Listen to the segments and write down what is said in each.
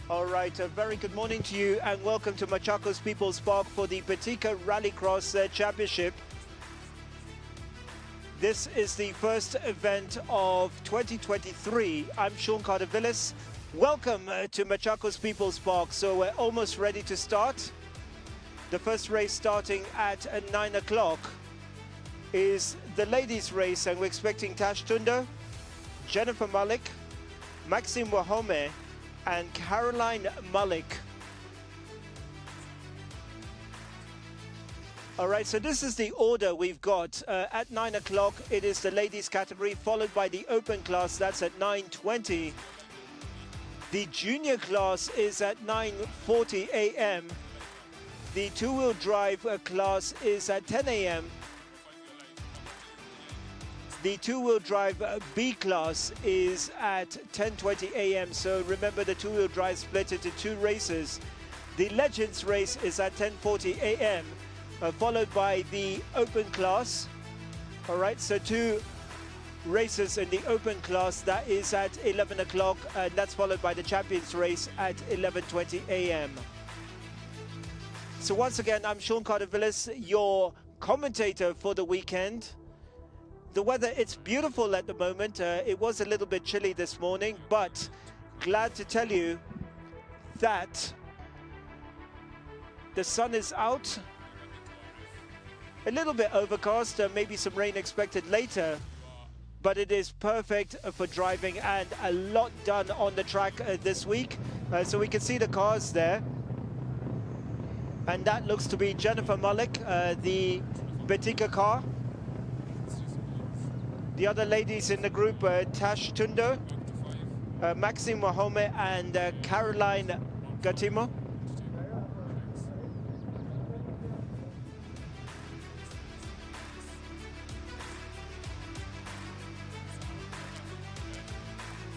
All right, a very good morning to you and welcome to Machakos People's Park for the Betika Rallycross Championship. This is the first event of 2023. I'm Sean Carter-Villas. Welcome to Machakos People's Park. So we're almost ready to start. The first race starting at 9 o'clock is the ladies' race, and we're expecting Tash Tundo, Jennifer Malik, Maxime Wahome, and Caroline Malik. All right, so this is the order we've got. At 9 o'clock, it is the ladies category, followed by the open class. That's at 9:20. The junior class is at 9:40 a.m. The two-wheel drive class is at 10 a.m. The two-wheel drive B class is at 10:20 a.m. So remember, the two-wheel drive split into two races. The Legends race is at 10:40 a.m. Followed by the open class. All right, so two races in the open class. That is at 11 o'clock, and that's followed by the Champions race at 11:20 a.m. So once again, I'm Sean Carter-Villas, your commentator for the weekend. The weather, it's beautiful at the moment. It was a little bit chilly this morning, but glad to tell you that the sun is out. A little bit overcast, maybe some rain expected later, but it is perfect for driving, and a lot done on the track this week. So we can see the cars there. And that looks to be Jennifer Malik, the Betika car. The other ladies in the group, Tash Tundo, Maxime Wahome, and Caroline Gatimo.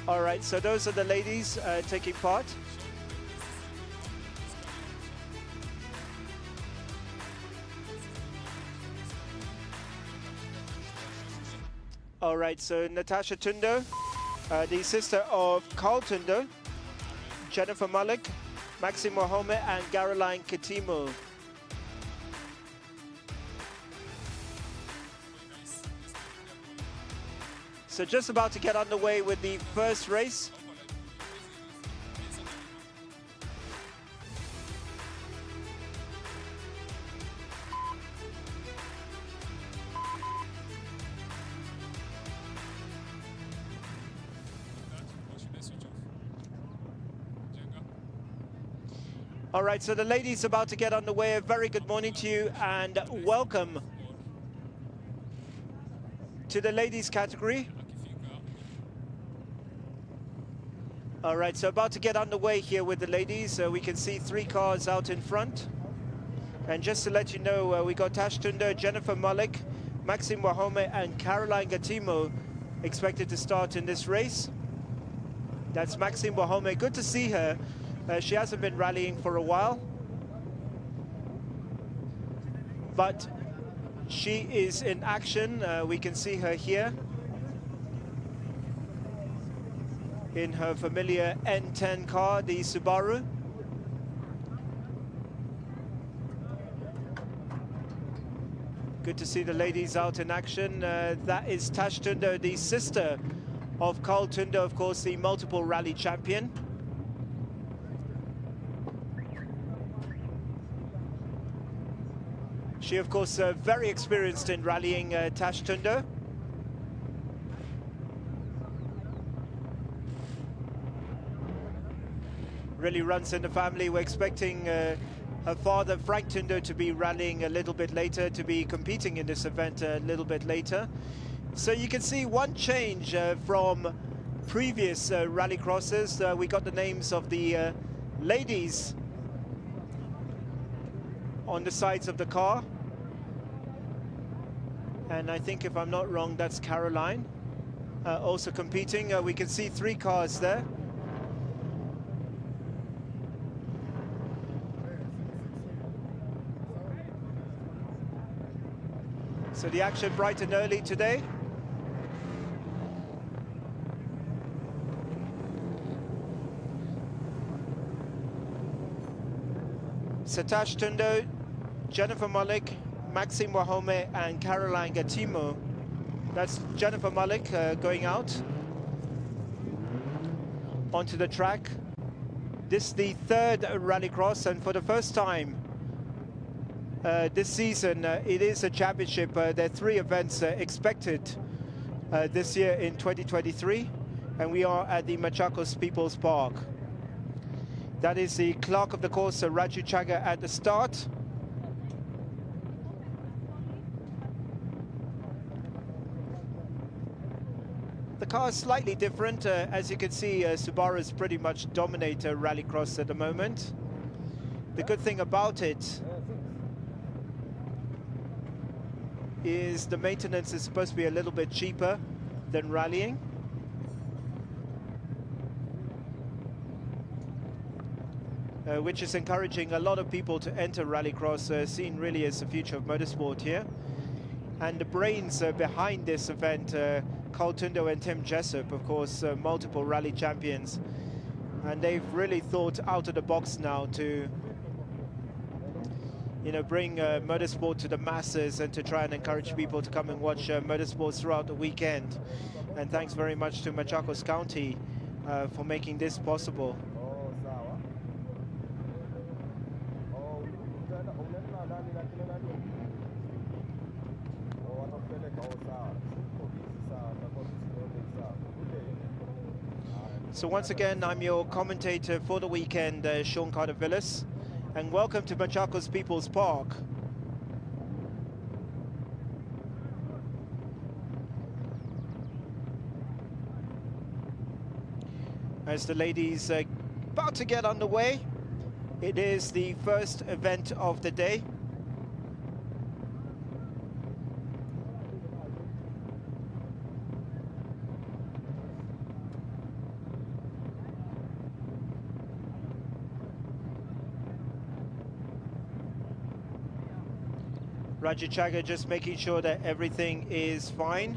All right, so those are the ladies taking part. All right, so Natasha Tundo, the sister of Carl Tundo, Jennifer Malik, Maxime Wahome, and Caroline Gatimo. So just about to get underway with the first race. All right, so the ladies about to get underway. A very good morning to you and welcome to the ladies category. All right, so about to get underway here with the ladies. We can see three cars out in front. And just to let you know, we got Tash Tundo, Jennifer Malik, Maxime Wahome, and Caroline Gatimo expected to start in this race. That's Maxime Wahome. Good to see her. She hasn't been rallying for a while, but she is in action. We can see her here in her familiar N10 car, the Subaru. Good to see the ladies out in action. That is Tash Tundo, the sister of Carl Tundo, of course, the multiple rally champion. She, of course, very experienced in rallying, Tash Tundo. Really runs in the family. We're expecting her father, Frank Tundo, to be rallying a little bit later, to be competing in this event a little bit later. So you can see one change from previous rally crosses. We got the names of the ladies on the sides of the car. And I think, if I'm not wrong, that's Caroline also competing. We can see three cars there. So the action bright and early today. Satash Tundo, Jennifer Malik, Maxime Wahome and Caroline Gatimo. That's Jennifer Malik going out onto the track. This is the third rallycross, and for the first time this season, it is a championship. There are 3 events expected this year in 2023, and we are at the Machakos People's Park. That is the clerk of the course, Raju Chaga, at the start. The car is slightly different. As you can see, Subaru's pretty much dominate rallycross at the moment. The good thing about it is the maintenance is supposed to be a little bit cheaper than rallying. Which is encouraging a lot of people to enter rallycross, seen really as the future of motorsport here. And the brains behind this event, Carl Tundo and Tim Jessup, of course, multiple rally champions. And they've really thought out of the box now to, you know, bring motorsport to the masses and to try and encourage people to come and watch motorsports throughout the weekend. And thanks very much to Machakos County for making this possible. So once again, I'm your commentator for the weekend, Sean Carter-Villas, and welcome to Machakos People's Park. As the ladies about to get underway, it is the first event of the day. Raju Chaga just making sure that everything is fine.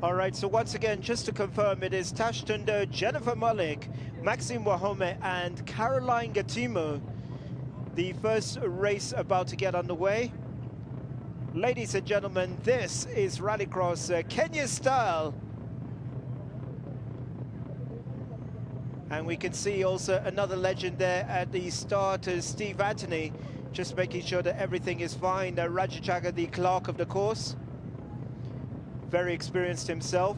All right, so once again, just to confirm, it is Tash Tundo, Jennifer Malik, Maxime Wahome and Caroline Gatimo. The first race about to get underway. Ladies and gentlemen, this is Rallycross Kenya style. And we can see also another legend there at the start, Steve Anthony, just making sure that everything is fine. Raju Chaga, the clerk of the course. Very experienced himself.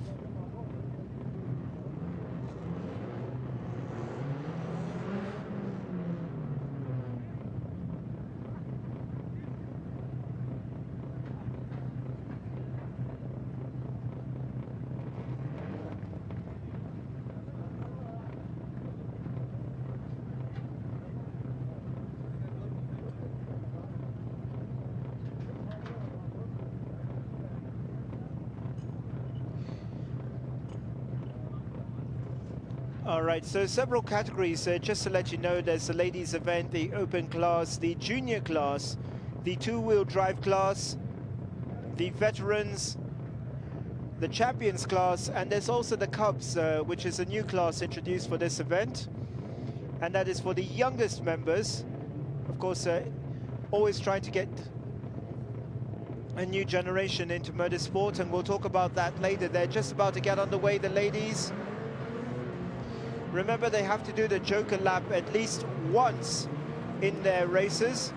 All right, so several categories. Just to let you know, there's the ladies event, the open class, the junior class, the two-wheel drive class, the veterans, the champions class, and there's also the Cubs, which is a new class introduced for this event. And that is for the youngest members. Of course, always trying to get a new generation into motorsport, and we'll talk about that later. They're just about to get underway, the ladies. Remember, they have to do the Joker lap at least once in their races.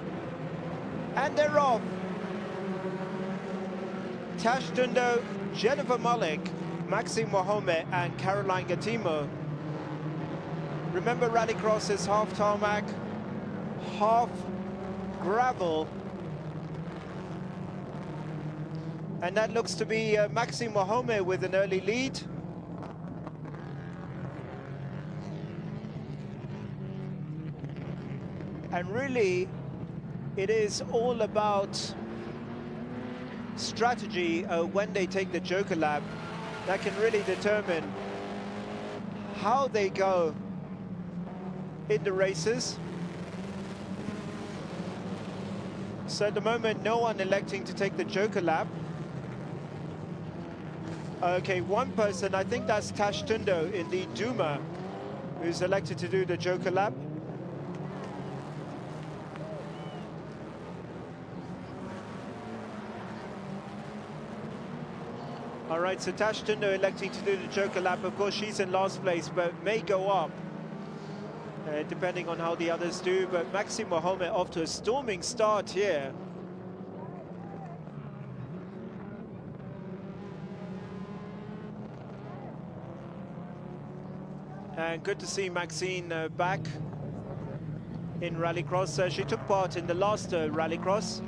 And they're off. Tash Tundo, Jennifer Malik, Maxime Wahome and Caroline Gatimo. Remember, Rallycross is half tarmac, half gravel. And that looks to be Maxime Wahome with an early lead. And really, it is all about strategy when they take the Joker lap. that can really determine how they go in the races. So at the moment, no one electing to take the Joker lap. Okay, one person, I think that's Tash Tundo in the Duma, who's elected to do the Joker lap. All right, so Tash Tundo electing to do the Joker lap. Of course, she's in last place, but may go up, depending on how the others do. But Maxime Mohamed off to a storming start here. And good to see Maxine back in Rallycross. She took part in the last Rallycross.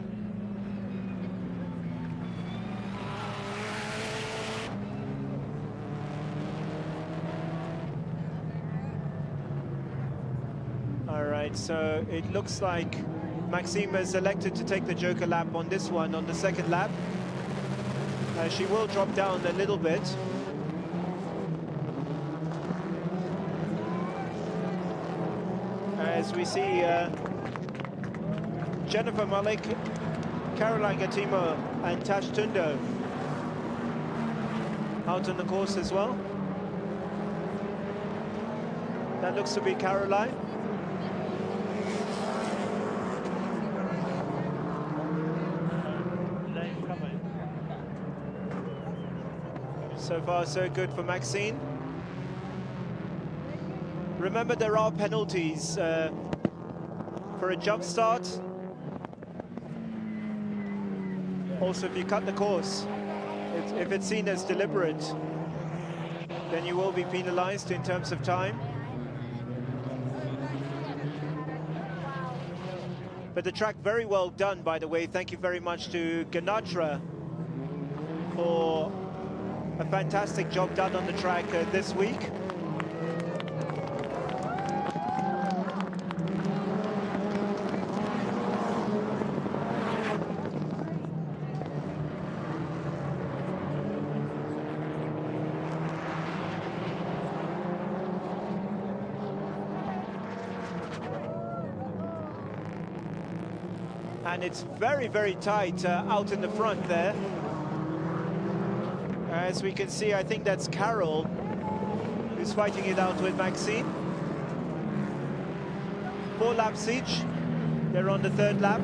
All right, so it looks like Maxime is elected to take the Joker lap on this one, on the second lap. She will drop down a little bit. As we see Jennifer Malik, Caroline Gatimo and Tash Tundo out on the course as well. That looks to be Caroline. So far, so good for Maxine. Remember, there are penalties for a jump start. Also, if you cut the course, if it's seen as deliberate, then you will be penalized in terms of time. But the track very well done, by the way. Thank you very much to Ganatra for a fantastic job done on the track this week. And it's very, very tight out in the front there. As we can see, I think that's Carol who's fighting it out with Maxine. 4 laps each. They're on the 3rd lap.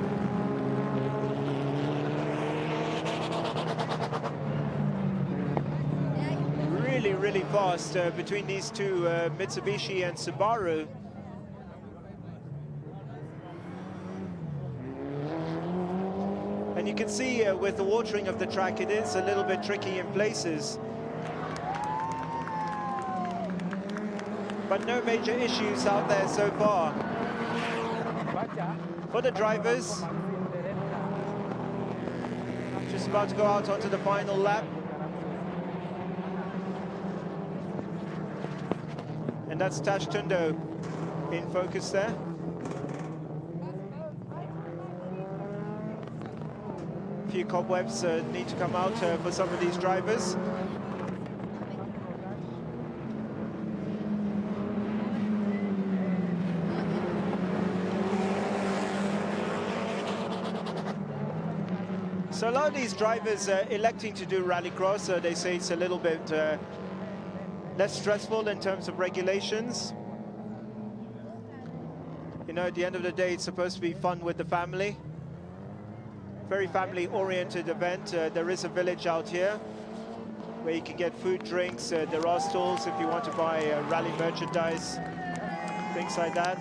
Really, really fast between these two, Mitsubishi and Subaru. And you can see with the watering of the track, it is a little bit tricky in places. But no major issues out there so far. For the drivers, just about to go out onto the final lap. And that's Tash Tundo in focus there. A few cobwebs need to come out for some of these drivers. So a lot of these drivers electing to do Rallycross, they say it's a little bit less stressful in terms of regulations. You know, at the end of the day, it's supposed to be fun with the family. Very family-oriented event. There is a village out here where you can get food, drinks. There are stalls if you want to buy rally merchandise, things like that.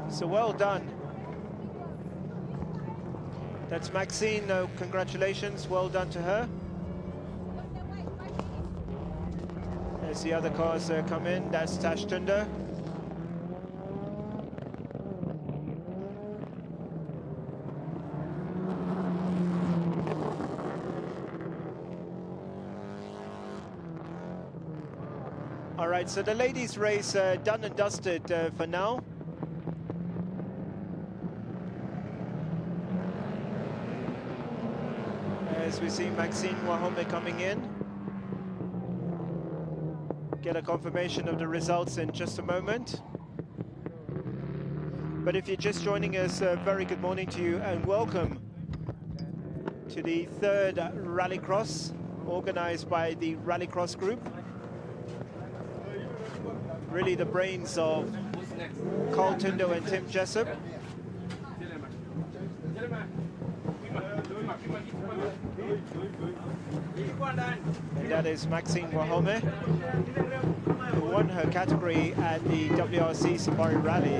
So well done. That's Maxine. Congratulations. Well done to her. As the other cars come in, that's Tash Tundo. All right, so the ladies' race done and dusted for now. as we see Maxime Wahome coming in. Get a confirmation of the results in just a moment. But if you're just joining us, very good morning to you and welcome to the third Rallycross organized by the Rallycross Group. Really the brains of Carl Tundo and Tim Jessup. And that is Maxime Wahome, who won her category at the WRC Safari Rally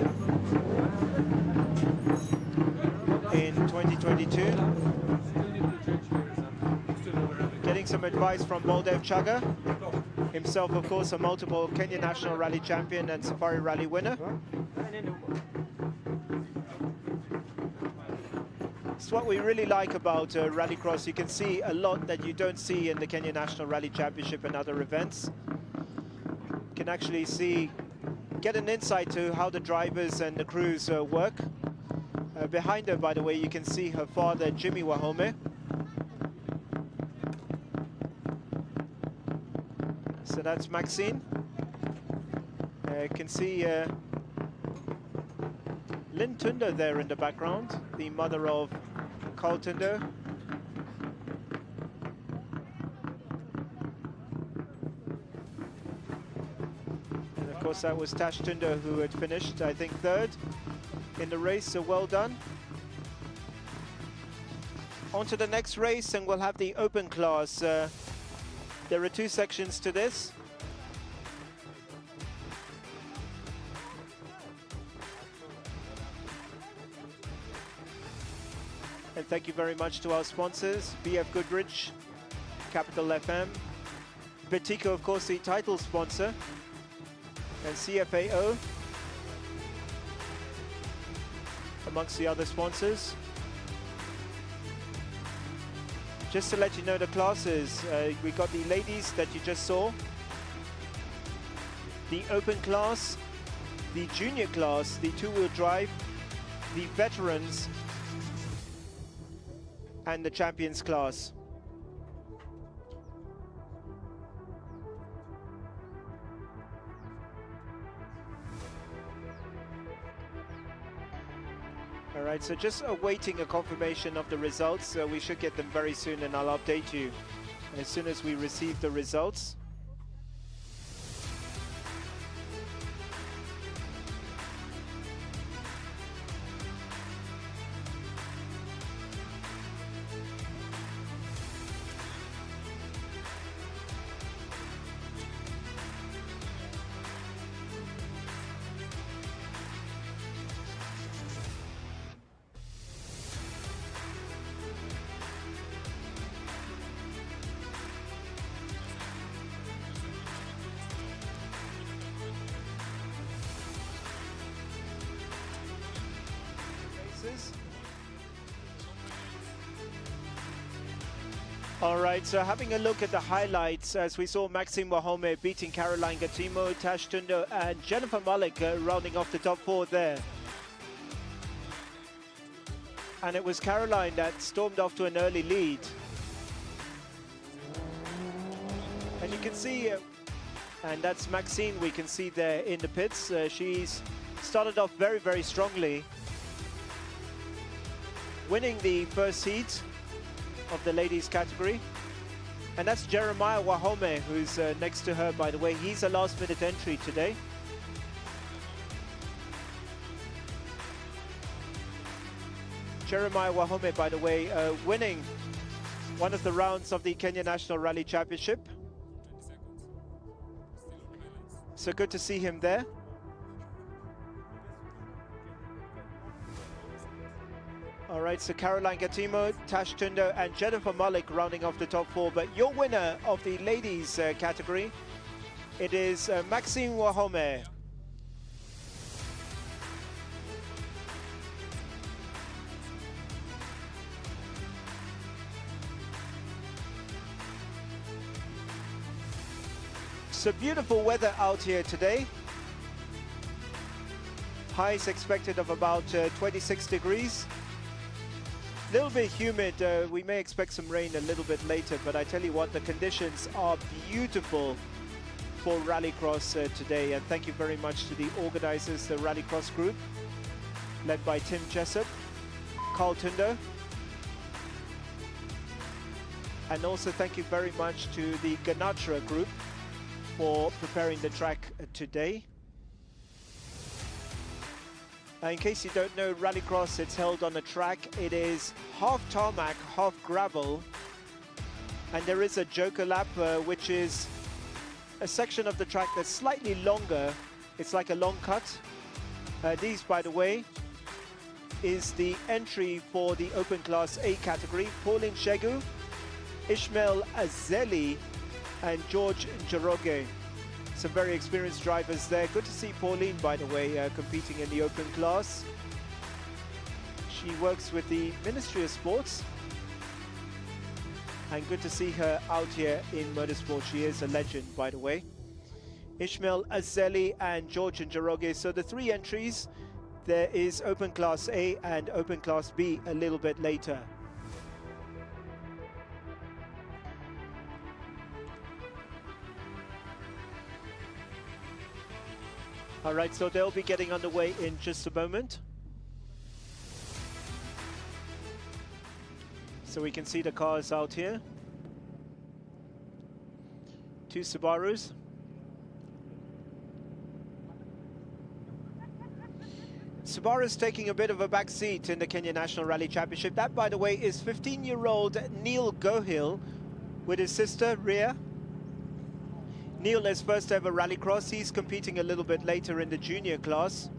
in 2022. Getting some advice from Baldev Chaga, himself of course a multiple Kenya National Rally champion and Safari Rally winner. It's what we really like about Rallycross. You can see a lot that you don't see in the Kenya National Rally Championship and other events. You can actually get an insight to how the drivers and the crews work. Behind her, by the way, you can see her father, Jimmy Wahome. So that's Maxine. You can see Lynn Tundo there in the background, the mother of Carl Tundo. And of course that was Tash Tundo who had finished, I think, third in the race, so well done. On to the next race and we'll have the open class. There are two sections to this. And thank you very much to our sponsors, BF Goodrich, Capital FM, Betico, of course, the title sponsor, and CFAO, amongst the other sponsors. Just to let you know the classes, we got the ladies that you just saw, the open class, the junior class, the two-wheel drive, the veterans, and the champions class. All right, so just awaiting a confirmation of the results. We should get them very soon and I'll update you as soon as we receive the results. All right, so having a look at the highlights, as we saw Maxime Wahome beating Caroline Gatimo, Tash Tundo and Jennifer Malik rounding off the top four there. And it was Caroline that stormed off to an early lead. And you can see, and that's Maxine we can see there in the pits. She's started off very, very strongly, winning the first heat of the ladies category. And that's Jeremiah Wahome, who's next to her, by the way. He's a last-minute entry today. Jeremiah Wahome, by the way, winning one of the rounds of the Kenya National Rally Championship. So good to see him there. All right, so Caroline Gatimo, Tash Tundo and Jennifer Malik rounding off the top four. But your winner of the ladies category, it is Maxime Wahome. So beautiful weather out here today. Highs expected of about 26 degrees. A little bit humid. We may expect some rain a little bit later, but I tell you what, the conditions are beautiful for Rallycross today. And thank you very much to the organizers, the Rallycross group, led by Tim Jessup, Carl Tundo. And also thank you very much to the Ganatra group for preparing the track today. In case you don't know, Rallycross, it's held on a track. It is half tarmac, half gravel. And there is a joker lap, which is a section of the track that's slightly longer. It's like a long cut. These, by the way, is the entry for the Open Class A category. Pauline Shegu, Ishmael Azeli, and George Njoroge. Some very experienced drivers there. Good to see Pauline, by the way, competing in the Open Class. She works with the Ministry of Sports. And good to see her out here in motorsport. She is a legend, by the way. Ishmael Azeli and George Njoroge. So the three entries, there is Open Class A and Open Class B a little bit later. All right, so they'll be getting underway in just a moment. So we can see the cars out here. Two Subarus. Subaru's taking a bit of a back seat in the Kenya National Rally Championship. That, by the way, is 15-year-old Neil Gohill with his sister, Rhea. Neil is first ever Rallycross. He's competing a little bit later in the junior class.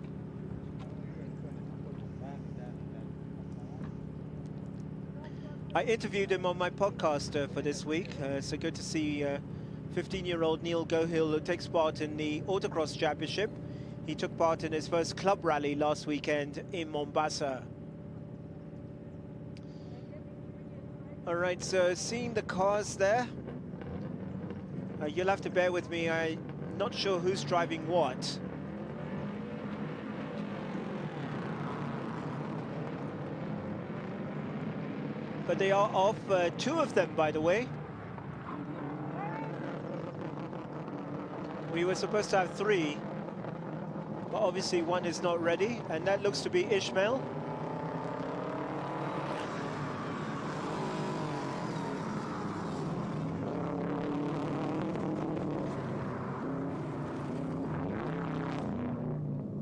I interviewed him on my podcast for this week. So good to see 15-year-old Neil Gohill, who takes part in the Autocross Championship. He took part in his first club rally last weekend in Mombasa. All right, so seeing the cars there. You'll have to bear with me, I'm not sure who's driving what. But they are off, two of them, by the way. We were supposed to have three, but obviously one is not ready, and that looks to be Ishmael.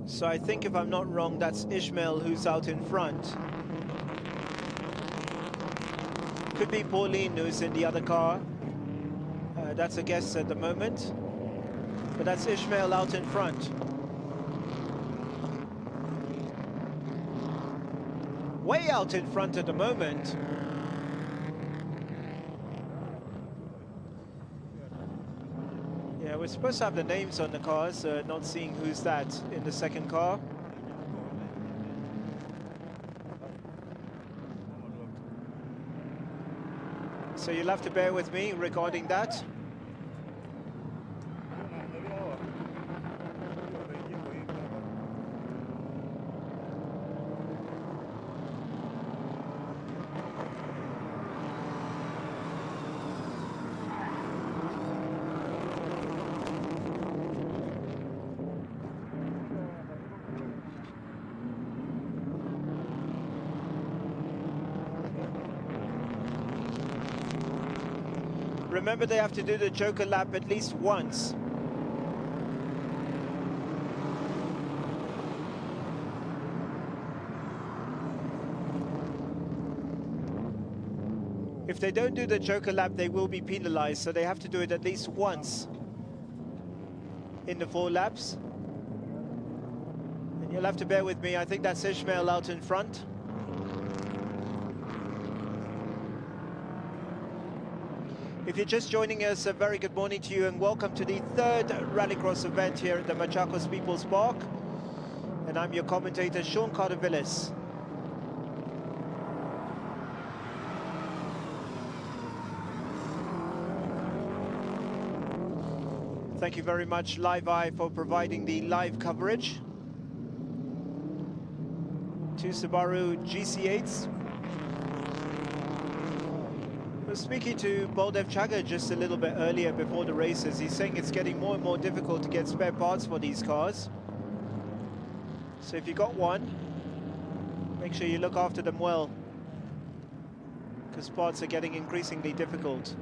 So I think, if I'm not wrong, that's Ishmael who's out in front. Could be Pauline who's in the other car. That's a guess at the moment. But that's Ishmael out in front. Way out in front at the moment. Yeah, we're supposed to have the names on the cars, not seeing who's that in the second car. So you'll have to bear with me regarding that. Remember, they have to do the joker lap at least once. If they don't do the joker lap, they will be penalized, so they have to do it at least once in the 4 laps. And you'll have to bear with me, I think that's Ishmael out in front. If you're just joining us, a very good morning to you and welcome to the 3rd Rallycross event here at the Machakos People's Park. And I'm your commentator, Sean Carter-Villis. Thank you very much, Live Eye, for providing the live coverage. 2 Subaru GC8s. was speaking to Baldev Chagar just a little bit earlier before the races. He's saying it's getting more and more difficult to get spare parts for these cars. So if you got one, make sure you look after them well, because parts are getting increasingly difficult.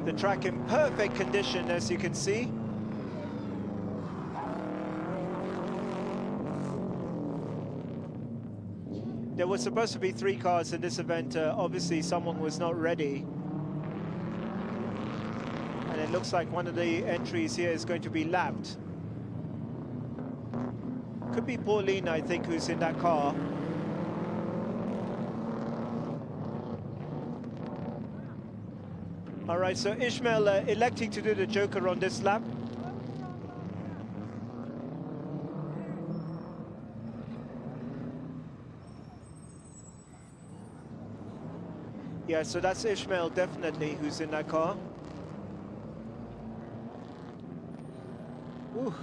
The track in perfect condition, as you can see. There was supposed to be 3 cars in this event. Obviously, someone was not ready. And it looks like one of the entries here is going to be lapped. Could be Pauline, I think, who's in that car. All right, so Ishmael electing to do the joker on this lap. Yeah, so that's Ishmael definitely who's in that car. Ooh.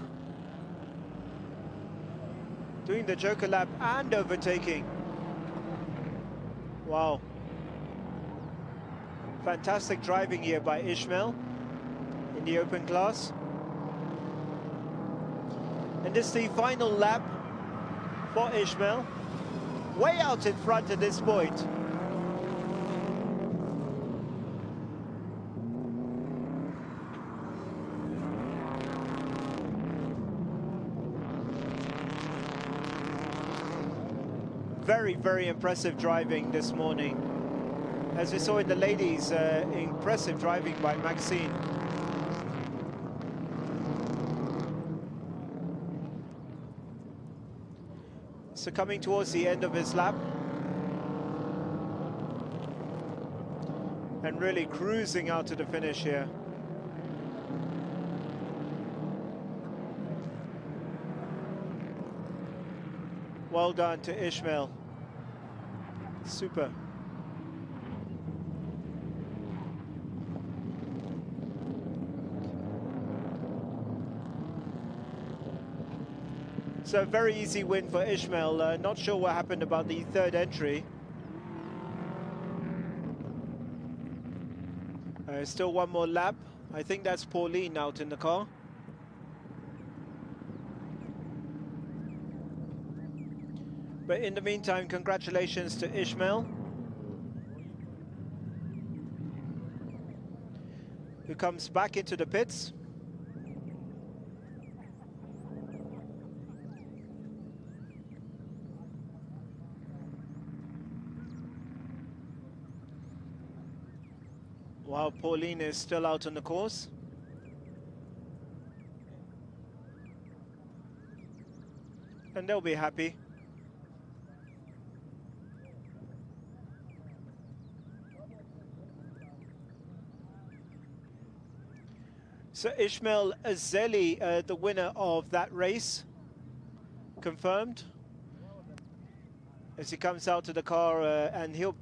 Doing the joker lap and overtaking. Wow. Fantastic driving here by Ishmael in the open class. And this is the final lap for Ishmael. Way out in front at this point. Very, very impressive driving this morning. As we saw in the ladies, impressive driving by Maxine. So coming towards the end of his lap. And really cruising out to the finish here. Well done to Ishmael. Super. So a very easy win for Ishmael. Not sure what happened about the 3rd entry. Still one more lap. I think that's Pauline out in the car. But in the meantime, congratulations to Ishmael, who comes back into the pits. While Pauline is still out on the course. And they'll be happy. So Ishmael Azeli, the winner of that race, confirmed. As he comes out to the car, and he'll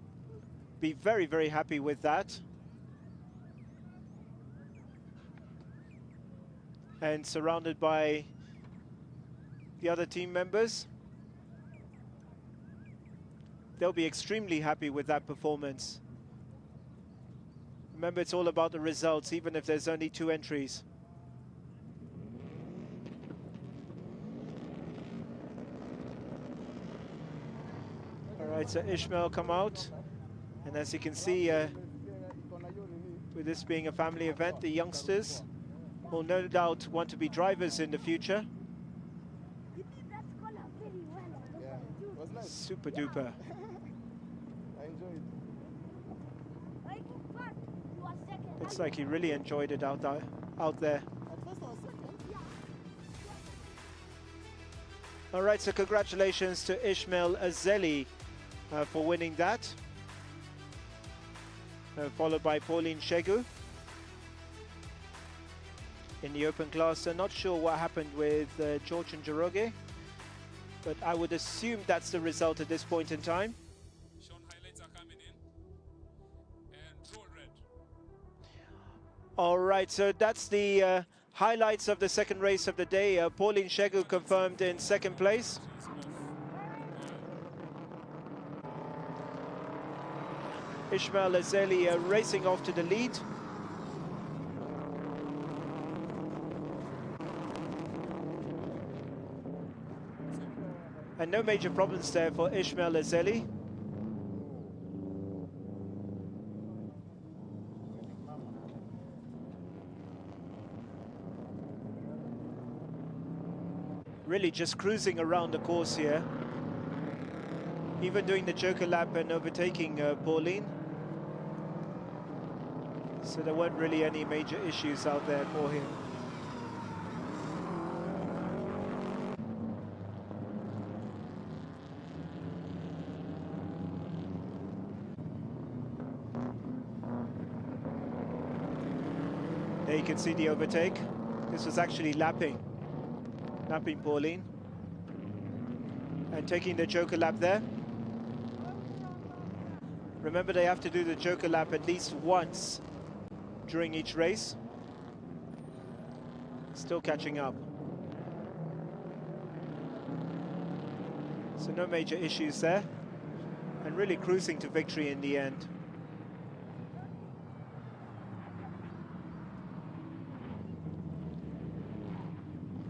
be very, very happy with that. And surrounded by the other team members. They'll be extremely happy with that performance. Remember, it's all about the results, even if there's only 2 entries. All right, so Ishmael come out. And as you can see, with this being a family event, the youngsters will no doubt want to be drivers in the future. Super duper. I enjoyed it. Looks like he really enjoyed it out there. At first I was second. All right, so congratulations to Ishmael Azeli for winning that. Followed by Pauline Shegu in the open class. Not sure what happened with George and Njoroge. but I would assume that's the result at this point in time. Sean highlights are coming in. And roll red. All right, so that's the highlights of the second race of the day. Pauline Shegu confirmed in second place. Ismail Azeli racing off to the lead. And no major problems there for Ismail Azeli. Really just cruising around the course here. Even doing the joker lap and overtaking Pauline. So there weren't really any major issues out there for him. There you can see the overtake. This was actually lapping Pauline. And taking the joker lap there. Remember, they have to do the joker lap at least once during each race. Still catching up. So no major issues there. And really cruising to victory in the end.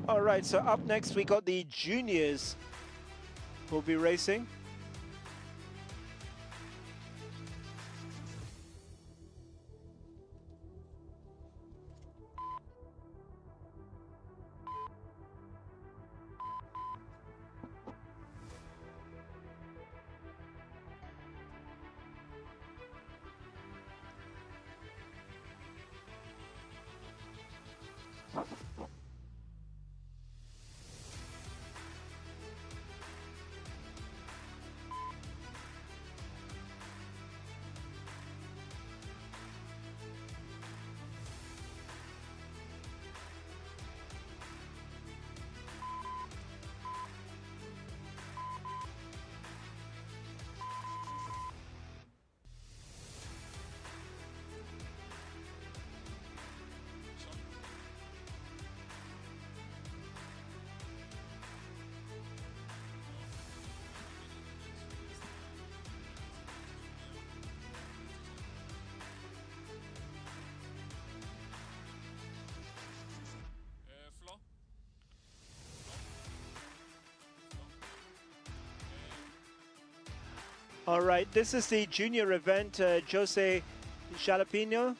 All right, so up next we got the juniors who'll be racing. All right, this is the junior event. Jose Jalapeno,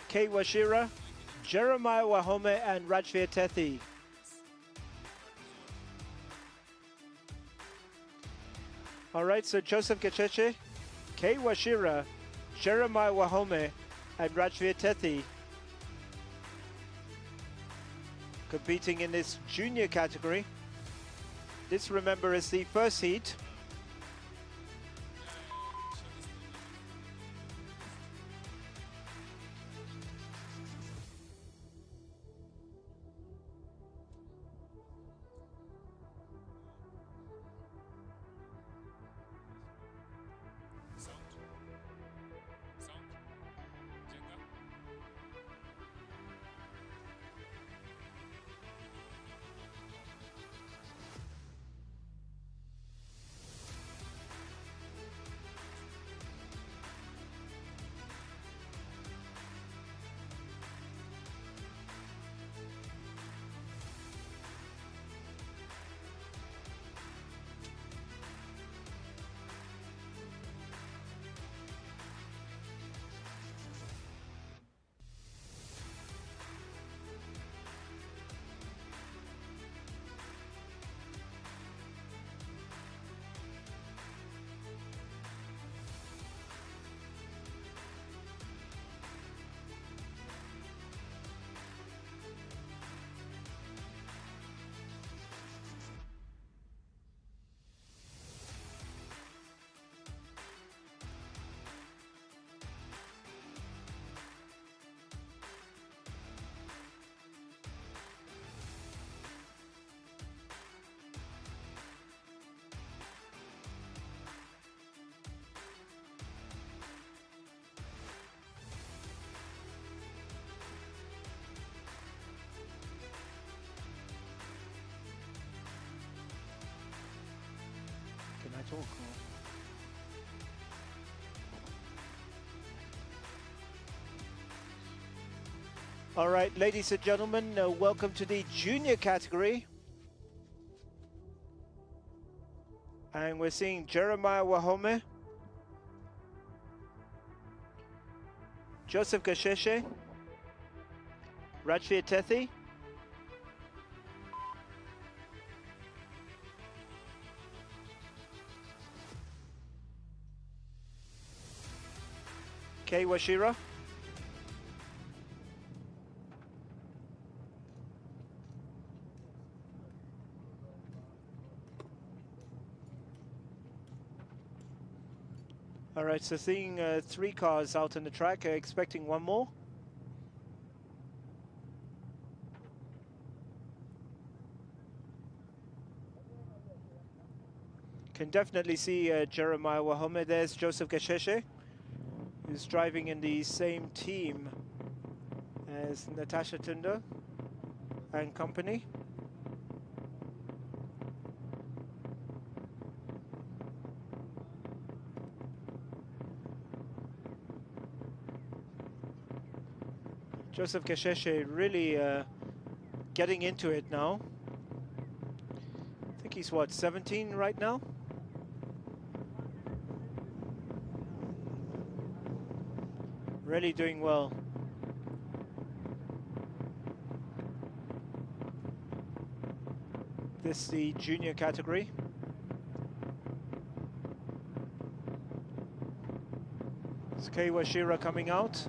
Kei Washira, Jeremiah Wahome, and Rajveer Tethi. All right, so Joseph Gacheche, Kei Washira, Jeremiah Wahome, and Rajveer Tethi competing in this junior category. This, remember, is the first heat. at all. All right, ladies and gentlemen, welcome to the junior category. And we're seeing Jeremiah Wahome, Joseph Gasheshe, Rajveer Tethi, Kei Washira, all right, so seeing 3 cars out on the track, expecting one more. Can definitely see Jeremiah Wahome. There's Joseph Gasheshe, who's driving in the same team as Natasha Tundo and company. Joseph Gasheshe really getting into it now. I think he's what, 17 right now? Really doing well. This is the junior category. It's Kei Washira coming out.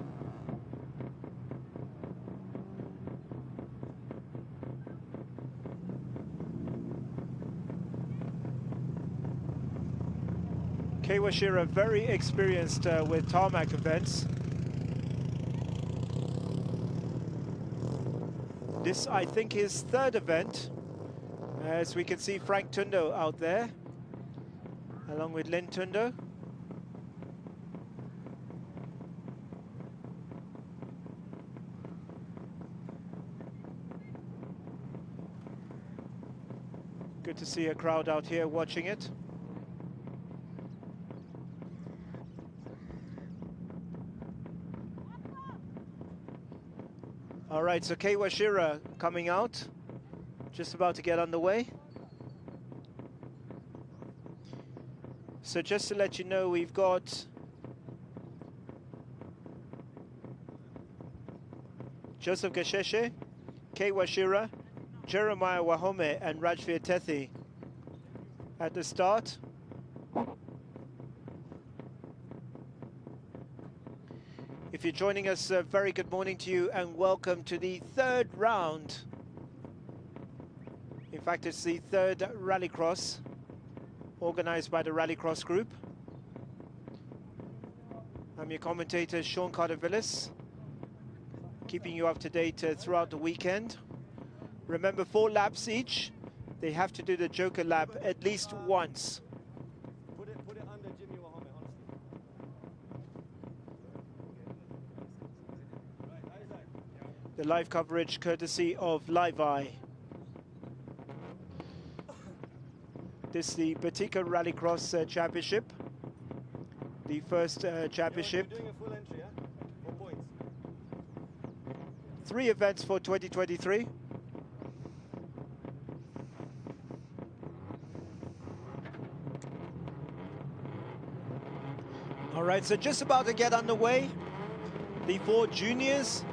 Kei Washira, very experienced with tarmac events. This, I think, his 3rd event. As we can see Frank Tundo out there, along with Lynn Tundo. Good to see a crowd out here watching it. All right, so Kei Washira coming out, just about to get underway. So just to let you know, we've got Joseph Gasheshe, Kei Washira, Jeremiah Wahome and Rajveer Tethi at the start. If you're joining us, very good morning to you and welcome to the 3rd round. In fact, it's the 3rd rallycross organized by the Rallycross Group. I'm your commentator, Sean Carter-Villas, keeping you up to date throughout the weekend. Remember, 4 laps each. They have to do the Joker lap at least once. Put it under Jimmy Wahome, honestly. The live coverage courtesy of Live Eye. This is the Batika Rallycross Championship. The first championship. You're doing a full entry, yeah? 4 points. 3 events for 2023. All right, so just about to get underway. The 4 juniors.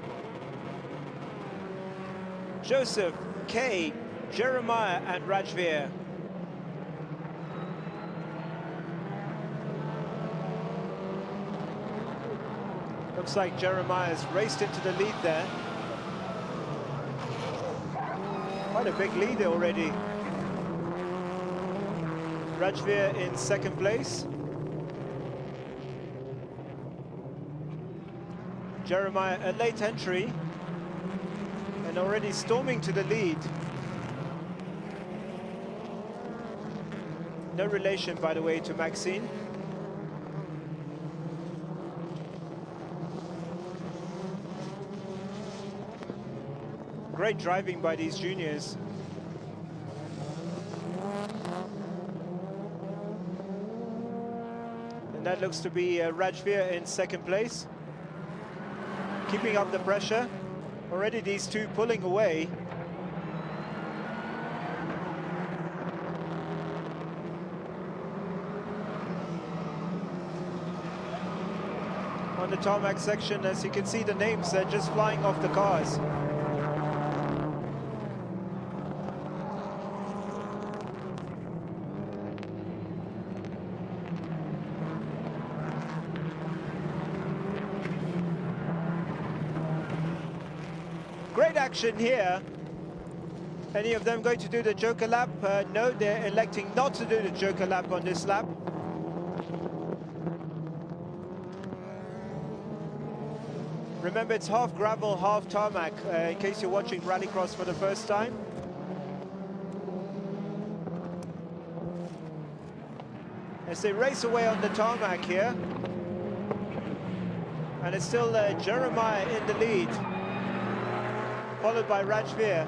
Joseph, Kei, Jeremiah and Rajveer. Looks like Jeremiah's raced into the lead there. Quite a big lead already. Rajveer in 2nd place. Jeremiah a late entry and already storming to the lead. No relation, by the way, to Maxine. Great driving by these juniors. And that looks to be Rajveer in second place. Keeping up the pressure. Already these two pulling away. On the tarmac section, as you can see, the names are just flying off the cars. Great action here. Any of them going to do the Joker lap? No, they're electing not to do the Joker lap on this lap. Remember, it's half gravel, half tarmac, in case you're watching Rallycross for the first time. As they race away on the tarmac here. And it's still Jeremiah in the lead, followed by Rajveer.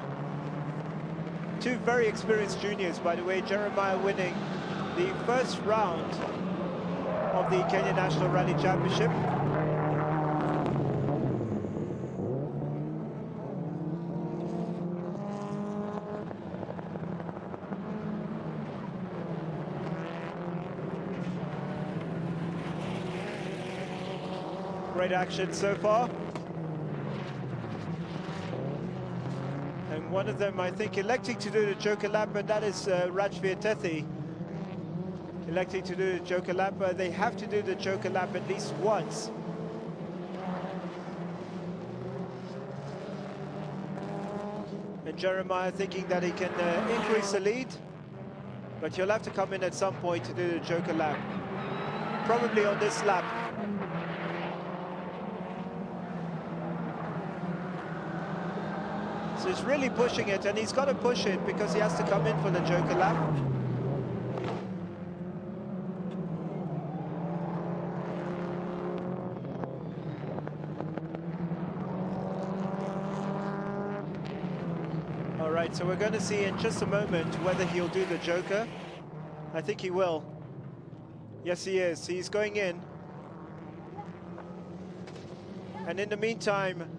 Two very experienced juniors, by the way. Jeremiah winning the first round of the Kenya National Rally Championship. Great action so far. And one of them, I think, electing to do the Joker lap, and that is Rajveer Tethi. Electing to do the Joker lap. They have to do the Joker lap at least once. And Jeremiah thinking that he can increase the lead, but he'll have to come in at some point to do the Joker lap. Probably on this lap. So he's really pushing it, and he's got to push it because he has to come in for the Joker lap. All right, so we're going to see in just a moment whether he'll do the Joker. I think he will. Yes, he is. He's going in. And in the meantime,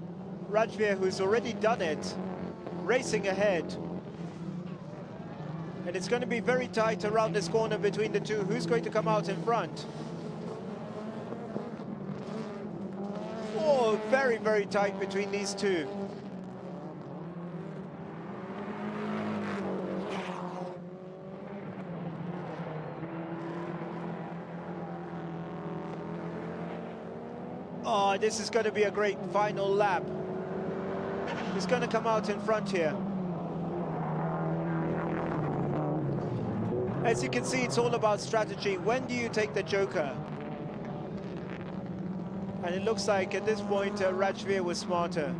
Rajveer, who's already done it, racing ahead. And it's going to be very tight around this corner between the two. Who's going to come out in front? Oh, very, very tight between these two. Oh, this is going to be a great final lap. He's going to come out in front here. As you can see, it's all about strategy. When do you take the Joker? And it looks like at this point, Rajveer was smarter.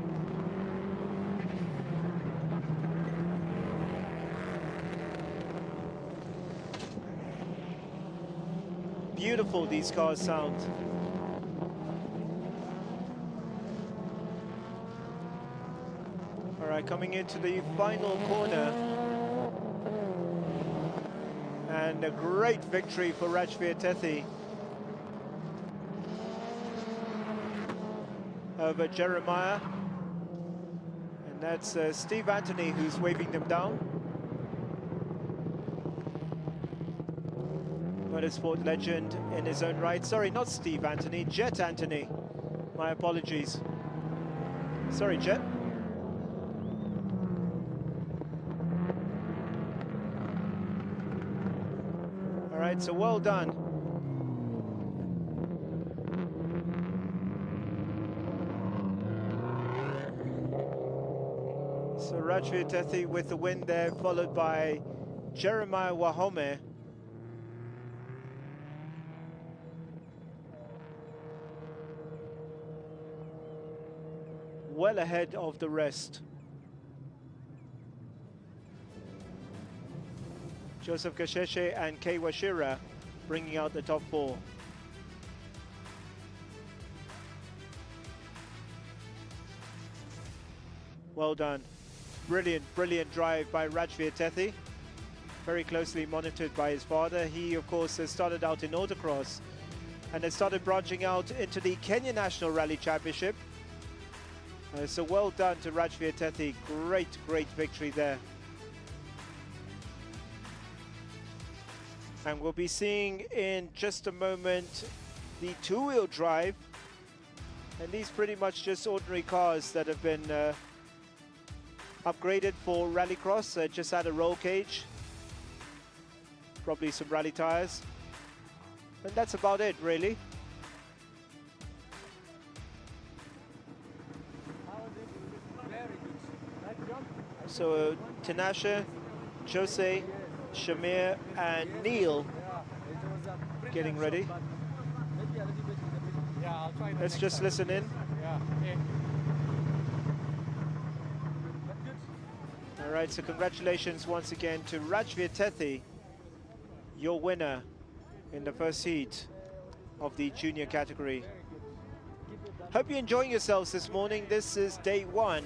Beautiful these cars sound. All right, coming into the final corner. And a great victory for Rajveer Tethi over Jeremiah. And that's Steve Anthony who's waving them down. Motorsport legend in his own right. Sorry, not Steve Anthony, Jet Anthony. My apologies. Sorry, Jet. All right, so well done. So Rajveer Tethi with the win there, followed by Jeremiah Wahome. Well ahead of the rest. Joseph Kasheshe and Kei Washira bringing out the top four. Well done. Brilliant, brilliant drive by Rajveer Tethi. Very closely monitored by his father. He, of course, started out in autocross and has started branching out into the Kenya National Rally Championship. So well done to Rajveer Tethi. Great victory there. And we'll be seeing in just a moment the two-wheel drive. And these pretty much just ordinary cars that have been upgraded for rallycross. Just had a roll cage, probably some rally tires, and that's about it really. So Tinashe, Jose, Shamir and Neil getting ready. Let's just listen in. All right, so congratulations once again to Rajveer Tethi, your winner in the first heat of the junior category. Hope you're enjoying yourselves this morning. This is day one.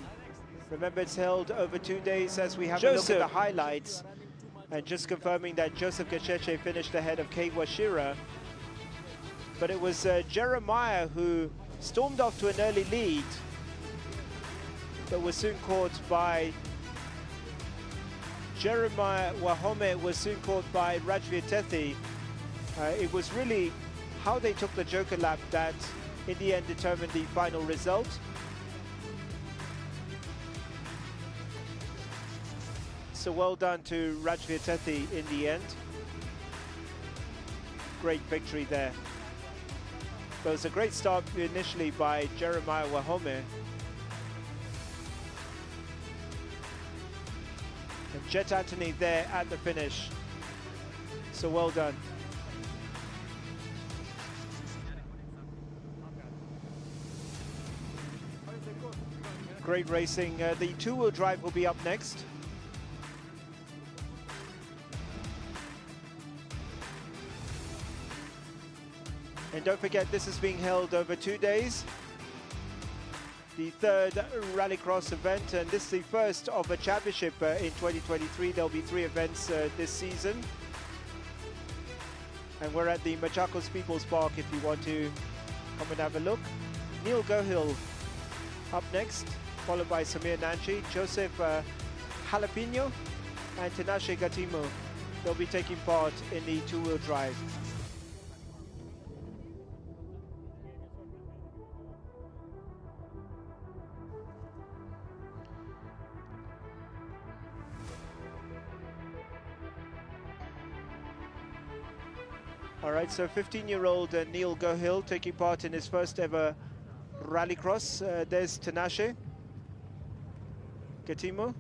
Remember, it's held over 2 days as we have a look at the highlights. And just confirming that Joseph Gacheche finished ahead of Kei Washira. But it was Jeremiah who stormed off to an early lead, but was soon caught by Jeremiah Wahome was soon caught by Rajveer Tethi. It was really how they took the Joker lap that in the end determined the final result. So well done to Rajveer Tethi in the end. Great victory there. But it was a great start initially by Jeremiah Wahome. And Jet Anthony there at the finish. So well done. Great racing. The two-wheel drive will be up next. And don't forget, this is being held over 2 days. The third rallycross event, and this is the first of a championship in 2023. There'll be 3 events this season. And we're at the Machakos People's Park if you want to come and have a look. Neil Gohill up next, followed by Samir Nanchi, Joseph Jalapeno, and Tinashe Gatimo. They'll be taking part in the two-wheel drive. All right, so 15-year-old Neil Gohill taking part in his first ever rallycross. There's Tinashe Gatimo.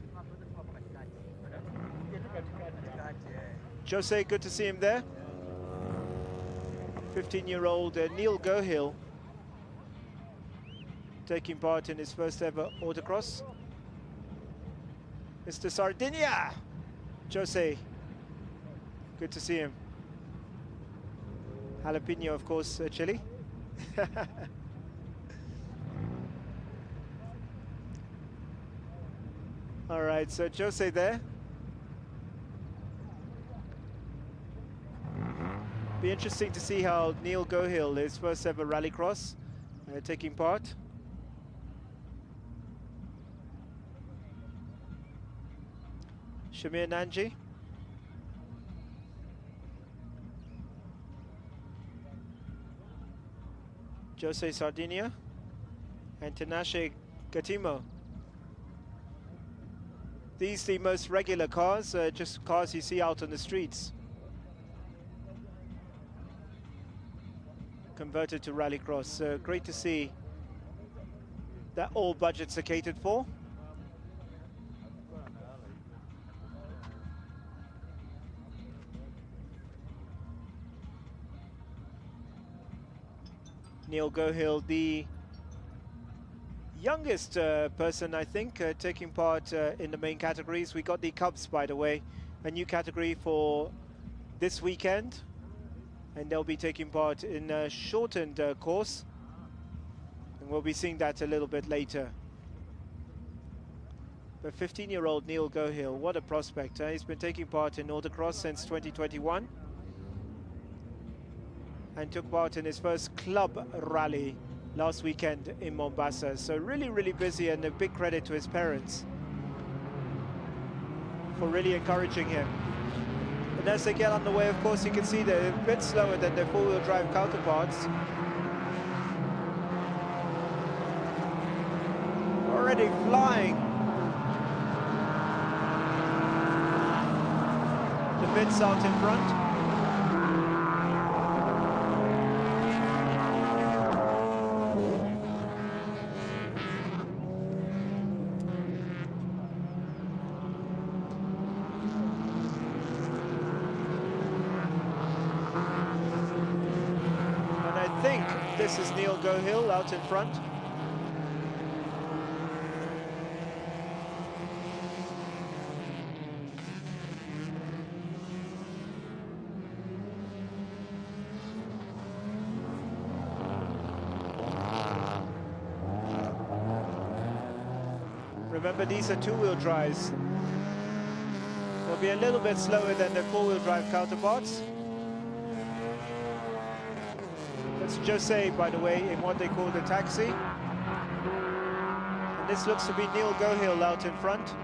Jose, good to see him there. 15-year-old Neil Gohill taking part in his first ever autocross. Mr. Sardinia, Jose, good to see him. Jalapeno, of course, Chile. All right, so Jose there. Be interesting to see how Neil Gohill, his first ever rallycross, taking part. Shamir Nanji. Jose Sardinia and Tinashe Gatimo. These the most regular cars, just cars you see out on the streets. Converted to rallycross. Great to see that all budgets are catered for. Neil Gohill, the youngest person, I think, taking part in the main categories. We got the Cubs, by the way, a new category for this weekend. And they'll be taking part in a shortened course. And we'll be seeing that a little bit later. But 15-year-old Neil Gohill, what a prospect. He's been taking part in autocross since 2021. and took part in his first club rally last weekend in Mombasa. So really, really busy, and a big credit to his parents for really encouraging him. And as they get underway, of course, you can see they're a bit slower than their four-wheel drive counterparts. Already flying. The bits out in front. This is Neil Gohill out in front. Remember, these are two-wheel drives. They'll be a little bit slower than their four-wheel drive counterparts. That's Jose, by the way, in what they call the taxi. And this looks to be Neil Gohill out in front,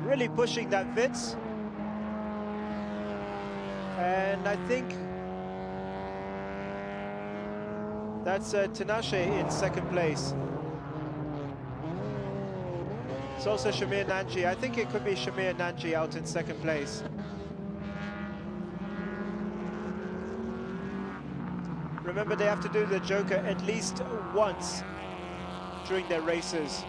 really pushing that Vitz. And I think that's Tinashe in second place. It's also Shamir Nanji. I think it could be Shamir Nanji out in second place. Remember, they have to do the Joker at least once during their races.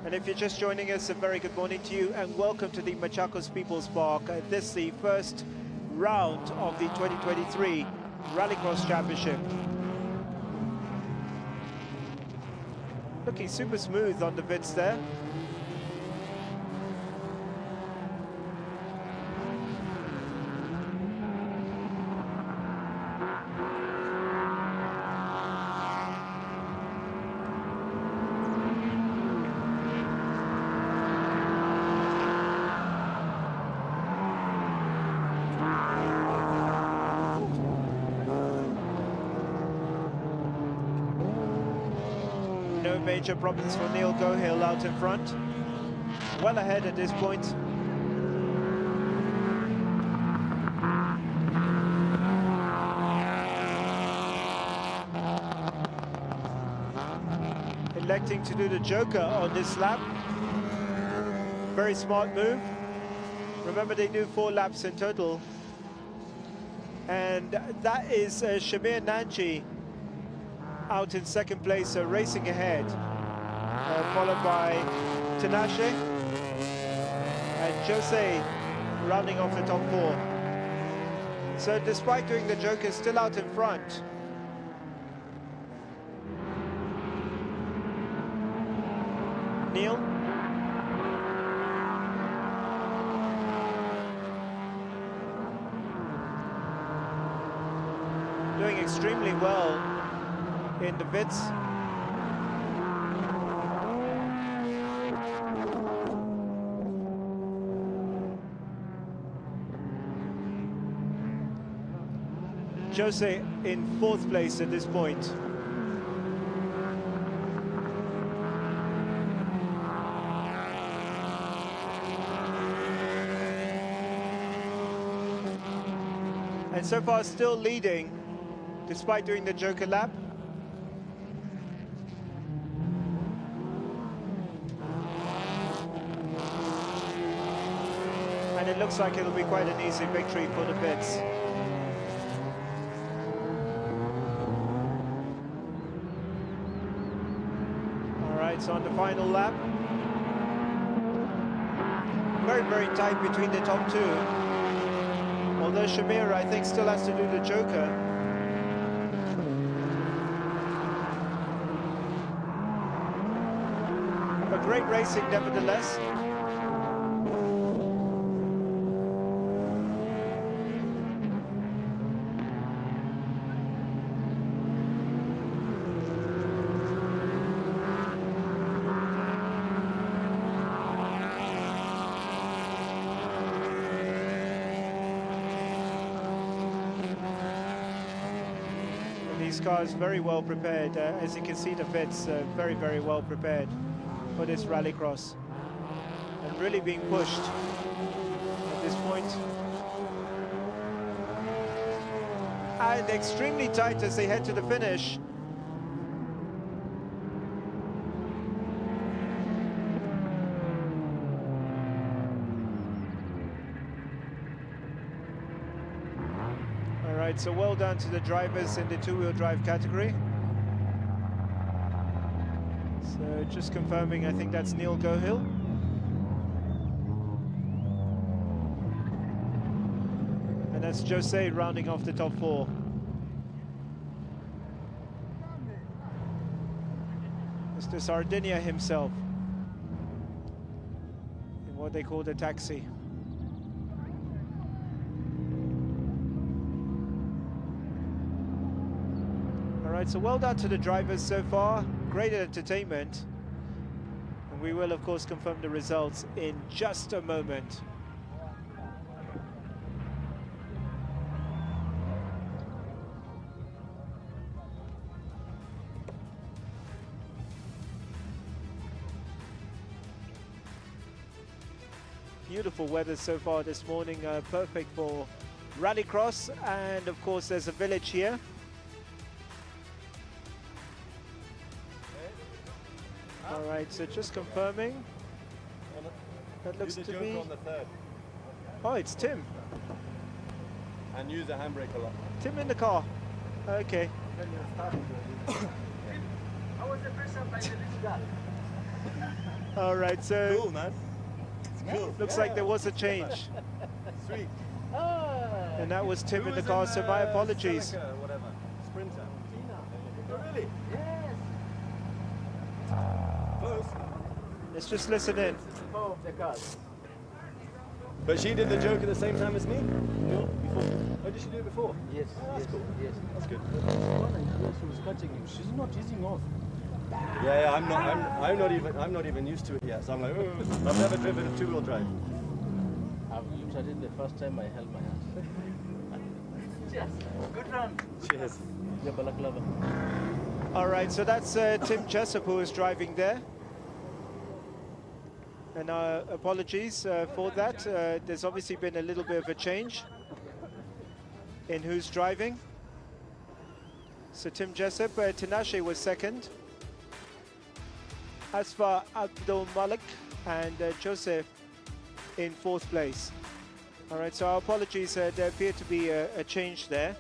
And if you're just joining us, a very good morning to you and welcome to the Machakos People's Park. This is the first round of the 2023 Rallycross Championship. Looking super smooth on the Vitz there. No major problems for Neil Gohill out in front. Well ahead at this point. Electing to do the Joker on this lap. Very smart move. Remember, they do 4 laps in total. And that is Shamir Nanji out in second place, so racing ahead, followed by Tinashe and Jose rounding off the top 4. So despite doing the Joker, still out in front. Neil. Doing extremely well in the Vitz. Jose in 4th place at this point. And so far still leading despite doing the Joker lap. And it looks like it'll be quite an easy victory for the Vitz. All right, so on the final lap. Very, very tight between the top 2. Although Shamir, I think, still has to do the Joker. But great racing nevertheless. this car is very well prepared. As you can see, the pits very, very well prepared for this rallycross. And really being pushed at this point. And extremely tight as they head to the finish. All right, so well done to the drivers in the two-wheel drive category. So just confirming, I think that's Neil Gohill. And that's Jose rounding off the top four. Mr. Sardinia himself in what they call the taxi. All right, so well done to the drivers so far. Great entertainment. And we will, of course, confirm the results in just a moment. Beautiful weather so far this morning, perfect for rallycross, and of course there's a village here. All right, so just confirming. That looks to be. On the third. Oh, it's Tim. And use the handbrake a lot. Tim in the car. Okay. I was the first time by the guy. All right, so Cool, man. It's cool. looks like there was a change, Sweet. and that was Tim Who in the was car. So my apologies. Celica, whatever. Sprinter. Oh, really? Yes. Close. Let's just listen in. Oh, the cars. But she did the joke at the same time as me? No, before. Oh, did she do it before? Yes, that's cool. yes. That's good. She was catching him. She's not easing off. Yeah, I'm not even used to it yet. So I'm like, oh, I've never driven a two-wheel drive. You tried it the first time I held my hand. Yes. Good run. Cheers. Yeah, balaclava. All right, so that's Tim Jessup who is driving there. And apologies for that. There's obviously been a little bit of a change in who's driving. So Tim Jessup, Tinashe was second. Asfar Abdul Malik and Joseph in fourth place. All right, so our apologies. There appeared to be a change there.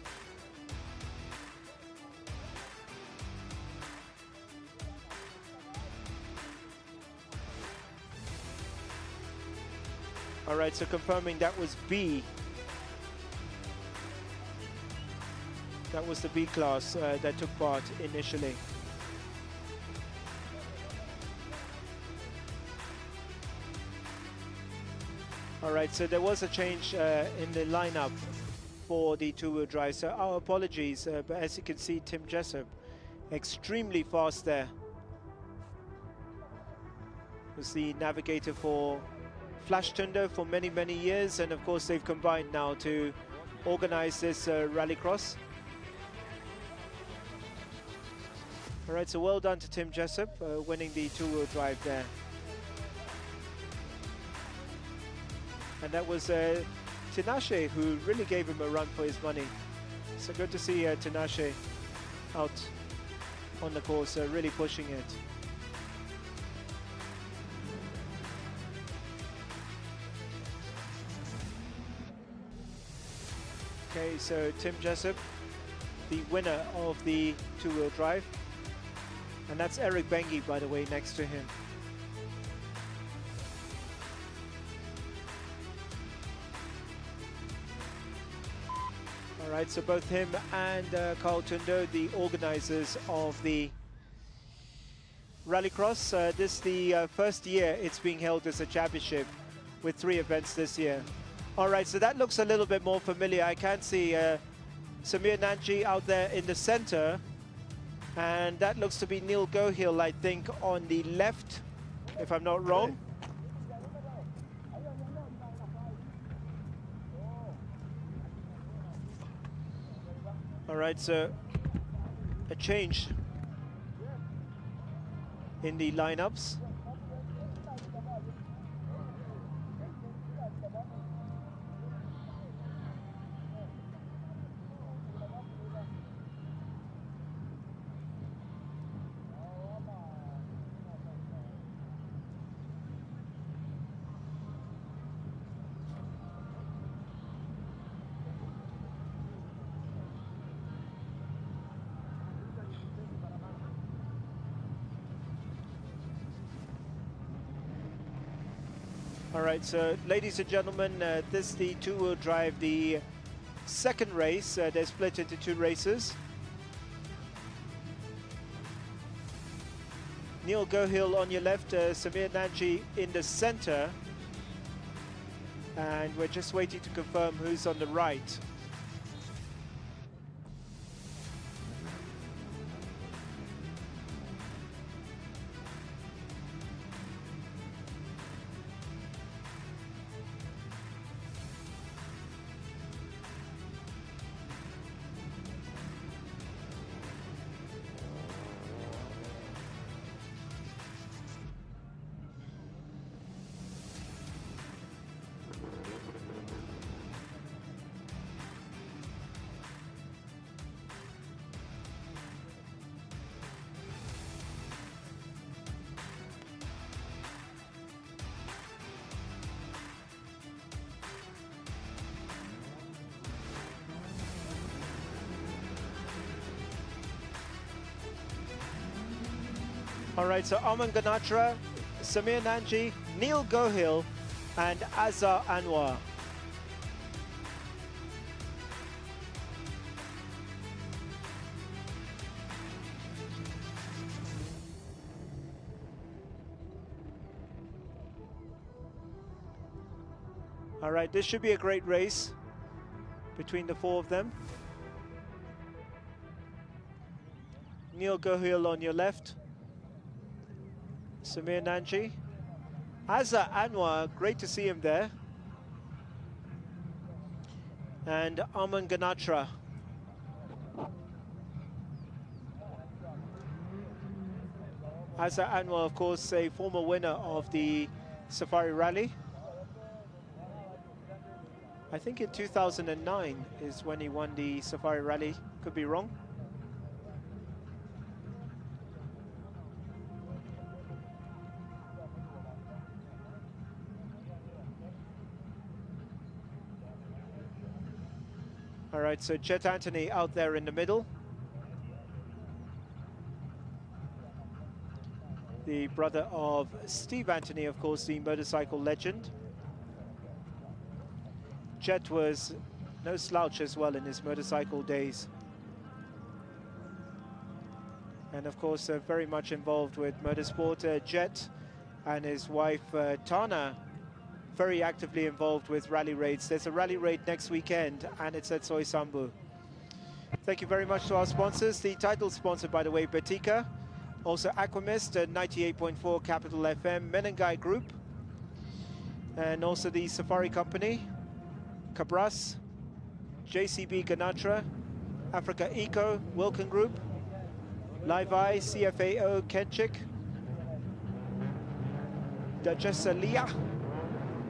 All right, so confirming that was B. That was the B class that took part initially. All right, so there was a change in the lineup for the two-wheel drive. So our apologies, but as you can see, Tim Jessup, extremely fast there. Was the navigator for Flash Thunder for many, many years, and of course they've combined now to organize this rallycross. All right, so well done to Tim Jessup, winning the two-wheel drive there. And that was Tinashe who really gave him a run for his money. So good to see Tinashe out on the course, really pushing it. Okay, so Tim Jessup, the winner of the two-wheel drive. And that's Eric Bengi, by the way, next to him. All right, so both him and Carl Tundo, the organizers of the Rallycross. This is the first year it's being held as a championship with 3 events this year. All right, so that looks a little bit more familiar. I can see Samir Nanji out there in the center. And that looks to be Neil Gohill, I think, on the left, if I'm not wrong. All right, so a change in the lineups. All right, so ladies and gentlemen, this is the two-wheel drive, the second race. They're split into two races. Neil Gohill on your left, Samir Nanji in the center. And we're just waiting to confirm who's on the right. All right, so Aman Ganatra, Samir Nanji, Neil Gohill, and Azhar Anwar. All right, this should be a great race between the four of them. Neil Gohill on your left. Samir Nanji. Azhar Anwar, great to see him there. And Aman Ganatra. Azhar Anwar, of course, a former winner of the Safari Rally. I think in 2009 is when he won the Safari Rally, could be wrong. All right, so Jet Anthony out there in the middle. The brother of Steve Anthony, of course, the motorcycle legend. Jet was no slouch as well in his motorcycle days. And of course, very much involved with motorsport. Jet and his wife, Tana, very actively involved with rally raids. There's a rally raid next weekend, and it's at Soy Sambu. Thank you very much to our sponsors. The title sponsor, by the way, Batika. Also Aquamist, 98.4 Capital FM, Menengai Group. And also the Safari Company, Cabras, JCB Ganatra, Africa Eco, Wilkin Group, Live Eye, CFAO, Kenchik, Dajesalia,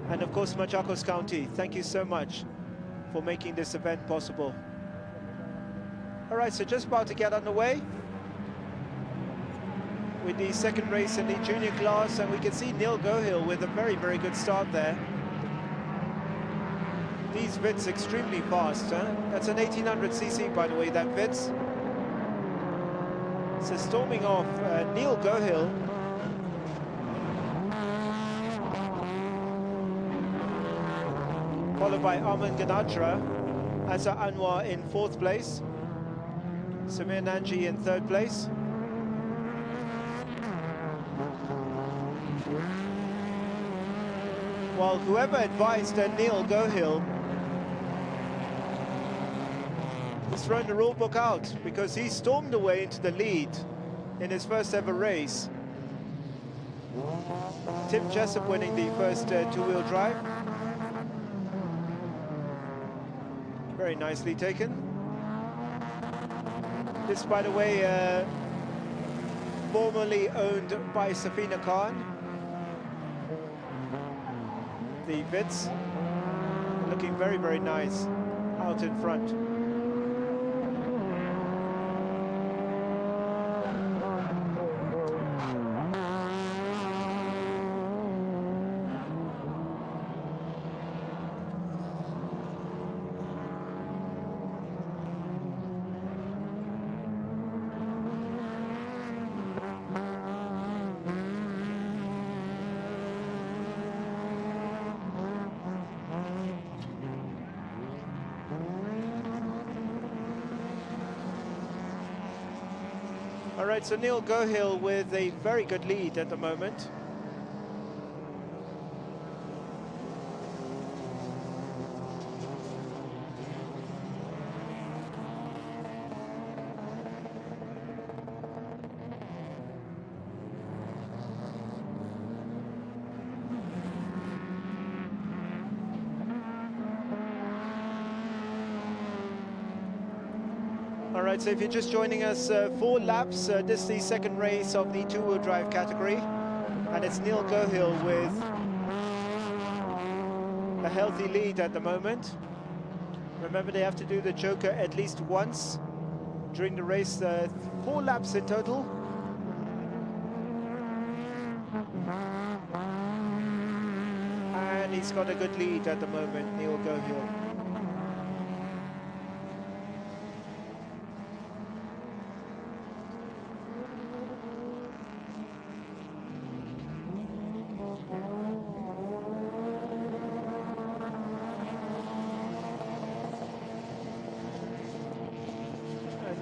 and of course Machakos County. Thank you so much for making this event possible. All right, so just about to get underway with the second race in the junior class, and we can see Neil Gohill with a very, very good start there. These Vits extremely fast, huh? That's an 1800cc, by the way, that Vits. So storming off, Neil Gohill. Followed by Aman Ganatra, Azhar Anwar in 4th place, Samir Nanji in 3rd place. While whoever advised Neil Gohill has thrown the rule book out, because he stormed away into the lead in his first ever race. Tim Jessup winning the first two-wheel drive. Very nicely taken. This, by the way, formerly owned by Safina Khan. The bits looking very, very nice out in front. All right, so Neil Gohill with a very good lead at the moment. All right, so if you're just joining us, 4 laps. This is the second race of the two-wheel drive category. And it's Neil Gohill with a healthy lead at the moment. Remember, they have to do the joker at least once during the race. 4 laps in total. And he's got a good lead at the moment, Neil Gohill.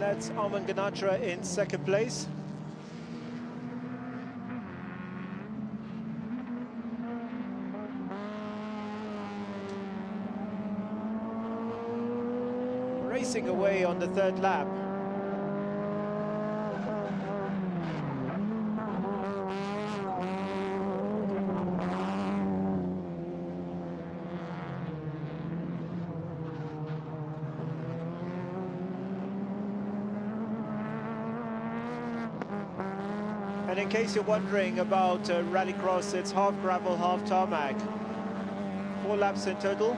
That's Arman Ganatra in second place. Racing away on the third lap. And in case you're wondering about rallycross, it's half gravel, half tarmac. 4 laps in total.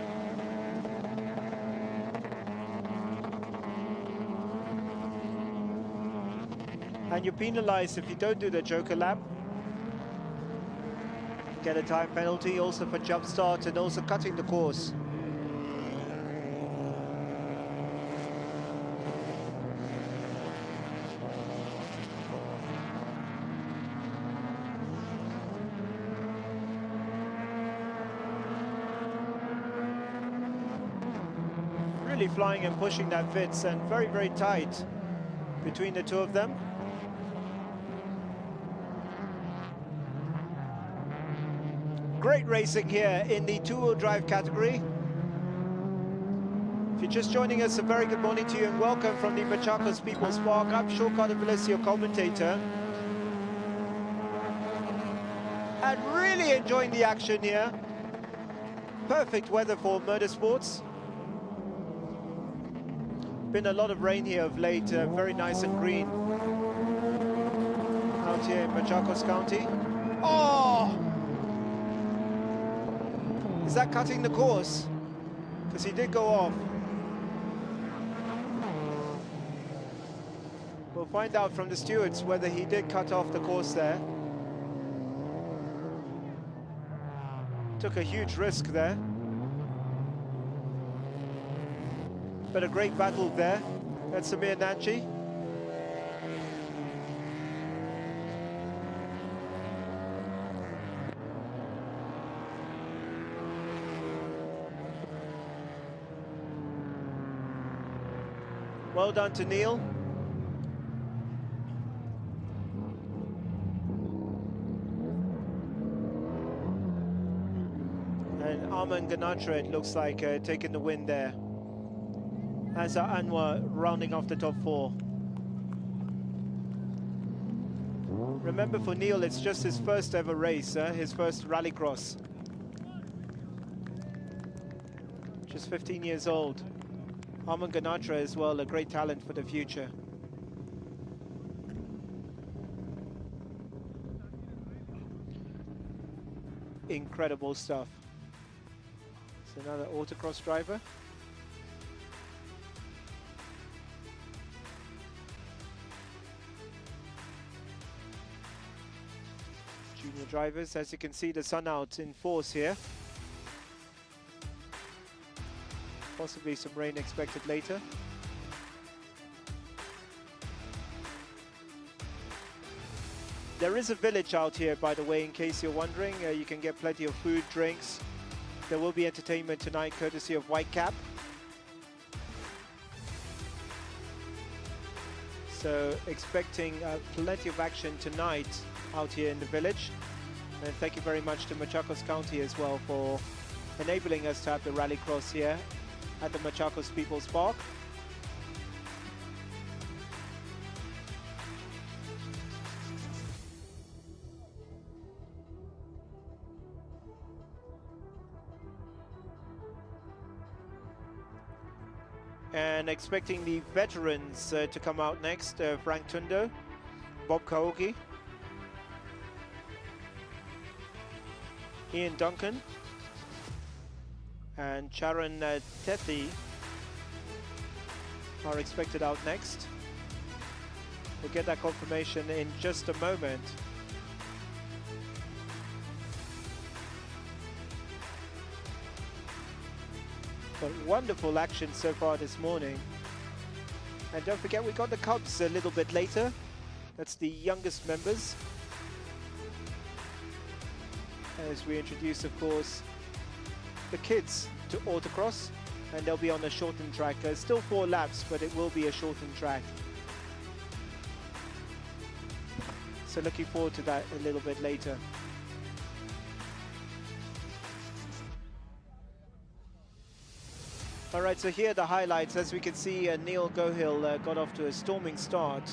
And you're penalized if you don't do the joker lap. Get a time penalty also for jump start and also cutting the course. Really flying and pushing that fits, and very, very tight between the two of them. Great racing here in the two-wheel drive category. If you're just joining us, a very good morning to you and welcome from the Machakos People's Park. I'm Sean Carter-Willis, your commentator. And really enjoying the action here. Perfect weather for motorsports. Been a lot of rain here of late, very nice and green out here in Machakos County. Oh! Is that cutting the course? Because he did go off. We'll find out from the stewards whether he did cut off the course there. Took a huge risk there. But a great battle there. That's Samir Nanchi. Well done to Neil. And Arman Ganatra, it looks like, taking the win there. Azza Anwar rounding off the top 4. Remember, for Neil, it's just his first ever race, his first rallycross. Just 15 years old. Arman Ganatra as well, a great talent for the future. incredible stuff. It's another autocross driver. Junior drivers, as you can see, the sun out in force here. Possibly some rain expected later. There is a village out here, by the way, in case you're wondering. You can get plenty of food, drinks. There will be entertainment tonight, courtesy of Whitecap. So expecting plenty of action tonight out here in the village. And thank you very much to Machakos County as well for enabling us to have the rallycross here at the Machakos People's Park. And expecting the veterans to come out next, Frank Tundo, Bob Kaogi, Ian Duncan, and Charan Tethi are expected out next. We'll get that confirmation in just a moment. But wonderful action so far this morning. And don't forget, we got the Cubs a little bit later. That's the youngest members. As we introduce, of course, the kids to autocross, and they'll be on a shortened track. Still 4 laps, but it will be a shortened track. So looking forward to that a little bit later. All right, so here are the highlights. As we can see, Neil Gohill got off to a storming start.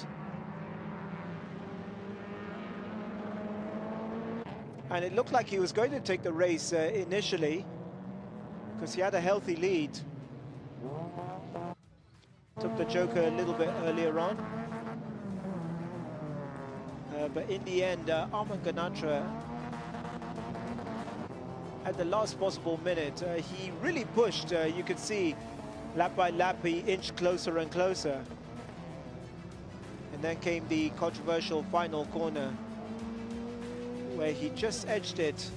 And it looked like he was going to take the race initially, because he had a healthy lead. Took the Joker a little bit earlier on. But in the end, Arman Ganatra, at the last possible minute, he really pushed. You could see lap by lap he inched closer and closer. And then came the controversial final corner, where he just edged it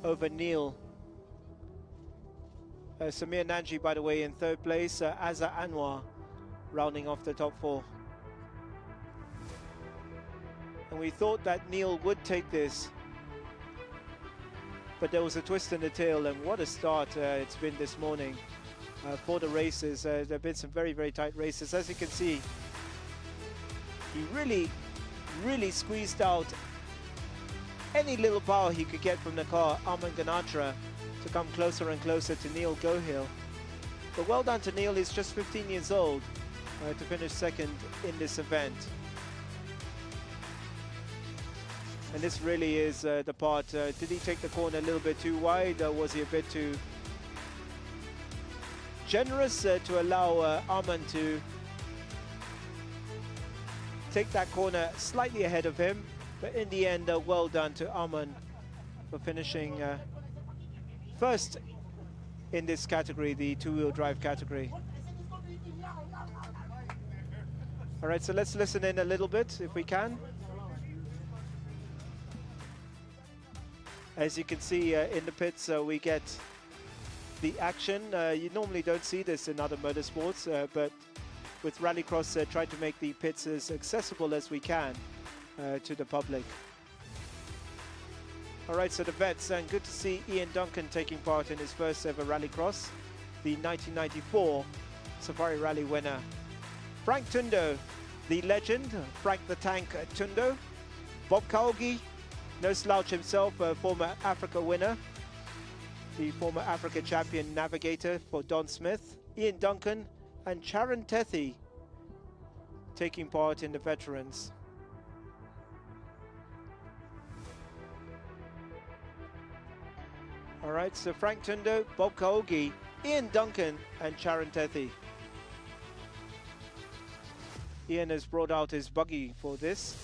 over Neil. Samir Nanji, by the way, in 3rd place. Azza Anwar rounding off the top 4. And we thought that Neil would take this, but there was a twist in the tail, and what a start it's been this morning for the races. There have been some very, very tight races. As you can see, he really squeezed out any little power he could get from the car, Arman Ganatra, to come closer and closer to Neil Gohill. But well done to Neil. He's just 15 years old to finish 2nd in this event. And this really is the part. Did he take the corner a little bit too wide? Was he a bit too generous to allow Arman to take that corner slightly ahead of him? But in the end, well done to Arman for finishing 1st in this category, the 2-wheel drive category. All right, so let's listen in a little bit if we can. As you can see in the pits, we get the action. You normally don't see this in other motorsports, but with Rallycross, trying to make the pits as accessible as we can to the public. All right, so the vets, and good to see Ian Duncan taking part in his first ever Rallycross, the 1994 Safari Rally winner. Frank Tundo, the legend, Frank the Tank Tundo. Bob Kaogi, no slouch himself, former Africa winner, the former Africa champion navigator for Don Smith. Ian Duncan and Charan Tethi taking part in the veterans. All right, so Frank Tundo, Bob Kaogi, Ian Duncan and Charan Tethi. Ian has brought out his buggy for this.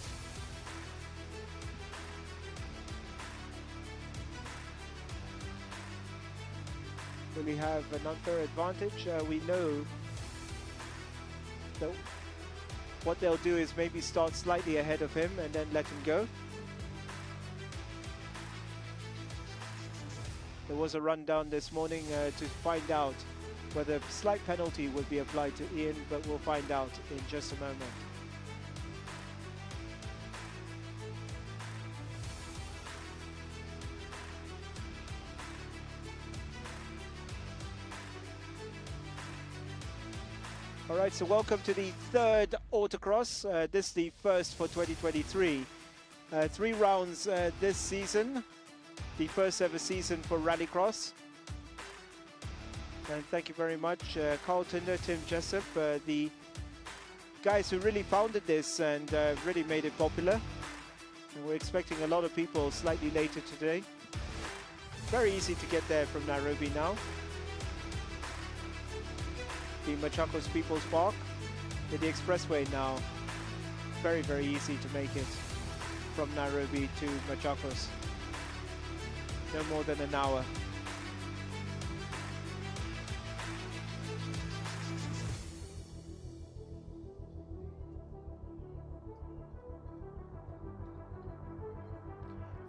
Will he have an unfair advantage? We know that what they'll do is maybe start slightly ahead of him and then let him go. There was a rundown this morning to find out whether a slight penalty would be applied to Ian, but we'll find out in just a moment. All right, so welcome to the third autocross. This is the first for 2023. 3 rounds this season, the first ever season for Rallycross. And thank you very much, Carl Tinder, Tim Jessup, the guys who really founded this and really made it popular. And we're expecting a lot of people slightly later today. Very easy to get there from Nairobi now. The Machakos People's Park with the expressway now. Very, very easy to make it from Nairobi to Machakos. No more than an hour.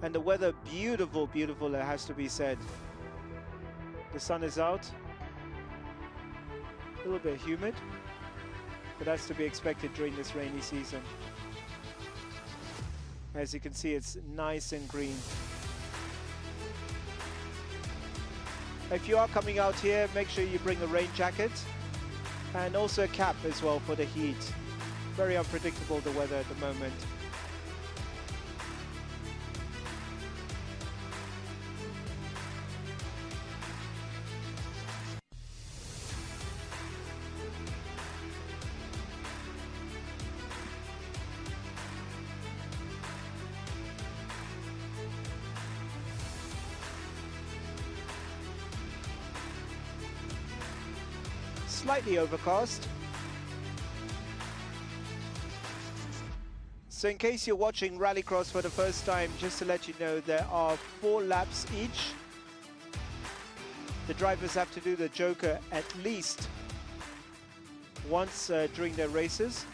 And the weather, beautiful, beautiful, it has to be said. The sun is out. A little bit humid, but that's to be expected during this rainy season. As you can see, it's nice and green. If you are coming out here, make sure you bring a rain jacket and also a cap as well for the heat. Very unpredictable, the weather at the moment. Slightly overcast. So in case you're watching Rallycross for the first time, just to let you know, there are 4 laps each. The drivers have to do the Joker at least once during their races.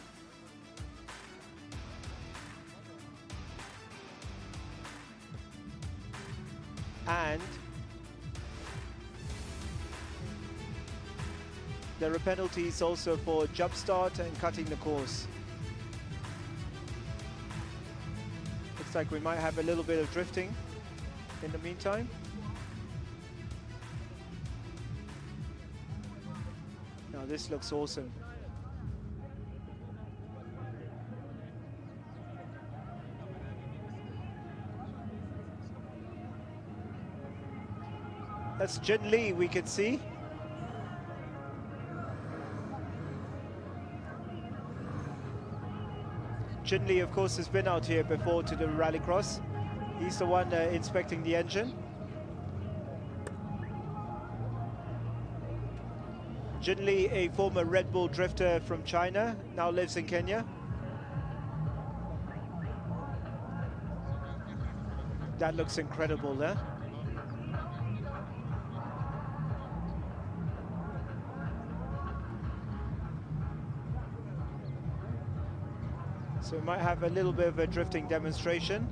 And there are penalties also for jump start and cutting the course. Looks like we might have a little bit of drifting in the meantime. Now this looks awesome. That's Jin Lee we can see. Jin Lee, of course, has been out here before to the Rallycross. He's the one inspecting the engine. Jin Lee, a former Red Bull drifter from China, now lives in Kenya. That looks incredible there. So we might have a little bit of a drifting demonstration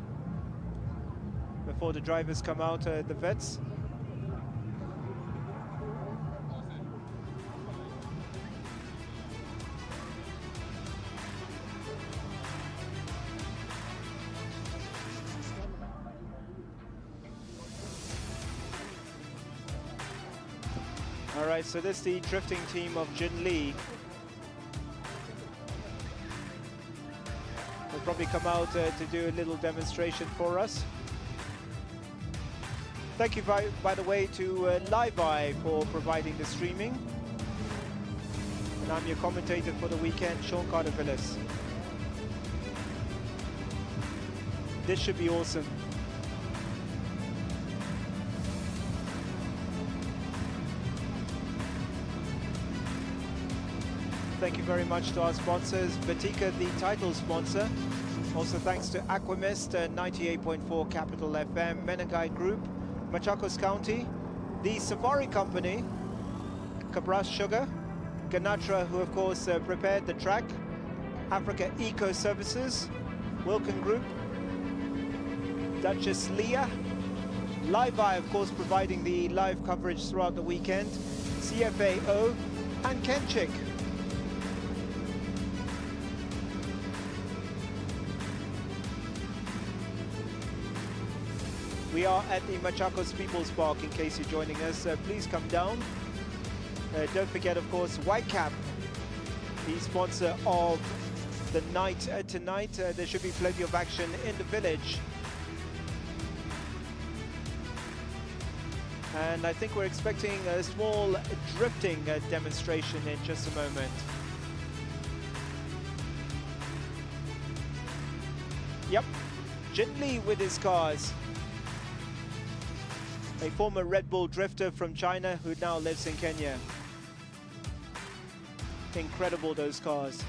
before the drivers come out, the vets. All right, so this is the drifting team of Jin Lee. They'll probably come out to do a little demonstration for us. Thank you, by the way, to Live Eye for providing the streaming. And I'm your commentator for the weekend, Sean Carter-Villas. This should be awesome. Thank you very much to our sponsors, Batika, the title sponsor. Also thanks to Aquamist, 98.4 Capital FM, Menengai Group, Machakos County, The Safari Company, Cabras Sugar, Ganatra, who of course prepared the track, Africa Eco Services, Wilkin Group, Duchess Leah, Live Eye, of course, providing the live coverage throughout the weekend, CFAO, and Kenchik. We are at the Machakos People's Park, in case you're joining us. Please come down. Don't forget, of course, Whitecap, the sponsor of the night tonight. There should be plenty of action in the village. And I think we're expecting a small drifting demonstration in just a moment. Yep, Jin Lee with his cars. A former Red Bull drifter from China who now lives in Kenya. Incredible, those cars.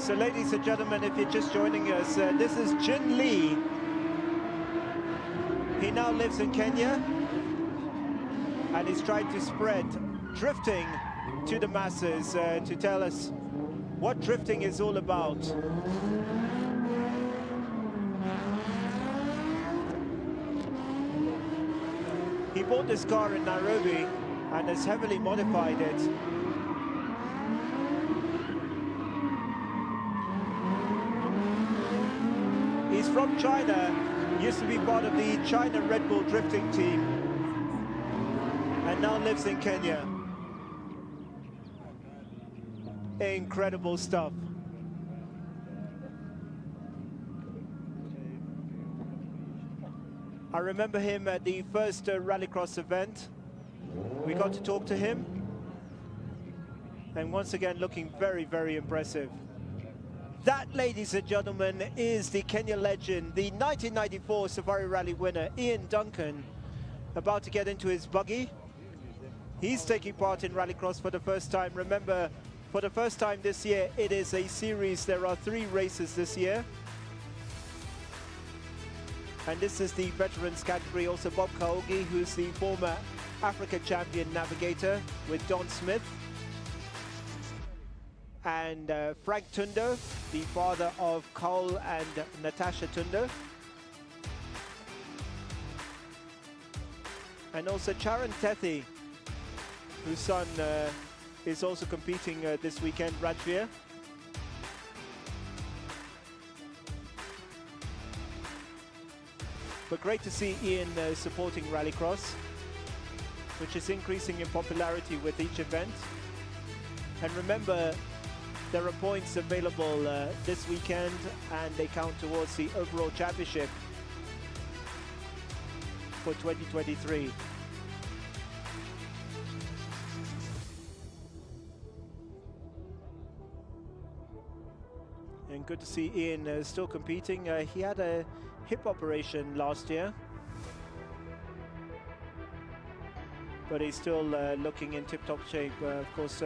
So ladies and gentlemen, if you're just joining us, this is Jin Lee. He now lives in Kenya and he's trying to spread drifting to the masses to tell us what drifting is all about. He bought this car in Nairobi and has heavily modified it. He's from China, used to be part of the China Red Bull drifting team, and now lives in Kenya. Incredible stuff. I remember him at the first Rallycross event. We got to talk to him, and once again looking very, very impressive. That, ladies and gentlemen, is the Kenya legend, the 1994 Safari Rally winner, Ian Duncan, about to get into his buggy. He's taking part in Rallycross for the first time. Remember, for the first time this year, it is a series. There are 3 races this year. And this is the veterans category. Also Bob Kaogi, who's the former Africa champion navigator with Don Smith. And Frank Tundo, the father of Cole and Natasha Tundo. And also Charan Tethi, whose son is also competing this weekend, Rajveer. But great to see Ian supporting Rallycross, which is increasing in popularity with each event. And remember, there are points available this weekend, and they count towards the overall championship for 2023. And good to see Ian still competing. He had a hip operation last year, but he's still looking in tip-top shape. Of course,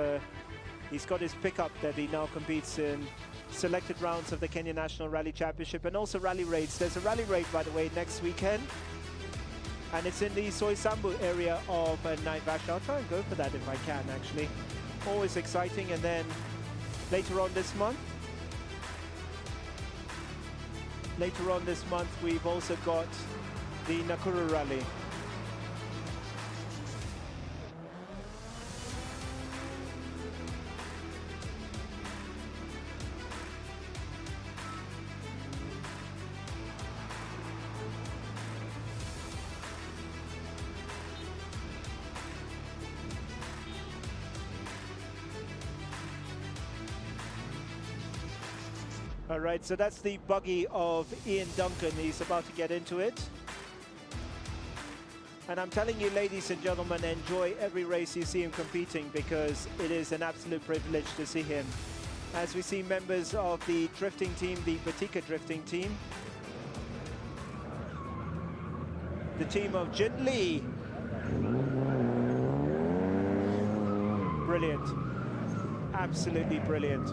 he's got his pickup that he now competes in selected rounds of the Kenya National Rally Championship and also rally raids. There's a rally raid, by the way, next weekend, and it's in the Soisambu area of Naivasha. I'll try and go for that if I can, actually. Always exciting. And then later on this month, we've also got the Nakuru Rally. All right, so that's the buggy of Ian Duncan. He's about to get into it. And I'm telling you, ladies and gentlemen, enjoy every race you see him competing, because it is an absolute privilege to see him. As we see members of the drifting team, the Batika drifting team, the team of Jin Lee. Brilliant, absolutely brilliant.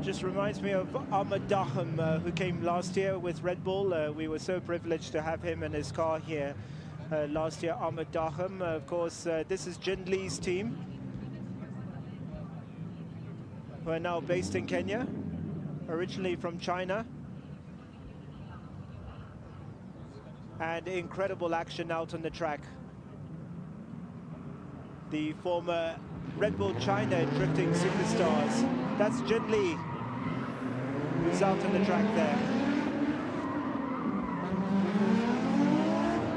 Just reminds me of Ahmed Daham, who came last year with Red Bull. We were so privileged to have him and his car here last year. Ahmed Daham, of course, this is Jin Lee's team, who are now based in Kenya, originally from China. And incredible action out on the track. the former Red Bull China drifting superstars. That's Jin Lee, who's out on the track there.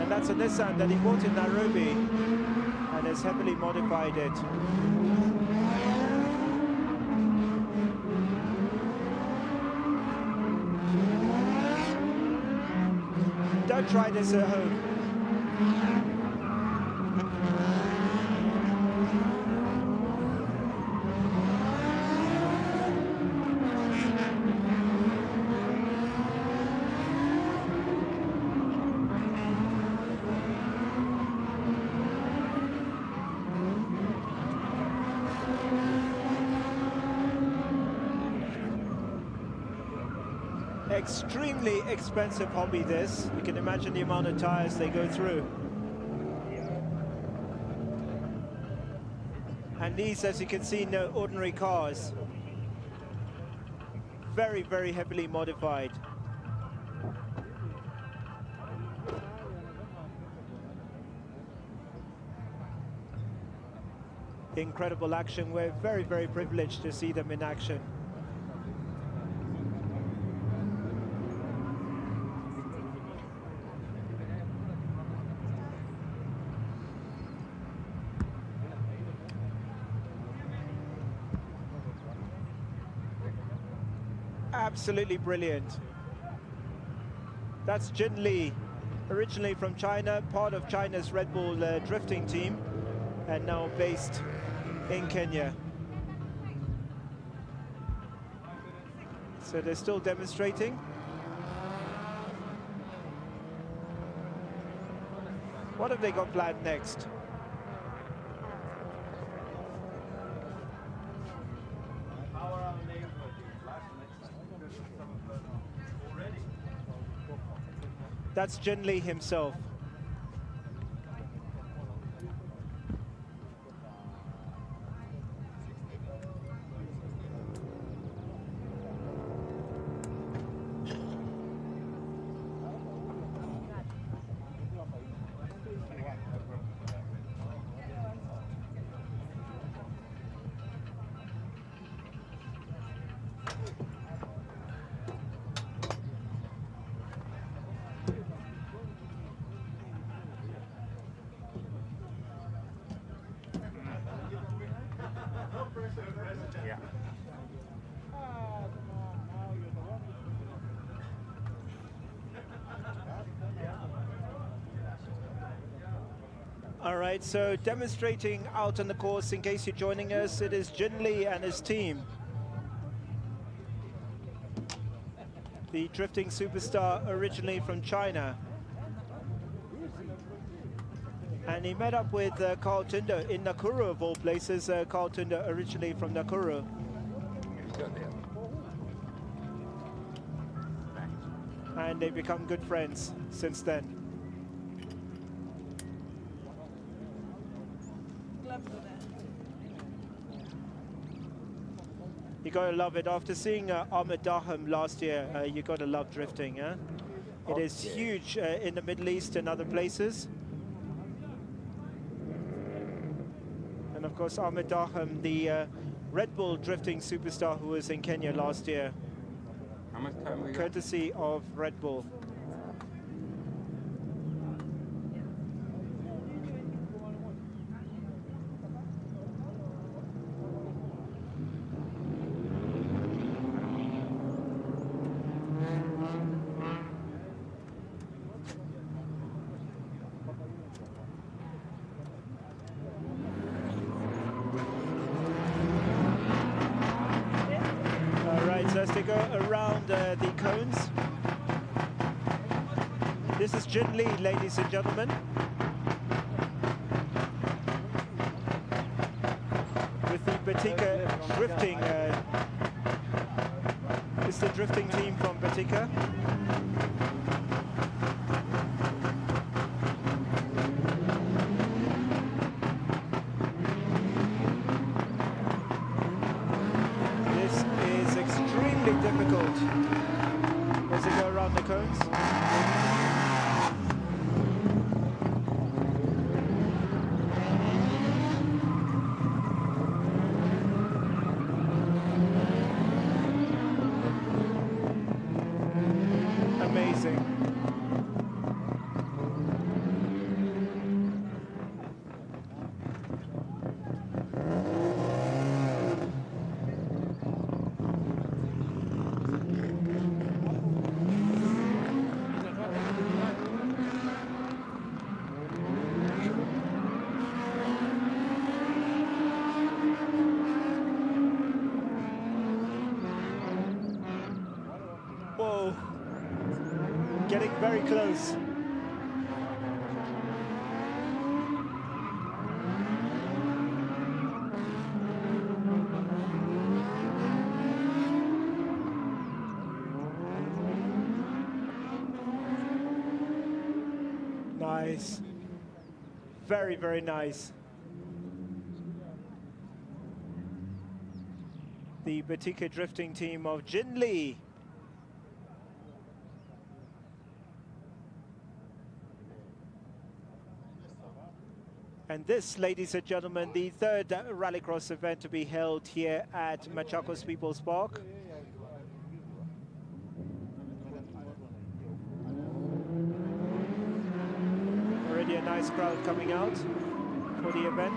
And that's a Nissan that he bought in Nairobi and has heavily modified it. Don't try this at home. Extremely expensive hobby this. You can imagine the amount of tires they go through. And these, as you can see, no ordinary cars. Very, very heavily modified. Incredible action. We're very, very privileged to see them in action. Absolutely brilliant. That's Jin Lee, originally from China, part of China's Red Bull drifting team, and now based in Kenya. So they're still demonstrating. What have they got planned next? That's Jin Lee himself. All right, so demonstrating out on the course, in case you're joining us, it is Jin Lee and his team. The drifting superstar originally from China. And he met up with Carl Tinder in Nakuru, of all places. Carl Tinder originally from Nakuru. And they've become good friends since then. You gotta love it. After seeing Ahmed Daham last year, you gotta love drifting, huh? It is huge in the Middle East and other places. And of course, Ahmed Daham, the Red Bull drifting superstar who was in Kenya last year. How much time we got? Courtesy of Red Bull. So as they go around the cones, this is Jin Lee, ladies and gentlemen, with the Batika drifting. It's the drifting team from Batika. Difficult as they go around the cones. getting very close. Nice. Very, very nice. The Batika drifting team of Jin Lee. And this, ladies and gentlemen, the third rallycross event to be held here at Machakos People's Park. Already a nice crowd coming out for the event.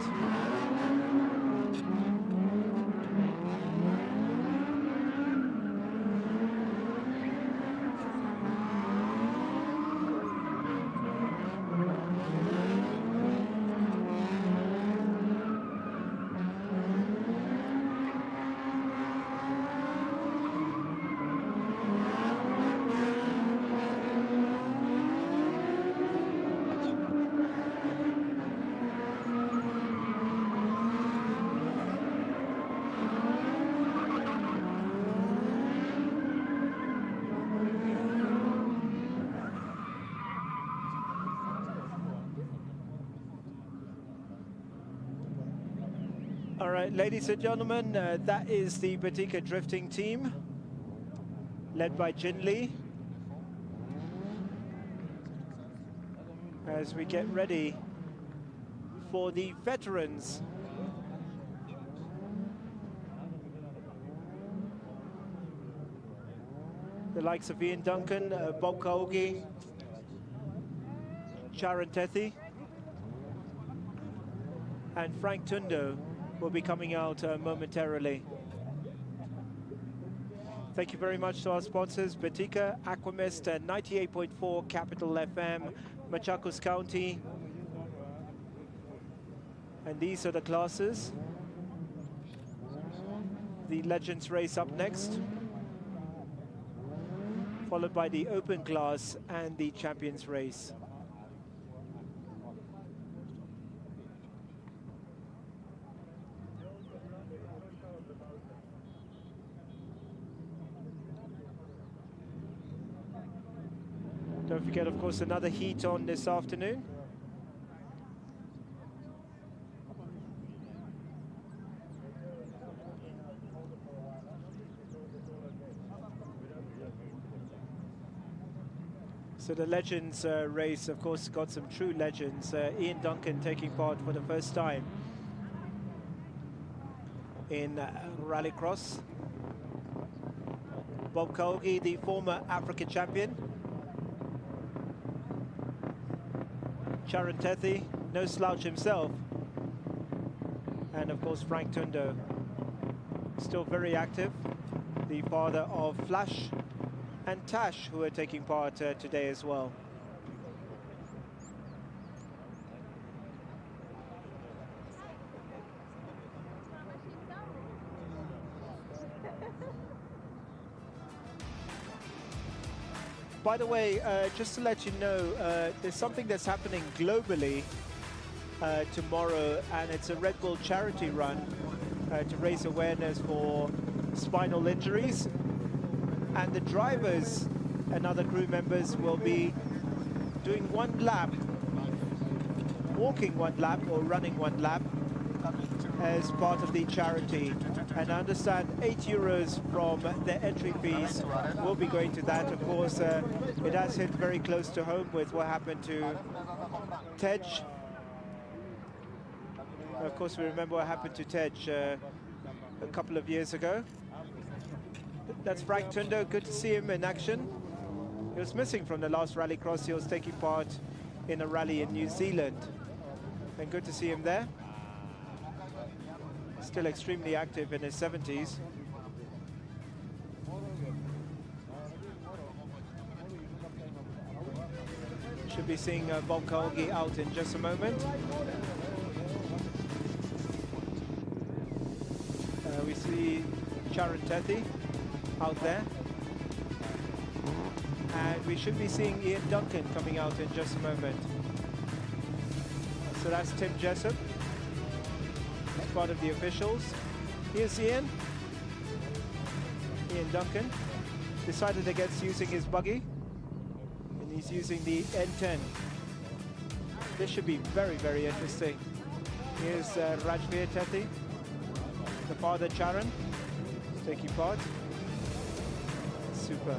All right, ladies and gentlemen, that is the Batika drifting team, led by Jin Lee. As we get ready for the veterans. The likes of Ian Duncan, Bob Kaogi, Charan Tethi, and Frank Tundo will be coming out momentarily. Thank you very much to our sponsors, Batika, Aquamist, 98.4 Capital FM, Machakos County. And these are the classes. The Legends race up next, followed by the Open class and the Champions race. Don't forget, of course, another heat on this afternoon. So the Legends race, of course, got some true legends. Ian Duncan taking part for the first time in rallycross. Bob Kaogi, the former African champion. Charan Tethi, no slouch himself. And of course Frank Tundo, still very active. The father of Flash and Tash, who are taking part today as well. By the way, just to let you know, there's something that's happening globally tomorrow, and it's a Red Bull charity run to raise awareness for spinal injuries. And the drivers and other crew members will be doing one lap, walking one lap or running one lap as part of the charity. And I understand €8 from the entry fees will be going to that. Of course, it has hit very close to home with what happened to Tej. Of course, we remember what happened to Tej a couple of years ago. That's Frank Tundo. Good to see him in action. He was missing from the last rallycross. He was taking part in a rally in New Zealand. And good to see him there. Still extremely active in his 70s. Should be seeing Bob Kaogi out in just a moment. We see Charan Tethi out there. And we should be seeing Ian Duncan coming out in just a moment. So that's Tim Jessup. He's part of the officials. Here's Ian. Ian Duncan decided against using his buggy. And he's using the N10. This should be very, very interesting. Here's Rajveer Tethi, the father Charan, is taking part. Super.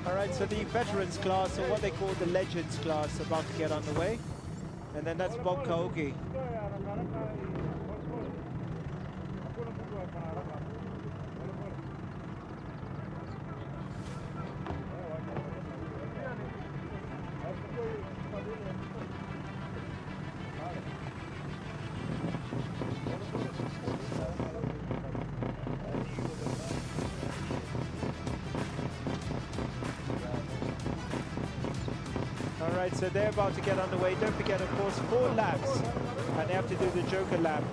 All right, so the veterans class, or what they call the legends class, about to get underway. And then that's Bob Kaoki. All right, so they're about to get underway. Don't forget, of course, 4 laps, and they have to do the Joker lap.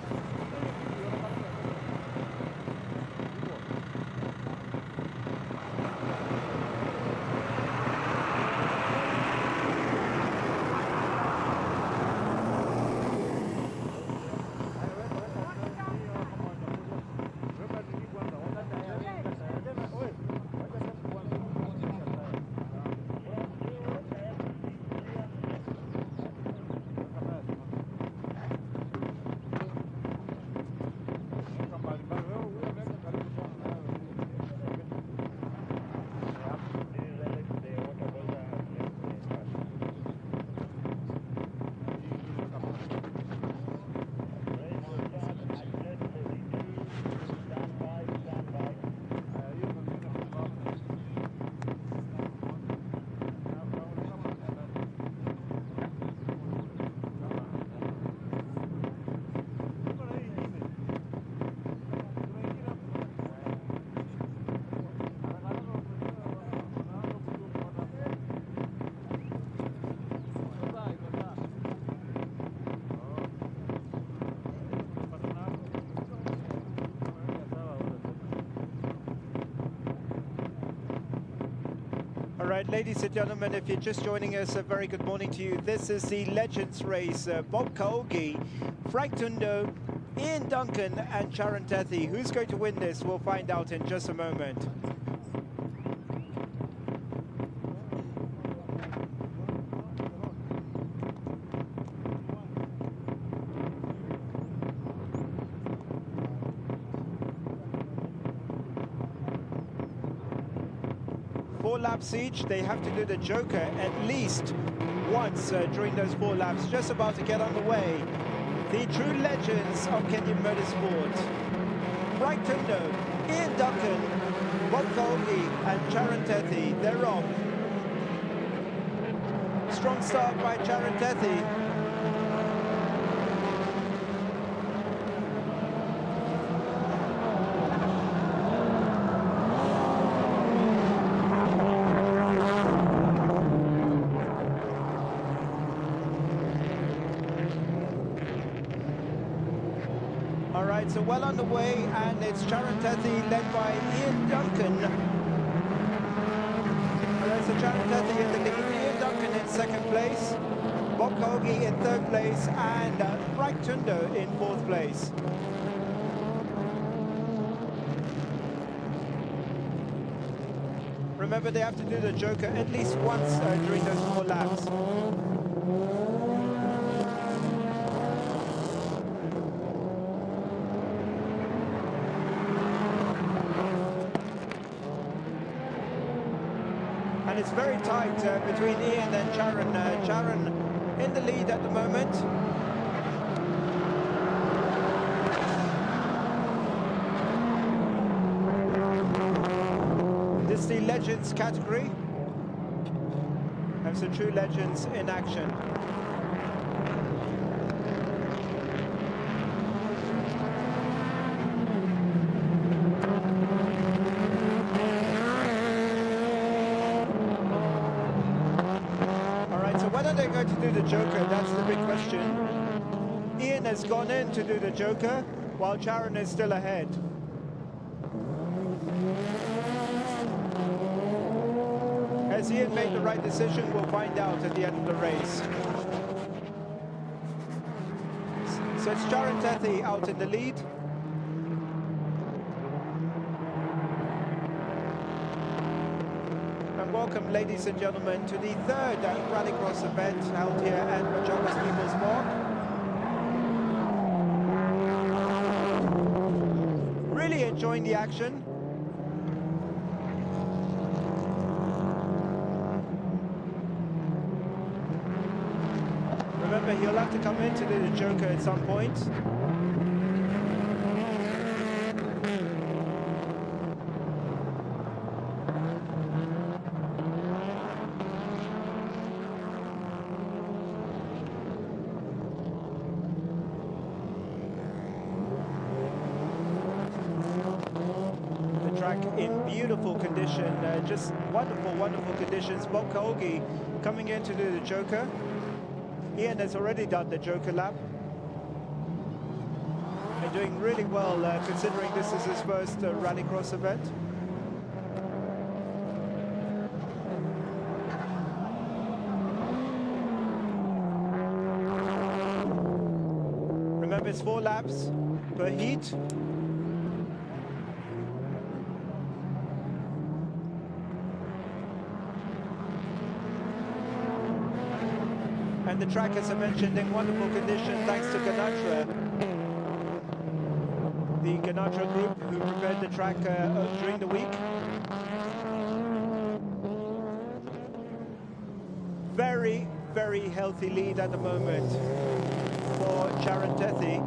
All right, ladies and gentlemen, if you're just joining us, a very good morning to you. This is the Legends race. Bob Kaogi, Frank Tundo, Ian Duncan and Charan Tethi. Who's going to win this? We'll find out in just a moment. Four laps each. They have to do the Joker at least once during those 4 laps. Just about to get underway. The true legends of Kenyan motorsport. Frank Tundo, Ian Duncan, Bob Kaogi and Charan Tethi. They're off. Strong start by Charan Tethi. All right, so well underway, and it's Charan Tethi led by Ian Duncan. All right, so Charan Tethi in the lead, Ian Duncan in 2nd place, Bob Kaogi in 3rd place, and Frank Tundo in 4th place. Remember, they have to do the Joker at least once during those 4 laps. And it's very tight between Ian and Charan. Charan in the lead at the moment. This is the Legends category. Have some true legends in action. are they going to do the joker? That's the big question. Ian has gone in to do the joker, while Sharon is still ahead. Has Ian made the right decision? We'll find out at the end of the race. So it's Sharon Tethy out in the lead. And welcome, ladies and gentlemen, to the third Rallycross event held here at Majogas People's Park. Really enjoying the action. Remember, he'll have to come in to do the joker at some point. The track in beautiful condition, just wonderful, wonderful conditions. Bob Kaogi coming in to do the joker. Ian has already done the joker lap. And doing really well considering this is his first Rallycross event. Remember, it's 4 laps per heat. And the track, as I mentioned, in wonderful condition thanks to Ganatra. The Ganatra group who prepared the track during the week. Very, very healthy lead at the moment for Sharon Tethy.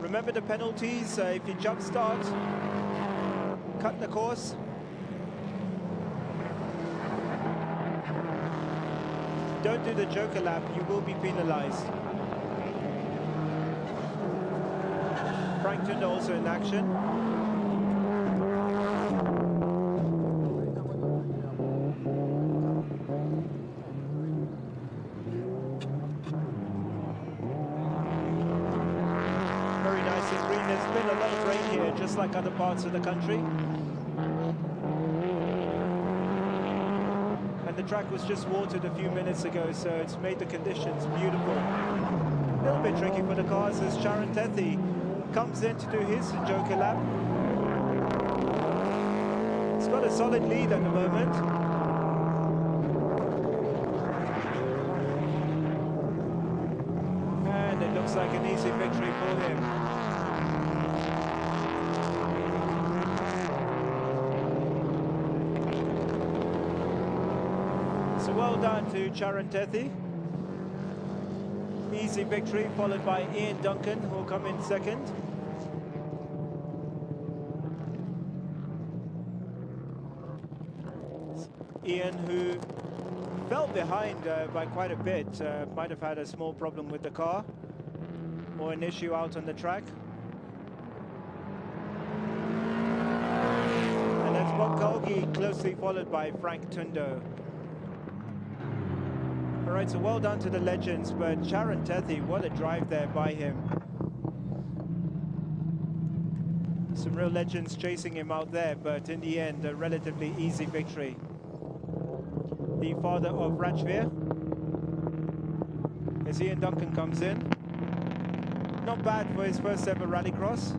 Remember the penalties, if you jump start, cut the course. Don't do the joker lap, you will be penalized. Frankton also in action. Very nice and green. There's been a lot of rain here, just like other parts of the country. And the track was just watered a few minutes ago, so it's made the conditions beautiful. A little bit tricky for the cars as Sharon Tethy comes in to do his joker lap. He's got a solid lead at the moment. And it looks like an easy victory for him. So well done to Sharon Tethy. Easy victory, followed by Ian Duncan, who will come in second. Ian, who fell behind by quite a bit, might have had a small problem with the car or an issue out on the track. And that's Bob Colgi, closely followed by Frank Tundo. All right, so well done to the legends, but Sharon Tethy, what a drive there by him. Some real legends chasing him out there, but in the end, a relatively easy victory. The father of Rajveer, as Ian Duncan comes in. Not bad for his first ever rallycross.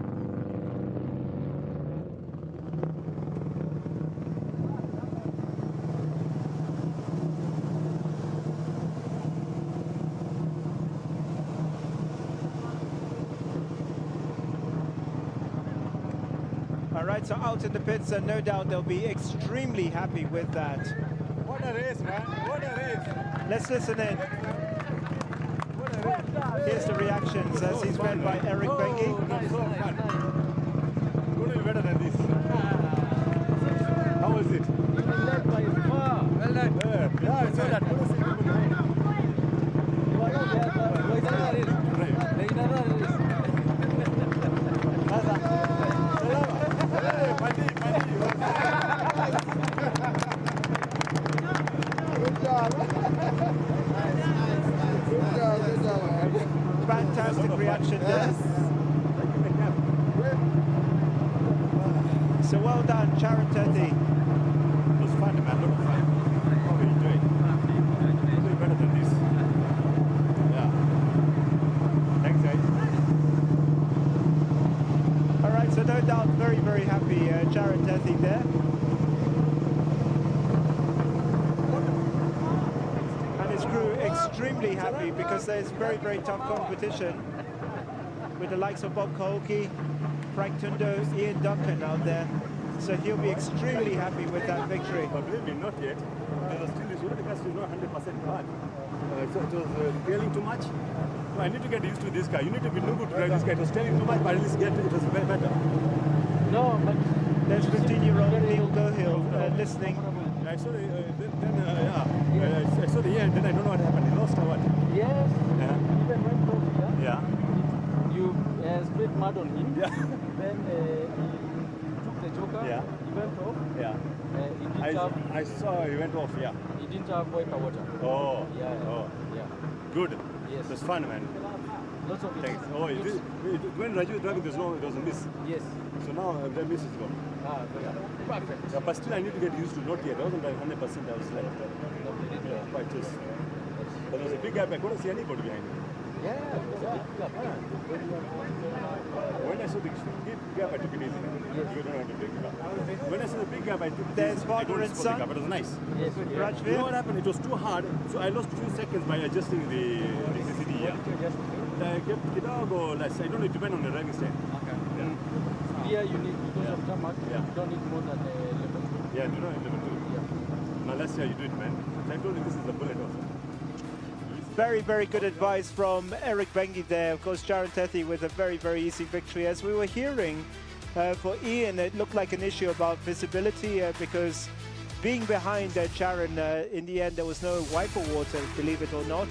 All right, so out in the pits, and no doubt they'll be extremely happy with that. What a race, man. What a race. Let's listen in. Here's the reactions as he's met by Eric Benke. Nice, so fun. Couldn't be better than this. How was it? Led by far. Well done. Yeah, I saw that. Right. there. So well done, Sharon Tethi. It was fun, man. Look fun. How are you doing? You're doing better than this. Yeah. Thanks, guys. All right, so no doubt very, very happy, Sharon Tethi there. And his crew extremely happy because there's very, very tough competition with the likes of Bob Kaoki, Frank Tundo, Ian Duncan out there. So he'll be extremely happy with that victory. But believe me, not yet. Because still this roller coaster is not 100% hard. So it was trailing too much. So I need to get used to this guy. You need to be no good to drive this guy. It was trailing too much, but at least it was way better. No, but There's 15-year-old Neil Gohill listening. I saw the, I saw the end, then I don't know what happened. He lost or what? yes, Yeah. even when Kofi, Yeah. you sprayed mud on him. Yeah. Then he took the joker. Yeah. He went off. Yeah. He didn't have. I saw he went off, yeah. He didn't have wiper water. Oh. Yeah. Oh. Yeah. Good. Yes. It was fun, man. Lots of it. Thanks. Oh, when Raju was driving, there was a miss. Yes. So now the miss is gone. Perfect. Yeah, but still I need to get used to not yet. I wasn't like 100%. I was like, quite close. But there was a big gap. I couldn't see anybody behind me. Yeah. When I saw the big gap, I took it easy. You don't have to break it up. When I saw the big gap, I took it There's easy. father I couldn't and spot the son. gap. It was nice. Yes. You know Rajveer. what happened? It was too hard, so I lost a few seconds by adjusting the CCD. Yeah. I kept Kidago less. I don't know, it depends on the driving style. Okay. Yeah. Here you need, because of tarmac, Yeah. you don't need more than level 2. Yeah, do not level 2. Yeah. Now last year you do it, man. I told you this is the bullet also. Very, very good advice from Eric Bengi there. Of course, Sharon Tethi with a very, very easy victory. As we were hearing for Ian, it looked like an issue about visibility because being behind Sharon, in the end, there was no wiper water, believe it or not.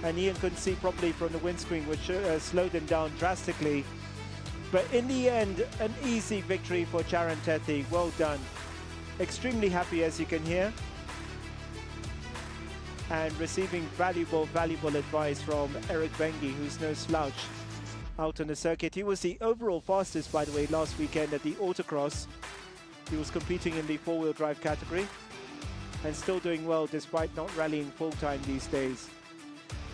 And Ian couldn't see properly from the windscreen, which slowed him down drastically. But in the end, an easy victory for Sharon Tethi. Well done. Extremely happy, as you can hear. And receiving valuable advice from Eric Bengi, who's no slouch out on the circuit. He was the overall fastest, by the way, last weekend at the autocross. He was competing in the four-wheel drive category and still doing well despite not rallying full-time these days.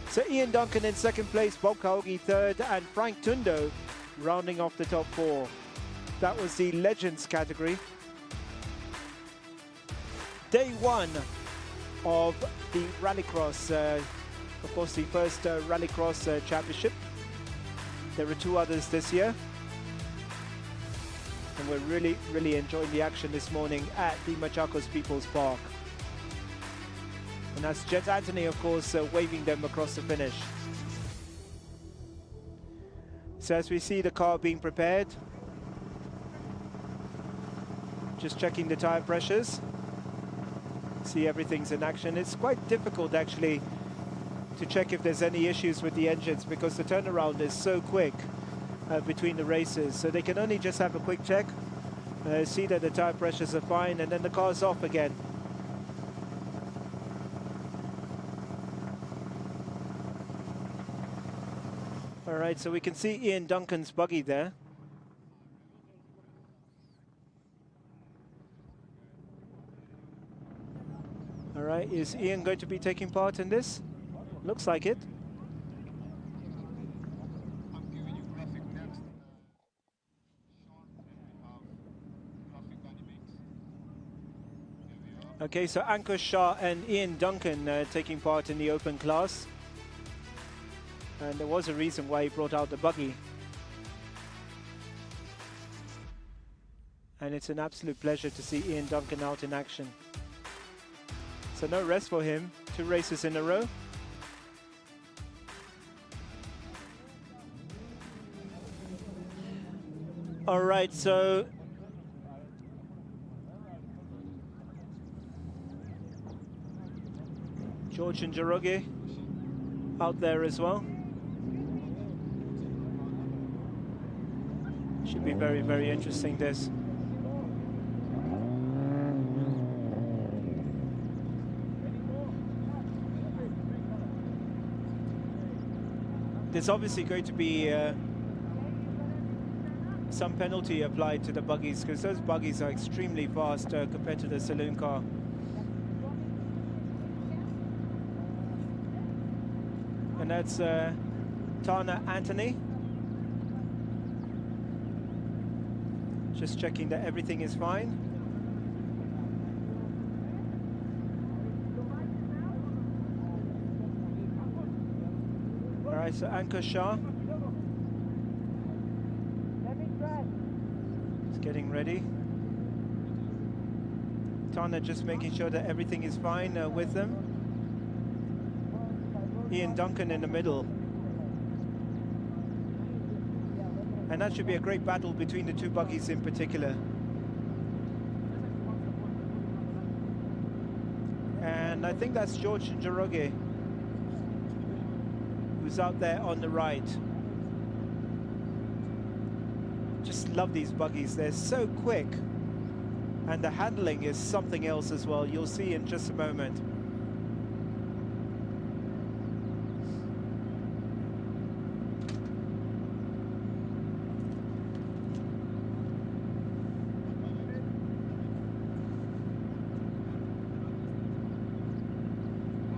So Ian Duncan in second place, Bob Kaogi third, and Frank Tundo rounding off the top four. That was the Legends category. Day one of the Rallycross, of course the first Rallycross championship. There are two others this year. And we're really enjoying the action this morning at the Machakos People's Park. And that's Jet Anthony, of course, waving them across the finish. So as we see the car being prepared, just checking the tire pressures. See everything's in action. It's quite difficult actually to check if there's any issues with the engines because the turnaround is so quick between the races. So they can only just have a quick check, see that the tire pressures are fine, and then the car's off again. All right, so we can see Ian Duncan's buggy there. All right, is Ian going to be taking part in this? Looks like it. I'm giving you graphic next. Sean, graphic animate. There we are. Okay, so Ankush Shah and Ian Duncan taking part in the open class. And there was a reason why he brought out the buggy. And it's an absolute pleasure to see Ian Duncan out in action. So no rest for him, 2 races in a row. All right, so George and Njoroge out there as well. Should be very, very interesting, this. There's obviously going to be some penalty applied to the buggies, because those buggies are extremely fast compared to the saloon car. And that's Tana Anthony. Just checking that everything is fine. All right, so Ankur Shah. He's getting ready. Tana just making sure that everything is fine with them. Ian Duncan in the middle. And that should be a great battle between the two buggies in particular. And I think that's George Njoroge, who's out there on the right. Just love these buggies. They're so quick. And the handling is something else as well. You'll see in just a moment.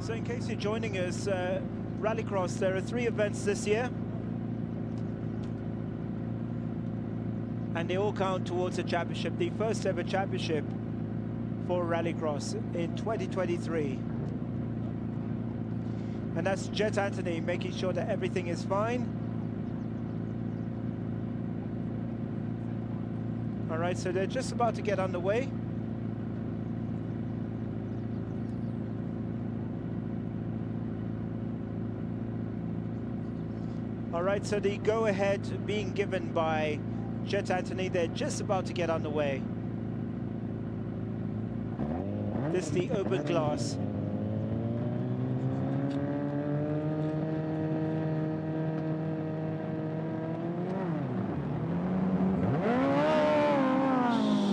So in case you're joining us, Rallycross, there are 3 events this year. And they all count towards a championship, the first ever championship for Rallycross in 2023. And that's Jet Anthony making sure that everything is fine. All right, so they're just about to get underway. All right, so the go-ahead being given by Jet Anthony. They're just about to get underway. This is the open class.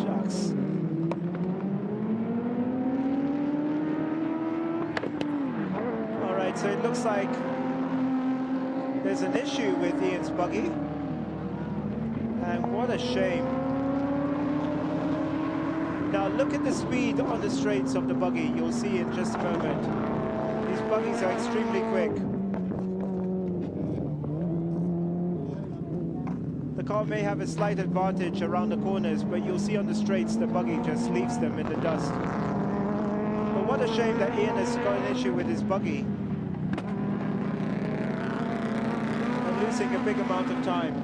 Shucks. All right, so it looks like there's an issue with Ian's buggy. And what a shame. Now look at the speed on the straights of the buggy. You'll see in just a moment. These buggies are extremely quick. The car may have a slight advantage around the corners, but you'll see on the straights the buggy just leaves them in the dust. But what a shame that Ian has got an issue with his buggy. And losing a big amount of time.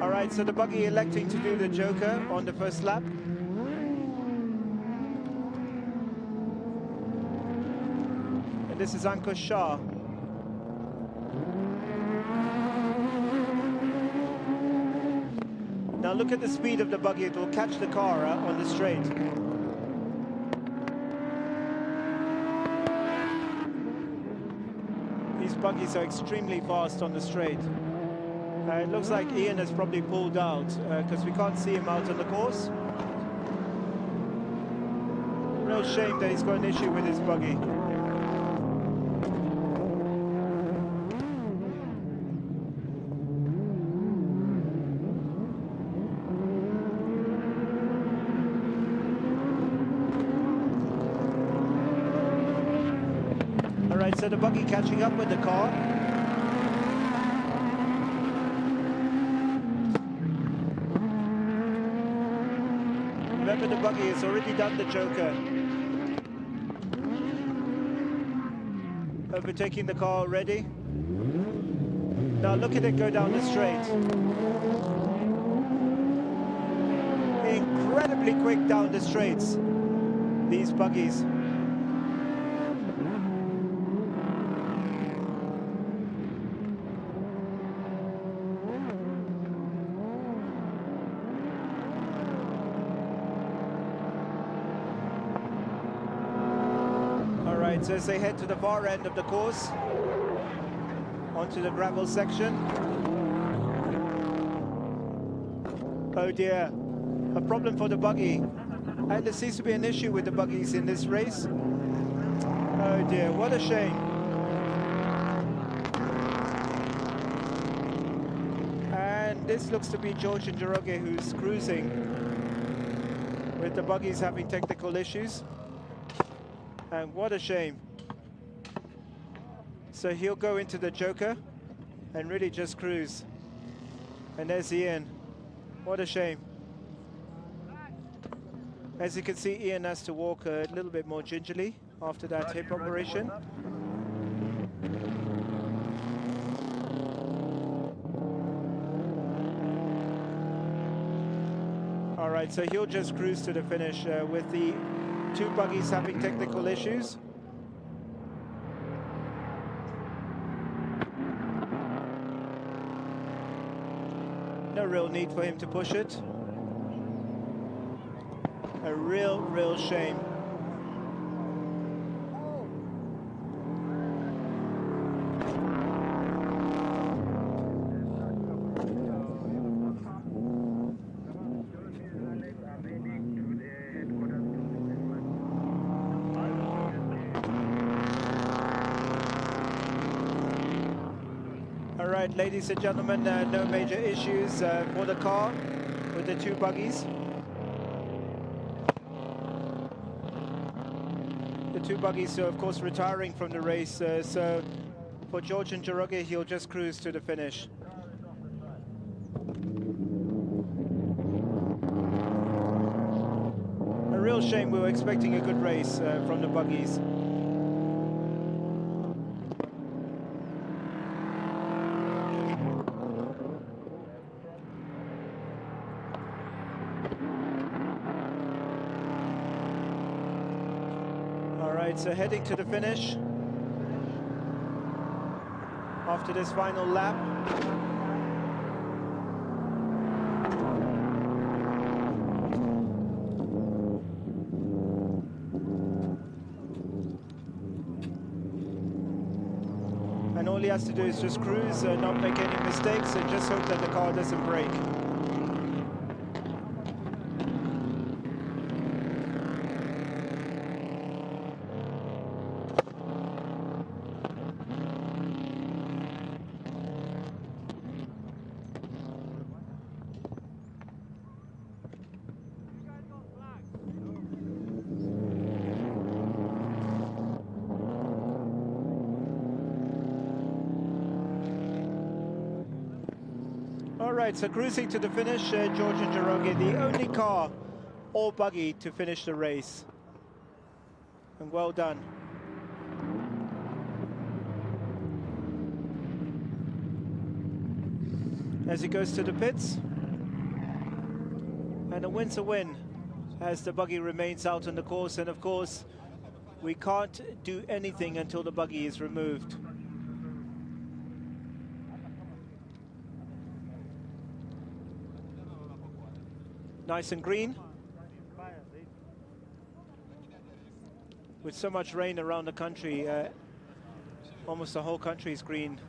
All right, so the buggy electing to do the joker on the first lap. And this is Ankur Shah. Now look at the speed of the buggy. It will catch the car on the straight. These buggies are extremely fast on the straight. It looks like Ian has probably pulled out because we can't see him out on the course. Real shame that he's got an issue with his buggy. All right, so the buggy catching up with the car. Remember, the buggy has already done the joker. Overtaking the car already. Now look at it go down the straight. Incredibly quick down the straights, these buggies. So as they head to the far end of the course, onto the gravel section. Oh dear, a problem for the buggy. And there seems to be an issue with the buggies in this race. Oh dear, what a shame. and this looks to be George and Njoroge who's cruising, with the buggies having technical issues. And what a shame. So he'll go into the Joker and really just cruise. And there's Ian. What a shame. As you can see, Ian has to walk a little bit more gingerly after that hip operation. All right, so he'll just cruise to the finish with the two buggies having technical issues. No real need for him to push it. A real shame. All right, ladies and gentlemen, no major issues for the car with the two buggies. The two buggies are, of course, retiring from the race. So for George and Njoroge, he'll just cruise to the finish. A real shame. We were expecting a good race from the buggies. So heading to the finish after this final lap. And all he has to do is just cruise, not make any mistakes, and just hope that the car doesn't break. Right, so cruising to the finish, George and Njoroge, the only car or buggy to finish the race. And well done. As he goes to the pits. And a win's a win as the buggy remains out on the course. And of course, we can't do anything until the buggy is removed. Nice and green. With so much rain around the country, almost the whole country is green.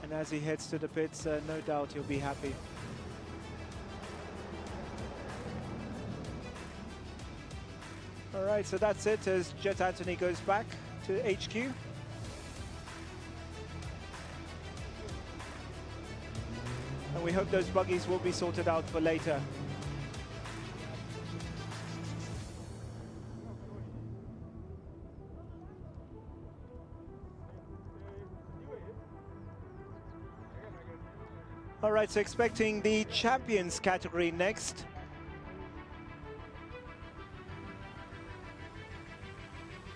And as he heads to the pits, no doubt he'll be happy. All right, so that's it as Jet Anthony goes back to HQ. And we hope those buggies will be sorted out for later. All right, so expecting the champions category next.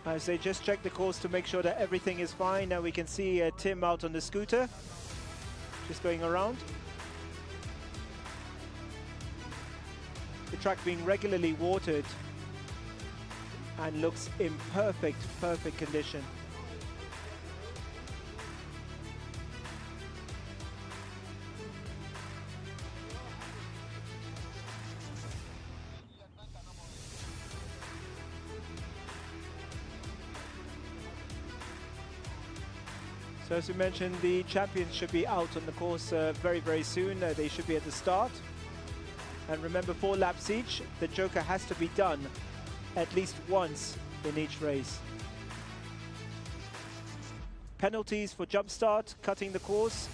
As they just check the course to make sure that everything is fine. Now we can see Tim out on the scooter, just going around. The track being regularly watered and looks in perfect condition. So as we mentioned, the champions should be out on the course very soon. They should be at the start. And remember, 4 laps each. The Joker has to be done at least once in each race. penalties for jump start, cutting the course,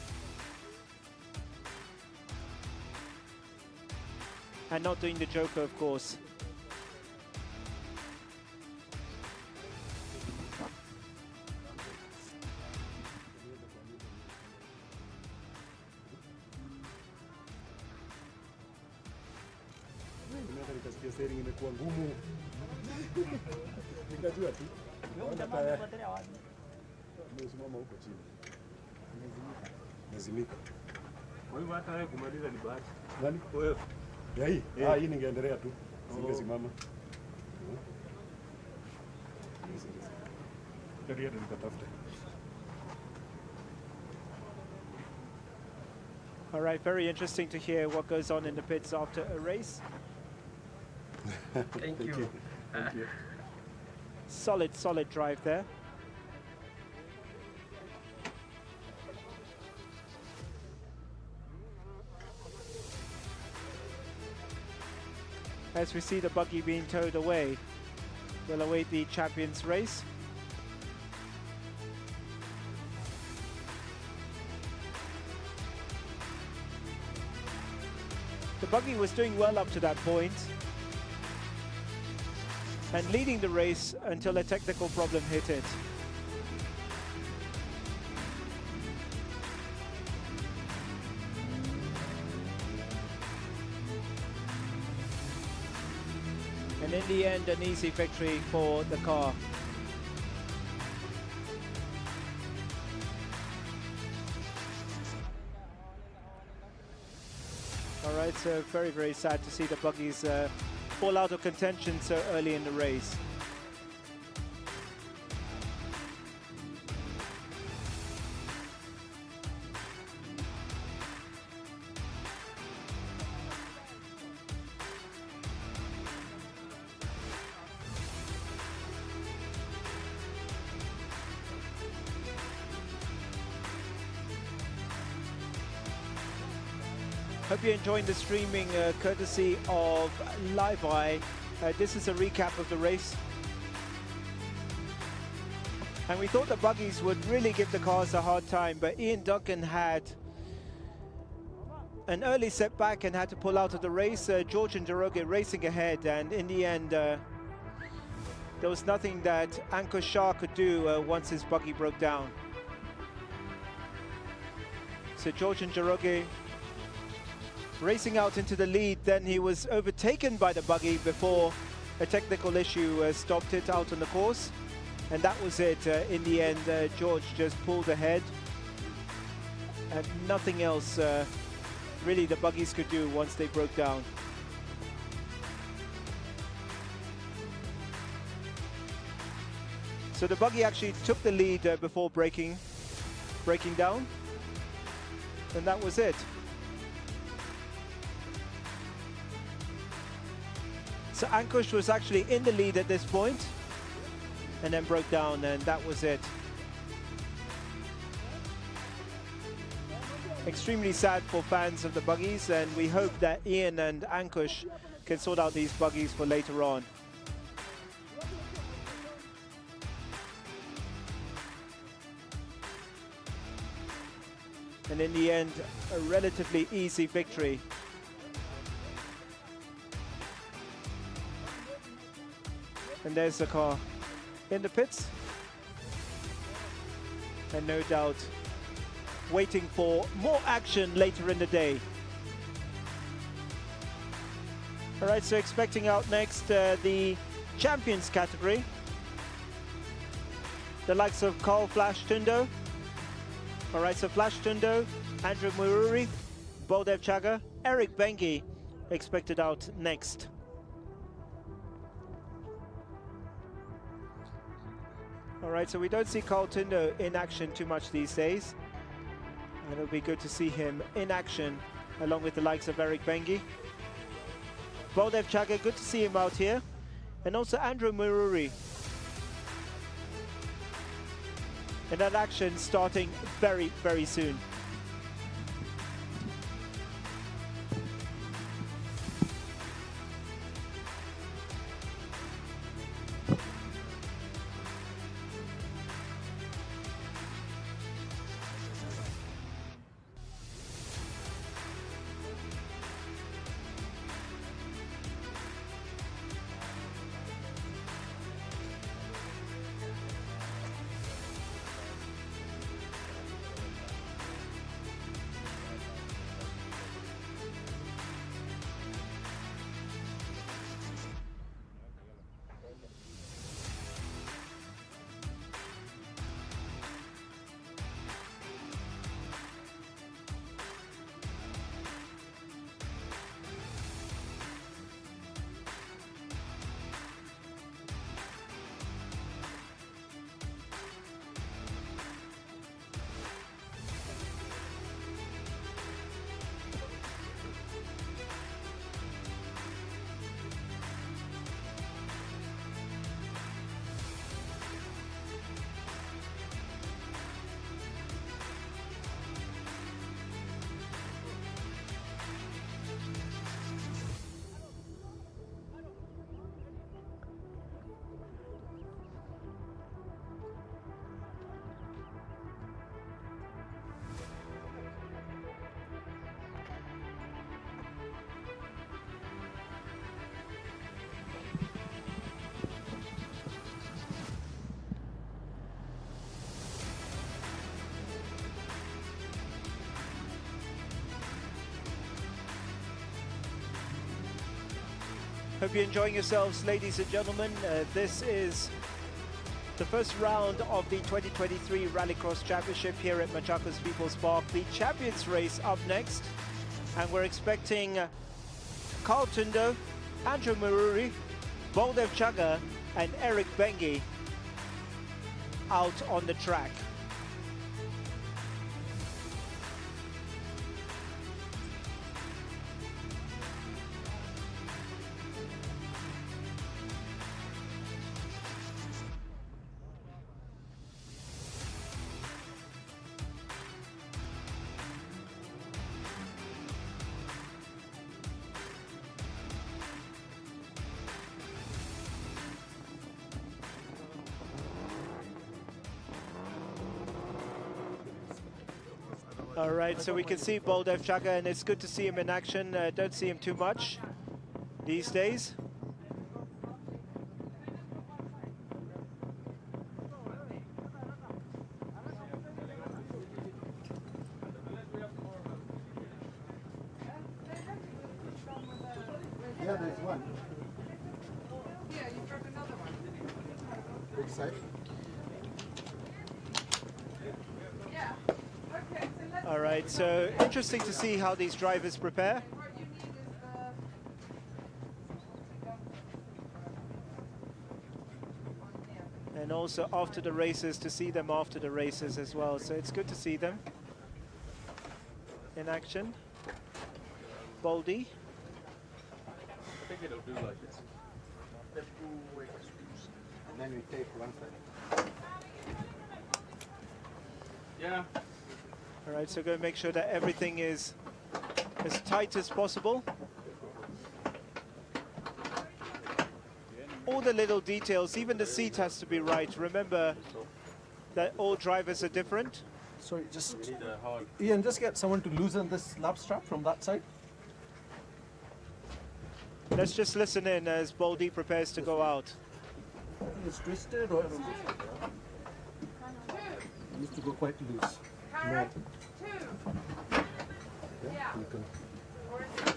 and not doing the joker, of course. Nikasikia steering imekuwa ngumu. Nikajua tu. Nimesimama huko chini. Nimezimika. Kwa hivyo hata wewe kumaliza ni bahati. Nani? Wewe. Ya hii? Hii ningeendelea tu. Singesimama. Ndio nikatafuta. All right, very interesting to hear what goes on in the pits after a race. Thank you. Thank you. Solid drive there. As we see the buggy being towed away, we'll await the champions race. The buggy was doing well up to that point and leading the race until a technical problem hit it. And in the end, an easy victory for the car. All right, so very sad to see the buggies fall out of contention so early in the race. Hope you're enjoying the streaming courtesy of Live Eye. This is a recap of the race. And we thought the buggies would really give the cars a hard time, but Ian Duncan had an early setback and had to pull out of the race. George and Derogue racing ahead, and in the end, there was nothing that Ankur Shah could do once his buggy broke down. So George and Derogue racing out into the lead, then he was overtaken by the buggy before a technical issue stopped it out on the course, and that was it. In the end, George just pulled ahead, and nothing else really the buggies could do once they broke down. So the buggy actually took the lead before breaking down, and that was it. So Ankush was actually in the lead at this point and then broke down, and that was it. Extremely sad for fans of the buggies, and we hope that Ian and Ankush can sort out these buggies for later on. And in the end, a relatively easy victory. And there's the car in the pits, and no doubt waiting for more action later in the day. All right, so expecting out next the champions category. The likes of Carl Flash Tundo. All right, so Flash Tundo, Andrew Mururi, Baldev Chaga, Eric Bengi expected out next. All right, so we don't see Carl Tundo in action too much these days. And it'll be good to see him in action along with the likes of Eric Bengi. Baldev Chaga, good to see him out here. And also Andrew Mururi. And that action starting very soon. Hope you're enjoying yourselves, ladies and gentlemen. This is the first round of the 2023 Rallycross Championship here at Machakos People's Park. The Champions Race up next, and we're expecting Carl Tundo, Andrew Maruri, Baldev Chaga and Eric Bengi out on the track. All right, so we can see Baldev Chaga, and it's good to see him in action. Don't see him too much these days. Yeah, there's one. Yeah, you broke another one. Which side? Yeah. Okay, so let's... All right, so interesting to see how these drivers prepare. What you need is the... And also after the races, to see them after the races as well. So it's good to see them in action. Baldy. I think it'll do like this. And then we take one side. Yeah. All right, so go and make sure that everything is as tight as possible. All the little details, even the seat has to be right. Remember that all drivers are different. Sorry, just We need a hard. Ian, just get someone to loosen this lap strap from that side. Let's just listen in as Baldy prepares to go out. It's twisted or it needs to go quite loose. Carrot, two. Yeah. You can. Or is it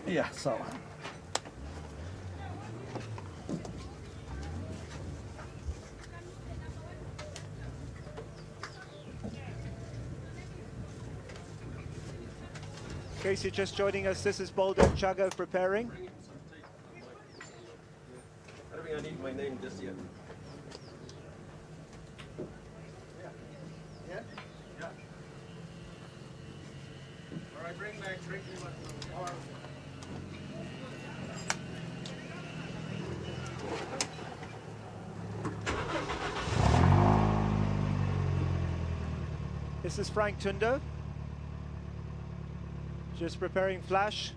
two? Yeah, so. In case you're just joining us, this is Baldev Chaga preparing. I don't think I need my name just yet. Yeah? Yeah. All right, bring my drink. This is Frank Tundo. Just preparing flash.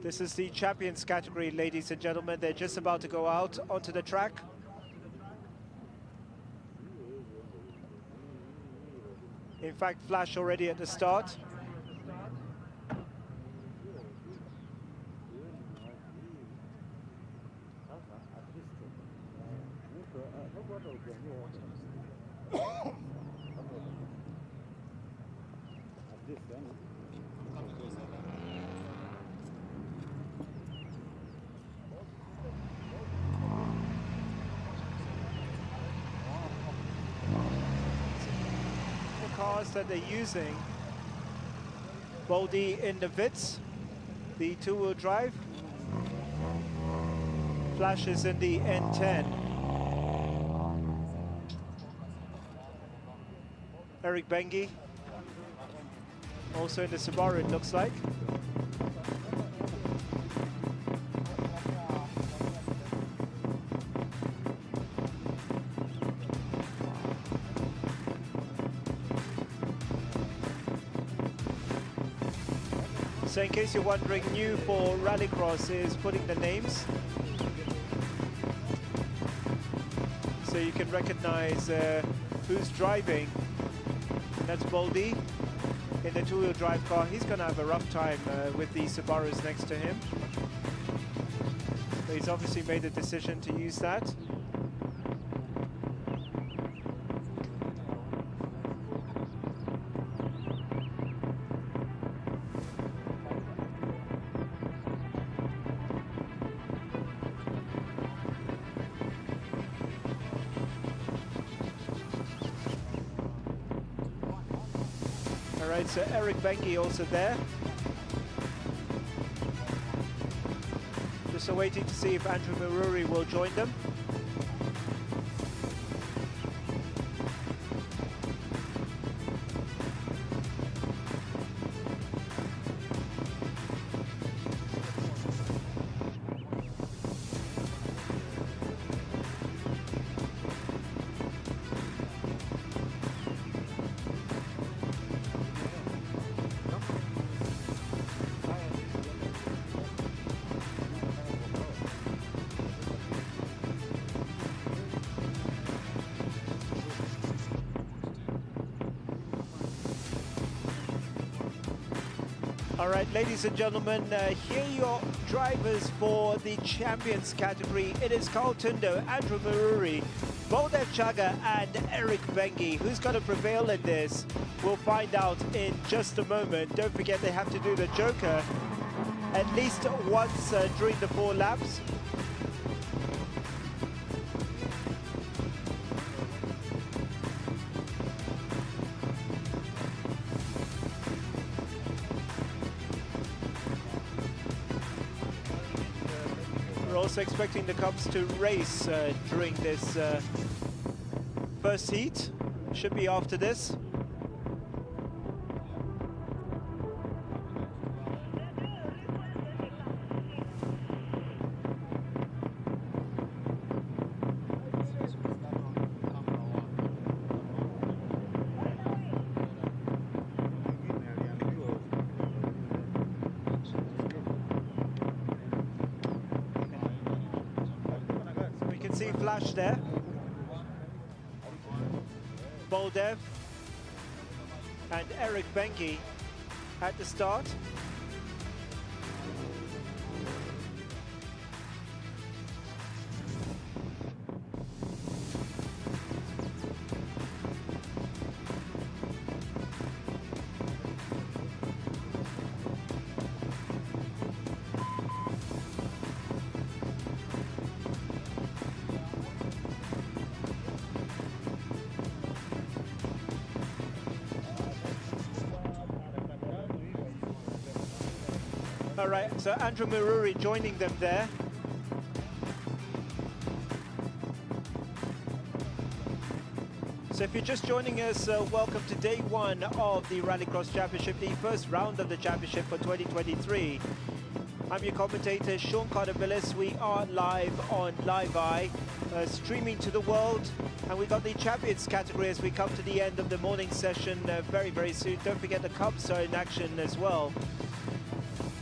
This is the champions category, ladies and gentlemen. They're just about to go out onto the track. In fact, flash already at the start. Cars that they're using, Baldy in the Vitz, the two-wheel drive, Flash is in the N10. Eric Bengi also in the Subaru, it looks like. So in case you're wondering, new for Rallycross is putting the names. So you can recognize who's driving. And that's Baldy in the two-wheel drive car. He's going to have a rough time with the Subarus next to him. But he's obviously made a decision to use that. right, so Eric Bengi also there. Just waiting to see if Andrew Maruri will join them. All right, ladies and gentlemen, here are your drivers for the champions category. It is Carl Tundo, Andrew Maruri, Baldev Chaga and Eric Bengi. Who's going to prevail in this? We'll find out in just a moment. Don't forget they have to do the Joker at least once during the 4 laps. We're also expecting the Cubs to race during this first heat. Should be after this. See Flash there. Baldev and Eric Bengi at the start. All right, so Andrew Maruri joining them there. So if you're just joining us, welcome to day 1 of the Rallycross Championship, the first round of the championship for 2023. I'm your commentator, Sean Carter-Billis. We are live on Live Eye, streaming to the world. And we got the champions category as we come to the end of the morning session very, very soon. Don't forget the Cubs are in action as well.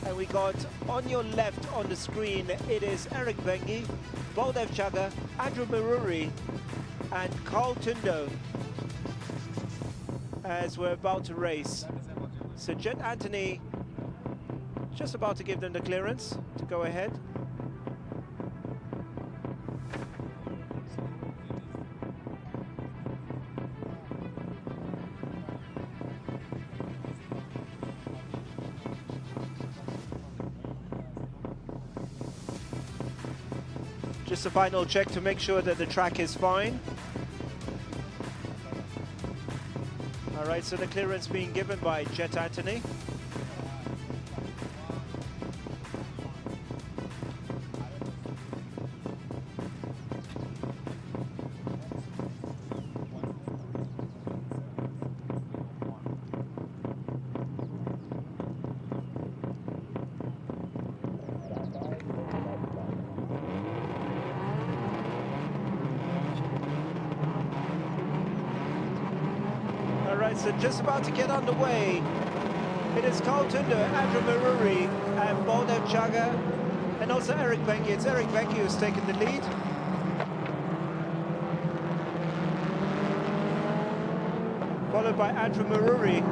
And we got on your left on the screen, it is Eric Bengi, Baldev Chaga, Andrew Maruri, and Carl Tundo as we're about to race. So Jet Anthony just about to give them the clearance to go ahead. Just a final check to make sure that the track is fine. All right, so the clearance being given by Jet Anthony. So just about to get underway. It is Carl Tundo, Andrew Maruri, and Baldev Chaga, and also Eric Bengi. It's Eric Bengi who's taken the lead. Followed by Andrew Maruri.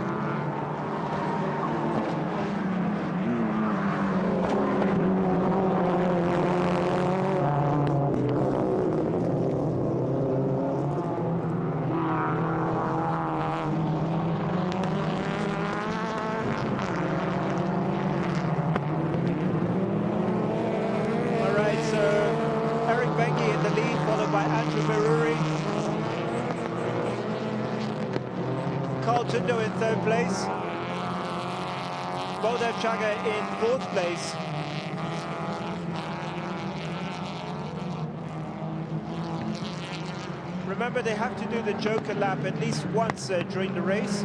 Carl Tundo in 3rd place. Baldev Chaga in 4th place. Remember, they have to do the joker lap at least once during the race.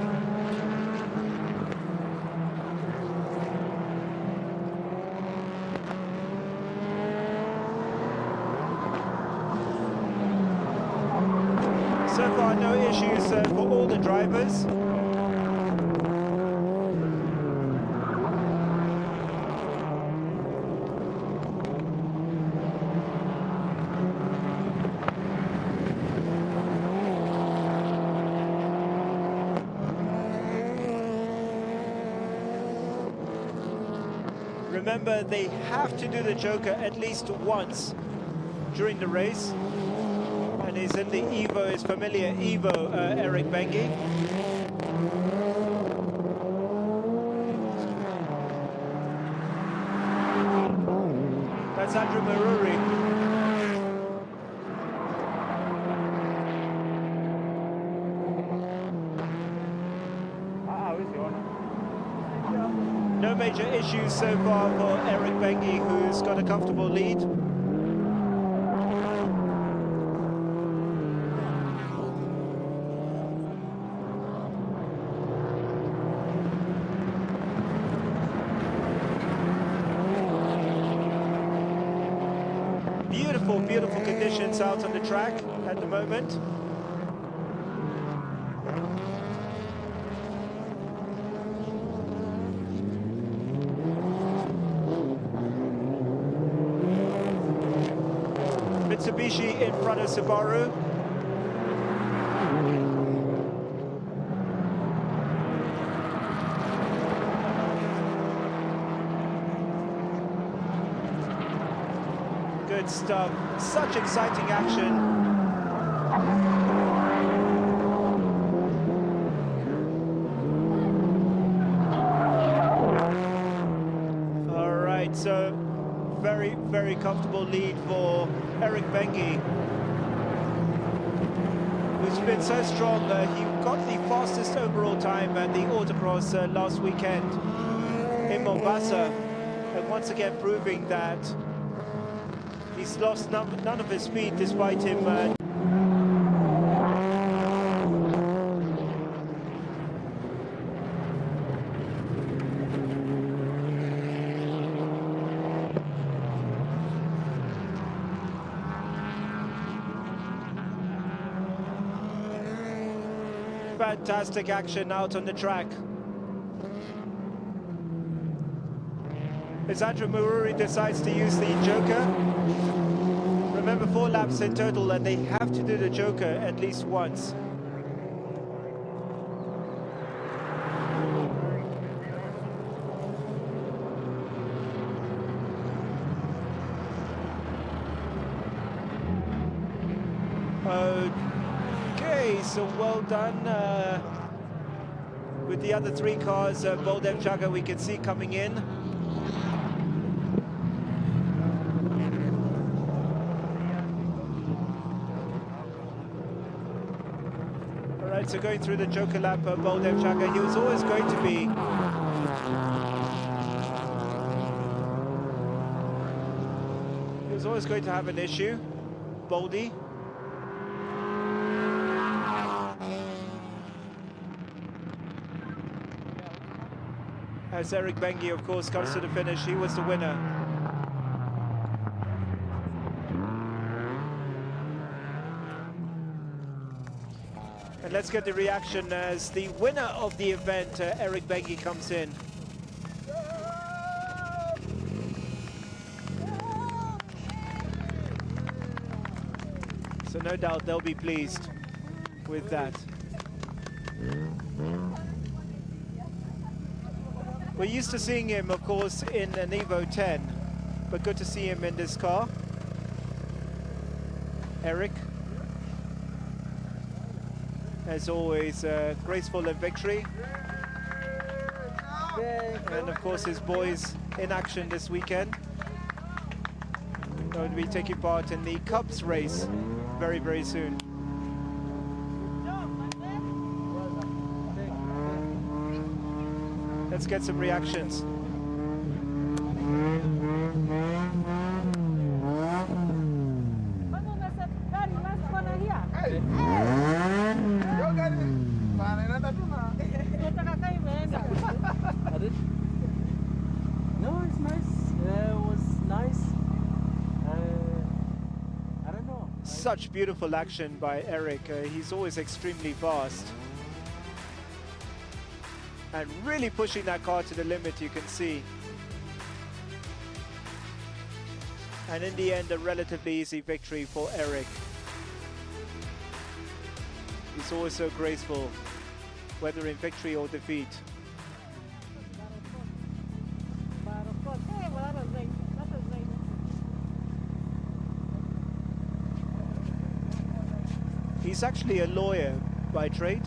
So far, no issues for all the drivers. Remember, they have to do the joker at least once during the race. And he's in the Evo, his familiar Evo, Eric Bengi. That's Andrew Maruri. No major issues so far for Eric Bengi, who's got a comfortable lead. Beautiful, beautiful conditions out on the track at the moment. Mitsubishi in front of Subaru. Good stuff. Such exciting action. All right, so very, very comfortable lead for Eric Bengi, who's been so strong. He got the fastest overall time at the autocross last weekend in Mombasa, and once again proving that he's lost none of his speed despite him fantastic action out on the track. As Andrew Maruri decides to use the joker. Remember, 4 laps in total, and they have to do the joker at least once. Okay, so well done. With the other 3 cars, Baldev Chaga we can see coming in. All right, so going through the joker lap, Baldev Chaga, he was always going to be have an issue, Baldy. As Eric Bengi, of course, comes to the finish, he was the winner. And let's get the reaction as the winner of the event, Eric Bengi, comes in. So no doubt they'll be pleased with that. We're used to seeing him, of course, in an Evo 10, but good to see him in this car. Eric, as always, graceful in victory. And of course his boys in action this weekend. Going to be taking part in the Cubs race very, very soon. Let's Let's get some reactions. Pardon? No, it's nice. It was nice. I don't know. Such beautiful action by Eric. He's always extremely fast. And really pushing that car to the limit, you can see. And in the end, a relatively easy victory for Eric. He's always so graceful, whether in victory or defeat. He's actually a lawyer by trade,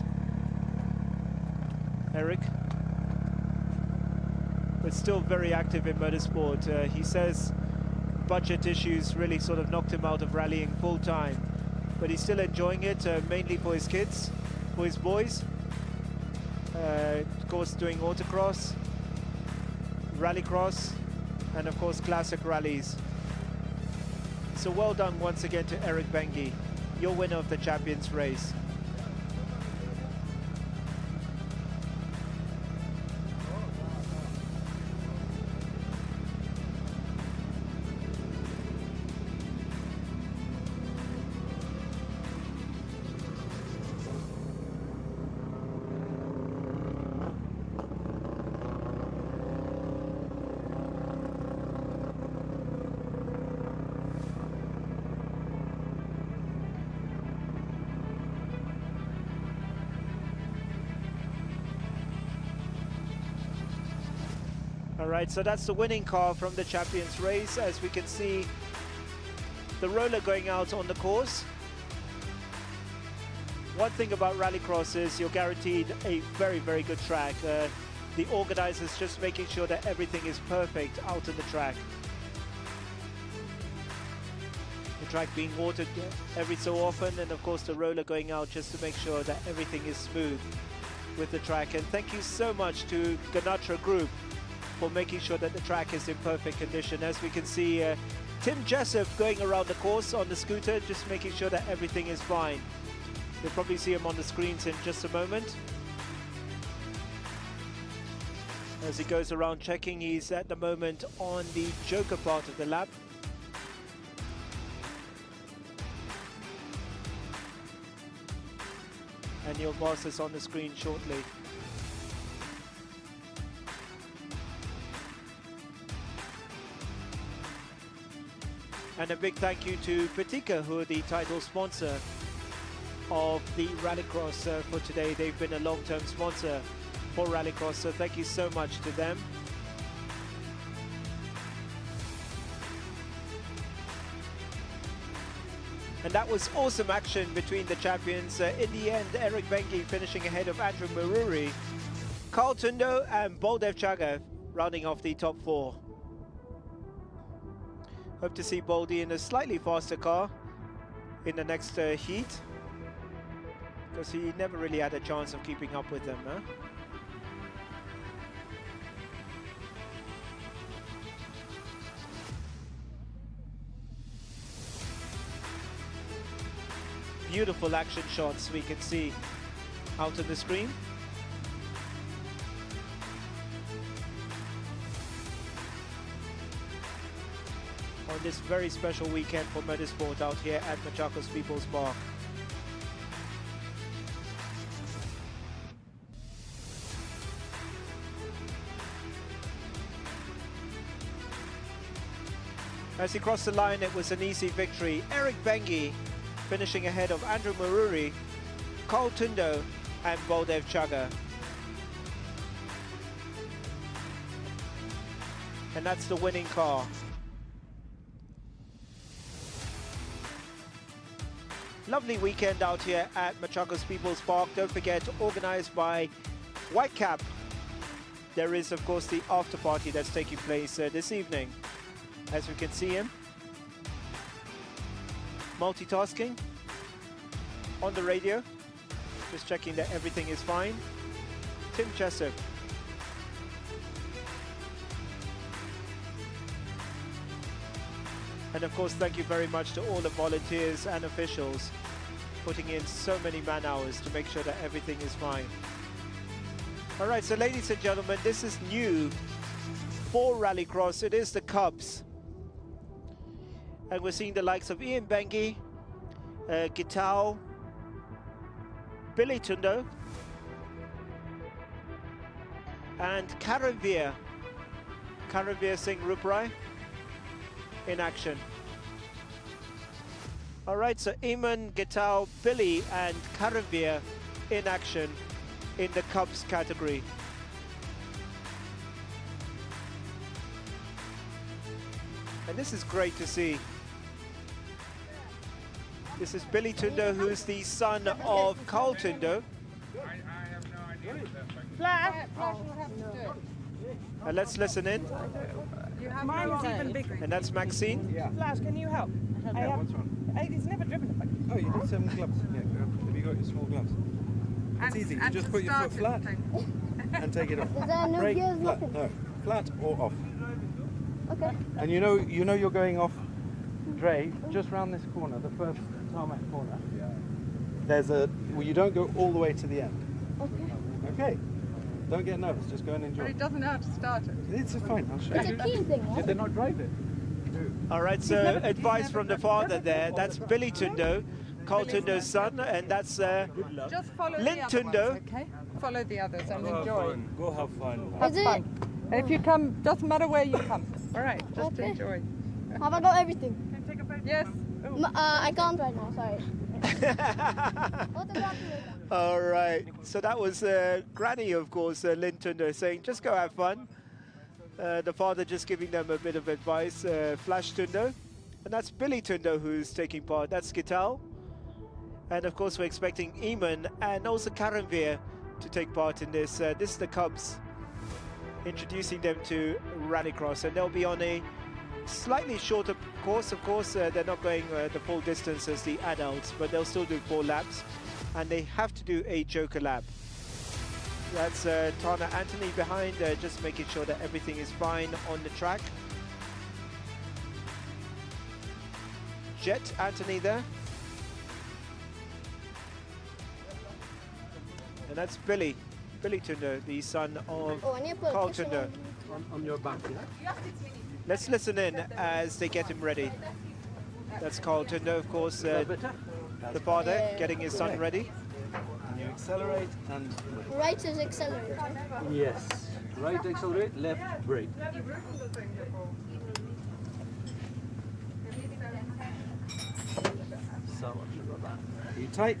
Eric, but still very active in motorsport. He says budget issues really sort of knocked him out of rallying full time, but he's still enjoying it, mainly for his kids, for his boys. Of course, doing autocross, rallycross, and of course classic rallies. So well done once again to Eric Bengi, your winner of the Champions race. All right, so that's the winning car from the Champions race. As we can see, the roller going out on the course. One thing about rallycross is you're guaranteed a very, very good track. The organizers just making sure that everything is perfect out on the track. The track being watered every so often, and of course the roller going out just to make sure that everything is smooth with the track. And thank you so much to Ganatra Group for making sure that the track is in perfect condition. As we can see, Tim Jessup going around the course on the scooter, just making sure that everything is fine. You'll probably see him on the screens in just a moment. As he goes around checking, he's at the moment on the Joker part of the lap. And your boss is on the screen shortly. And a big thank you to Patika, who are the title sponsor of the Rallycross for today. They've been a long-term sponsor for Rallycross, so thank you so much to them. And that was awesome action between the champions. In the end, Eric Bengi finishing ahead of Andrew Maruri, Carl Tundo and Baldev Chaga rounding off the top four. Hope to see Baldy in a slightly faster car in the next heat, because he never really had a chance of keeping up with them, huh? Beautiful action shots we can see out on the screen. On this very special weekend for motorsport out here at Machakos People's Park. As he crossed the line, it was an easy victory. Eric Bengi finishing ahead of Andrew Maruri, Carl Tundo and Baldev Chaga. And that's the winning car. Lovely weekend out here at Machakos People's Park. Don't forget, organized by Whitecap. There is, of course, the after party that's taking place this evening. As we can see him multitasking on the radio, just checking that everything is fine. Tim Jessup And of course, thank you very much to all the volunteers and officials putting in so many man hours to make sure that everything is fine. All right, so ladies and gentlemen, this is new for Rallycross. It is the Cubs. And we're seeing the likes of Ian Bengi, Gitao, Billy Tundo, and Karanveer Singh Ruprai in action. All right, so Eamon, Gitao, Billy, and Karanveer in action in the Cubs category. And this is great to see. This is Billy Tundo, who's the son of Carl Tundo. Flash will have to do it. And let's listen in. Mine is even bigger. And that's Maxine. Flash, can you help? I have, He's never driven a buggy. Oh, you did some gloves. Yeah, have you got your small gloves? It's easy. You just put your foot flat and take it off. Is there no Brake gears? flat. Nothing? No, flat or off. Okay. And you know you're going off, Dre, just round this corner, the first tarmac corner. There's well, you don't go all the way to the end. Okay. Okay. Don't get nervous. Just go and enjoy. But he doesn't know how to start it. It's fine. I'll show It's you. a keen thing, right? Did they not drive it? All right, so advice from the father there. That's Billy Tundo, Carl Tundo's son, and that's Just follow Lin the other Tundo. ones, okay? Follow the others and enjoy. Go have fun. Have Is it? fun. And if you come, doesn't matter where you come. All right, just Okay. enjoy. Have I got everything? Yes. I can't right now, sorry. What about you? All right, so that was Granny, of course, Lin Tundo, saying just go have fun. The father just giving them a bit of advice, Flash Tundo. And that's Billy Tundo who's taking part. That's Gital. And of course, we're expecting Eamon and also Karanveer to take part in this. This is the Cubs, introducing them to Rallycross. And they'll be on a slightly shorter course. Of course, they're not going the full distance as the adults, but they'll still do 4 laps. And they have to do a joker lap. That's Tana Anthony behind, just making sure that everything is fine on the track. Jet Anthony there. And that's Billy Tundo, the son of Oh, I need to put a Carl cushion Tundo. On your back, yeah? Let's listen in as they get him ready. That's Carl Tundo, of course, the father, getting his son ready. And you accelerate and Right is accelerate. Yes. Right accelerate, left brake. so are you tight?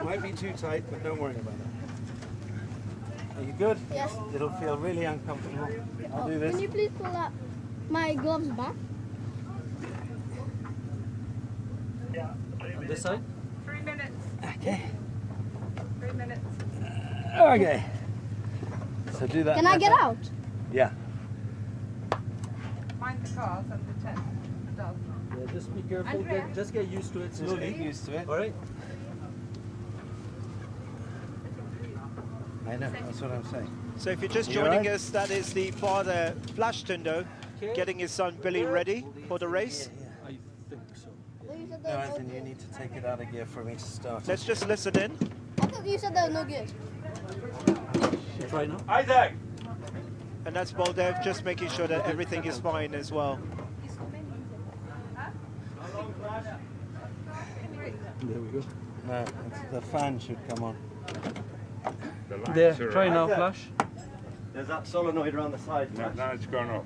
Might be too tight, but don't worry about it. Are you good? Yes. It'll feel really uncomfortable. I'll do this. Can you please pull up my gloves back? On this side? 3 minutes. Okay. 3 minutes. Okay. So do that. Can I get method. out? Yeah. Mind the cars and the tent. Does. Yeah, just be careful. Andrea. Just get used to it Just slowly. get used to it. All right? I know, that's what I'm saying. So if you're just You joining alright? us, that is the father, Flash Tundo, getting his son Billy ready for the race. I think so. You said No, there was Anthony, you need to take it out of gear for me to start. Let's just listen in. I thought you said there was no gears. Try now. Isaac! And that's Boldev just making sure that everything is fine as well. There we go. No, the fan should come on. There, try now, Flash. There's that solenoid around the side. Now it's gone off.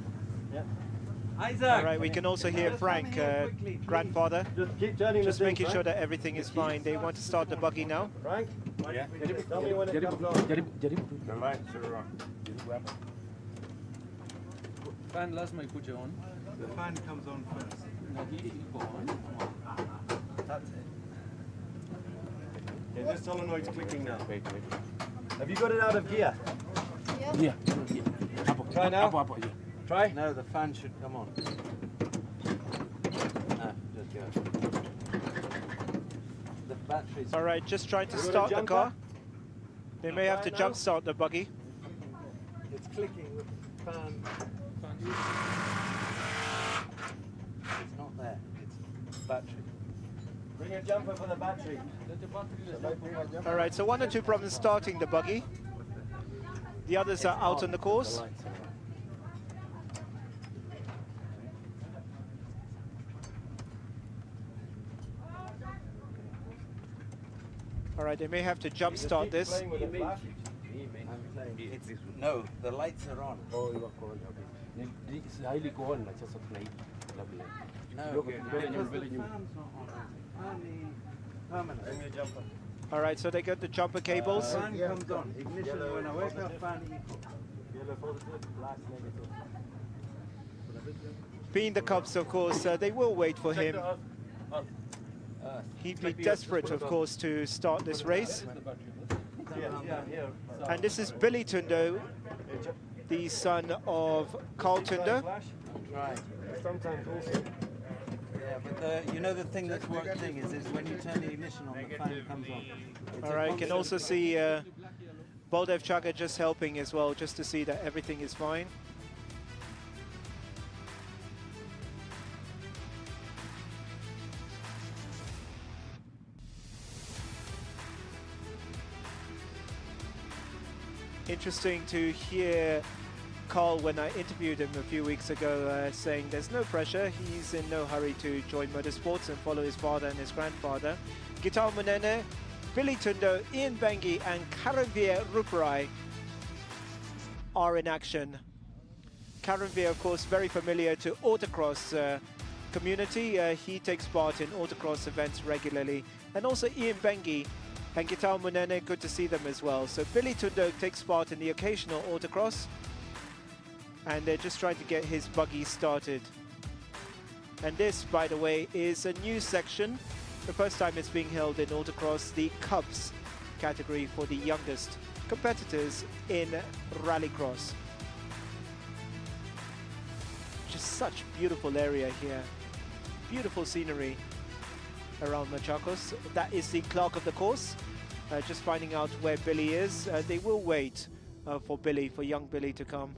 All right, we can also hear Frank, grandfather, Just keep turning just the thing, making sure Frank. that everything is fine. They want to start the buggy now. Frank? Yeah. Tell me when it Get comes him, on. get him, get him. The lights are on. Fan last my put you on. The fan comes on first. Now he go on. That's it. Okay, this solenoid's clicking now. Have you got it out of gear? Yeah. Try now. Up, yeah. Try. No, the fan should come on. No, just go. The battery's All right, just trying to You got a start the jumper? car. They may have to Now? jump start the buggy. it's clicking with the fan. battery. Bring a jumper for the battery. All right, so 1 or 2 problems starting the buggy. The others are out on the course. All right, they may have to jump start this. Playing with a flash. No, the lights are on. Oh, you are correct. Okay. It's highly on, just of night. Lovely. No, Very because the new. fan's not on. Only permanent. Bring a jumper. All right, so they got the jumper cables. Fan comes on. Ignition when I wake up, fan equal. Yellow positive, black negative. Being the Cubs, of course, they will wait for Check him. the earth. He'd be desperate, of course, to start this race. Here. And this is Billy Tundo, the son of Carl Tundo. Right. Sometimes also. Yeah, but you know the thing that's working is when you turn the ignition on, the fan comes on. It's All a right, you can constant also see Baldev Chaga just helping as well, just to see that everything is fine. Interesting to hear Carl, when I interviewed him a few weeks ago, saying there's no pressure, he's in no hurry to join motorsports and follow his father and his grandfather. Gitao Munene, Billy Tundo, Ian Bengi and Karanvir Ruparai are in action. Karanvir, of course, very familiar to autocross community. He takes part in autocross events regularly. And also Ian Bengi and Gitao Munene, good to see them as well. So Billy Tundo takes part in the occasional autocross, and they're just trying to get his buggy started. And this, by the way, is a new section. The first time it's being held in autocross, the Cubs category for the youngest competitors in rallycross. Just such beautiful area here. Beautiful scenery around Machakos. That is the clerk of the course. Just finding out where Billy is. They will wait for young Billy to come.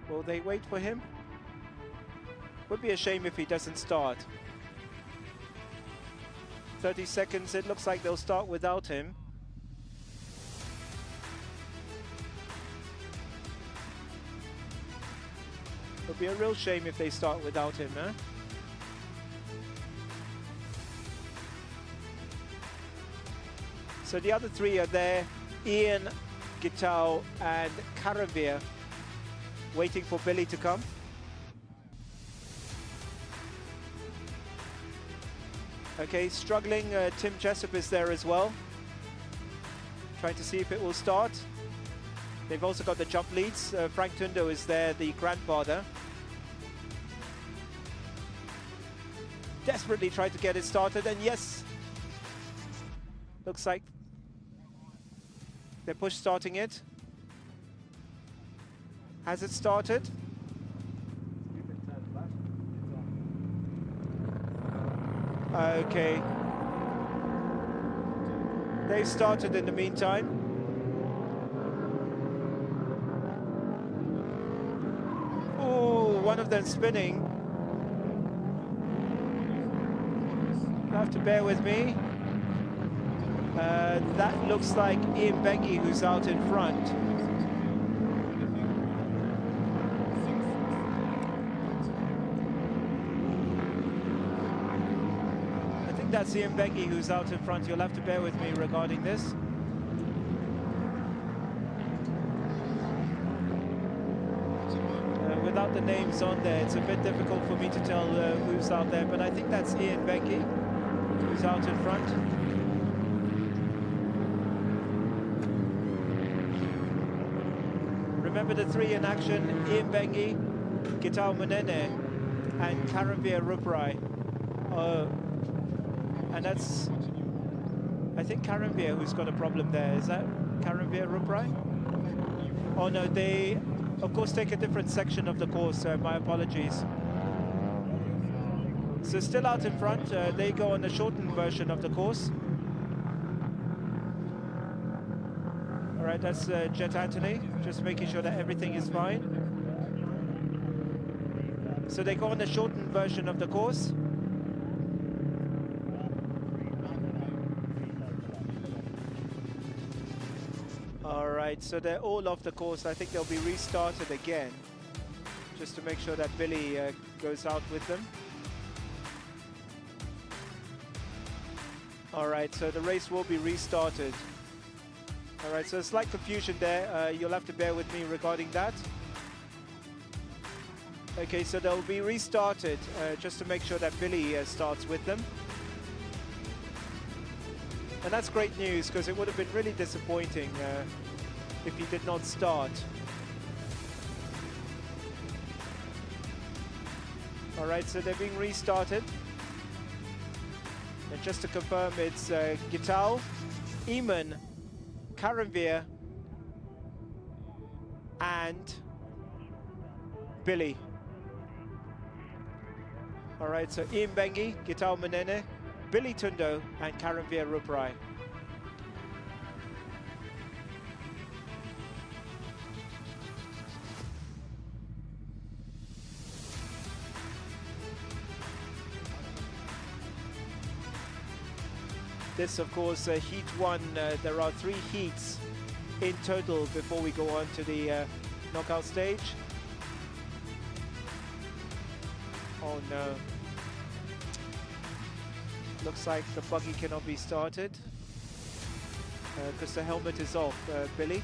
Will they wait for him? Would be a shame if he doesn't start. 30 seconds, it looks like they'll start without him. It would be a real shame if they start without him, huh? So the other three are there, Ian, Gitao and Karanvir, waiting for Billy to come. Okay, struggling, Tim Jessup is there as well. Trying to see if it will start. They've also got the jump leads. Frank Tundo is there, the grandfather. Desperately trying to get it started, and yes! Looks like they're push starting it. Has it started? Okay. They've started in the meantime. Ooh, one of them spinning. You'll have to bear with me. That looks like Ian Bengi who's out in front. That's Ian Bengi who's out in front. You'll have to bear with me regarding this. Without the names on there, it's a bit difficult for me to tell who's out there, but I think that's Ian Bengi who's out in front. Remember the three in action: Ian Bengi, Gitao Munene, and Karanvir Ruparai. And that's, I think, Karanvir who's got a problem there. Is that Karanvir Ruparai? Oh no, they, of course, take a different section of the course. My apologies. So still out in front. They go on the shortened version of the course. All right, that's Jet Anthony, just making sure that everything is fine. So they go on the shortened version of the course. All right, so they're all off the course. I think they'll be restarted again, just to make sure that Billy goes out with them. All right, so the race will be restarted. All right, so slight confusion there. You'll have to bear with me regarding that. Okay, so they'll be restarted just to make sure that Billy starts with them. And that's great news, because it would have been really disappointing if he did not start. All right, so they're being restarted. And just to confirm, it's Gital, Eamon, Karanvir, and Billy. All right, so Ian Bengi, Gital Munene, Billy Tundo, and Karanvir Ruprai. This, of course, heat one. There are 3 heats in total before we go on to the knockout stage. Oh no. Looks like the buggy cannot be started because the helmet is off, Billy.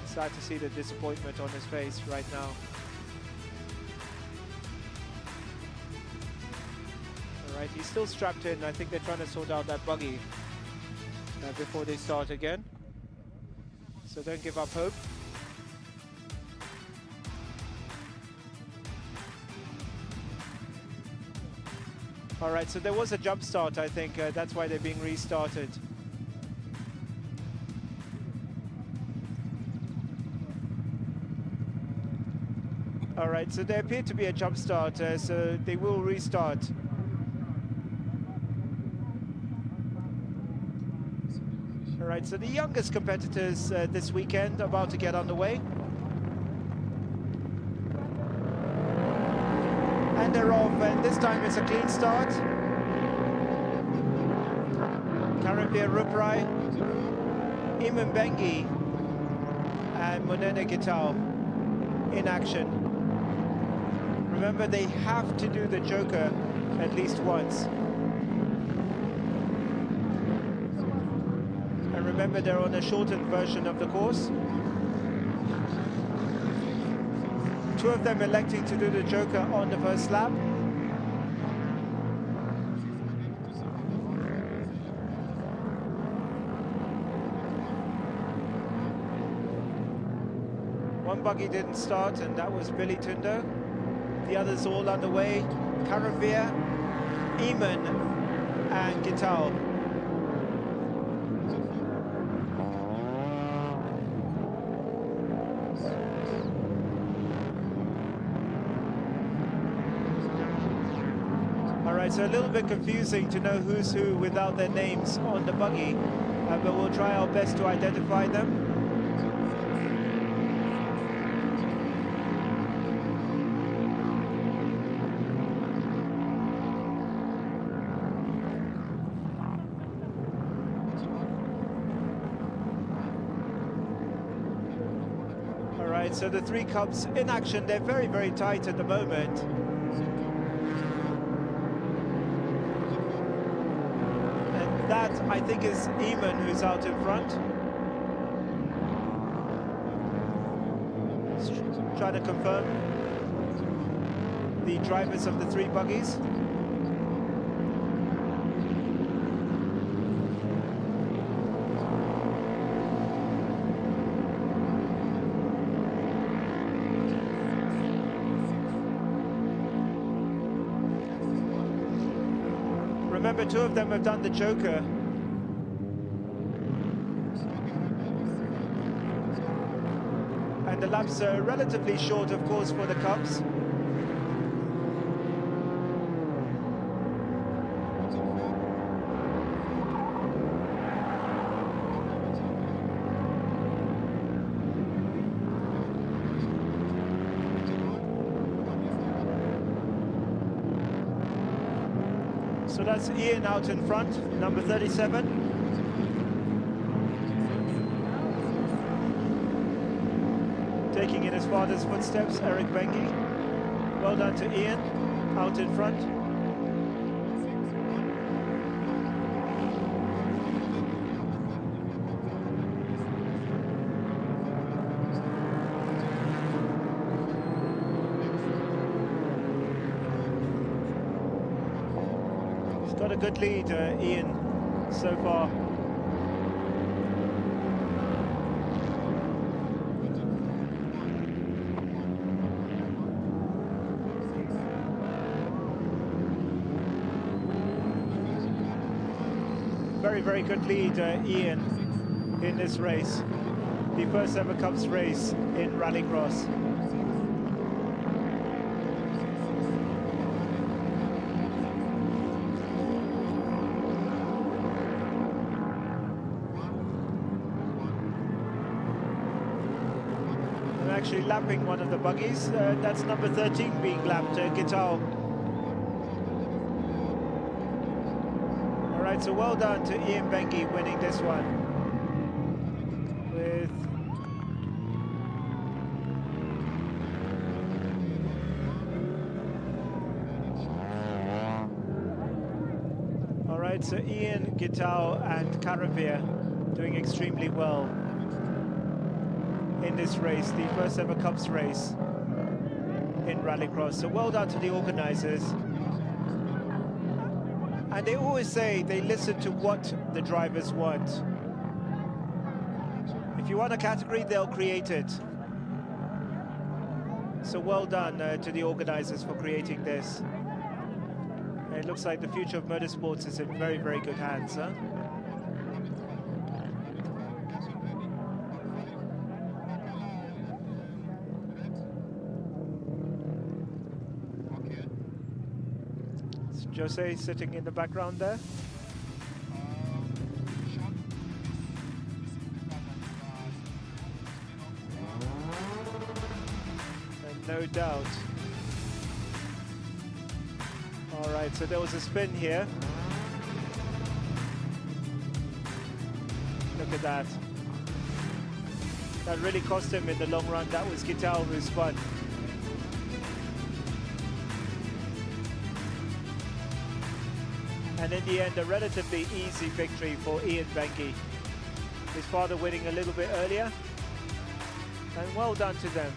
It's sad to see the disappointment on his face right now. Right, he's still strapped in. I think they're trying to sort out that buggy before they start again. So don't give up hope. All right, so there was a jump start, I think. That's why they're being restarted. All right, so there appeared to be a jump start, so they will restart. All right, so the youngest competitors this weekend are about to get underway. And they're off, and this time it's a clean start. Karanvir Ruprai, Iman Bengi, and Munene Gital in action. Remember, they have to do the joker at least once. And remember, they're on a shortened version of the course. 2 of them electing to do the joker on the first lap. One buggy didn't start, and that was Billy Tundo. The others all underway. Karanvir, Eamon, and Gital. So a little bit confusing to know who's who without their names on the buggy, but we'll try our best to identify them. All right, so the 3 Cubs in action. They're very, very tight at the moment. That, I think, is Eamon who's out in front. Trying to confirm the drivers of the 3 buggies. Remember, 2 of them have done the joker. And the laps are relatively short, of course, for the Cubs. So that's Ian out in front, number 37. Taking in his father's footsteps, Eric Benke. Well done to Ian, out in front. He's got a good lead, Ian, so far. Very good lead, Ian, in this race. The first ever Cups race in Rallycross. I'm actually lapping one of the buggies. That's number 13 being lapped, Guitar. So well done to Ian Benke winning this one with all right, so Ian, Gitao and Carabia doing extremely well in this race, the first ever Cups race in Rallycross. So well done to the organizers. And they always say they listen to what the drivers want. If you want a category, they'll create it. So well done to the organizers for creating this. And it looks like the future of motorsports is in very good hands, huh? Jose sitting in the background there. And no doubt. All right, so there was a spin here. Look at that. That really cost him in the long run. That was Gitao who spun. And in the end, a relatively easy victory for Ian Benke. His father winning a little bit earlier. And well done to them.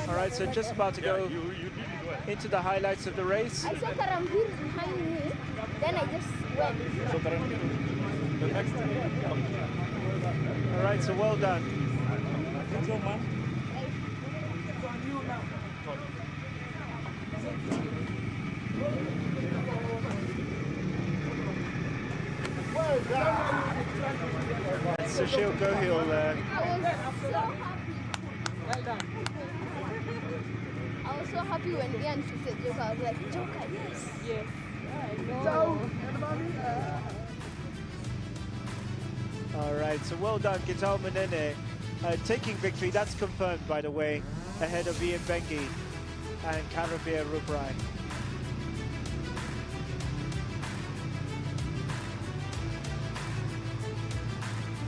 All right, so just about to go into the highlights of the race. I saw Karambir behind me, then I just went. So currently, the next All right, so well done. Sushil Gohil. I was so happy when Ian shifted Joker. I was like, Joker, yes. Yes. All right, so well done, Gitao Manene. Taking victory, that's confirmed, by the way, ahead of Ian Benke and Carabia Ruprai.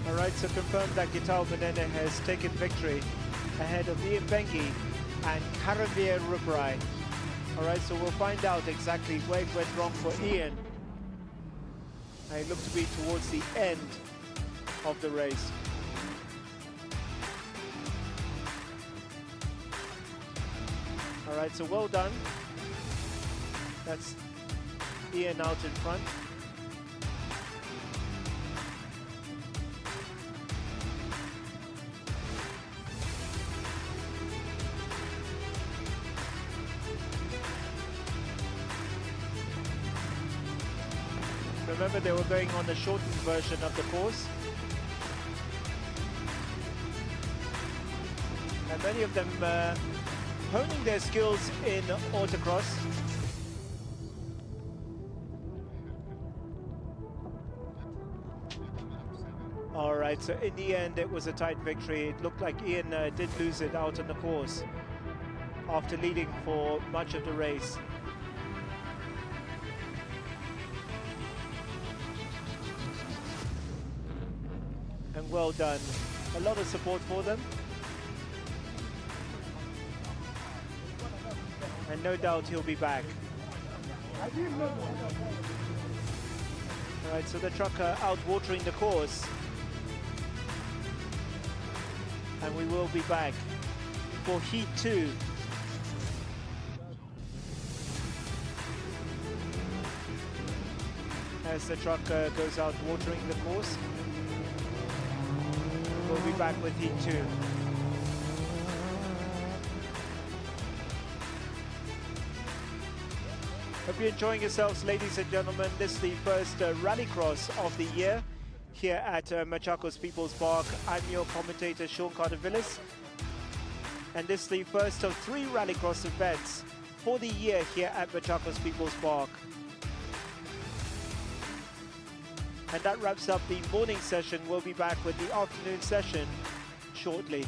All right, so confirmed that Gitao Manene has taken victory ahead of Ian Benke and Carabia Ruprai. All right, so we'll find out exactly where it went wrong for Ian. And it looked to be towards the end of the race. All right, so well done. That's Ian out in front. Remember, they were going on the shortened version of the course. And many of them honing their skills in autocross. All right, so in the end, it was a tight victory. It looked like Ian did lose it out on the course after leading for much of the race. well done. A lot of support for them. And no doubt he'll be back. All right, so the trucker out watering the course. And we will be back for Heat 2. As the trucker goes out watering the course. We'll be back with Heat 2. Hope you're enjoying yourselves, ladies and gentlemen. This is the first rallycross of the year here at Machakos People's Park. I'm your commentator, Sean Carter-Villas. And this is the first of 3 rallycross events for the year here at Machakos People's Park. And that wraps up the morning session. We'll be back with the afternoon session shortly.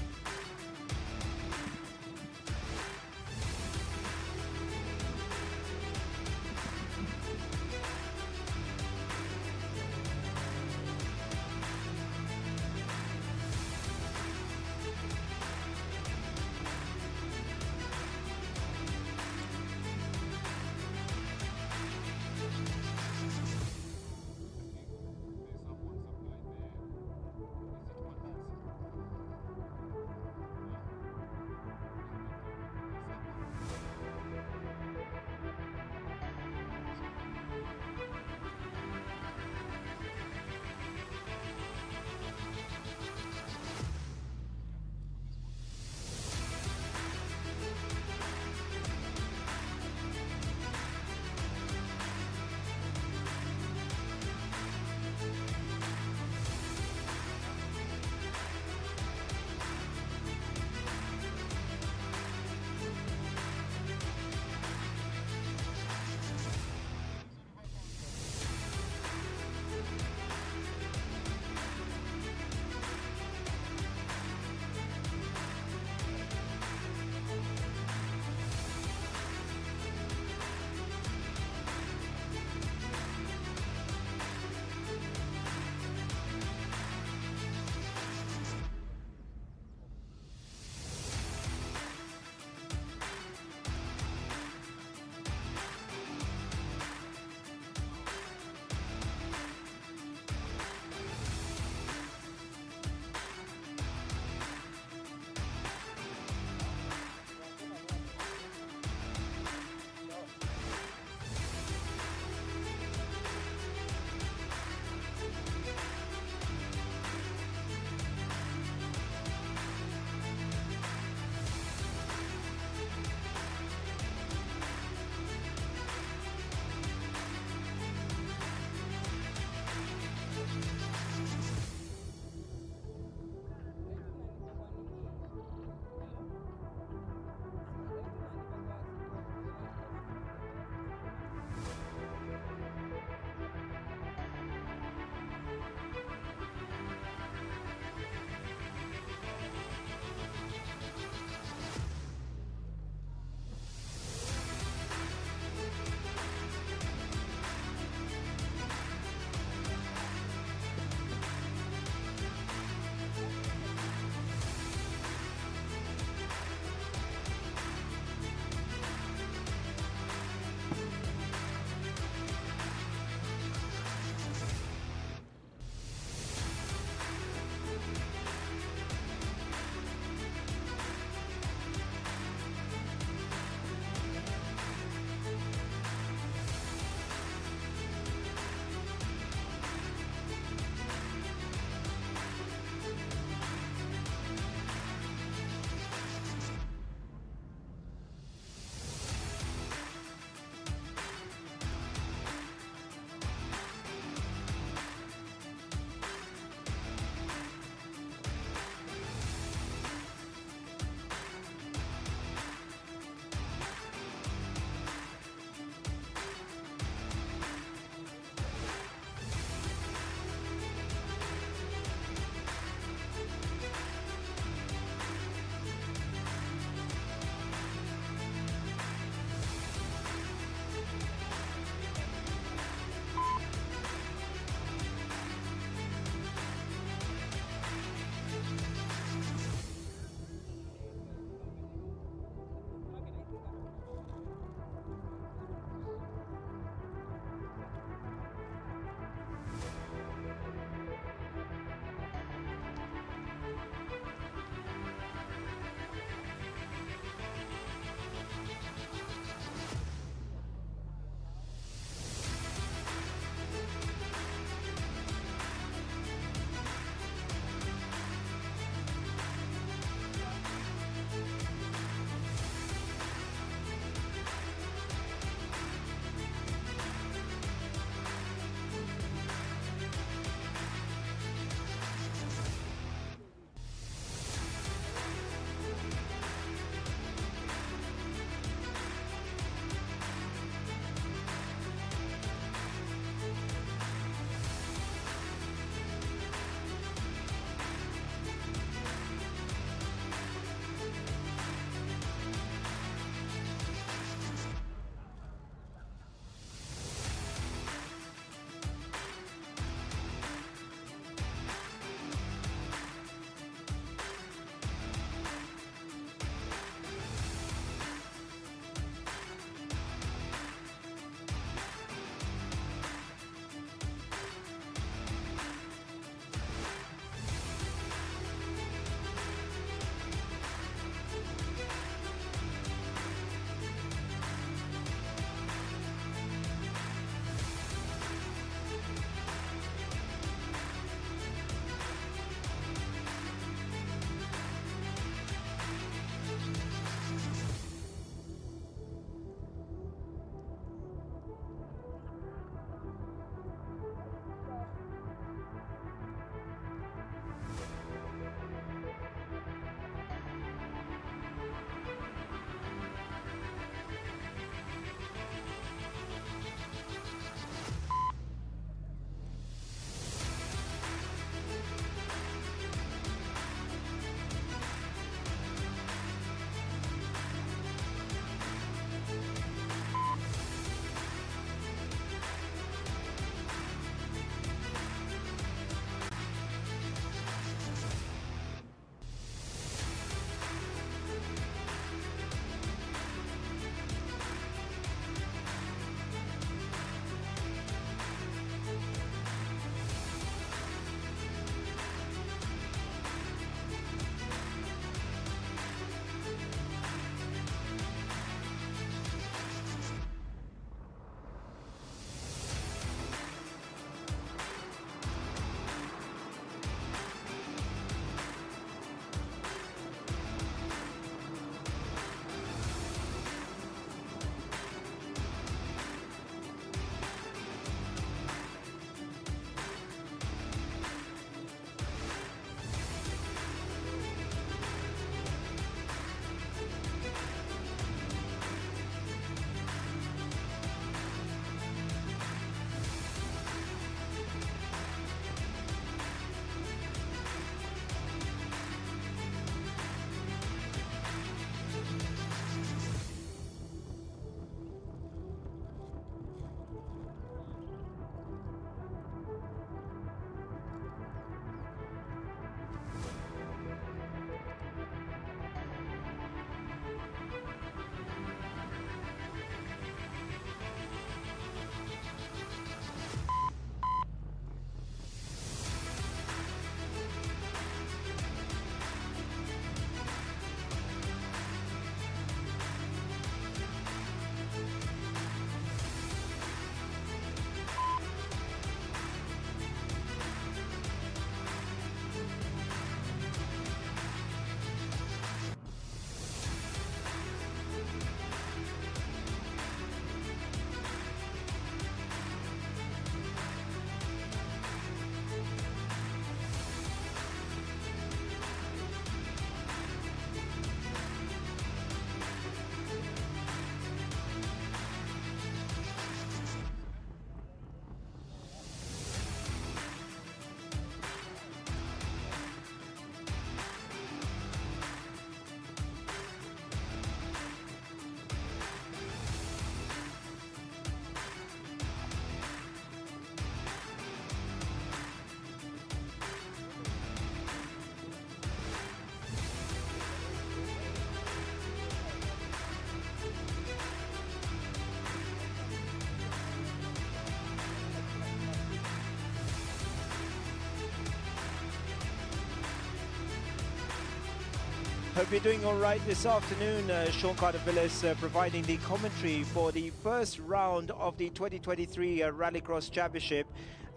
Hope you're doing all right this afternoon. Sean Carter-Villas providing the commentary for the first round of the 2023 Rallycross Championship.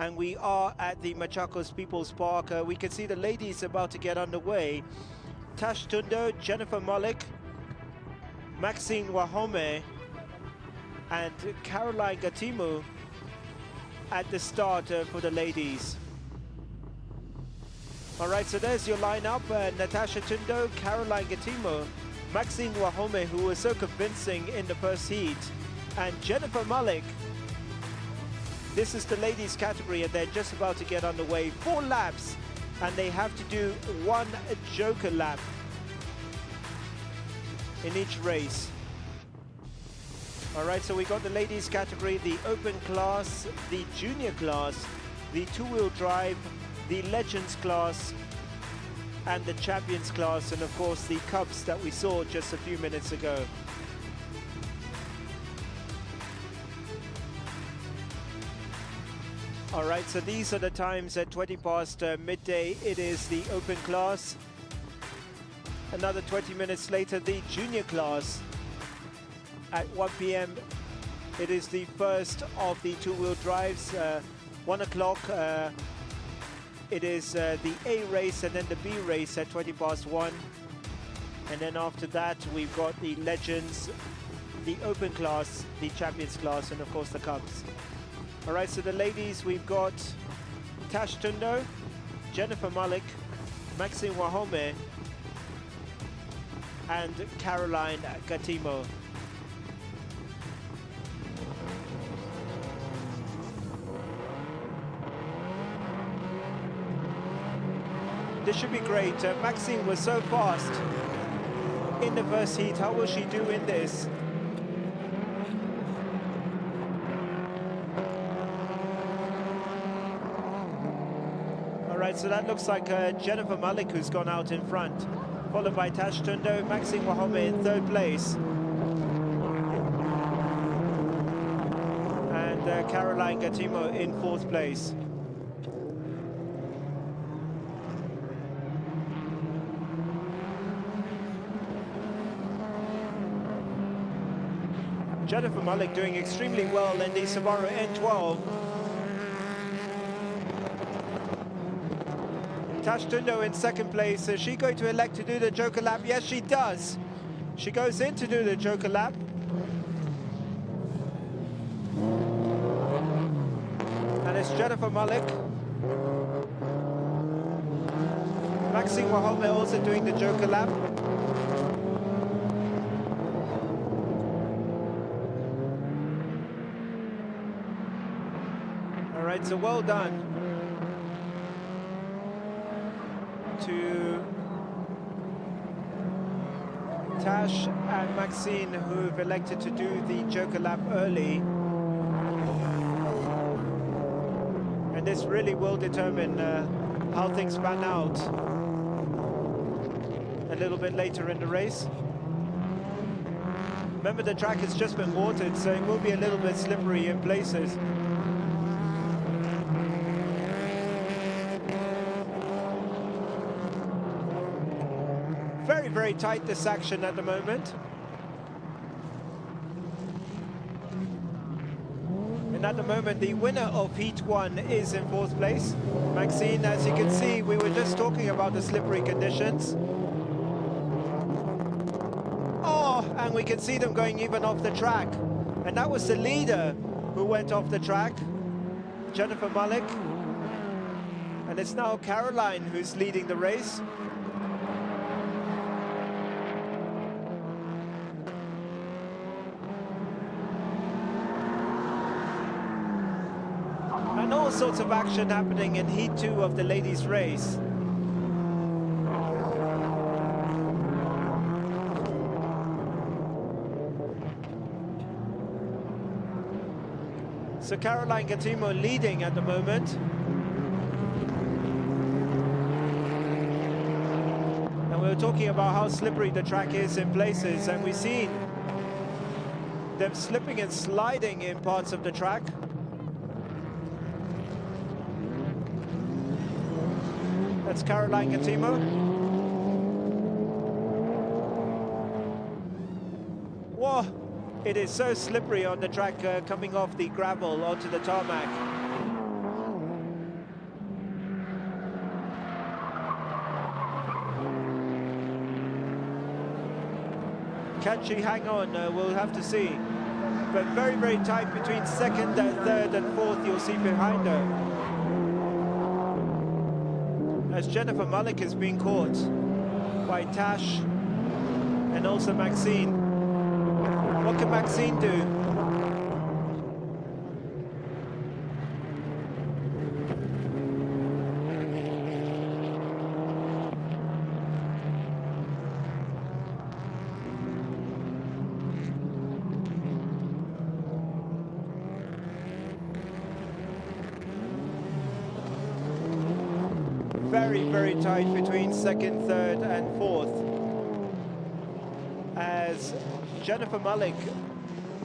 And we are at the Machakos People's Park. We can see the ladies about to get underway. Tash Tundo, Jennifer Malik, Maxine Wahome, and Caroline Gatimu at the start for the ladies. All right, so there's your lineup. Natasha Tundo, Caroline Gatimu, Maxine Wahome, who was so convincing in the first heat, and Jennifer Malik. This is the ladies category, and they're just about to get underway. 4 laps, and they have to do 1 joker lap in each race. All right, so we got the ladies category, the open class, the junior class, the two-wheel drive, the legends class, and the champions class, and of course the cups that we saw just a few minutes ago. All right, so these are the times at 20 past midday. It is the open class. Another 20 minutes later, the junior class. At 1 p.m, it is the first of the two-wheel drives. 1 o'clock, it is the A race and then the B race at 20 past 1. And then after that, we've got the legends, the open class, the champions class, and of course the cups. All right, so the ladies, we've got Tash Tundo, Jennifer Malik, Maxine Wahome, and Caroline Gatimu. This should be great. Maxine was so fast in the first heat. How will she do in this? All right, so that looks like Jennifer Malik who's gone out in front, followed by Tash Tundo, Maxine Wahome in 3rd place. And Caroline Gatimu in 4th place. Jennifer Malik doing extremely well in the Subaru N12. Tash Tundo in 2nd place. Is she going to elect to do the joker lap? Yes, she does. She goes in to do the joker lap. And it's Jennifer Malik. Maxine Wahome also doing the joker lap. So well done to Tash and Maxine, who've elected to do the joker lap early. And this really will determine how things pan out a little bit later in the race. Remember, the track has just been watered, so it will be a little bit slippery in places. Very tight, this action at the moment. And at the moment, the winner of Heat 1 is in 4th place. Maxine, as you can see, we were just talking about the slippery conditions. Oh, and we can see them going even off the track. And that was the leader who went off the track, Jennifer Malik. And it's now Caroline who's leading the race. All sorts of action happening in Heat 2 of the ladies' race. So Caroline Gatimu leading at the moment. And we were talking about how slippery the track is in places, and we've seen them slipping and sliding in parts of the track. That's Caroline Gatimu. Oh, it is so slippery on the track coming off the gravel onto the tarmac. Can she hang on? We'll have to see. But very, very tight between second, third and fourth, you'll see behind her. As Jennifer Mullick is being caught by Tash and also Maxine. What can Maxine do? Very, very tight between second, third and fourth as Jennifer Mullick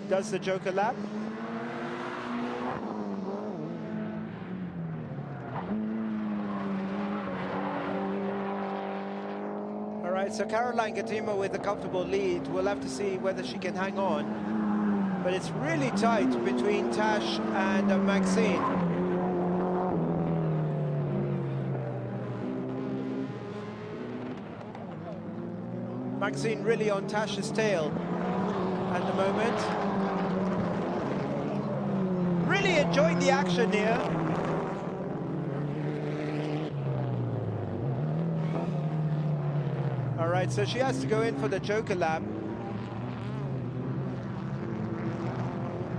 does the Joker lap. All right, so Caroline Gatima with a comfortable lead. We'll have to see whether she can hang on. But it's really tight between Tash and Maxine. Maxine really on Tash's tail at the moment. Really enjoying the action here. All right, so she has to go in for the Joker lap.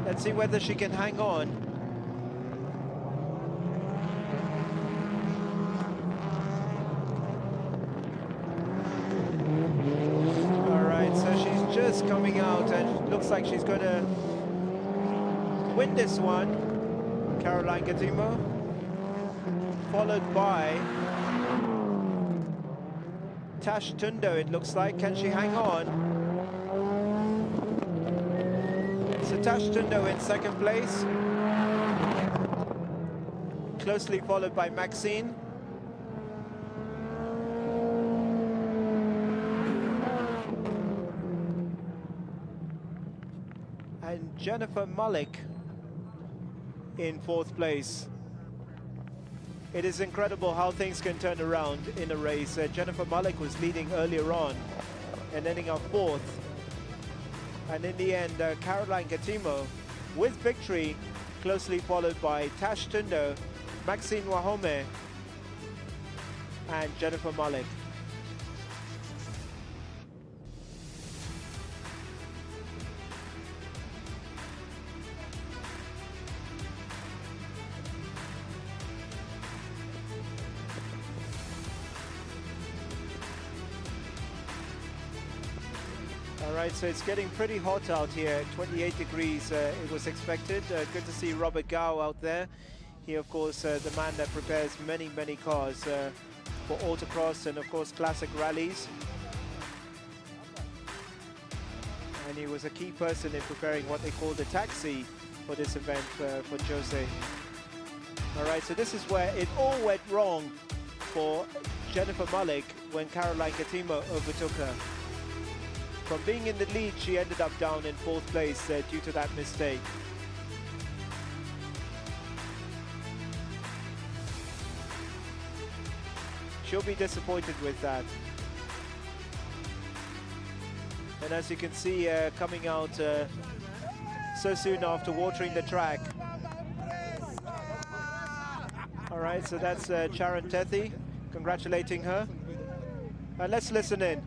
Let's see whether she can hang on. Just coming out and looks like she's going to win this one. Caroline Gatimo, followed by Tash Tundo, it looks like. Can she hang on? So Tash Tundo in second place, closely followed by Maxine. And Jennifer Mullick in fourth place. It is incredible how things can turn around in a race. Jennifer Mullick was leading earlier on and ending up fourth. And in the end, Caroline Gatimo with victory, closely followed by Tash Tundo, Maxine Wahome, and Jennifer Mullick. All right, so it's getting pretty hot out here, 28 degrees it was expected. Good to see Robert Gao out there. He, of course, the man that prepares many, many cars for autocross and, of course, classic rallies. And he was a key person in preparing what they call the taxi for this event for Jose. All right, so this is where it all went wrong for Jennifer Mullick when Caroline Gatimo overtook her. From being in the lead, she ended up down in fourth place due to that mistake. She'll be disappointed with that. And as you can see, coming out so soon after watering the track. All right, so that's Sharon Tethy, congratulating her. Let's listen in.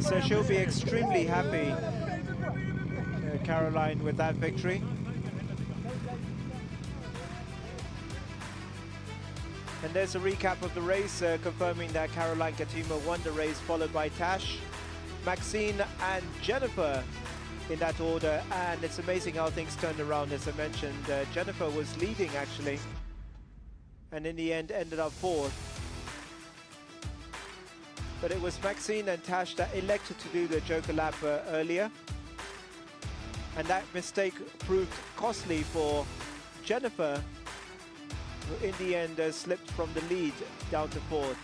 So she'll be extremely happy, Caroline, with that victory. And there's a recap of the race, confirming that Caroline Gatimo won the race, followed by Tash. Maxine and Jennifer in that order, and it's amazing how things turned around. As I mentioned, Jennifer was leading actually, and in the end ended up fourth. But it was Maxine and Tash that elected to do the Joker lap earlier, and that mistake proved costly for Jennifer, who in the end slipped from the lead down to fourth.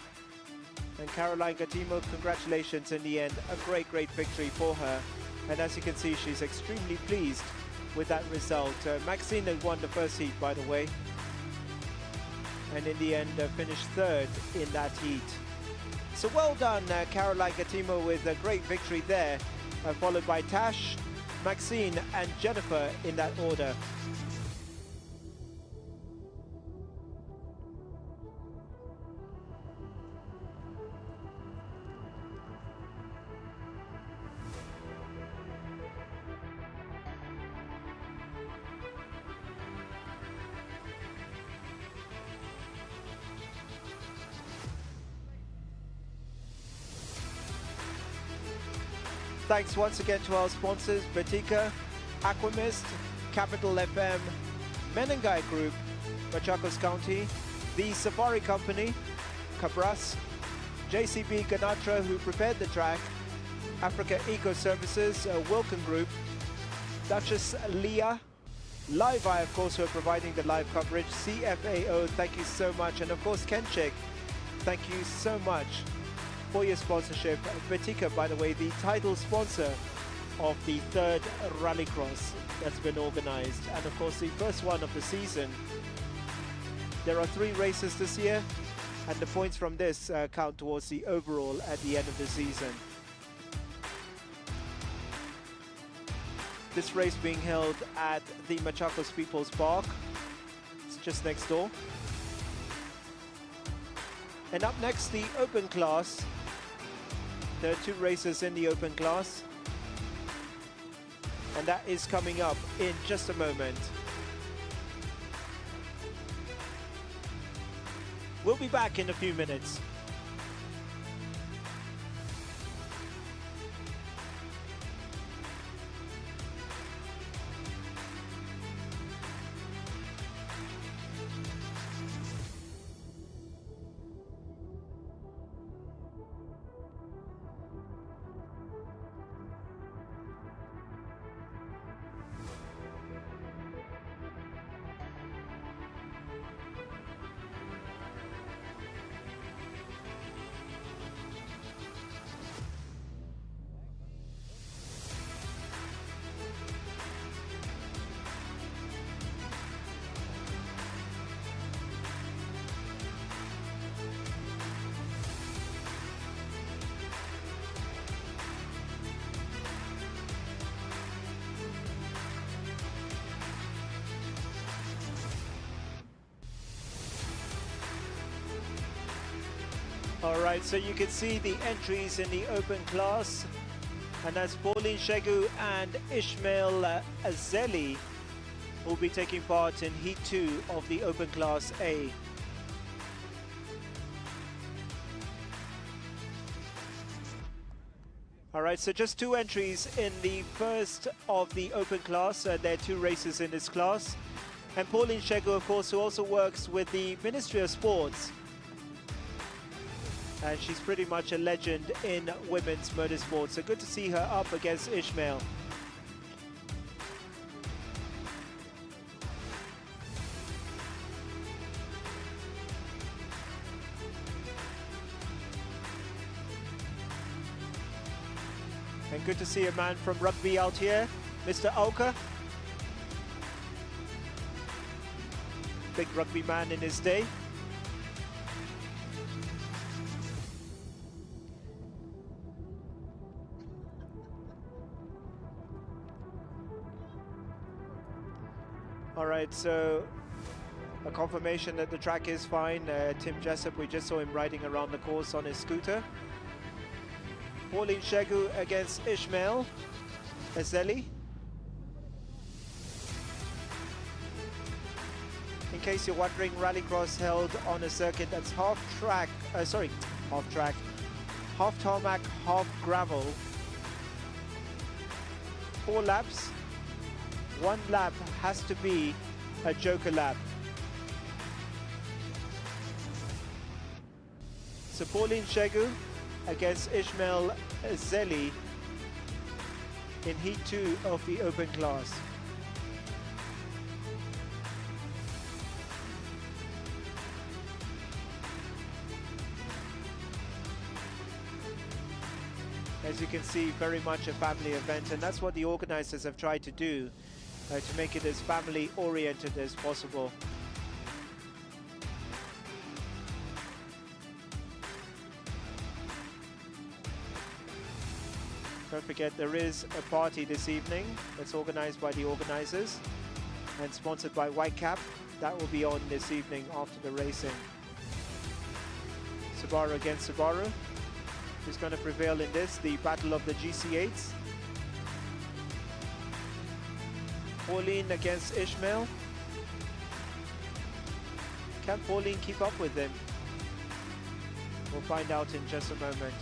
And Caroline Gatimo, congratulations in the end, a great victory for her. And as you can see, she's extremely pleased with that result. Maxine had won the first heat, by the way, and in the end finished third in that heat. So well done, Caroline Gatimo, with a great victory there, followed by Tash, Maxine and Jennifer in that order. Thanks once again to our sponsors, Batika, Aquamist, Capital FM, Menengai Group, Machakos County, the Safari Company, Cabras, JCB Ganatra, who prepared the track, Africa Eco Services, Wilkin Group, Duchess Leah, Live Eye, of course, who are providing the live coverage, CFAO, thank you so much, and of course Kenchik, thank you so much for your sponsorship. Batika, by the way, the title sponsor of the third rallycross that's been organized, and of course the first one of the season. There are 3 races this year, and the points from this count towards the overall at the end of the season. This race being held at the Machakos People's Park. It's just next door. And up next, the open class. There are 2 races in the open class, and that is coming up in just a moment. We'll be back in a few minutes. All right, so you can see the entries in the open class, and that's Pauline Shegu and Ishmael Azeli will be taking part in Heat 2 of the Open Class A. All right, so just 2 entries in the first of the Open Class. There are 2 races in this class. And Pauline Shegu, of course, who also works with the Ministry of Sports. And she's pretty much a legend in women's motorsport. So good to see her up against Ishmael. And good to see a man from rugby out here, Mr. Auka. Big rugby man in his day. All right, so a confirmation that the track is fine. Tim Jessup, we just saw him riding around the course on his scooter. Pauline Shegu against Ishmael Azeli. In case you're wondering, Rallycross held on a circuit that's half tarmac, half gravel, 4 laps, 1 lap has to be a joker lap. So Pauline Shegu against Ismail Zeli in Heat 2 of the Open class. As you can see, very much a family event, and that's what the organizers have tried to do, to make it as family oriented as possible. Don't forget, there is a party this evening that's organized by the organizers and sponsored by Whitecap. That will be on this evening after the racing. Subaru against Subaru. Who's going to prevail in this? The battle of the GC8s. Pauline against Ishmael. Can Pauline keep up with them? We'll find out in just a moment.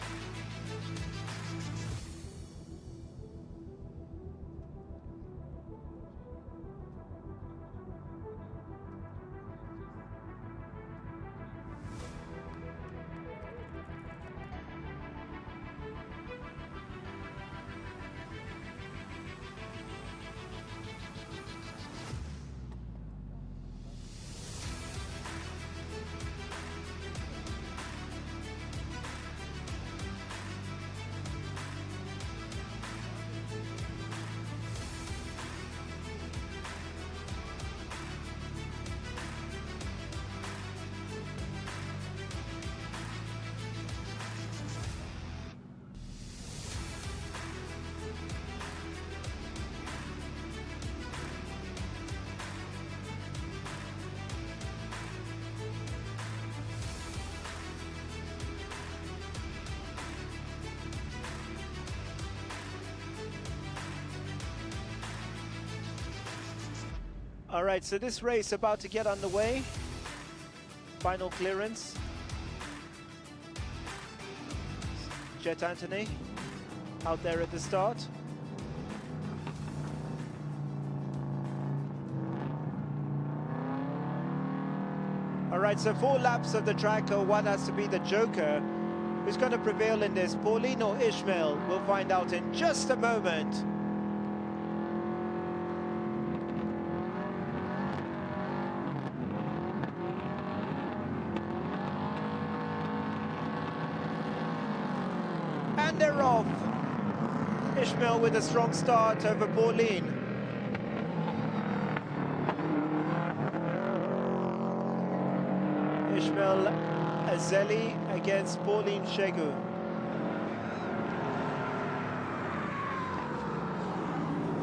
All right, so this race about to get underway. Final clearance. Jet Anthony out there at the start. All right, so 4 laps of the track, one has to be the joker. Who's going to prevail in this, Pauline or Ishmael? We'll find out in just a moment. And they're off. Ishmael with a strong start over Pauline. Ishmael Azeli against Pauline Shegu.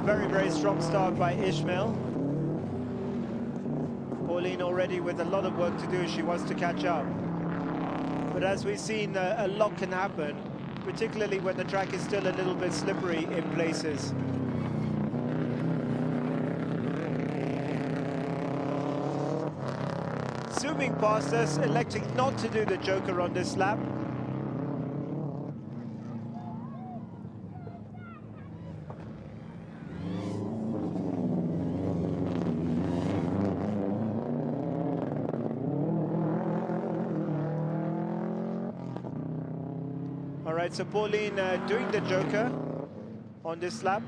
Very, very strong start by Ishmael. Pauline already with a lot of work to do. She wants to catch up. But as we've seen, a lot can happen, particularly when the track is still a little bit slippery in places. Zooming past us, electing not to do the joker on this lap. All right, so Pauline doing the joker on this lap.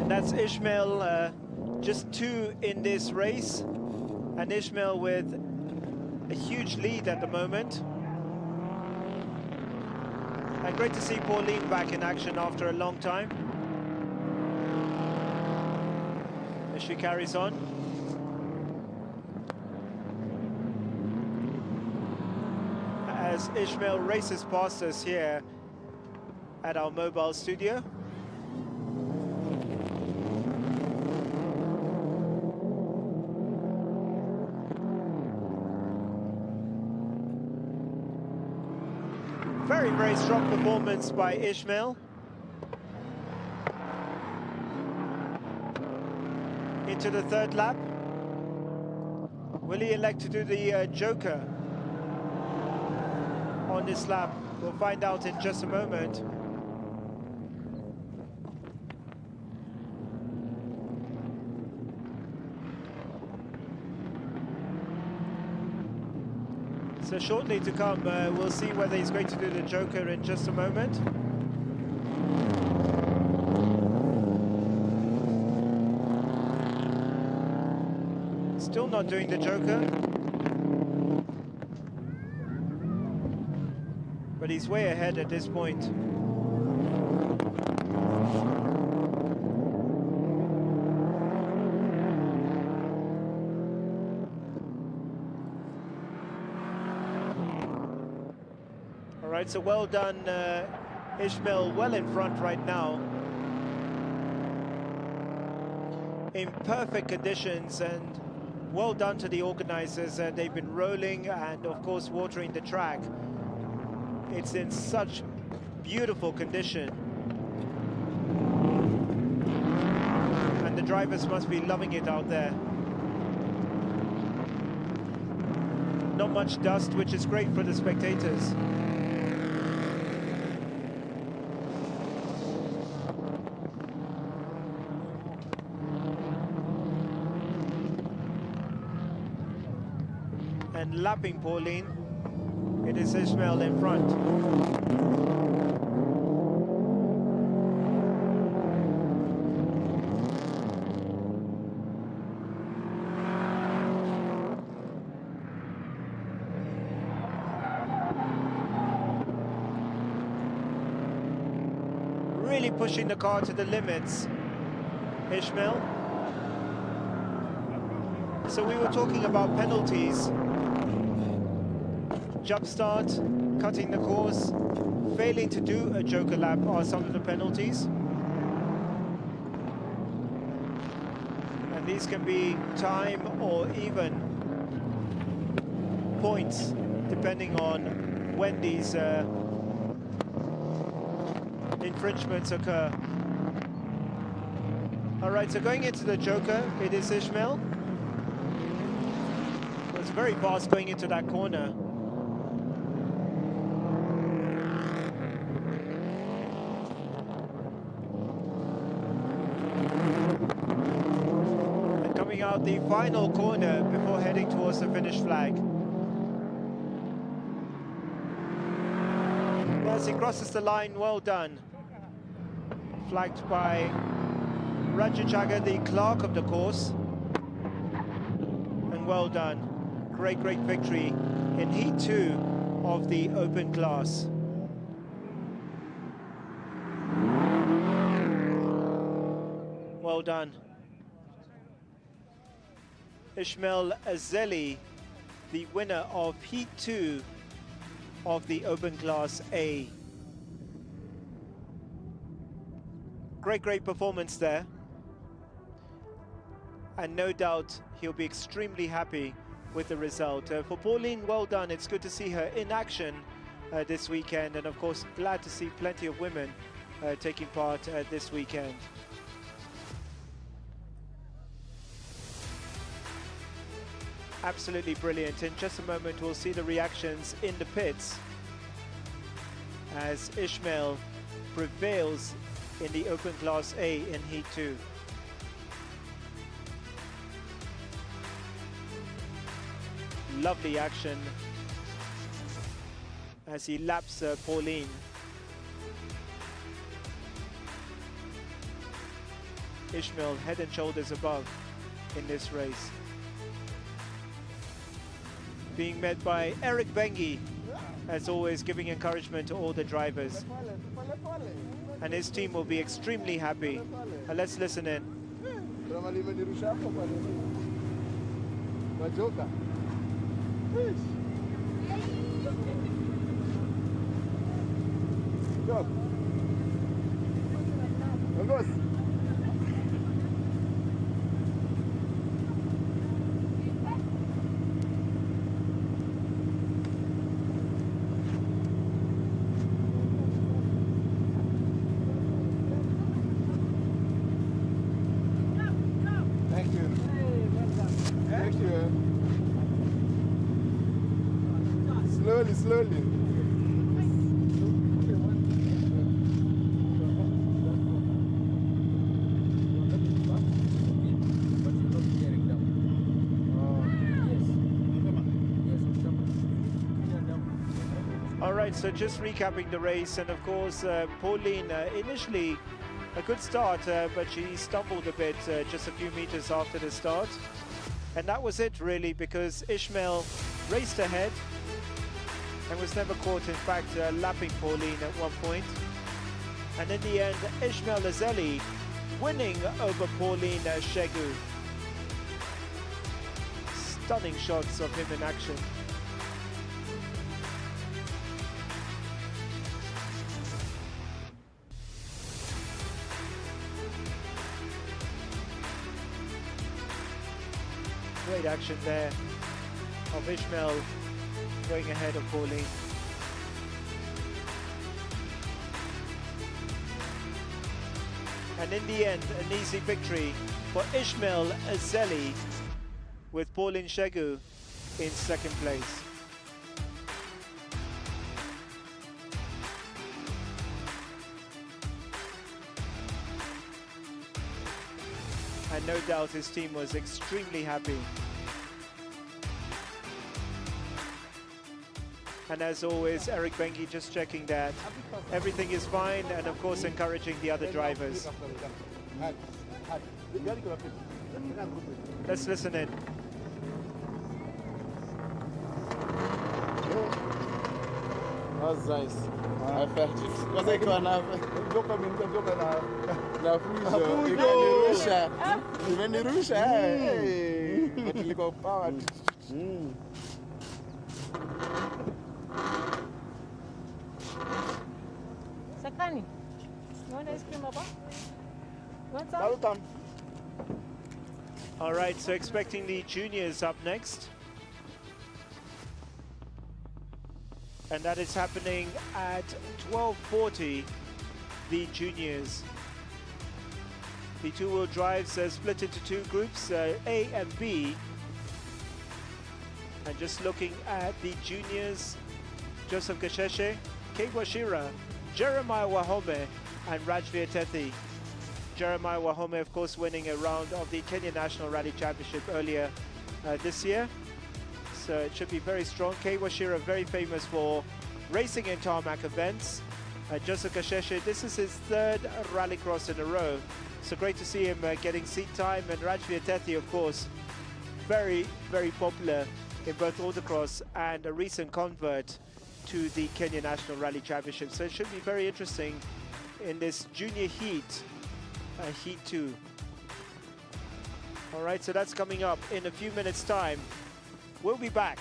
And that's Ishmael, just 2 in this race. And Ishmael with a huge lead at the moment. And great to see Pauline back in action after a long time. As she carries on. As Ishmael races past us here at our mobile studio. Very, very strong performance by Ishmael. into the third lap. Will he elect to do the joker on this lap? We'll find out in just a moment. So shortly to come, we'll see whether he's going to do the joker in just a moment. Still not doing the joker. But he's way ahead at this point. All right, so well done, Ishmael, well in front right now. In perfect conditions, and well done to the organizers. They've been rolling and, of course, watering the track. It's in such beautiful condition. And the drivers must be loving it out there. Not much dust, which is great for the spectators. And lapping Pauline, it is Ishmael in front. Really pushing the car to the limits, Ishmael. So we were talking about penalties. Jump start, cutting the course, failing to do a joker lap are some of the penalties. And these can be time or even points, depending on when these infringements occur. All right, so going into the joker, it is Ishmael. It was very fast going into that corner. Out the final corner before heading towards the finish flag. As he crosses the line, well done. Flagged by Rajachaga, the clerk of the course. And well done. Great, great victory in Heat 2 of the open class. Well done. Ishmael Azeli, the winner of Heat 2 of the Open Class A. Great, great performance there. And no doubt he'll be extremely happy with the result. For Pauline, well done. It's good to see her in action this weekend. And of course, glad to see plenty of women taking part this weekend. Absolutely brilliant. In just a moment, we'll see the reactions in the pits as Ishmael prevails in the Open Class A in Heat 2. Lovely action as he laps Pauline. Ishmael head and shoulders above in this race. Being met by Eric Bengi, as always, giving encouragement to all the drivers. And his team will be extremely happy. Let's listen in. Thank you. slowly, slowly. All right, so just recapping the race, and of course, Pauline initially a good start, but she stumbled a bit just a few meters after the start. And that was it really, because Ishmael raced ahead and was never caught, in fact, lapping Pauline at one point. And in the end, Ishmael Azeli winning over Pauline Shegu. Stunning shots of him in action. Great action there of Ishmael going ahead of Pauline. And in the end, an easy victory for Ishmael Azeli, with Pauline Shegu in second place. And no doubt his team was extremely happy. And as always, Eric Bengi just checking that everything is fine, and of course encouraging the other drivers. Let's listen in. That's nice. I felt it. Because I can't have na fujo. Imenirusha. Hey. But liko power. Sakani, you want ice cream, Papa? You want some? Welcome. All right, so expecting the juniors up next. And that is happening at 12:40, the juniors. The two-wheel drives are split into two groups, A and B. And just looking at the juniors, Joseph Gasheshe, Kate Washira, Jeremiah Wahome, and Rajveer Tethi. Jeremiah Wahome, of course, winning a round of the Kenya National Rally Championship earlier this year. So it should be very strong. Kate Washira, very famous for racing in tarmac events. Joseph Gasheshe, this is his third rallycross in a row. So great to see him getting seat time. And Rajveer Tethi, of course, very, very popular in both autocross and a recent convert to the Kenya National Rally Championship. So it should be very interesting in this junior heat, Heat 2. All right, so that's coming up in a few minutes' time. We'll be back.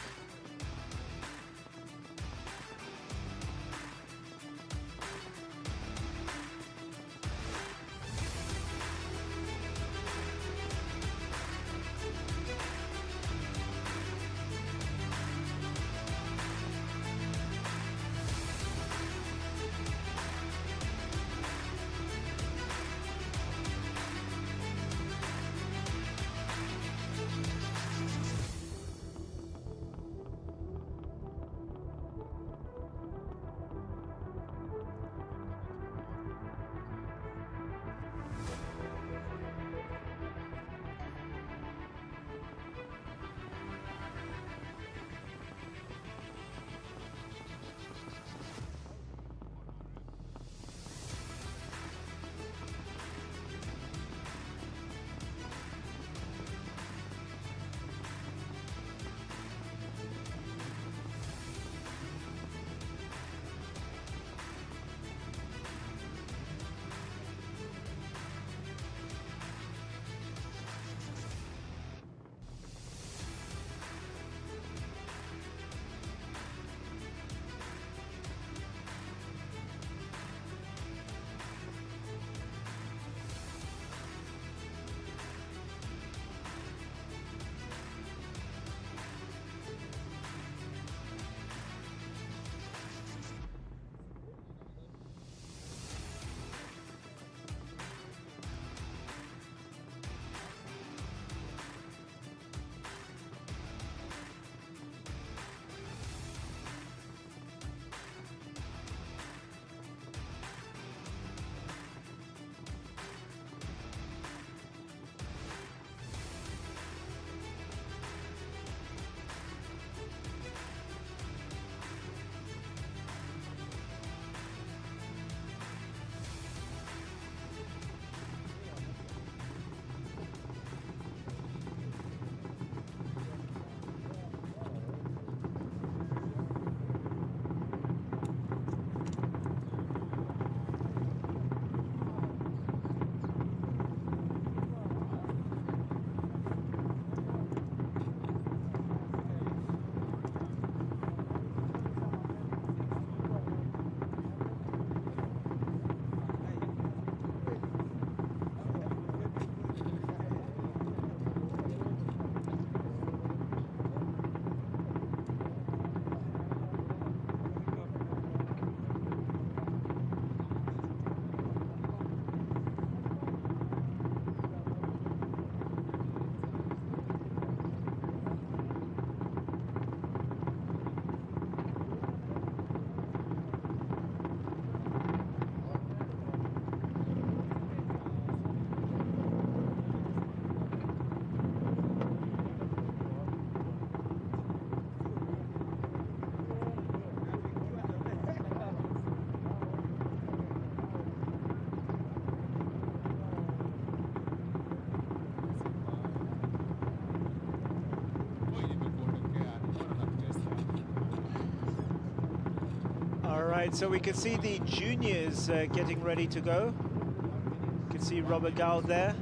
right, so we can see the juniors getting ready to go. You can see Robert Gao there.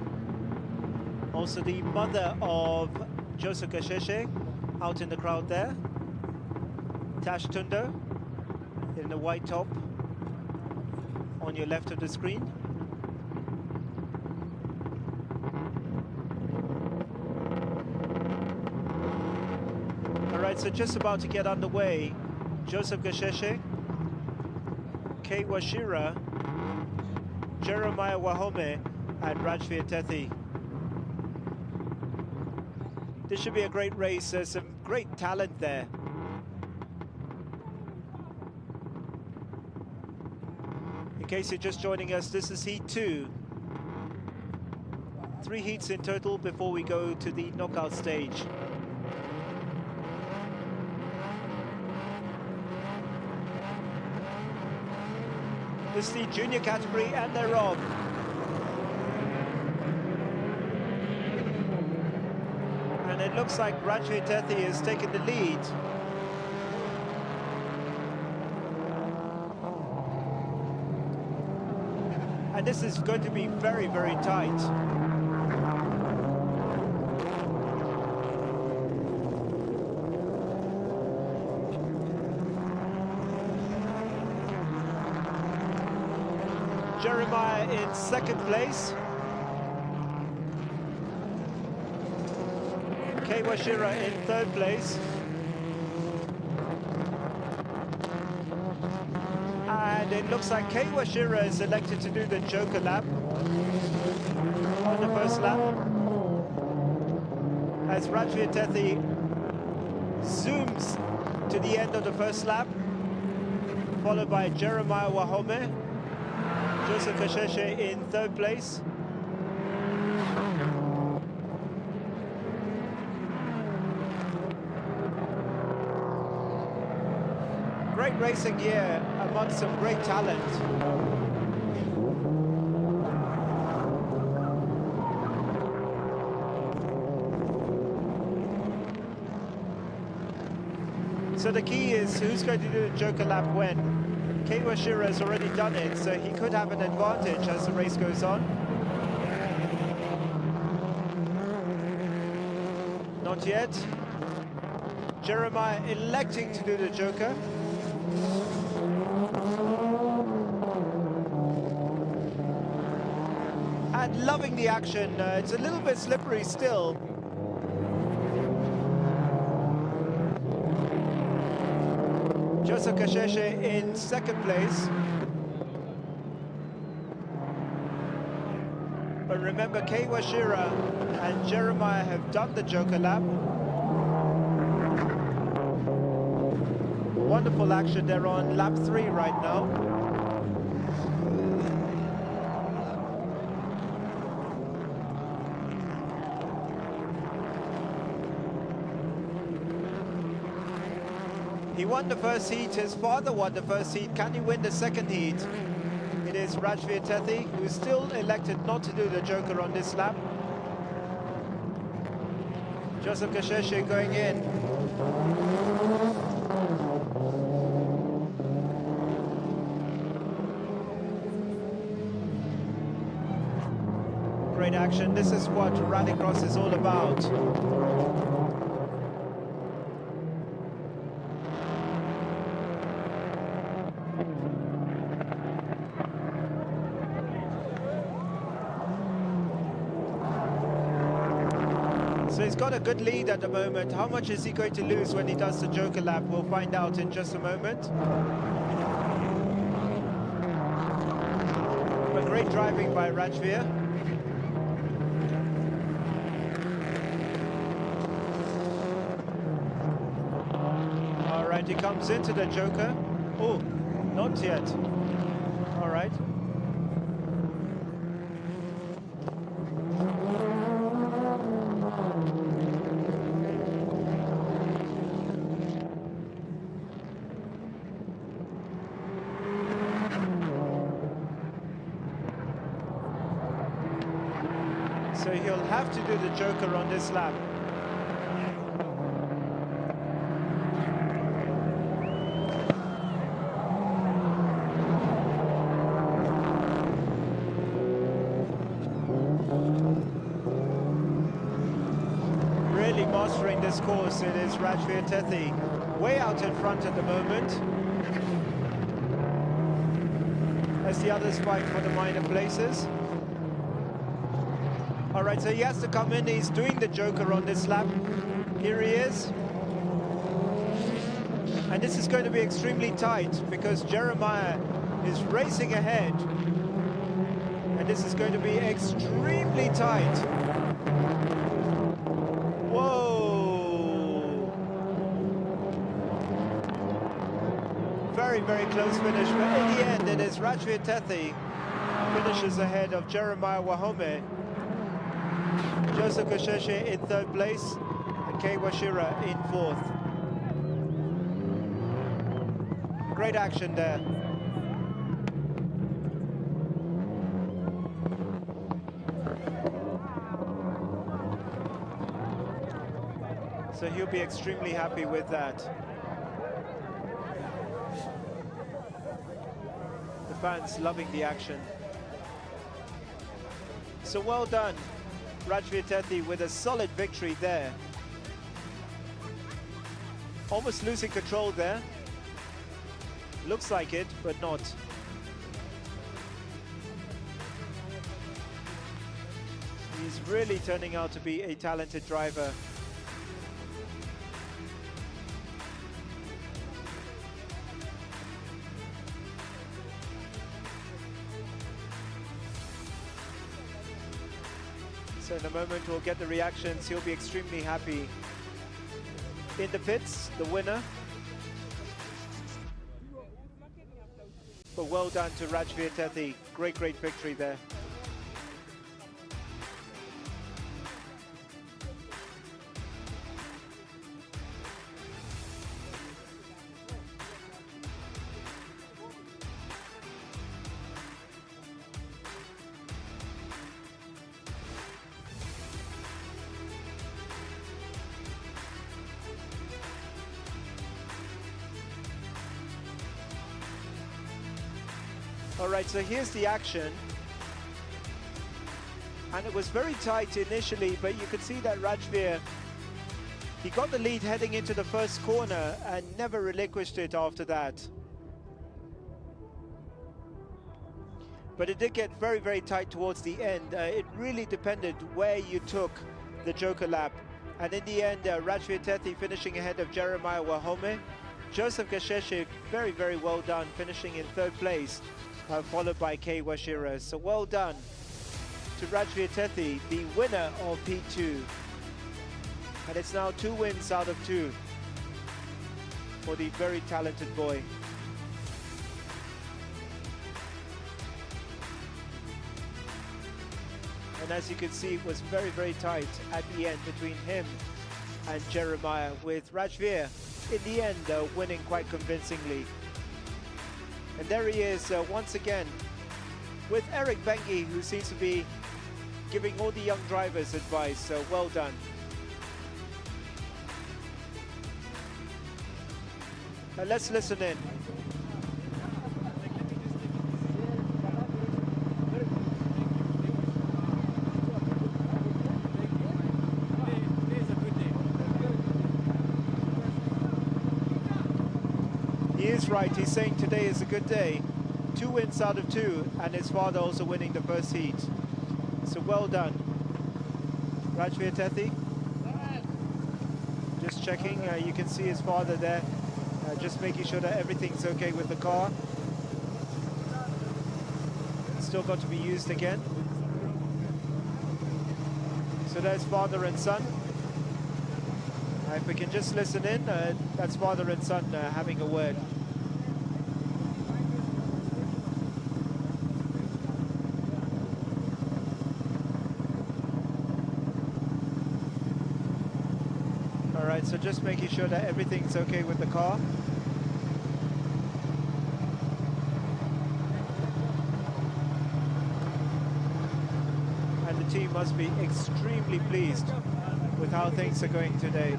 Also the mother of Joseph Gasheshe out in the crowd there. Tash Tundo in the white top on your left of the screen. All right, so just about to get underway. Joseph Gasheshe, Kei Washira, Jeremiah Wahome, and Rajveer Tethi. This should be a great race. There's some great talent there. In case you're just joining us, this is Heat 2. 3 heats in total before we go to the knockout stage. This is the junior category, and they're on. And it looks like Rajveer Tethi has taken the lead. And this is going to be very, very tight. Jeremiah in second place. Kei Washira in third place. And it looks like Kei Washira is selected to do the Joker lap on the first lap. As Rajveer Tethi zooms to the end of the first lap, followed by Jeremiah Wahome. Joseph Gasheshe in third place. Great racing year amongst some great talent. So the key is who's going to do the Joker lap when. Kei Washira has already done it, so he could have an advantage as the race goes on. Not yet. Jeremiah electing to do the Joker. And loving the action. It's a little bit slippery still. Joseph Gasheshe in second place. But remember, Kei Washira and Jeremiah have done the Joker lap. Wonderful action. They're on lap 3 right now. He won the first heat, his father won the first heat. Can he win the second heat? It is Rajveer Tethi, who's still elected not to do the Joker on this lap. Joseph Gasheshe going in. Great action. This is what Rallycross is all about. So he's got a good lead at the moment. How much is he going to lose when he does the Joker lap? We'll find out in just a moment. But great driving by Rajveer. All right, he comes into the Joker. Oh, not yet. All right. So he'll have to do the Joker on this lap. mastering this course. It is Rajveer Tethi, way out in front at the moment, as the others fight for the minor places. All right, so he has to come in. He's doing the joker on this lap. Here he is. And this is going to be extremely tight because Jeremiah is racing ahead. And this is going to be extremely tight. Whoa! Very, very close finish, but in the end it is Rajveer Tethi finishes ahead of Jeremiah Wahome. Joseph Gasheshe in third place and Kei Washira in fourth. Great action there. So he'll be extremely happy with that. The fans loving the action. So well done, Rajveer Tethi, with a solid victory there. Almost losing control there. Looks like it, but not. He's really turning out to be a talented driver. So in a moment we'll get the reactions. He'll be extremely happy. In the pits, the winner. But well done to Rajveer Tethi. Great, great victory there. All right, so here's the action. And it was very tight initially, but you could see that Rajveer, he got the lead heading into the first corner and never relinquished it after that. But it did get very, very tight towards the end. It really depended where you took the joker lap. And in the end, Rajveer Tethi finishing ahead of Jeremiah Wahome. Joseph Gasheshe, very, very well done, finishing in third place. Followed by Kei Washira. So well done to Rajveer Tethi, the winner of P2. And it's now 2 wins out of 2 for the very talented boy. And as you can see, it was very, very tight at the end between him and Jeremiah, with Rajveer in the end winning quite convincingly. And there he is once again with Eric Bengi, who seems to be giving all the young drivers advice. So well done. Let's listen in. He is right. He's saying today is a good day. 2 wins out of 2, and his father also winning the first heat. So well done, Rajveer Tethi. Just checking. You can see his father there, just making sure that everything's okay with the car. Still got to be used again. So there's father and son. If we can just listen in, that's father and son having a word. All right, so just making sure that everything's okay with the car. And the team must be extremely pleased with how things are going today.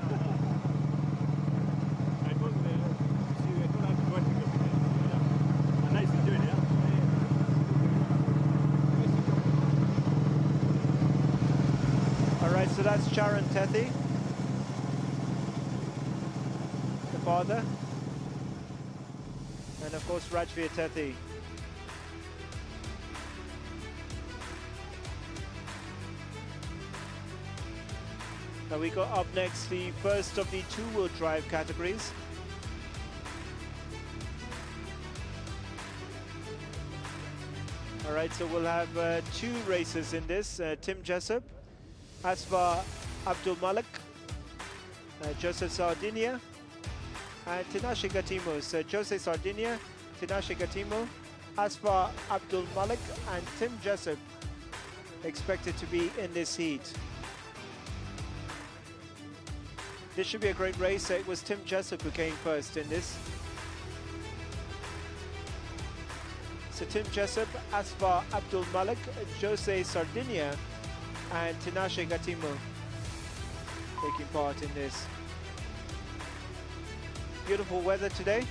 All right, so that's Charan Tethi. father. And of course, Rajveer Tethi. Now we got up next the first of the two-wheel drive categories. All right, so we'll have two racers in this. Tim Jessup, Asfar Abdul Malik, Joseph Sardinia, and Tinashe Gatimo. So Jose Sardinia, Tinashe Gatimo, Asfar Abdul Malik, and Tim Jessup expected to be in this heat. This should be a great race. It was Tim Jessup who came first in this. So Tim Jessup, Asfar Abdul Malik, Jose Sardinia, and Tinashe Gatimo taking part in this. Beautiful weather today.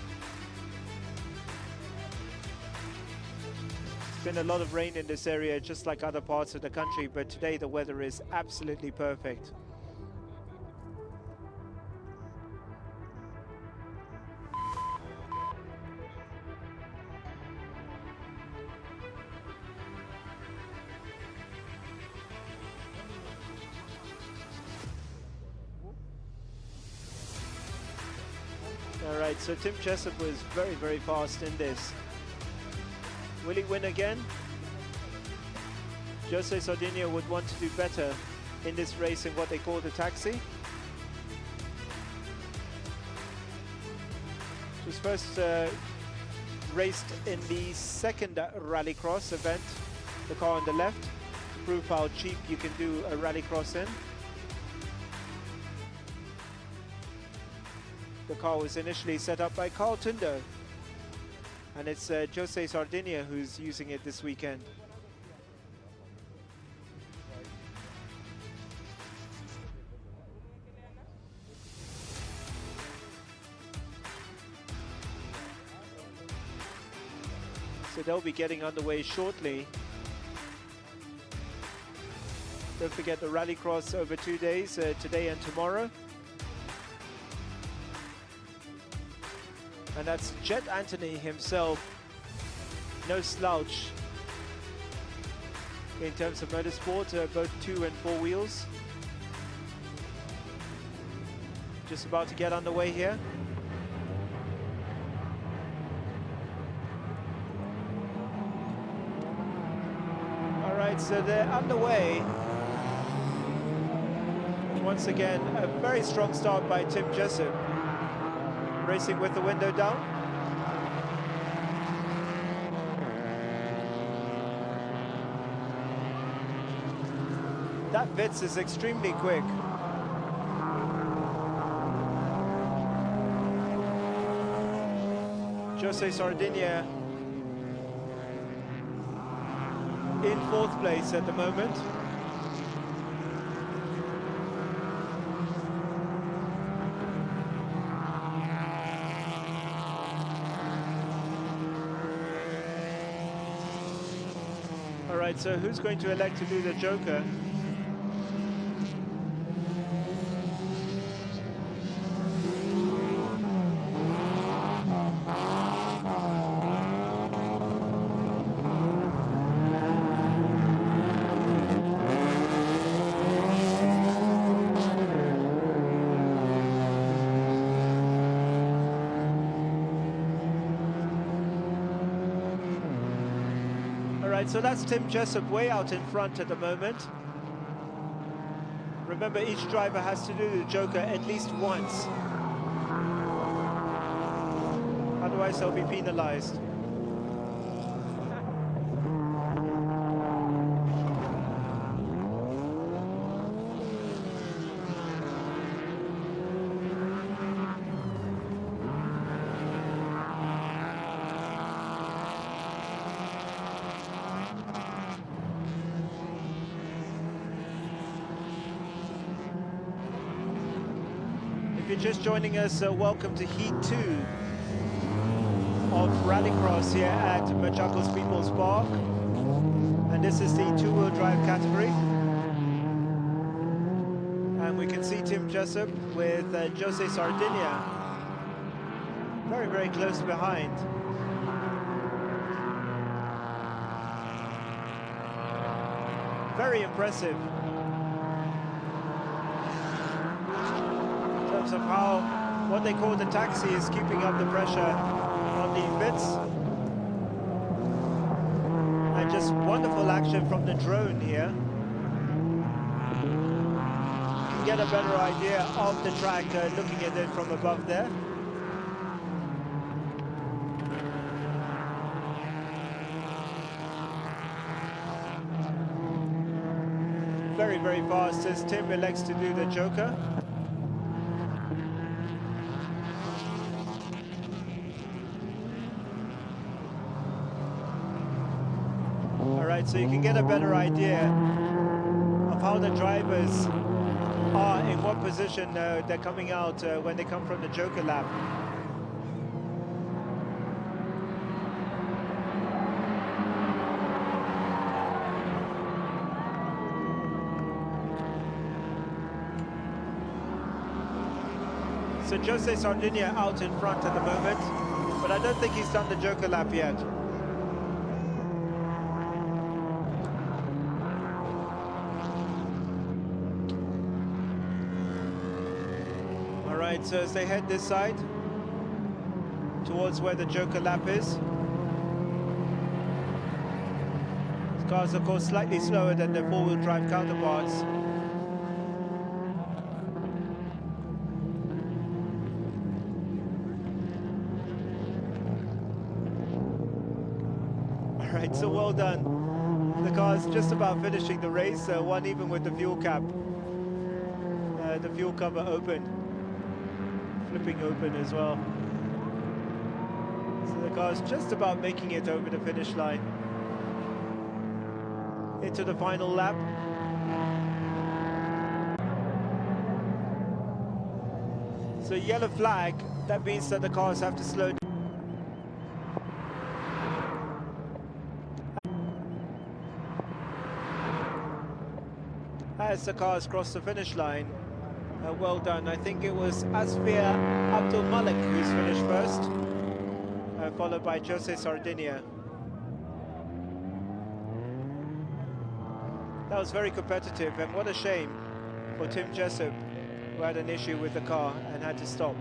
It's been a lot of rain in this area, just like other parts of the country, but today the weather is absolutely perfect. All right, so Tim Jessup was very, very fast in this. Will he win again? Jose Sardinia would want to do better in this race in what they call the taxi. It was first raced in the second rallycross event, the car on the left, to prove how cheap you can do a rallycross in. The car was initially set up by Carl Tundo, and it's Jose Sardinia who's using it this weekend. So they'll be getting underway shortly. Don't forget the rallycross over 2 days, today and tomorrow. And that's Jet Anthony himself, no slouch in terms of motorsport, both 2 and 4 wheels. Just about to get underway here. All right, so they're underway. Once again, a very strong start by Tim Jessup. Racing with the window down. That Vitz is extremely quick. Jose Sardinia in 4th place at the moment. So who's going to elect to do the Joker? So that's Tim Jessup way out in front at the moment. Remember, each driver has to do the Joker at least once. Otherwise, they'll be penalized. Just joining us, welcome to Heat 2 of Rallycross here at Machakos People's Park. And this is the 2-wheel drive category. And we can see Tim Jessup with Jose Sardinia Very, very close behind. Very impressive in terms of how what they call the taxi is keeping up the pressure on the bits. And just wonderful action from the drone here. You can get a better idea of the track looking at it from above there. Very, very fast as Tim elects to do the joker. All right, so you can get a better idea of how the drivers are, in what position they're coming out when they come from the joker lap. So Jose Sardinia out in front at the moment, but I don't think he's done the joker lap yet. All right, so as they head this side, towards where the joker lap is. This car's of course slightly slower than their four-wheel drive counterparts. Right, so well done. The car's just about finishing the race, one even with the fuel cap. The fuel cover open, flipping open as well. So the car's just about making it over the finish line. Into the final lap. So yellow flag, that means that the cars have to slow down. As the cars cross the finish line, well done. I think it was Asfir Abdul Malik who's finished first, followed by Jose Sardinia. That was very competitive, and what a shame for Tim Jessup, who had an issue with the car and had to stop.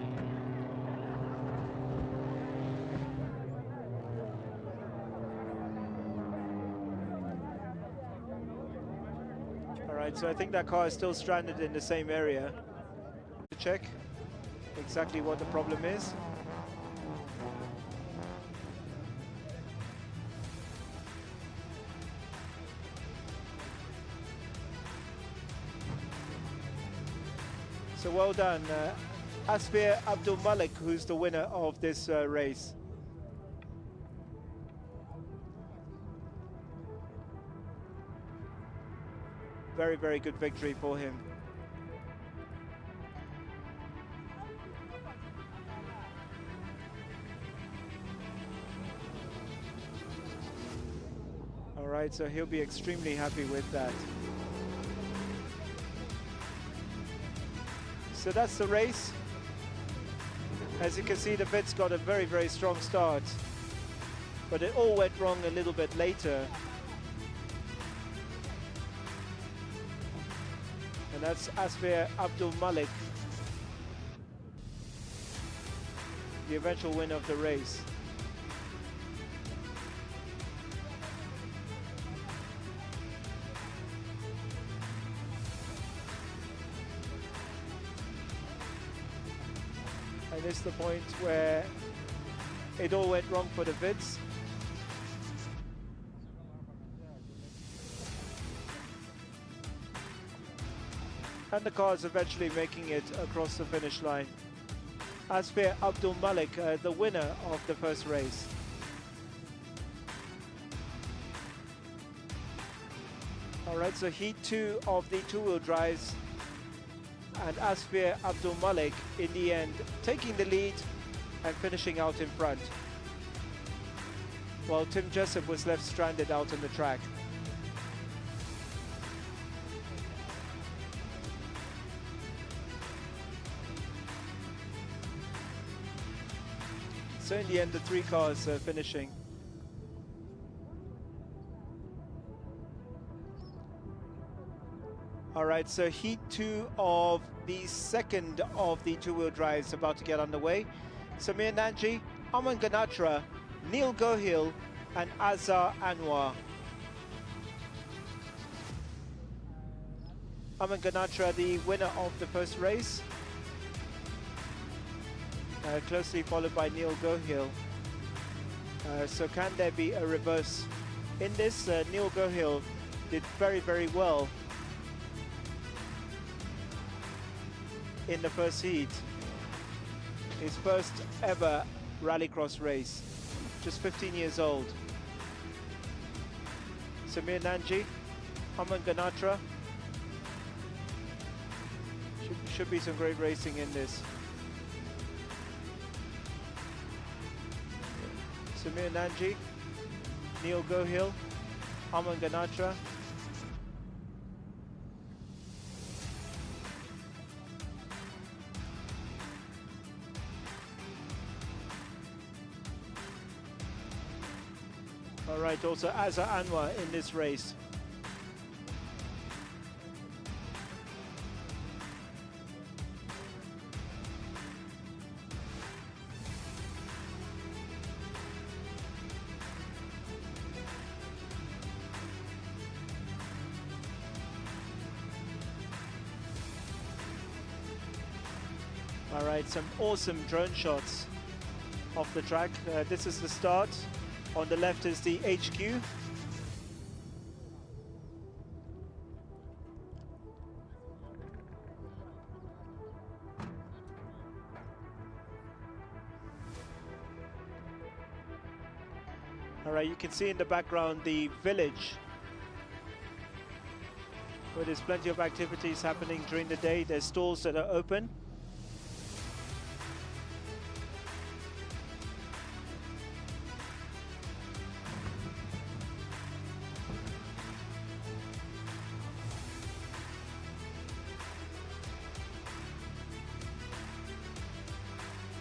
So I think that car is still stranded in the same area. To check exactly what the problem is. So well done, Asfir Abdul Malik, who's the winner of this race. Very, very good victory for him. All right, so he'll be extremely happy with that. So that's the race. As you can see, the Vitz got a very, very strong start, but it all went wrong a little bit later. And that's Asfir Abdul Malik, the eventual winner of the race. And this is the point where it all went wrong for the Vitz. And the cars eventually making it across the finish line. Asfir Abdul Malik, the winner of the first race. All right, so heat 2 of the two-wheel drives, and Asfir Abdul Malik in the end taking the lead and finishing out in front, while Tim Jessup was left stranded out on the track. So in the end, the 3 cars finishing. All right, so heat 2 of the second of the two-wheel drives about to get underway. Samir Nanji, Aman Ganatra, Neil Gohil, and Azhar Anwar. Aman Ganatra, the winner of the first race, closely followed by Neil Gohil. So can there be a reverse in this? Neil Gohil did very, very well in the first heat. His first ever rallycross race, just 15 years old. Samir Nanji, Aman Ganatra. Should be some great racing in this. Samir Nanji, Neil Gohil, Aman Ganatra. All right, also Azhar Anwar in this race. All right, some awesome drone shots off the track. This is the start. On the left is the HQ. All right, you can see in the background the village, where there's plenty of activities happening during the day. There's stalls that are open.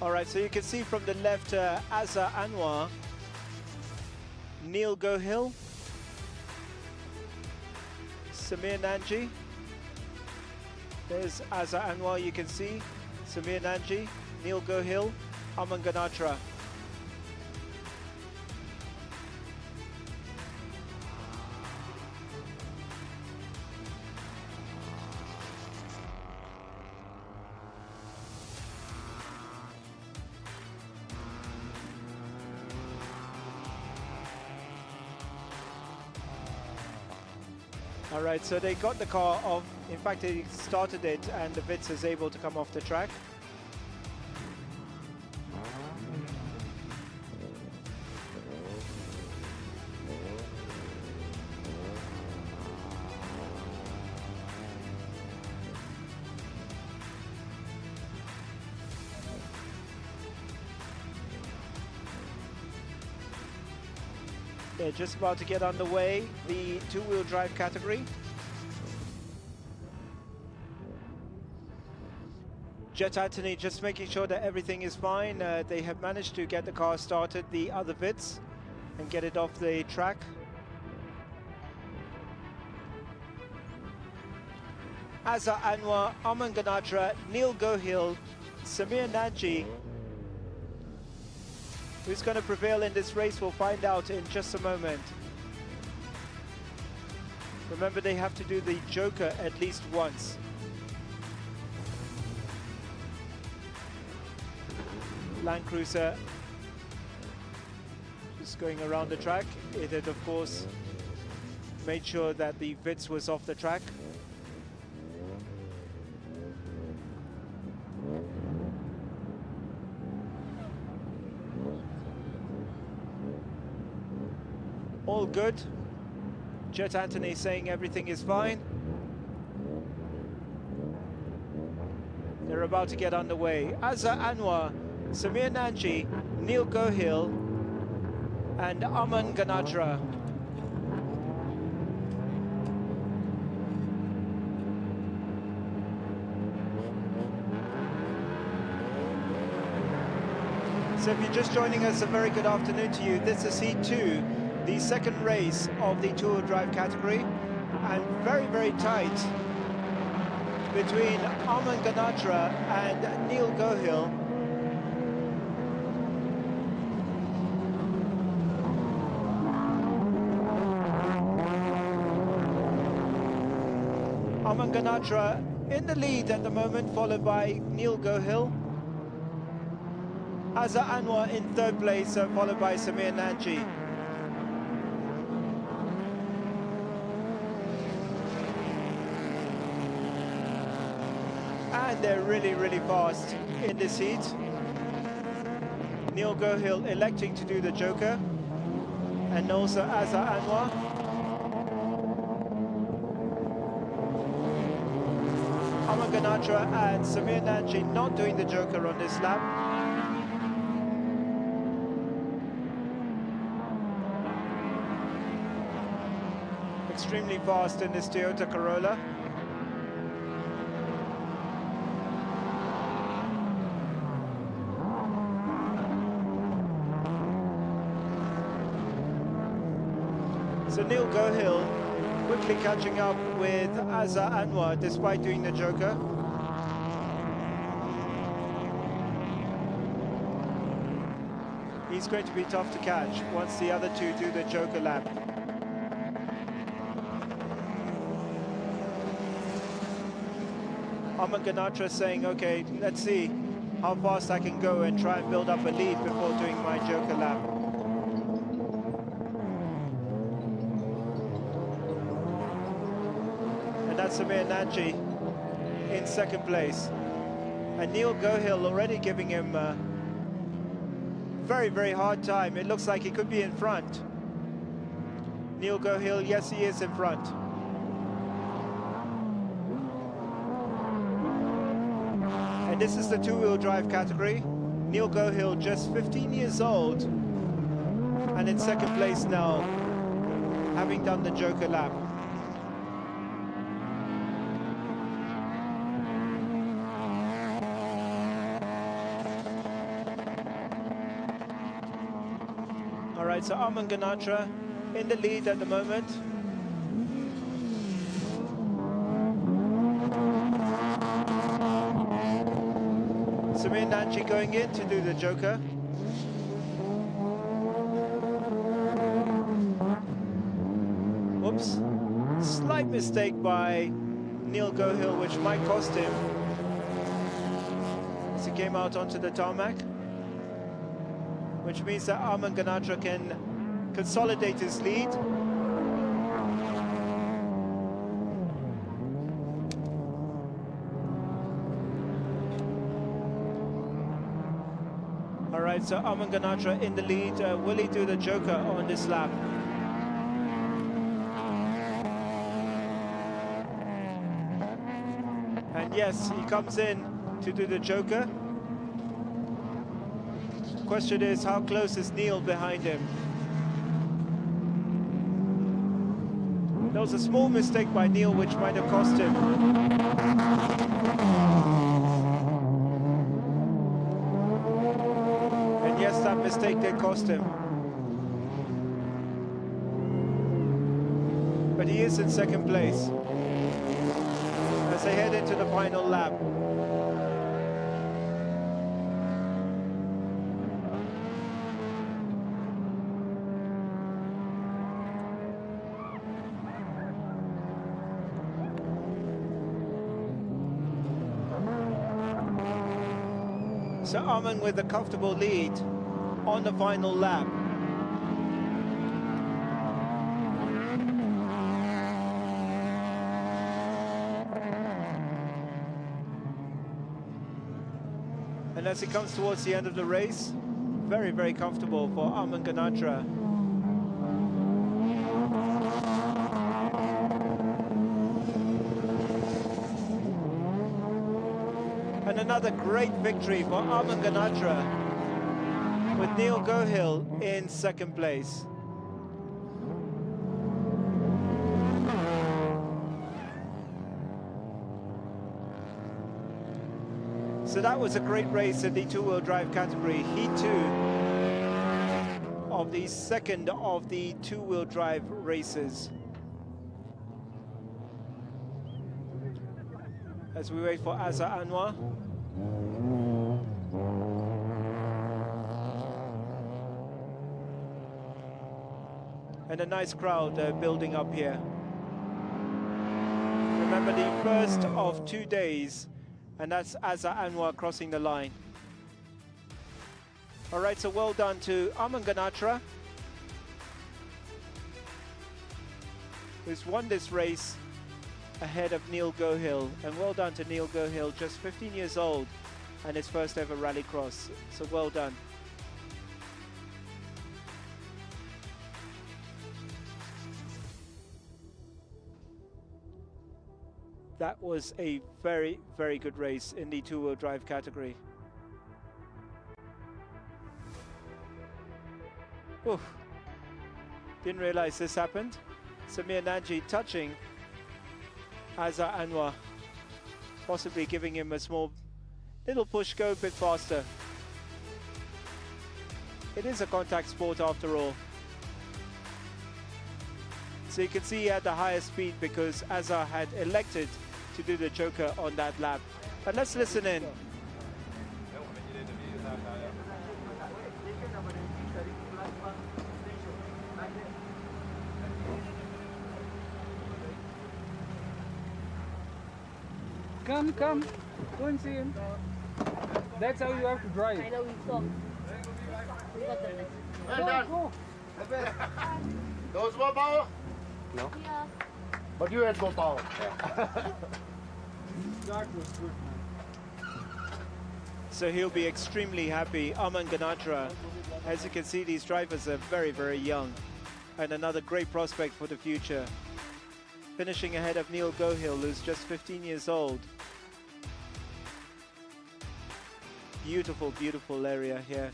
All right, so you can see from the left Azhar Anwar, Neil Gohil, Samir Nanji. There's Azhar Anwar, you can see, Samir Nanji, Neil Gohil, Aman Ganatra. All right, so they got the car off. In fact, they started it and the Vitz is able to come off the track. They're just about to get underway, the two-wheel drive category. Jet Anthony just making sure that everything is fine. They have managed to get the car started, the other bits, and get it off the track. Azhar Anwar, Aman Ganatra, Neil Gohil, Samir Nanji. Who's going to prevail in this race, we'll find out in just a moment. Remember, they have to do the Joker at least once. Land Cruiser just going around the track. It had, of course, made sure that the Vitz was off the track. All good. Jet Anthony saying everything is fine. They're about to get underway. Azhar Anwar, Samir Nanji, Neil Gohil, and Aman Ganatra. So if you're just joining us, a very good afternoon to you. This is Heat 2, the second race of the two-wheel drive category, and very, very tight between Arman Ganatra and Neil Gohill. Arman Ganatra in the lead at the moment, followed by Neil Gohill. Azza Anwar in third place, followed by Samir Nanji. And they're really, really fast in this heat. Neil Gohill electing to do the joker, and also Azza Anwar. Arman Ganatra and Samir Nanji not doing the joker on this lap. Extremely fast in this Toyota Corolla. So Neil Gohill quickly catching up with Azza Anwar despite doing the joker. He's going to be tough to catch once the other two do the joker lap. Arman Ganatra saying, okay, let's see how fast I can go and try and build up a lead before doing my joker lap. And that's Samir Nanji in second place. And Neil Gohill already giving him a very, very hard time. It looks like he could be in front. Neil Gohill, yes, he is in front. And this is the two-wheel drive category. Neil Gohill, just 15 years old, and in second place now, having done the joker lap. All right, so Arman Ganatra in the lead at the moment. Samir Nanji going in to do the joker. Whoops. Slight mistake by Neil Gohill, which might cost him as he came out onto the tarmac. Which means that Arman Ganatra can consolidate his lead. All right, so Arman Ganatra in the lead. Will he do the joker on this lap? And yes, he comes in to do the joker. Question is, how close is Neil behind him? There was a small mistake by Neil which might have cost him. And yes, that mistake did cost him. But he is in second place as they head into the final lap. So Arman with a comfortable lead on the final lap. And as he comes towards the end of the race, very, very comfortable for Arman Ganatra. And another great victory for Arman Ganatra with Neil Gohill in second place. So So that was a great race in the two-wheel drive category. Heat 2 of the second of the two-wheel drive races. As we wait for Azza Anwar. And a nice crowd building up here. Remember, the first of 2 days, and that's Azza Anwar crossing the line. All right, so well done to Aman Ganatra, who's won this race ahead of Neil Gohill. And well done to Neil Gohill, just 15 years old and his first ever rallycross. So well done. That was a very, very good race in the two-wheel drive category. Oof. Didn't realize this happened. Samir Nanji touching Azza Anwar, possibly giving him a small little push, go a bit faster. It is a contact sport after all. So you can see he had the higher speed because Azza had elected to do the joker on that lap. But let's listen in. Come, come. Go and see him. That's how you have to drive. I know we talk. We got the next. Well done. Go. Those more power? Yeah. But you had more power. That was good, man. So he'll be extremely happy. Aman Ganatra, as you can see, these drivers are very, very young, and another great prospect for the future. Finishing ahead of Neil Gohill, who's just 15 years old. Beautiful, beautiful area here.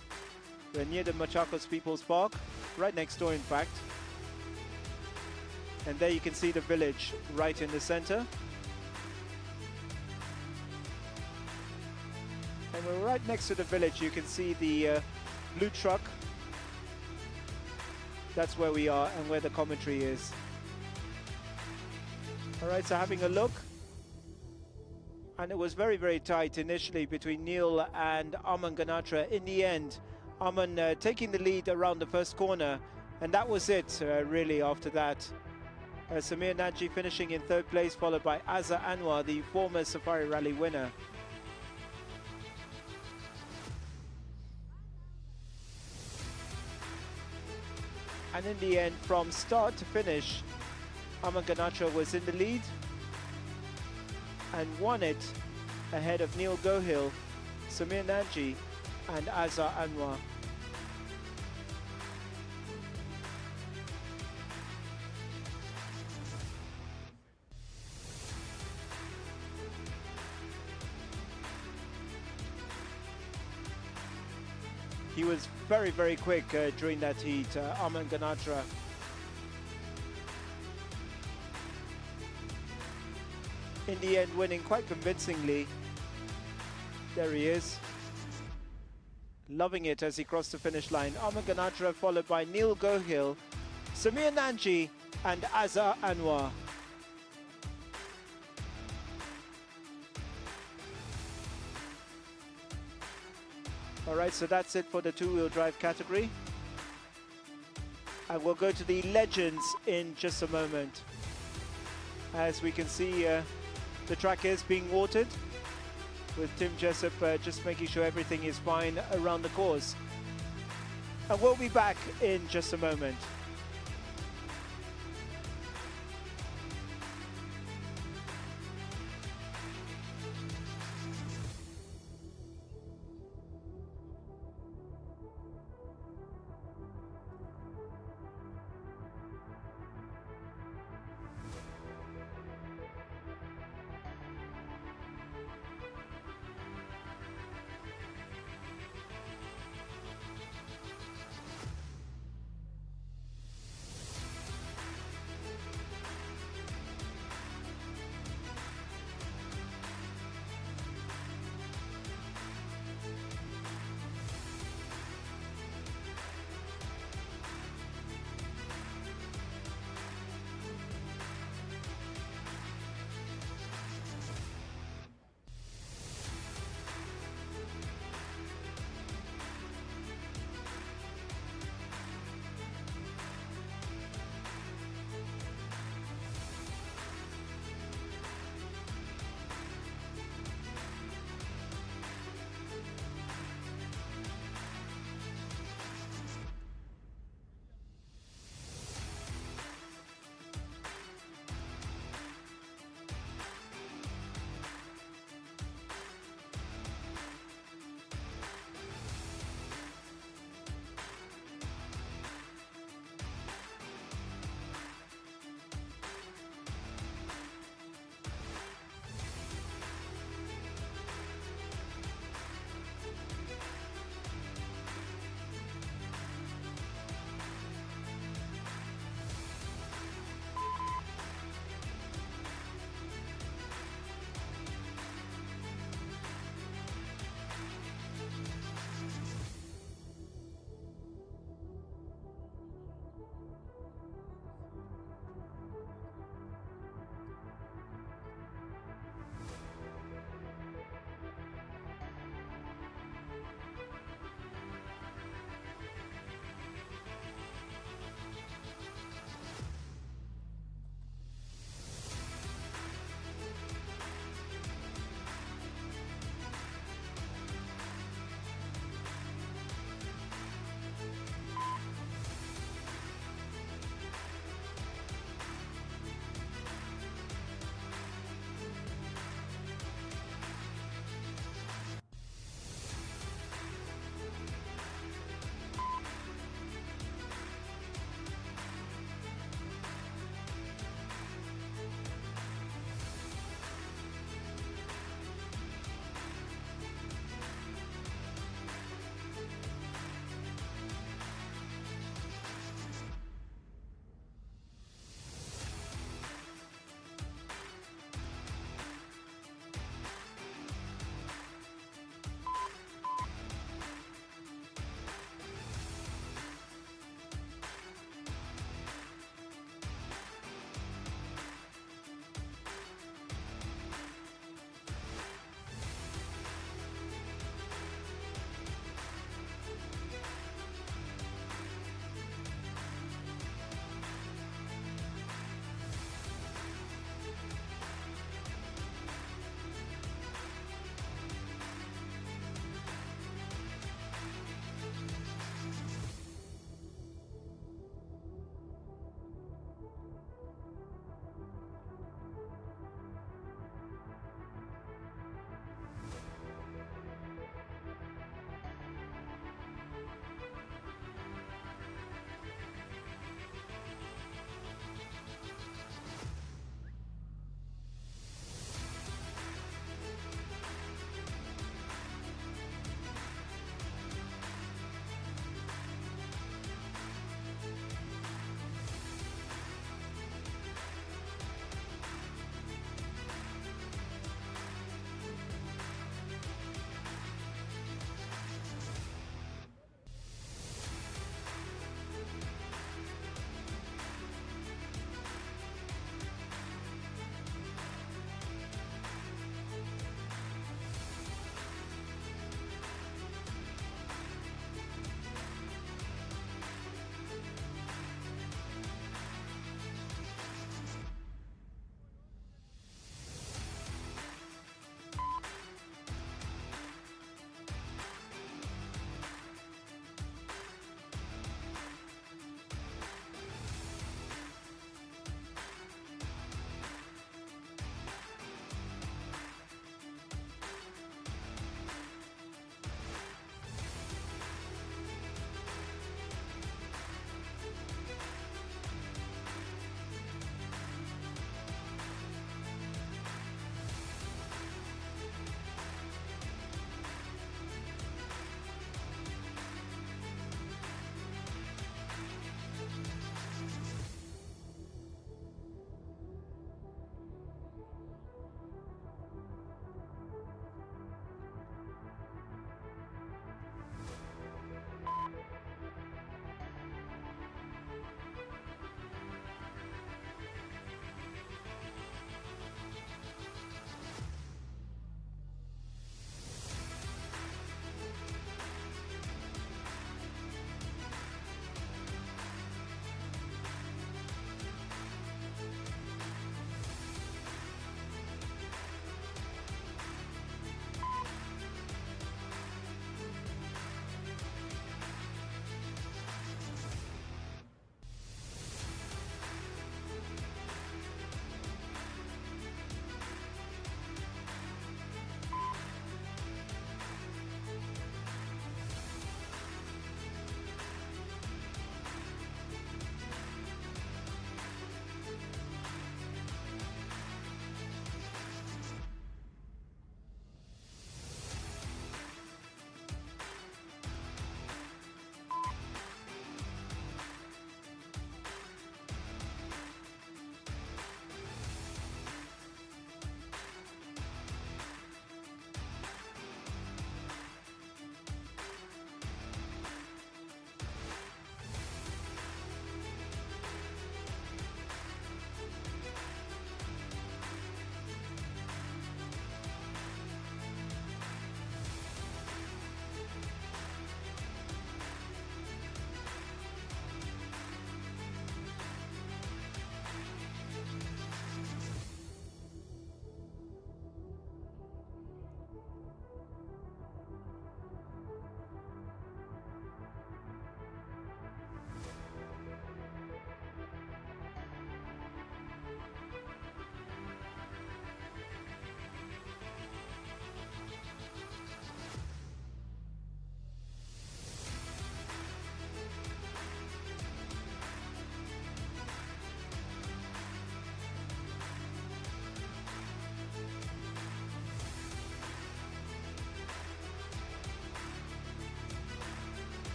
We're near the Machakos People's Park, right next door in fact. And there you can see the village right in the center. And we're right next to the village. You can see the blue truck. That's where we are and where the commentary is. All right, so having a look. And it was very, very tight initially between Neil and Aman Ganatra. In the end, Aman taking the lead around the first corner. And that was it, really, after that. Samir Nanji finishing in third place, followed by Azza Anwar, the former Safari Rally winner. And in the end, from start to finish, Aman Ganatra was in the lead and won it ahead of Neil Gohill, Samir Nanji and Azza Anwar. He was very, very quick during that heat, Aman Ganatra. In the end, winning quite convincingly. There he is. Loving it as he crossed the finish line. Aman Ganatra followed by Neil Gohill, Samir Nanji and Azza Anwar. All right, so that's it for the two-wheel drive category. And we'll go to the legends in just a moment. As we can see, the track is being watered with Tim Jessup just making sure everything is fine around the course. And we'll be back in just a moment.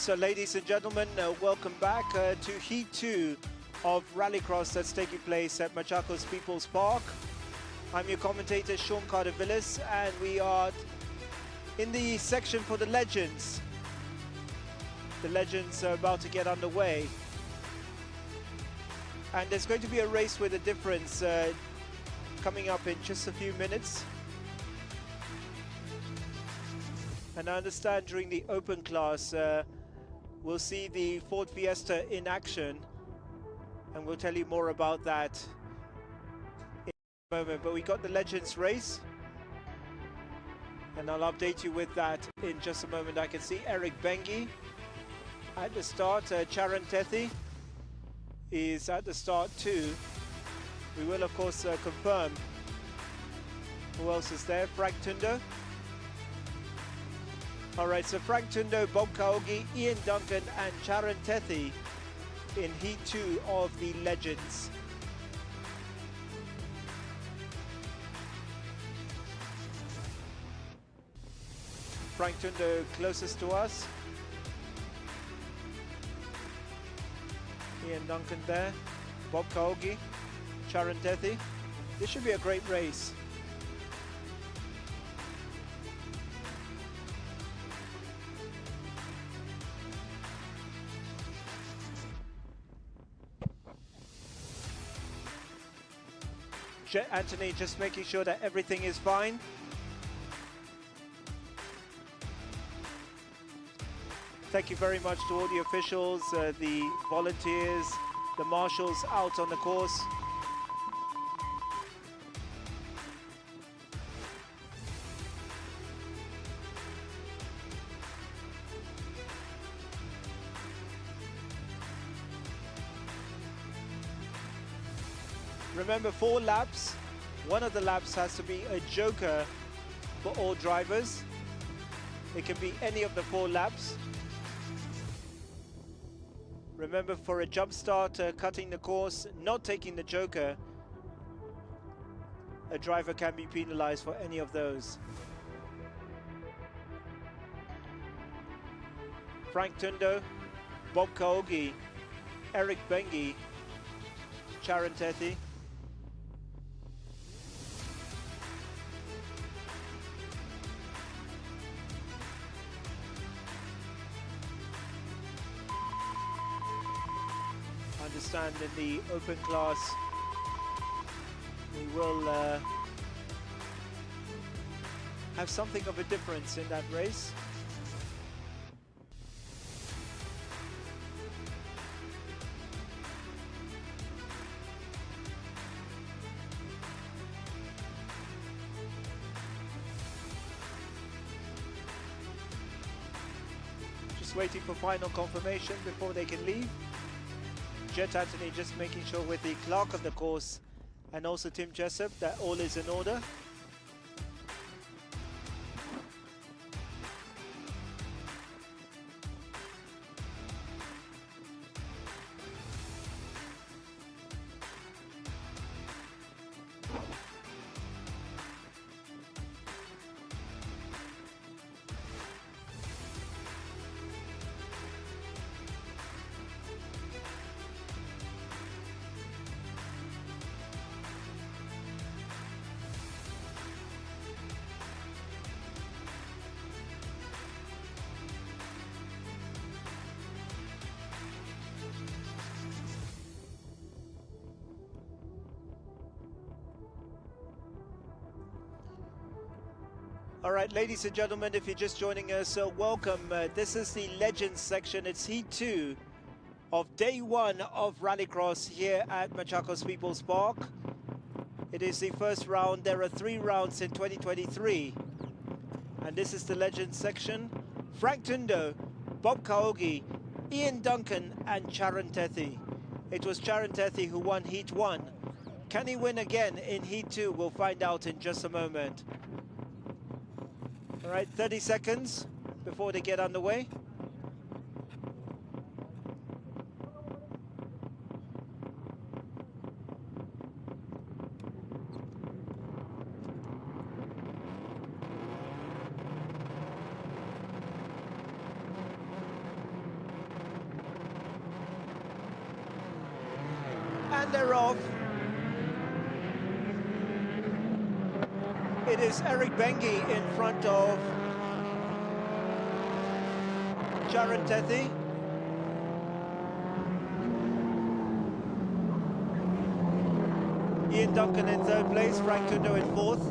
So ladies and gentlemen, welcome back to Heat 2 of Rallycross that's taking place at Machakos People's Park. I'm your commentator, Sean Carter-Villas, and we are in the section for the Legends. The Legends are about to get underway. And there's going to be a race with a difference coming up in just a few minutes. And I understand during the open class, we'll see the Ford Fiesta in action, and we'll tell you more about that in a moment. But we got the Legends race, and I'll update you with that in just a moment. I can see Eric Bengi at the start. Charan Tethi is at the start too. We will of course confirm who else is there. Frank Tundo. All right, so Frank Tundo, Bob Kaogi, Ian Duncan and Charan Tethi in Heat 2 of the Legends. Frank Tundo closest to us. Ian Duncan there, Bob Kaogi, Charan Tethi. This should be a great race. Anthony just making sure that everything is fine. Thank you very much to all the officials, the volunteers, the marshals out on the course. Remember, 4 laps. One of the laps has to be a joker for all drivers. It can be any of the 4 laps. Remember, for a jump start, cutting the course, not taking the joker, a driver can be penalized for any of those. Frank Tundo, Bob Kaogi, Eric Bengi, Charan Tethi. Understand in the open class we will have something of a difference in that race. Just waiting for final confirmation before they can leave. Jet Anthony just making sure with the clerk of the course and also Tim Jessup that all is in order. All right, ladies and gentlemen, if you're just joining us, welcome. This is the Legends section. It's Heat 2 of Day 1 of Rallycross here at Machakos People's Park. It is the first round. There are 3 rounds in 2023. And this is the Legends section. Frank Tundo, Bob Kaogi, Ian Duncan and Charan Tethi. It was Charan Tethi who won Heat 1. Can he win again in Heat 2? We'll find out in just a moment. All right, 30 seconds before they get underway. And they're off. It is Eric Bengi in front of Sharon Tethi. Ian Duncan in third place, Frank Tundo in fourth.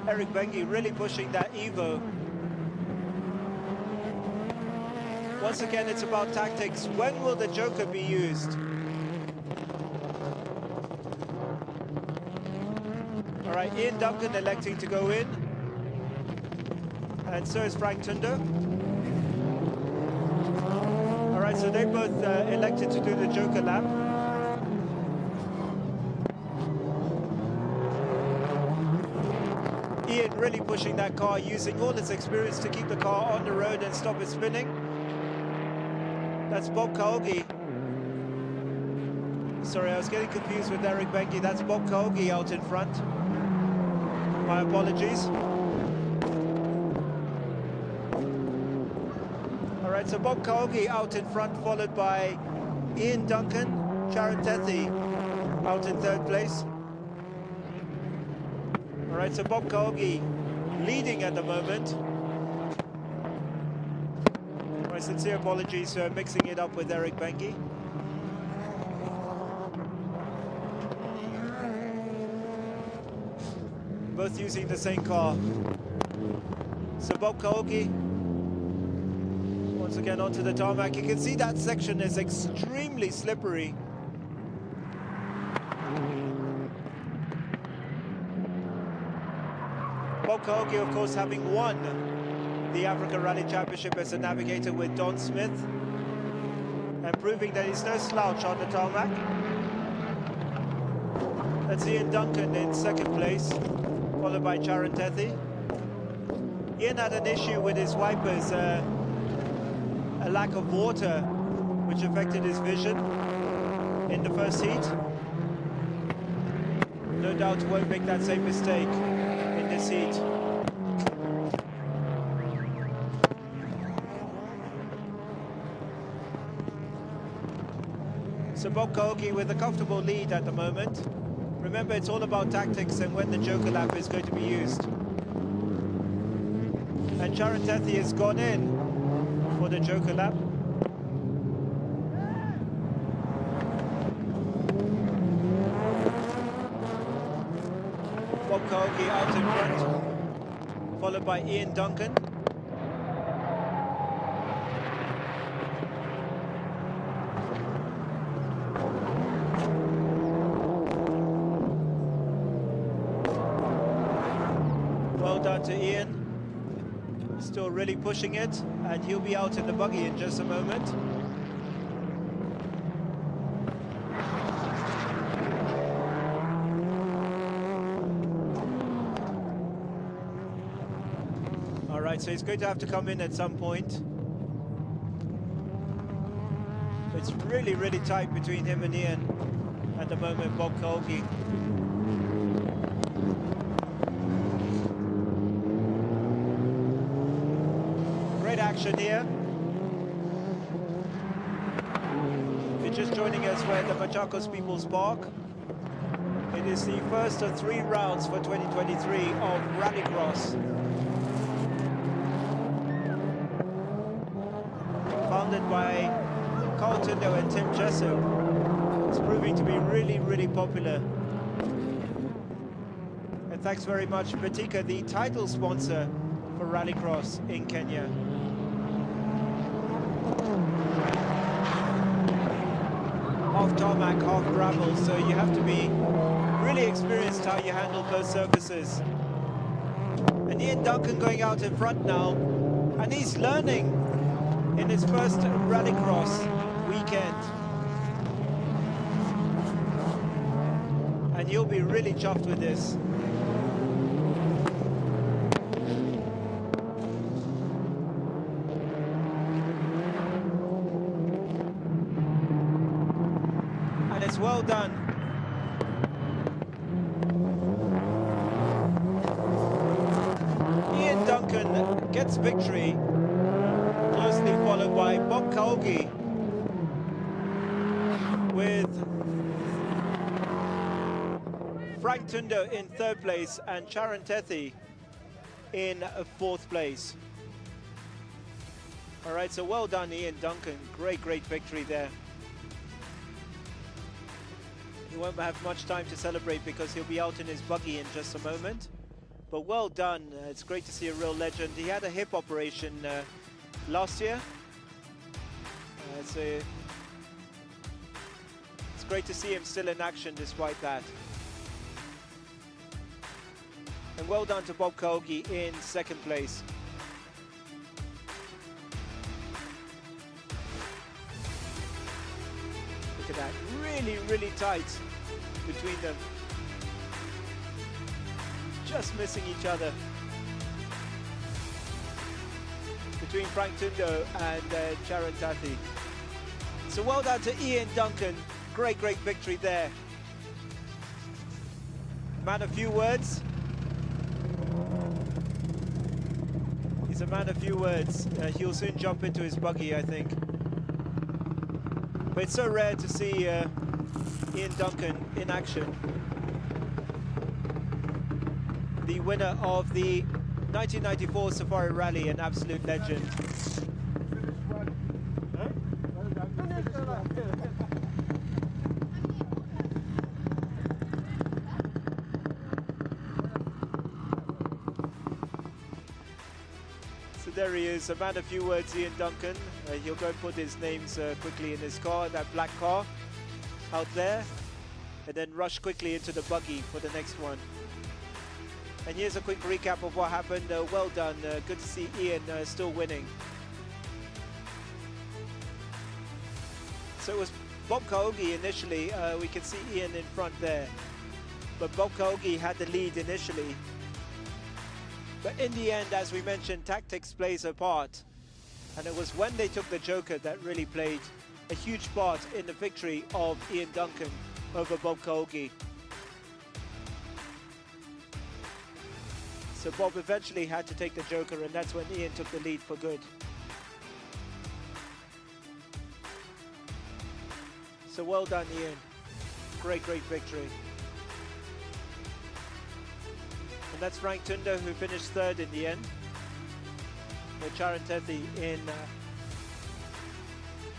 Eric Bengi really pushing that Evo. Once again, it's about tactics. When will the Joker be used? All right, Ian Duncan electing to go in. And so is Frank Tundo. All right, so they both elected to do the Joker lap. Ian really pushing that car, using all its experience to keep the car on the road and stop it spinning. That's Bob Kaogi. Sorry, I was getting confused with Eric Bengi. That's Bob Kaogi out in front. My apologies. All right, so Bob Kaogi out in front, followed by Ian Duncan, Sharon Tethi out in third place. All right, so Bob Kaogi leading at the moment. My sincere apologies for mixing it up with Eric Bengi. Both using the same car. So Bob Kaogi once again onto the tarmac. You can see that section is extremely slippery. Bob Kaogi, of course, having won the Africa Rally Championship as a navigator with Don Smith, and proving that he's no slouch on the tarmac. That's Ian Duncan in second place, followed by Sharon Tethi. Ian had an issue with his wipers, a lack of water, which affected his vision in the first heat. No doubt won't make that same mistake in this heat. So Bob Kaogi with a comfortable lead at the moment. Remember, it's all about tactics and when the Joker lap is going to be used. And Sharon Tethi has gone in for the Joker lap. Bob Kaogi out in front, followed by Ian Duncan. Well done to Ian. Still really pushing it, and he'll be out in the buggy in just a moment. All right, so he's going to have to come in at some point. It's really, really tight between him and Ian at the moment, Bob Kaogi. Action here. If you're just joining us, we're at the Machakos People's Park. It is the first of 3 rounds for 2023 of Rallycross. Founded by Carl Tundo and Tim Jessup. It's proving to be really, really popular. And thanks very much, Batika, the title sponsor for Rallycross in Kenya. Half tarmac, half gravel, so you have to be really experienced how you handle both surfaces. And Ian Duncan going out in front now, and he's learning in his first Rallycross weekend. And you'll be really chuffed with this. Well done. gets victory, closely followed by Bob Kaogi with Frank Tundo in third place and Charan Tethi in fourth place. All right, so well done, Ian Duncan. Great victory there. He won't have much time to celebrate because he'll be out in his buggy in just a moment. But well done. It's great to see a real legend. He had a hip operation last year. So it's great to see him still in action despite that. And well done to Bob Kaogi in second place. Look at that, really tight between them. Just missing each other. Between Frank Tundo and Charan Tethi. So well done to Ian Duncan. Great victory there. Man of few words. He's a man of few words. He'll soon jump into his buggy, I think. But it's so rare to see Ian Duncan in action. The winner of the 1994 Safari Rally, an absolute legend. So there he is, a man of few words, Ian Duncan. He'll go and put his names quickly in his car, that black car out there, and then rush quickly into the buggy for the next one. And here's a quick recap of what happened. Well done. Good to see Ian still winning. So it was Bob Kaogi initially. We can see Ian in front there. But Bob Kaogi had the lead initially. But in the end, as we mentioned, tactics plays a part. And it was when they took the Joker that really played a huge part in the victory of Ian Duncan over Bob Kaogi. So Bob eventually had to take the Joker, and that's when Ian took the lead for good. So well done, Ian. Great victory. And that's Frank Tundo, who finished third in the end. With Charan Tethi in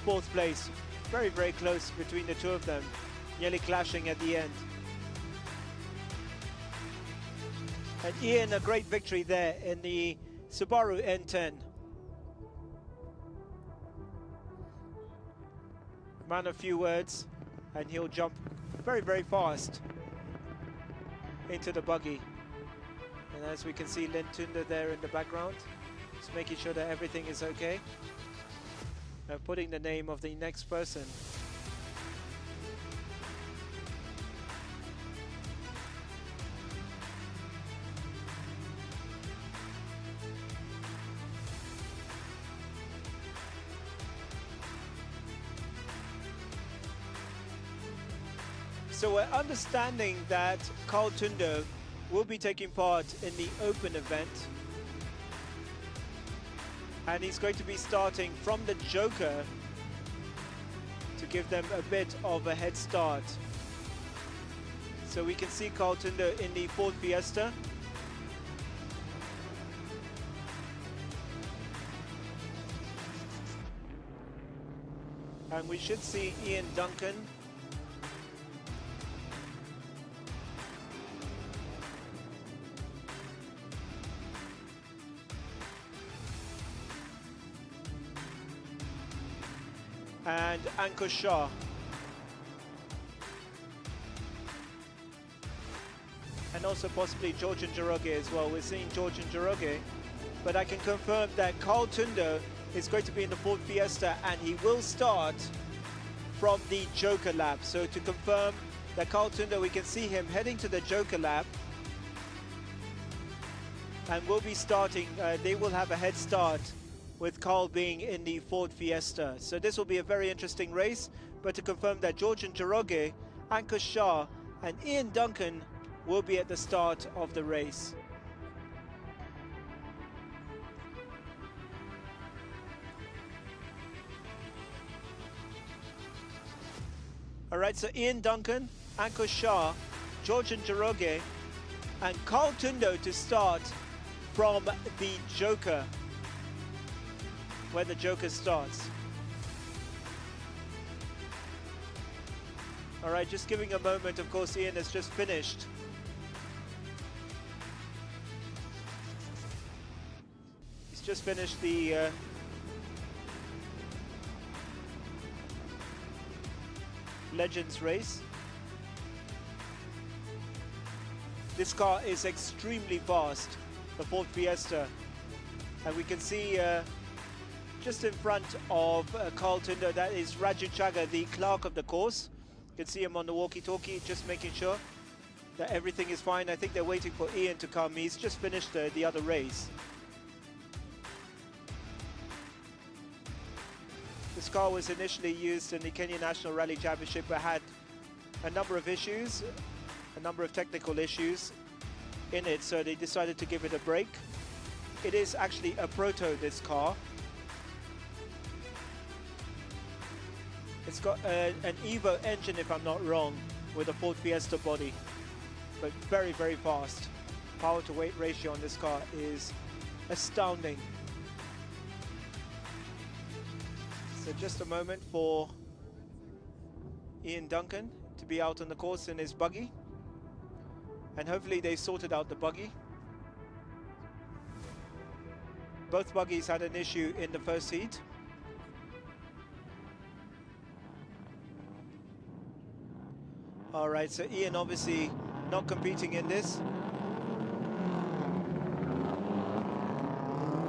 fourth place. Very close between the two of them, nearly clashing at the end. And Ian, a great victory there in the Subaru N10. Man of few words, and he'll jump very fast into the buggy. And as we can see, Lin Tundo there in the background, just making sure that everything is okay. Now putting the name of the next person. So we're understanding that Carl Tundo will be taking part in the open event. And he's going to be starting from the Joker to give them a bit of a head start. So we can see Carl Tundo in the Ford Fiesta. And we should see Ian Duncan and Ankush Shah. And also possibly George and Njoroge as well. We're seeing George and Njoroge, but I can confirm that Carl Tundo is going to be in the Ford Fiesta and he will start from the Joker lap. So to confirm that Carl Tundo, we can see him heading to the Joker lap and will be starting, they will have a head start with Carl being in the Ford Fiesta. So this will be a very interesting race, but to confirm that George and Njoroge, Ankush Shah and Ian Duncan will be at the start of the race. All right, so Ian Duncan, Ankush Shah, Georgian Njoroge, and Carl Tundo to start from the Joker, where the Joker starts. All right, just giving a moment. Of course, Ian has just finished. He's just finished the Legends race. This car is extremely fast, the Ford Fiesta, and we can see just in front of Carl Tundo, that is Raju Chaga, the clerk of the course. You can see him on the walkie-talkie, just making sure that everything is fine. I think they're waiting for Ian to come. He's just finished the other race. This car was initially used in the Kenya National Rally Championship, but had a number of issues, a number of technical issues in it, so they decided to give it a break. It is actually a proto, this car. It's got an Evo engine, if I'm not wrong, with a Ford Fiesta body, but very, very fast. Power to weight ratio on this car is astounding. So just a moment for Ian Duncan to be out on the course in his buggy. And hopefully they sorted out the buggy. Both buggies had an issue in the first heat. All right, so Ian obviously not competing in this.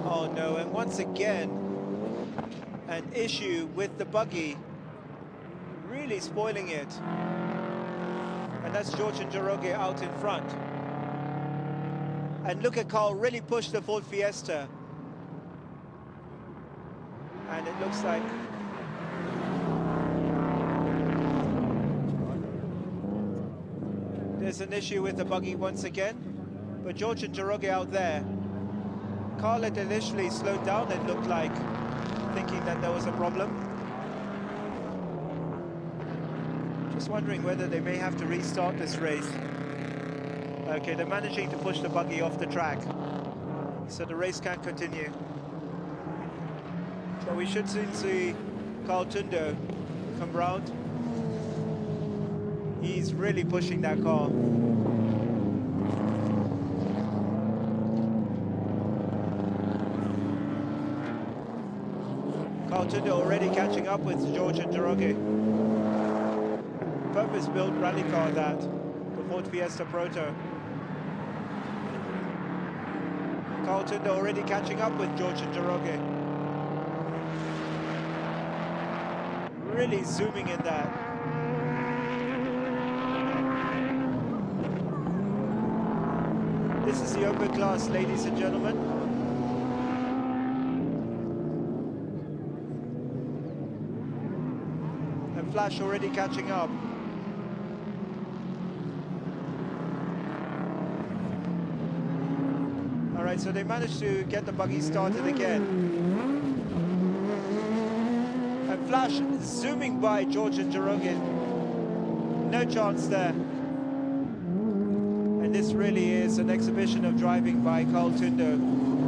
Oh no, and once again, an issue with the buggy, really spoiling it. And that's Georgian Njoroge out in front. And look at Carl really push the Ford Fiesta. And it looks like there's an issue with the buggy once again. But Georgian Njoroge out there. Carl had initially slowed down, it looked like, thinking that there was a problem. Just wondering whether they may have to restart this race. Okay, they're managing to push the buggy off the track, so the race can continue. But we should soon see Carl Tundo come round. He's really pushing that car. Carl Tundo already catching up with Georgian Njoroge. Purpose-built rally car, that, the Ford Fiesta Proto. Carl Tundo already catching up with Georgian Njoroge. Really zooming in that. This is the open class, ladies and gentlemen. And Flash already catching up. All right, so they managed to get the buggy started again. And Flash zooming by Georgian Njoroge. No chance there. And this really is an exhibition of driving by Carl Tundo,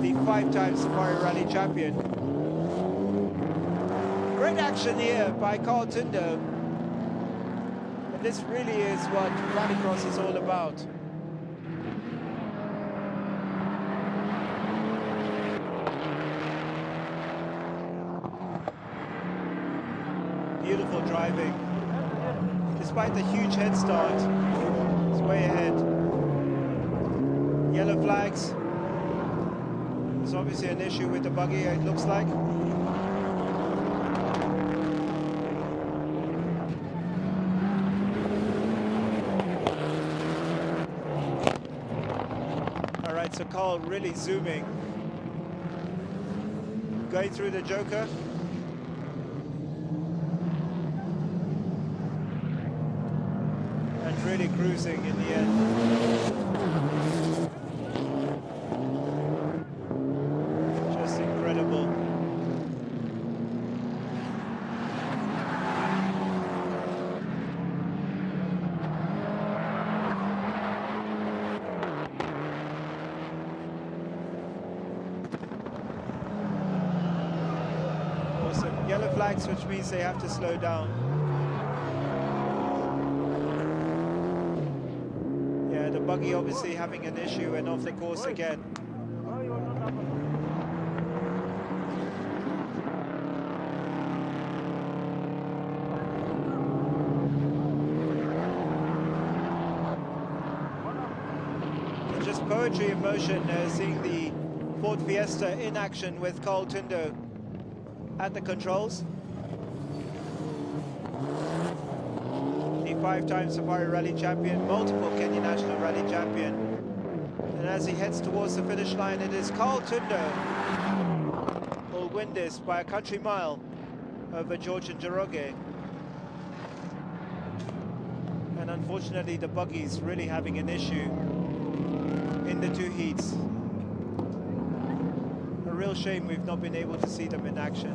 the 5-time Safari Rally champion. Great action here by Carl Tundo. And this really is what Rallycross is all about. Beautiful driving. Despite the huge head start, it's way ahead. Yellow flags. There's obviously an issue with the buggy, it looks like. All right, so Carl really zooming. Going through the Joker. And really cruising in the end. Just incredible. Yellow flags, which means they have to slow down. Yeah, the buggy obviously having an issue and off the course again. Just poetry in motion, seeing the Ford Fiesta in action with Carl Tundo at the controls. The 5-time Safari Rally champion, multiple Kenya National Rally champion. And as he heads towards the finish line, it is Carl Tundo who will win this by a country mile over George Njoroge. And unfortunately, the buggy's really having an issue in the 2 heats. A real shame we've not been able to see them in action.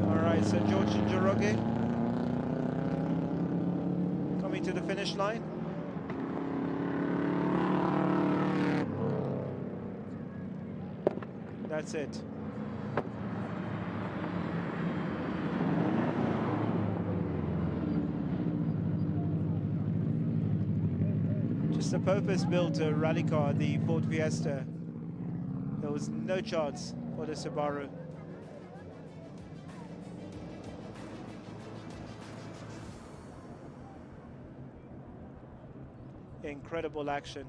All right, so George Njoroge coming to the finish line. That's it. Just a purpose-built rally car, the Ford Fiesta. There was no chance for the Subaru. Incredible action.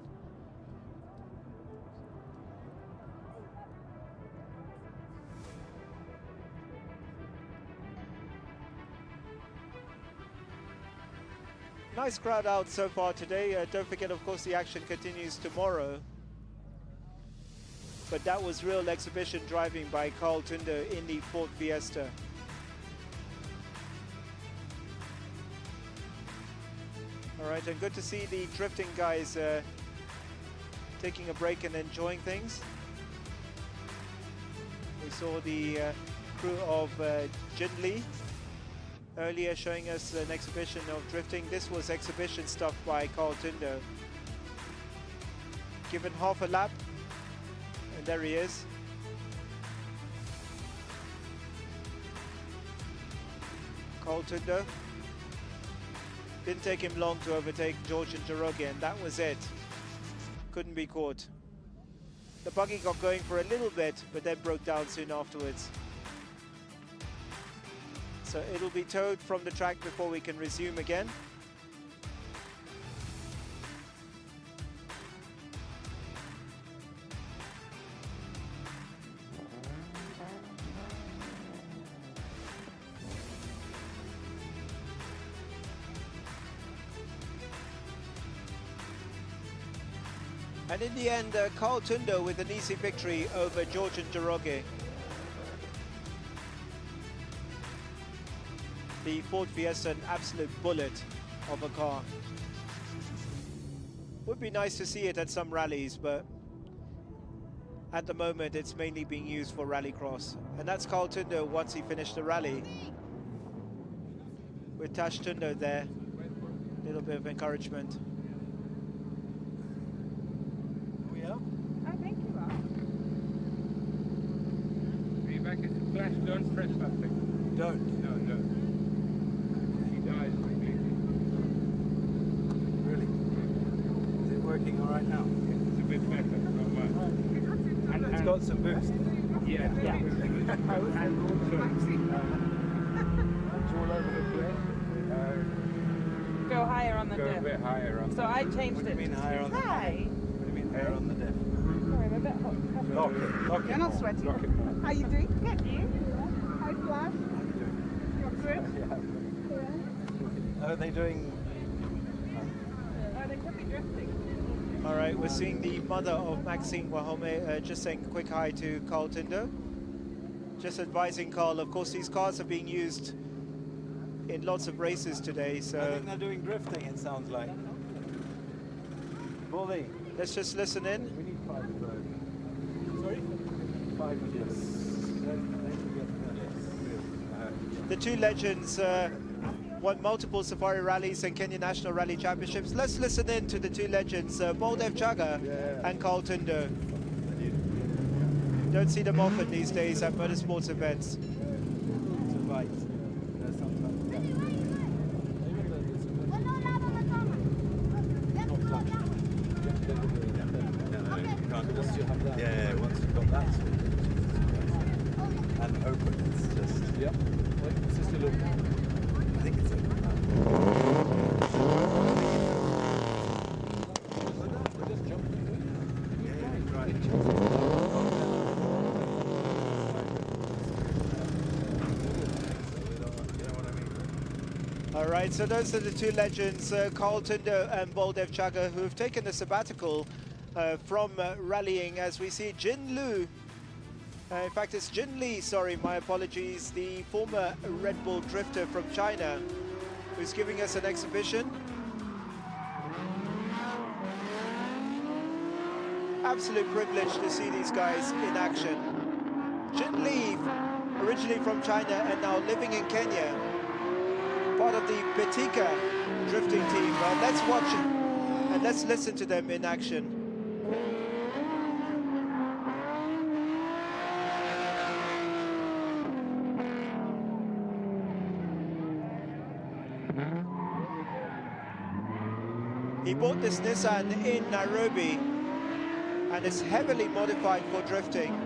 Nice crowd out so far today. Don't forget, of course, the action continues tomorrow. But that was real exhibition driving by Carl Tundo in the Ford Fiesta. All right, and good to see the drifting guys taking a break and enjoying things. We saw the crew of Jin Lee earlier showing us an exhibition of drifting. This was exhibition stuff by Carl Tundo. Given half a lap, and there he is. Carl Tundo. Didn't take him long to overtake George Njoroge, and that was it. Couldn't be caught. The buggy got going for a little bit, but then broke down soon afterwards. So it'll be towed from the track before we can resume again. And in the end, Carl Tundo with an easy victory over George Njoroge. The Ford Fiesta, an absolute bullet of a car. Would be nice to see it at some rallies, but at the moment it's mainly being used for rallycross. And that's Carl Tundo once he finished the rally. With Tash Tundo there, a little bit of encouragement. I think you are. Are you back at the flash? Don't press that thing. Don't? No, don't. She dies completely. Really? Is it working all right now? It's a bit better, not much. And it's got some boost. Yeah. And also, It's all over the place. Go higher on the go a diff. bit higher on. So I changed What do it. you mean higher on the diff? Hi. What do you mean higher on the diff? Sorry, I'm a bit hot. Lock it. Lock it. You're not more. sweating. Lock it more. How you doing? Good, you? Hi, Flash. You're good? Yeah. Are they doing? Oh, they could be drifting. All right, we're seeing the mother of Maxine Wahome just saying a quick hi to Carl Tundo. Just advising Carl, of course, these cars are being used in lots of races today, I so think they're doing drifting, it sounds like. Bully. let's just listen in. We need 5 of those. Sorry? 5 of this. The two legends won multiple Safari rallies and Kenya National Rally Championships. Let's listen in to the two legends, Baldev Chaga and Carl Tundo. Don't see them often these days at motorsports events. Yeah, once you've got that sort of and open, it's just Wait, sister, look. I think it's open now. Just jump. Yeah, right. All right, so those are the two legends, Carl Tundo and Baldev Chaga, who have taken a sabbatical from rallying, as we see Jin Lu. In fact, it's Jin Li, sorry, my apologies, the former Red Bull drifter from China, who's giving us an exhibition. Absolute privilege to see these guys in action. Jin Li, originally from China and now living in Kenya, part of the Betika drifting team. Let's watch and let's listen to them in action. He bought this Nissan in Nairobi and it's heavily modified for drifting.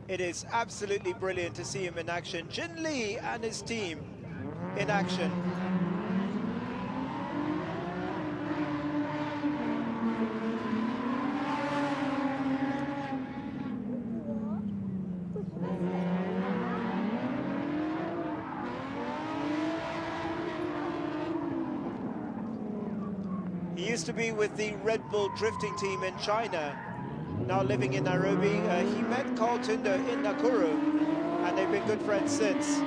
It is absolutely brilliant to see him in action. Jin Li and his team in action. He used to be with the Red Bull drifting team in China, now living in Nairobi. He met Carl Tundo in Nakuru, and they've been good friends since.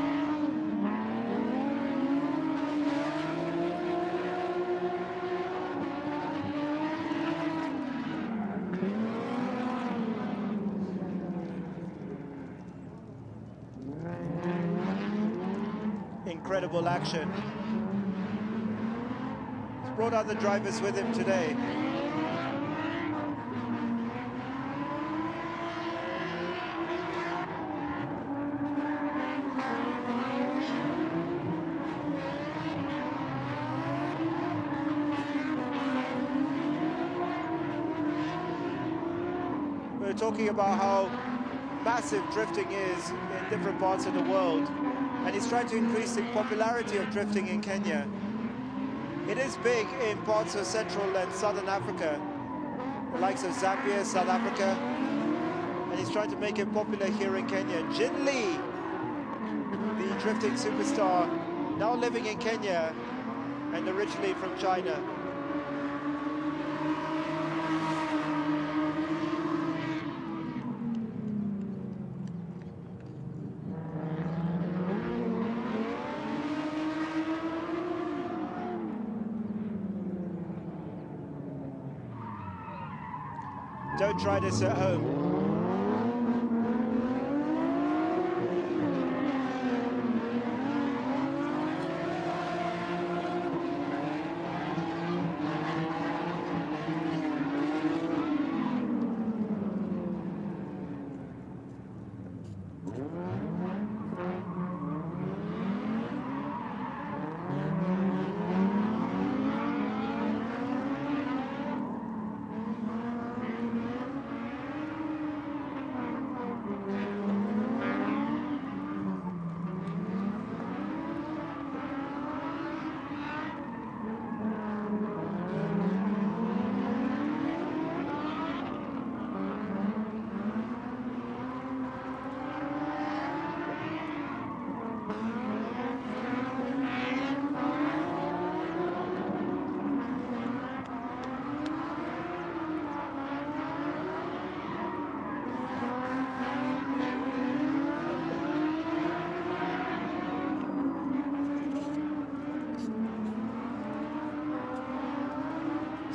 Incredible action. He's brought other drivers with him today. We're talking about how massive drifting is in different parts of the world, and he's trying to increase the popularity of drifting in Kenya. It is big in parts of Central and Southern Africa, the likes of Zambia, South Africa, and he's trying to make it popular here in Kenya. Jin Li, the drifting superstar, now living in Kenya and originally from China. Don't try this at home.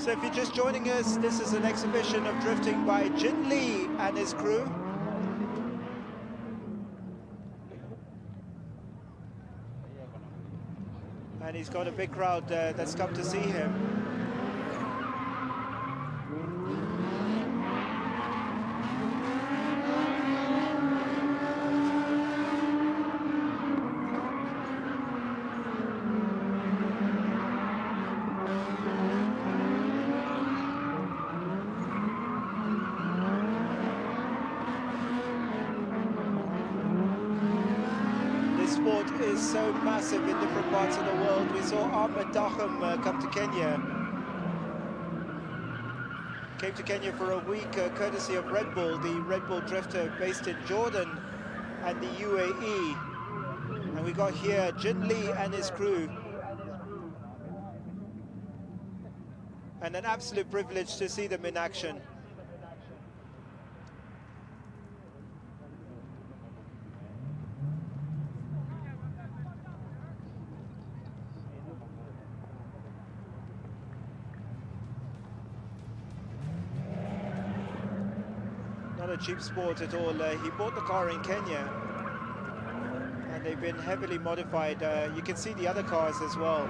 So if you're just joining us, this is an exhibition of drifting by Jin Lee and his crew. And he's got a big crowd that's come to see him. Sport is so massive in different parts of the world. We saw Ahmed Daham come to Kenya. Came to Kenya for a week courtesy of Red Bull, the Red Bull drifter based in Jordan and the UAE. And we got here Jin Lee and his crew. And an absolute privilege to see them in action. Not a cheap sport at all. He bought the car in Kenya and they've been heavily modified. You can see the other cars as well.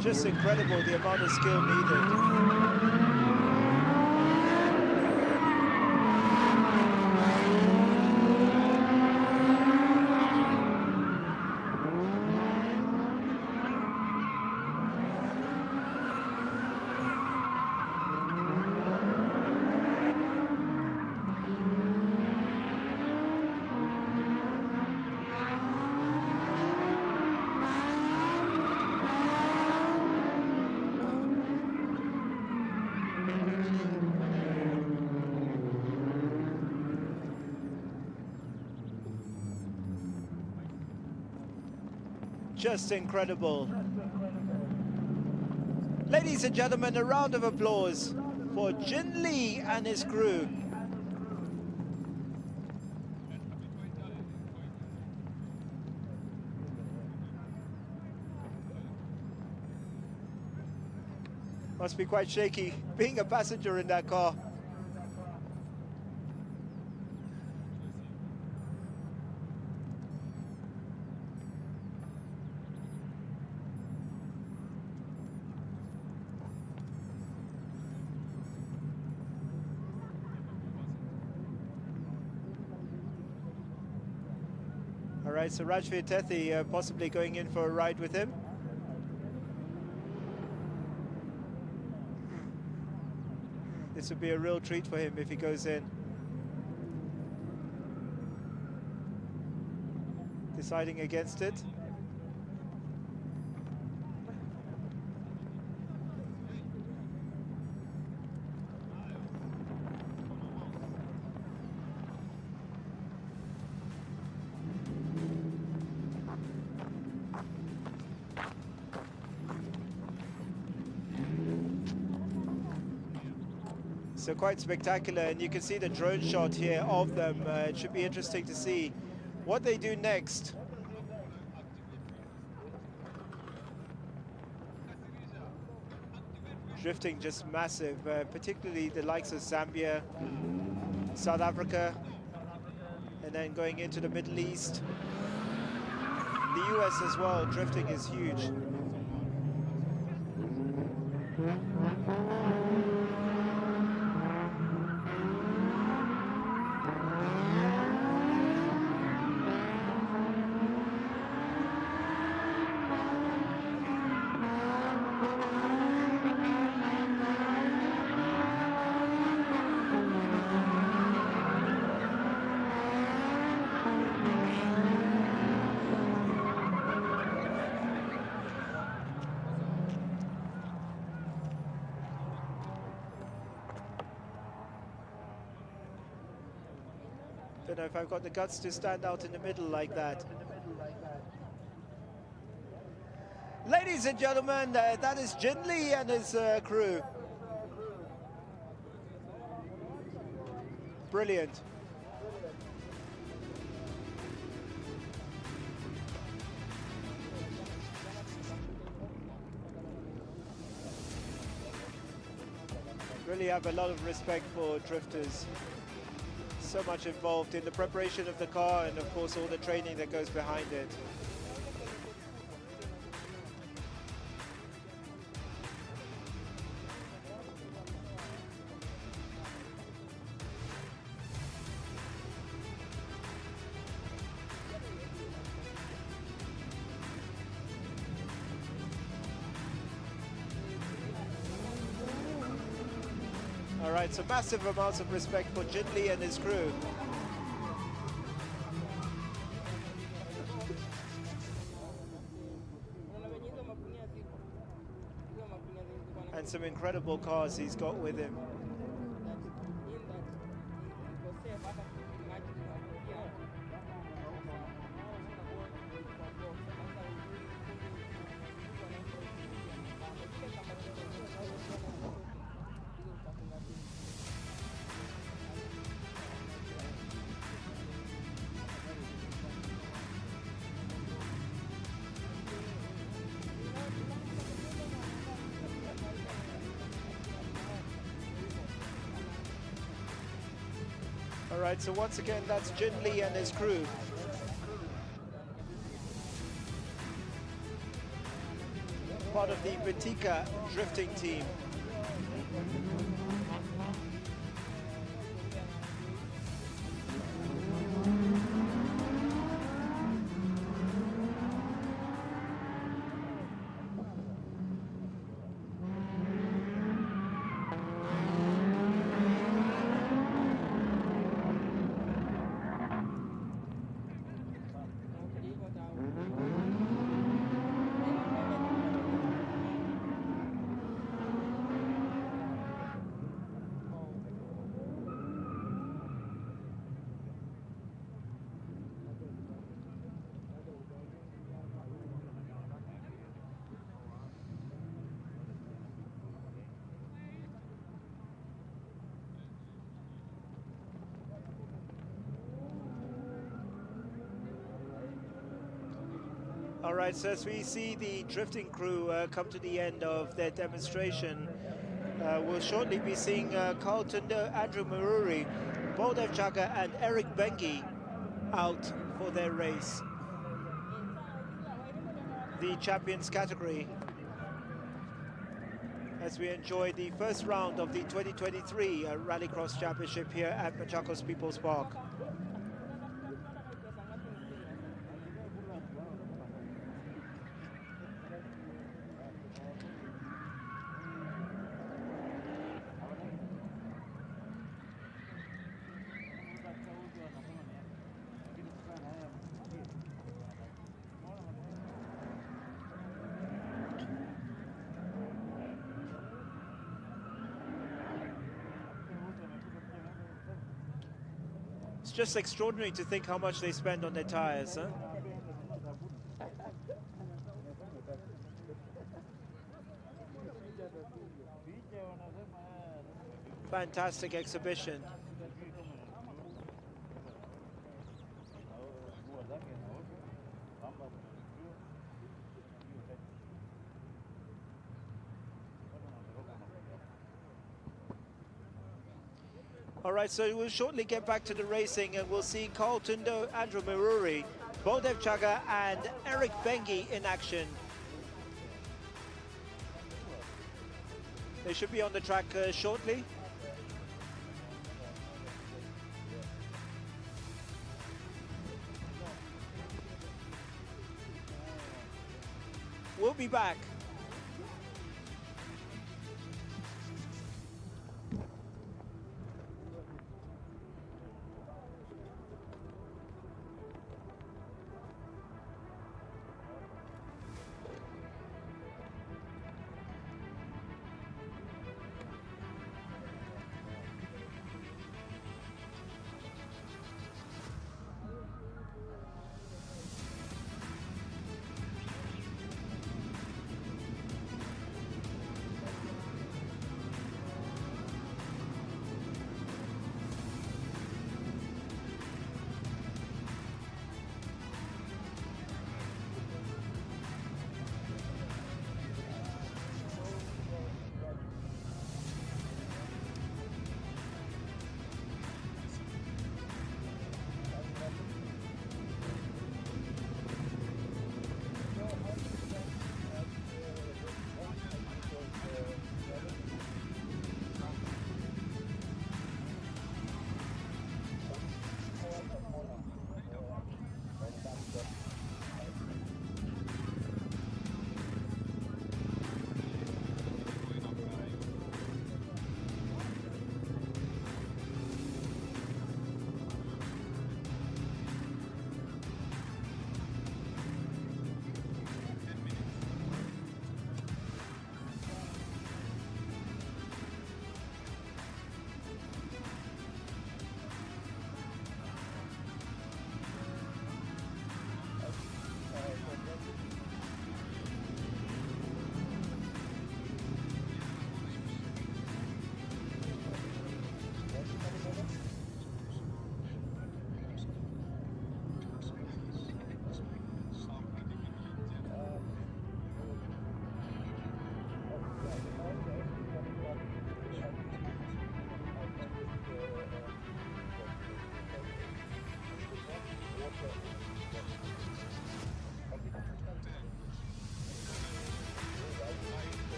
Just incredible the amount of skill needed. Just incredible. Ladies and gentlemen, a round of applause for Jin Lee and his crew. Must be quite shaky being a passenger in that car. All right, so Rajveer Tethi possibly going in for a ride with him. This would be a real treat for him if he goes in. Deciding against it. So quite spectacular, and you can see the drone shot here of them. It should be interesting to see what they do next. Drifting just massive, particularly the likes of Zambia, South Africa, and then going into the Middle East. The US as well, drifting is huge. Don't know if I've got the guts to stand out in the middle like that. Ladies and gentlemen, that is Jin Lee and his crew. brilliant. Really have a lot of respect for drifters. So much involved in the preparation of the car and of course all the training that goes behind it. All right, so massive amounts of respect for Jin Lee and his crew. And some incredible cars he's got with him. All right, so once again, that's Jin Lee and his crew. Part of the Batika drifting team. All right, so as we see the drifting crew come to the end of their demonstration, we'll shortly be seeing Carl Tundo, Andrew Maruri, Baldev Chaga and Eric Bengi out for their race. The champions category, as we enjoy the first round of the 2023 Rallycross Championship here at Machakos People's Park. It's just extraordinary to think how much they spend on their tires, huh? Fantastic exhibition. All right, so we'll shortly get back to the racing and we'll see Carl Tundo, Andrew Maruri, Baldev Chaga and Eric Bengi in action. They should be on the track shortly. We'll be back.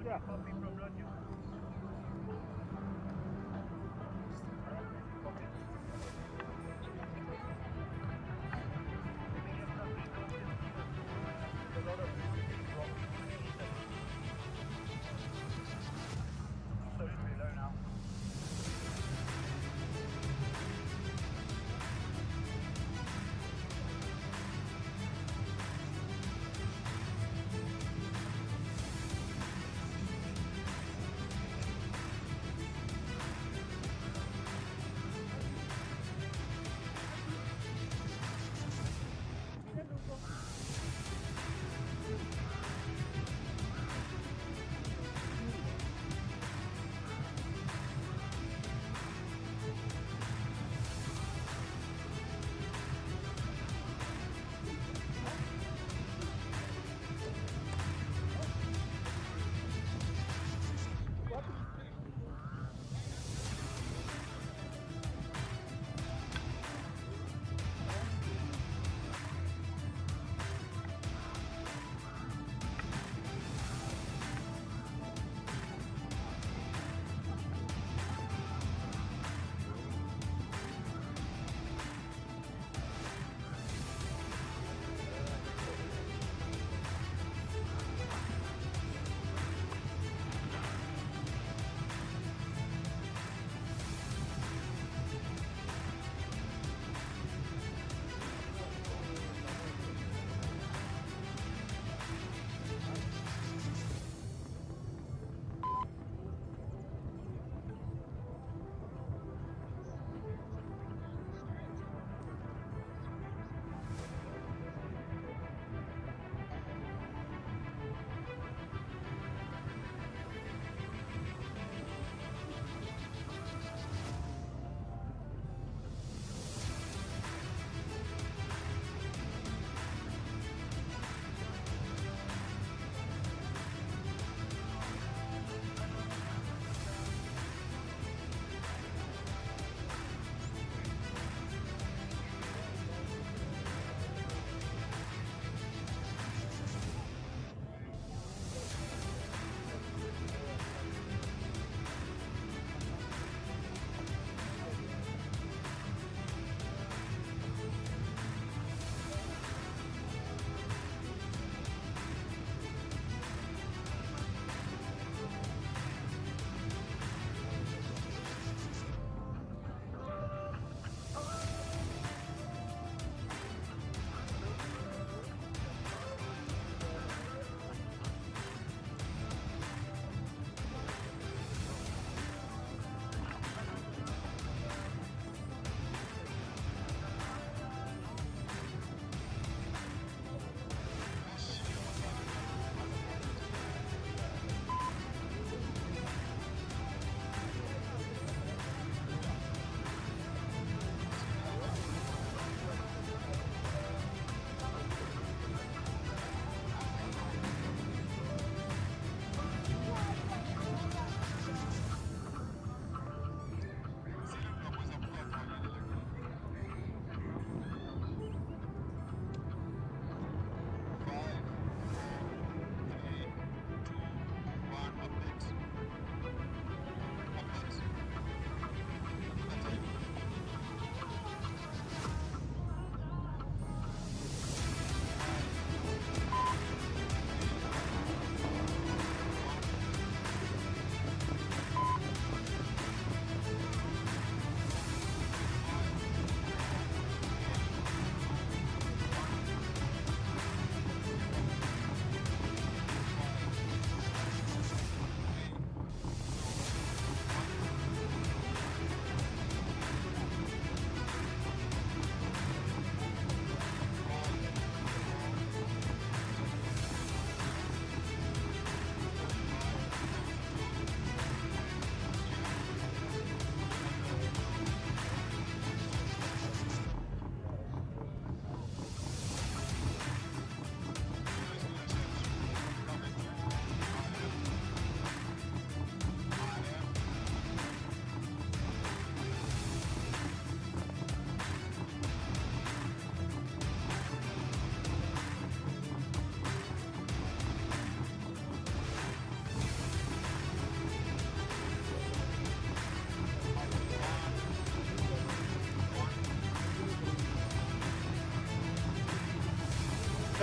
Yeah. Copy from Roger.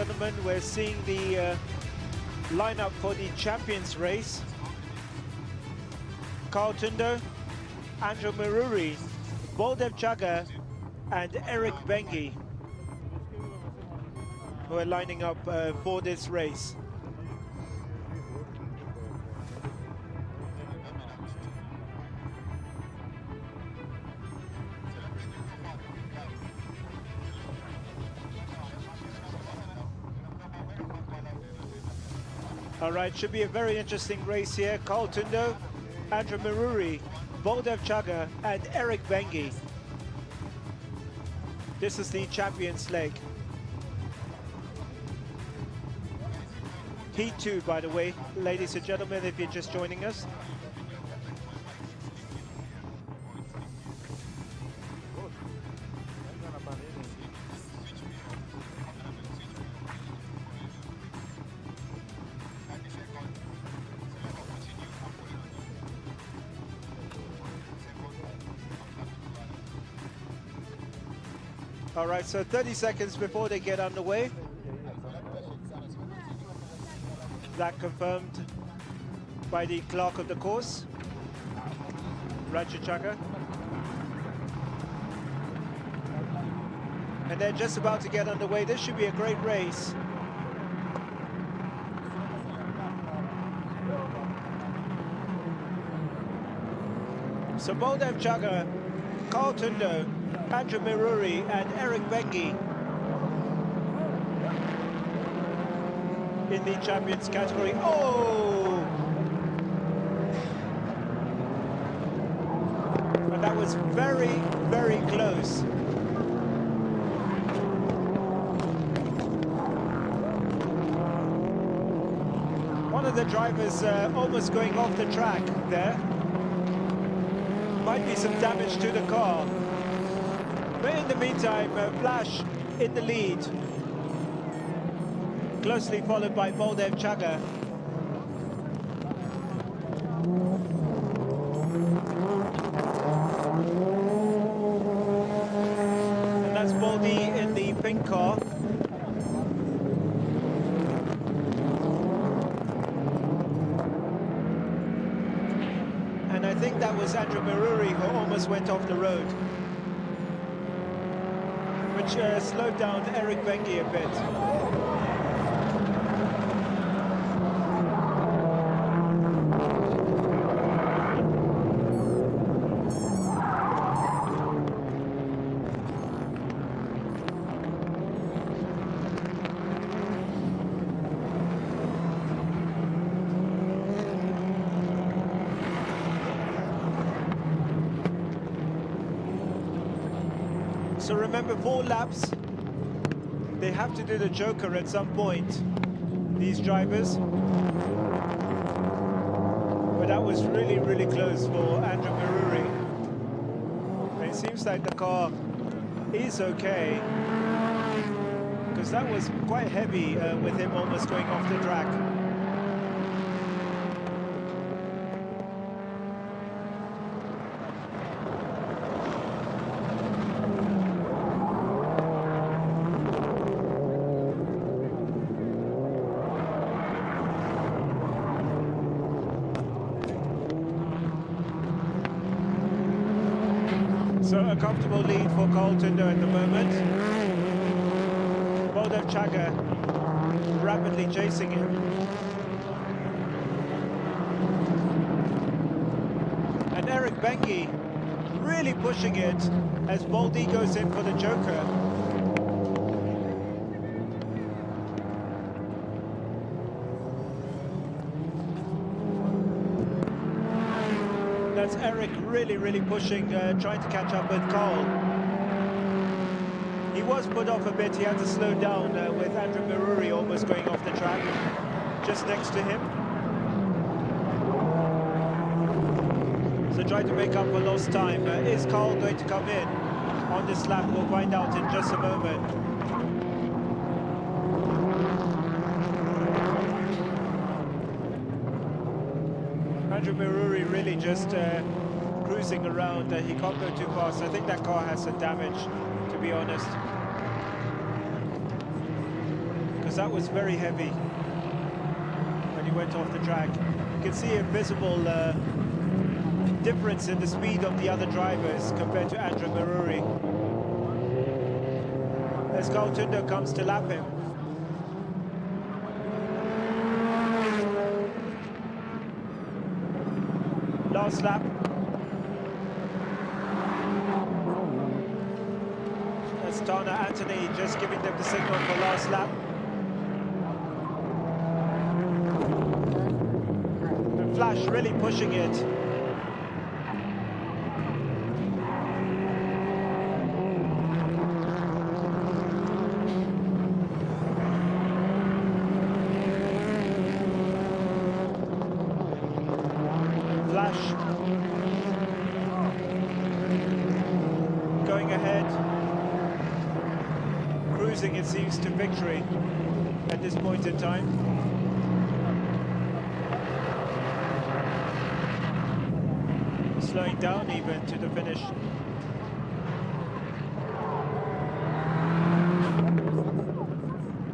gentlemen, we're seeing the lineup for the Champions race. Carl Tundo, Andrew Maruri, Baldev Chaga, and Eric Bengi, who are lining up for this race. All right, should be a very interesting race here. Carl Tundo, Andrew Maruri, Baldev Chaga, and Eric Bengi. This is the Champions leg. Heat 2, by the way, ladies and gentlemen, if you're just joining us. All right, so 30 seconds before they get underway. That confirmed by the clerk of the course, Raju Chaga. And they're just about to get underway. This should be a great race. So Baldev Chaga, Carl Tundo, Andrew Maruri, and Eric Bengi in the champions category. Oh! And that was very, very close. One of the drivers almost going off the track there. Might be some damage to the car. But in the meantime, Flash in the lead. Closely followed by Baldev Chaga. And that's Baldy in the pink car. And I think that was Andrew Maruri who almost went off the road, which slowed down Eric Bengi a bit. So remember, 4 laps, they have to do the joker at some point, these drivers. But that was really, really close for Andrew Maruri. And it seems like the car is okay, because that was quite heavy with him almost going off the track. So a comfortable lead for Carl Tundo at the moment. Baldev Chaga rapidly chasing him. And Eric Bengi really pushing it as Baldy goes in for the joker. That's Eric really, really pushing, trying to catch up with Carl. He was put off a bit, he had to slow down with Andrew Maruri almost going off the track, just next to him. So trying to make up for lost time. Is Carl going to come in on this lap? We'll find out in just a moment. Andrew Maruri really just cruising around. He can't go too fast. I think that car has some damage, to be honest. because that was very heavy when he went off the track. You can see a visible difference in the speed of the other drivers compared to Andrew Maruri. As Carl Tundo comes to lap him. Last lap. That's Tana Anthony just giving them the signal for last lap. And Flash really pushing it. Going ahead, cruising it seems to victory at this point in time. Slowing down even to the finish.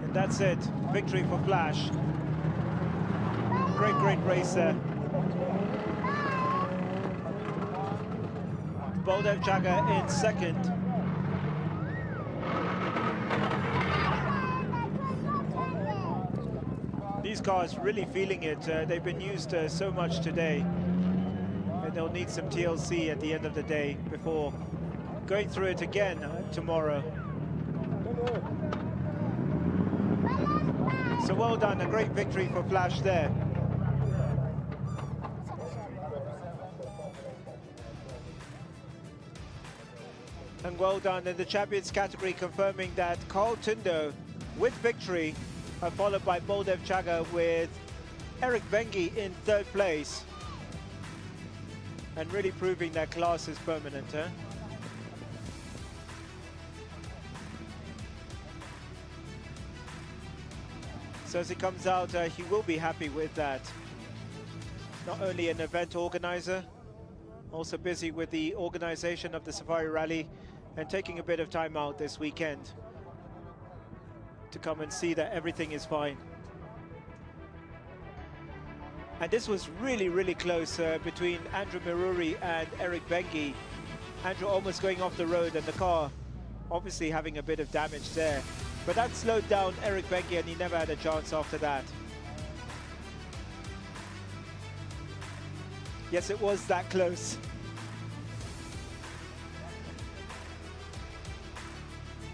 And that's it, victory for Flash. Great race there. Baldev Chaga in second. These cars really feeling it. They've been used so much today. And they'll need some TLC at the end of the day before going through it again tomorrow. So well done, a great victory for Flash there. And well done in the champions category, confirming that Carl Tundo with victory, followed by Baldev Chaga with Eric Bengi in third place. And really proving that class is permanent, huh? So as he comes out, he will be happy with that. Not only an event organizer, also busy with the organization of the Safari Rally and taking a bit of time out this weekend to come and see that everything is fine. And this was really close between Andrew Maruri and Eric Bengi. Andrew almost going off the road and the car obviously having a bit of damage there. But that slowed down Eric Bengi and he never had a chance after that. Yes, it was that close.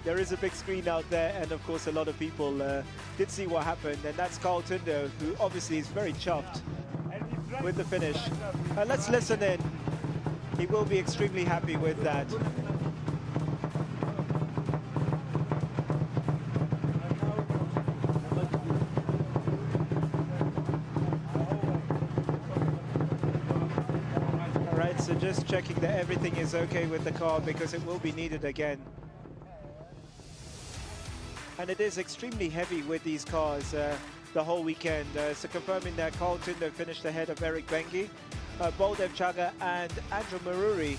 There is a big screen out there, and of course a lot of people did see what happened, and that's Carl Tundo, who obviously is very chuffed with the finish. Let's listen in. He will be extremely happy with that. So just checking that everything is okay with the car, because it will be needed again. And it is extremely heavy with these cars the whole weekend. So confirming that Carl Tundo finished ahead of Eric Bengi, Baldev Chaga and Andrew Maruri.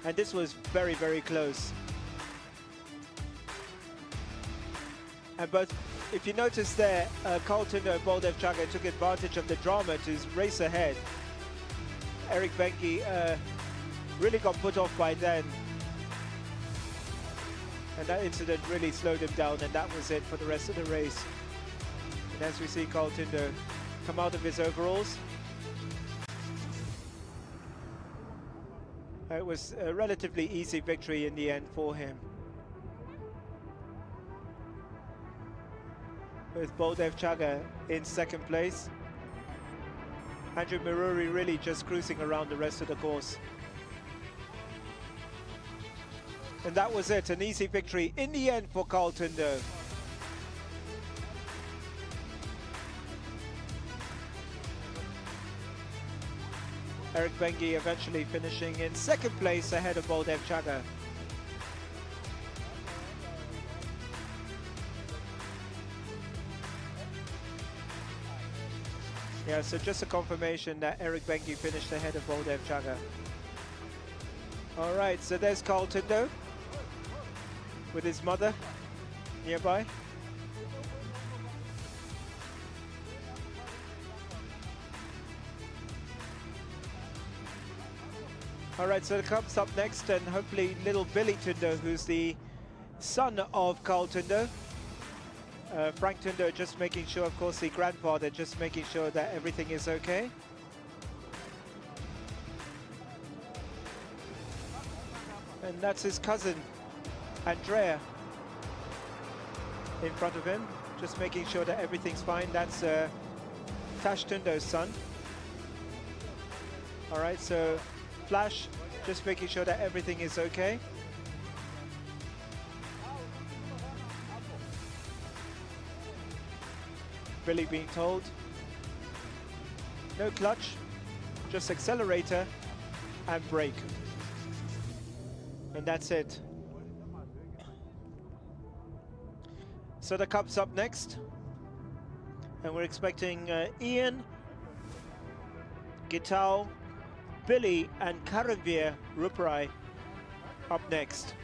And this was very close. And both, if you notice there, Carl Tundo and Baldev Chaga took advantage of the drama to race ahead. Eric Bengi really got put off by then. And that incident really slowed him down, and that was it for the rest of the race. And as we see Carl Tundo come out of his overalls, it was a relatively easy victory in the end for him. With Baldev Chaga in second place. Andrew Maruri really just cruising around the rest of the course. And that was it, an easy victory in the end for Carl Tundo. Eric Bengi eventually finishing in second place ahead of Baldev Chaga. Yeah, so just a confirmation that Eric Bengi finished ahead of Baldev Chaga. All right, so there's Carl Tundo with his mother nearby. All right, so the Cubs up next, and hopefully little Billy Tundo, who's the son of Carl Tundo. Frank Tundo just making sure, of course, the grandfather, just making sure that everything is okay. And that's his cousin, Andrea, in front of him, just making sure that everything's fine. That's Tash Tundo's son. All right, so Flash, just making sure that everything is okay. Billy being told, no clutch, just accelerator and brake. And that's it. So the Cub's up next. And we're expecting Ian, Gitao, Billy and Karanvir Ruprai up next.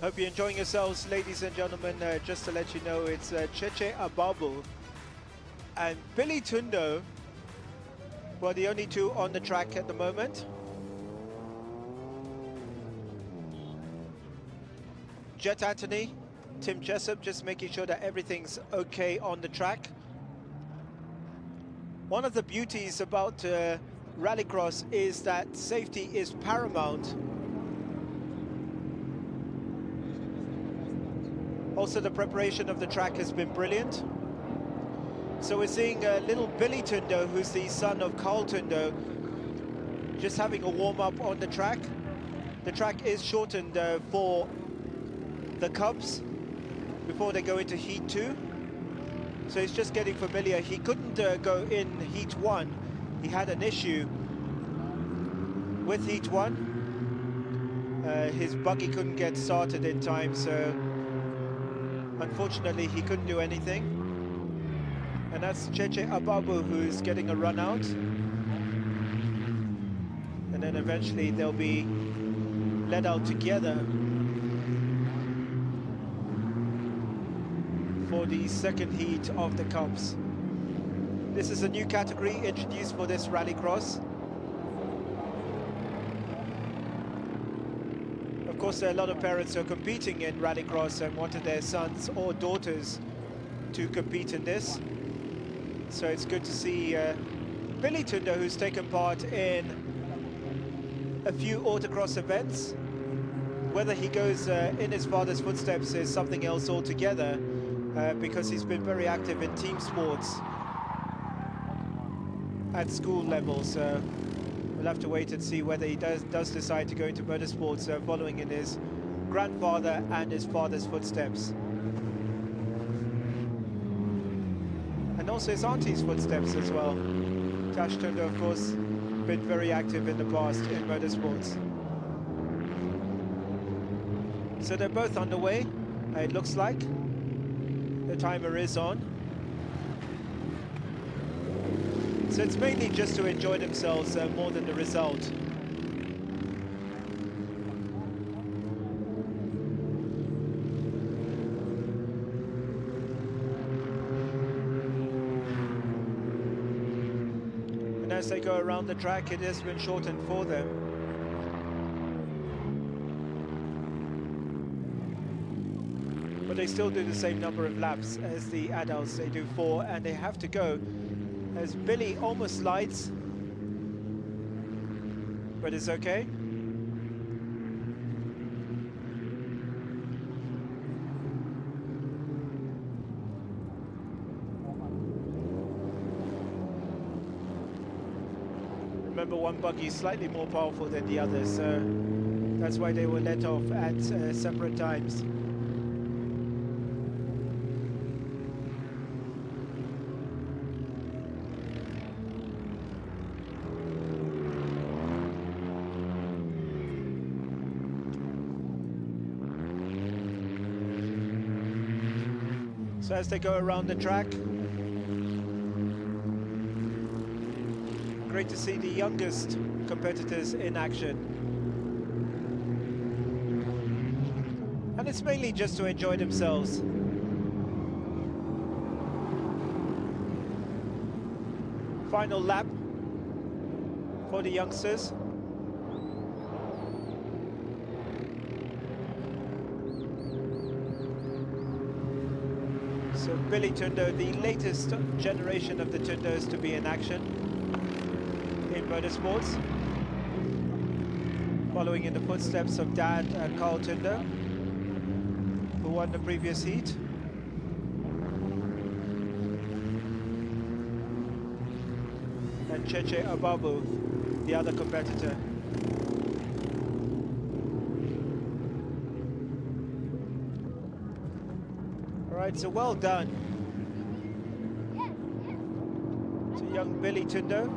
Hope you're enjoying yourselves, ladies and gentlemen. Just to let you know, it's Cheche Ababu and Billy Tundo were the only two on the track at the moment. Jet Anthony, Tim Jessup, just making sure that everything's okay on the track. One of the beauties about Rallycross is that safety is paramount. Also, the preparation of the track has been brilliant. So we're seeing little Billy Tundo, who's the son of Carl Tundo, just having a warm-up on the track. The track is shortened for the Cubs before they go into Heat 2. So he's just getting familiar. He couldn't go in Heat 1. He had an issue with Heat 1. His buggy couldn't get started in time, so unfortunately he couldn't do anything. And that's Cheche Ababu who's getting a run out. And then eventually they'll be led out together for the second heat of the Cubs. This is a new category introduced for this Rallycross. Of course, there are a lot of parents who are competing in Rallycross and wanted their sons or daughters to compete in this. So it's good to see Billy Tundo, who's taken part in a few autocross events. Whether he goes in his father's footsteps is something else altogether, because he's been very active in team sports at school level. So we'll have to wait and see whether he does decide to go into motorsports, following in his grandfather and his father's footsteps. And also his auntie's footsteps as well. Tash Tundo, of course, been very active in the past in motorsports. So they're both underway, it looks like. The timer is on. So it's mainly just to enjoy themselves more than the result. And as they go around the track, it has been shortened for them. But they still do the same number of laps as the adults. They do 4, and they have to go as Billy almost slides, but it's okay. Remember, one buggy is slightly more powerful than the other, so that's why they were let off at separate times. So as they go around the track, great to see the youngest competitors in action. And it's mainly just to enjoy themselves. Final lap for the youngsters. So Billy Tundo, the latest generation of the Tundos to be in action in motorsports, following in the footsteps of Dad Carl Tundo, who won the previous heat. And Cheche Ababu, the other competitor. Right, so well done to young Billy Tundo,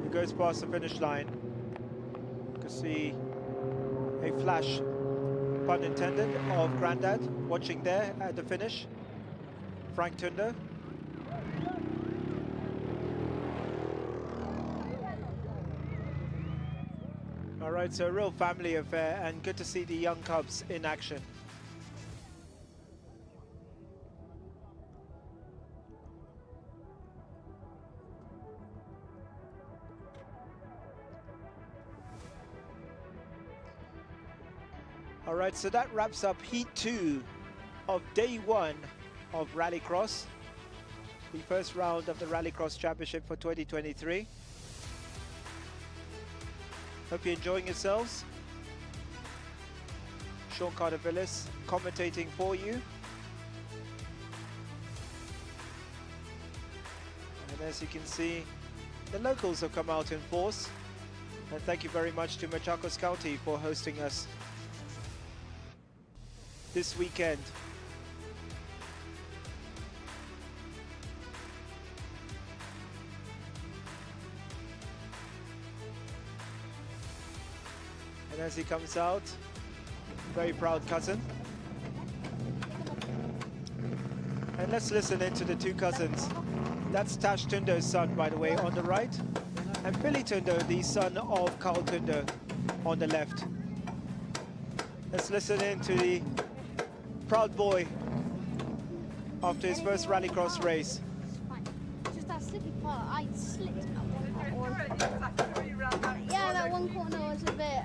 who goes past the finish line. You can see a flash, pun intended, of Grandad watching there at the finish, Frank Tundo. All right, so a real family affair, and good to see the young cubs in action. All right, so that wraps up Heat 2 of Day 1 of Rallycross, the first round of the Rallycross Championship for 2023. Hope you're enjoying yourselves. Sean Carter-Villas commentating for you. And as you can see, the locals have come out in force. And thank you very much to Machakos County for hosting us this weekend. And as he comes out, very proud cousin. And let's listen into the two cousins. That's Tash Tundo's son, by the way, on the right. And Billy Tundo, the son of Carl Tundo, on the left. Let's listen in to the proud boy after his first Rallycross race. Just that slippy part, I slipped at one part. Yeah, that one corner was a bit.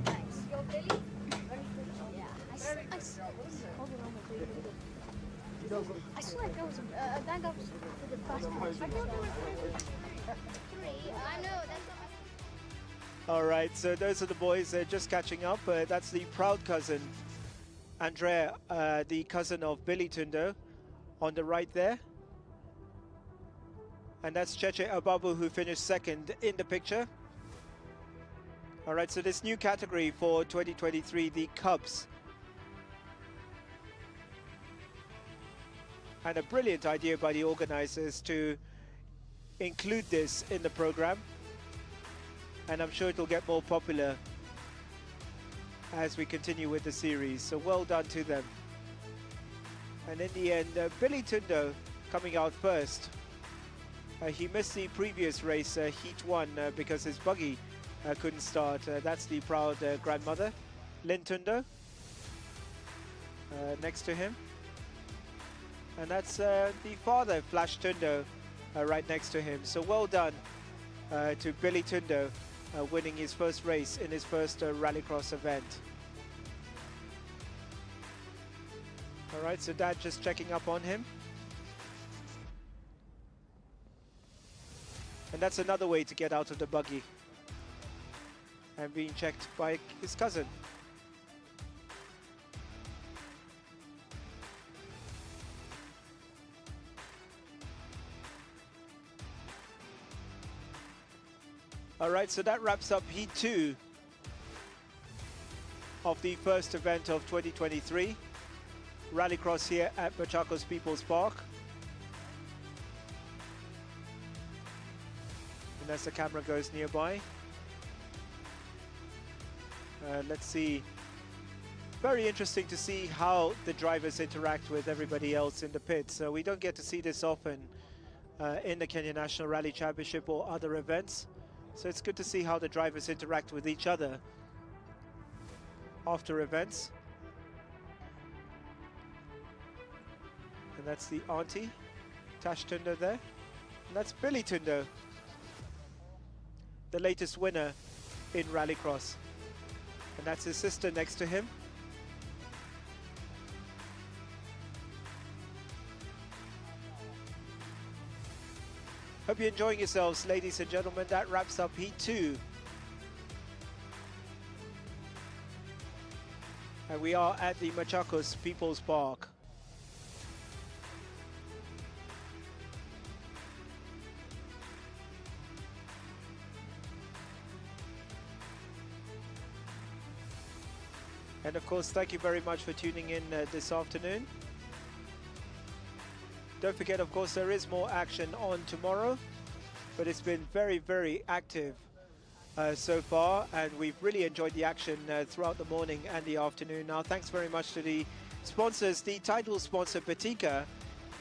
Thanks. You're Billy? Yeah, I swear there was that was the first one. I know, that's not. All right, so those are the boys just catching up. That's the proud cousin, Andrea, the cousin of Billy Tundo, on the right there. And that's Cheche Ababu, who finished second in the picture. All right, so this new category for 2023, the Cubs. And a brilliant idea by the organizers to include this in the program. And I'm sure it'll get more popular as we continue with the series. So well done to them. And in the end, Billy Tundo coming out first. He missed the previous race, Heat 1, because his buggy couldn't start. That's the proud grandmother, Lynn Tundo, next to him. And that's the father, Flash Tundo, right next to him. So well done to Billy Tundo, winning his first race in his first Rallycross event. All right, so Dad just checking up on him. And that's another way to get out of the buggy, and being checked by his cousin. All right, so that wraps up Heat 2 of the first event of 2023, Rallycross here at Machakos People's Park. And as the camera goes nearby, let's see. Very interesting to see how the drivers interact with everybody else in the pit. So we don't get to see this often in the Kenya National Rally Championship or other events. So it's good to see how the drivers interact with each other after events. And that's the auntie, Tash Tundo there. And that's Billy Tundo, the latest winner in Rallycross. And that's his sister next to him. Hope you're enjoying yourselves, ladies and gentlemen. That wraps up Heat 2. And we are at the Machakos People's Park. And of course, thank you very much for tuning in this afternoon. Don't forget, of course, there is more action on tomorrow, but it's been very, very active so far, and we've really enjoyed the action throughout the morning and the afternoon. Now, thanks very much to the sponsors, the title sponsor, Batika,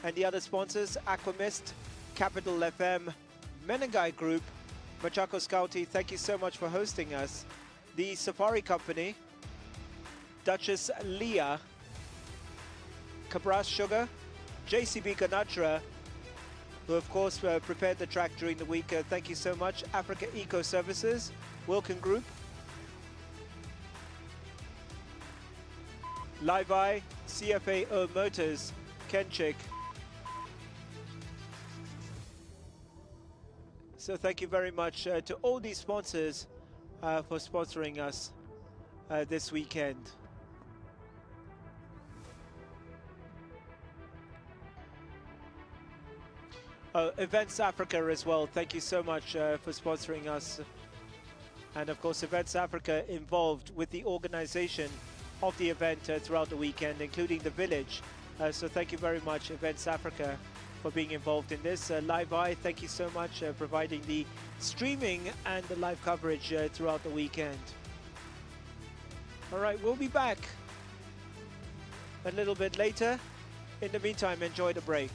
and the other sponsors, Aquamist, Capital FM, Menengai Group, Machakos County, thank you so much for hosting us. The Safari Company, Duchess Leah, Cabras Sugar, JCB Ganatra, who of course prepared the track during the week. Thank you so much. Africa Eco Services, Wilkin Group, Live Eye, CFAO Motors, Kenchik. So thank you very much to all these sponsors for sponsoring us this weekend. Events Africa as well, thank you so much for sponsoring us. And of course Events Africa involved with the organization of the event throughout the weekend, including the village. So thank you very much Events Africa for being involved in this. Live Eye, thank you so much providing the streaming and the live coverage throughout the weekend. All right, we'll be back a little bit later. In the meantime, enjoy the break.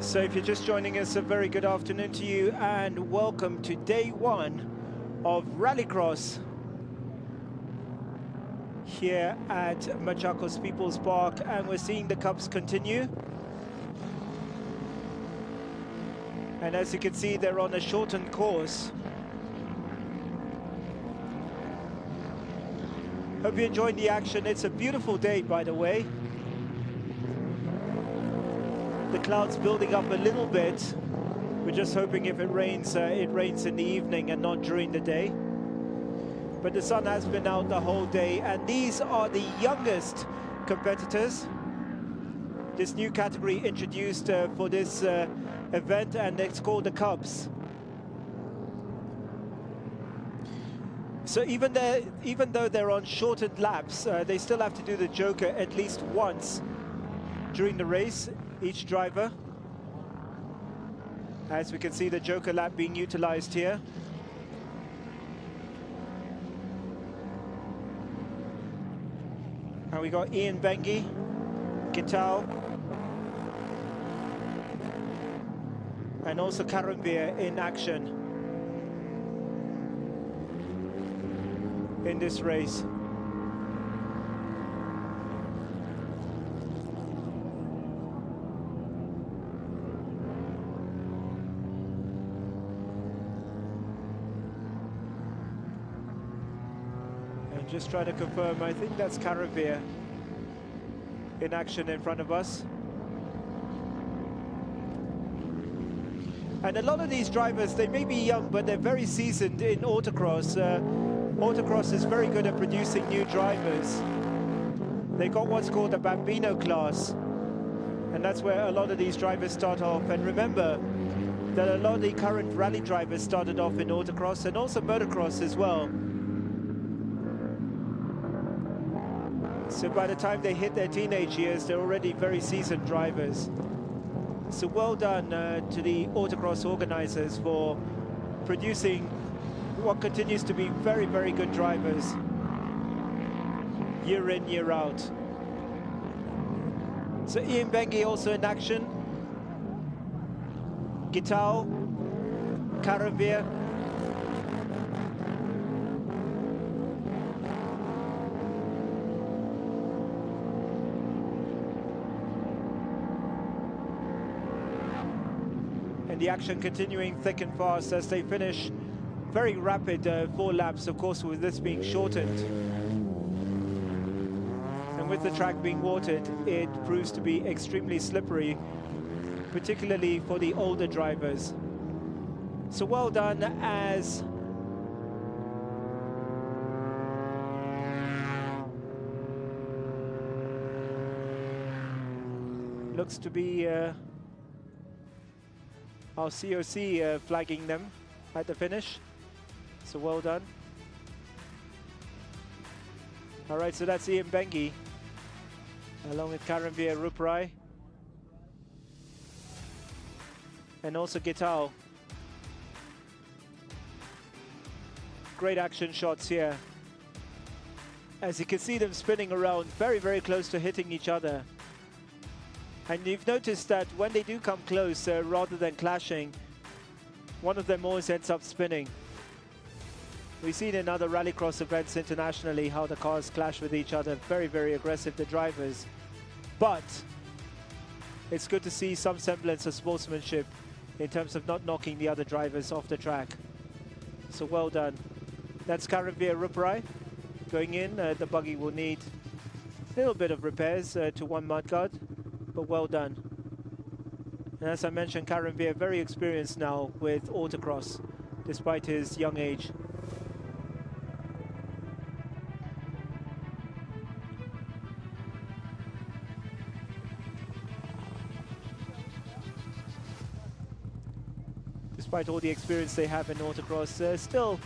So if you're just joining us, a very good afternoon to you and welcome to day one of Rallycross here at Machakos People's Park, and we're seeing the cups continue. And as you can see, they're on a shortened course. Hope you enjoyed the action. It's a beautiful day, by the way. The clouds building up a little bit. We're just hoping if it rains in the evening and not during the day. But the sun has been out the whole day, and these are the youngest competitors. This new category introduced for this event, and it's called the Cubs. So even though they're on shortened laps, they still have to do the Joker at least once during the race, each driver. As we can see, the Joker lap being utilized here. And we got Ian Bengi, Gitao, and also Karanvir in action in this race. Just trying to confirm, I think that's Karanvir in action in front of us. And a lot of these drivers, they may be young, but they're very seasoned in autocross. Autocross is very good at producing new drivers. They got what's called a Bambino class, and that's where a lot of these drivers start off. And remember that a lot of the current rally drivers started off in autocross and also motocross as well. So by the time they hit their teenage years, they're already very seasoned drivers. So well done to the autocross organizers for producing what continues to be very, very good drivers year in, year out. So Ian Bengi also in action. Gitao, Karanvir. The action continuing thick and fast as they finish very rapid 4 laps, of course, with this being shortened. And with the track being watered, it proves to be extremely slippery, particularly for the older drivers. So well done, as looks to be our COC flagging them at the finish. So well done. All right, so that's Ian Bengi along with Karanvir Ruprai and also Gitao. Great action shots here. As you can see them spinning around very, very close to hitting each other. And you've noticed that when they do come close, rather than clashing, one of them always ends up spinning. We've seen in other rallycross events internationally how the cars clash with each other. Very, very aggressive, the drivers. But it's good to see some semblance of sportsmanship in terms of not knocking the other drivers off the track. So well done. That's Karanvir Ruprai going in. The buggy will need a little bit of repairs to one mudguard. But well done. And as I mentioned, Karanvir very experienced now with autocross, despite his young age. Despite all the experience they have in autocross, still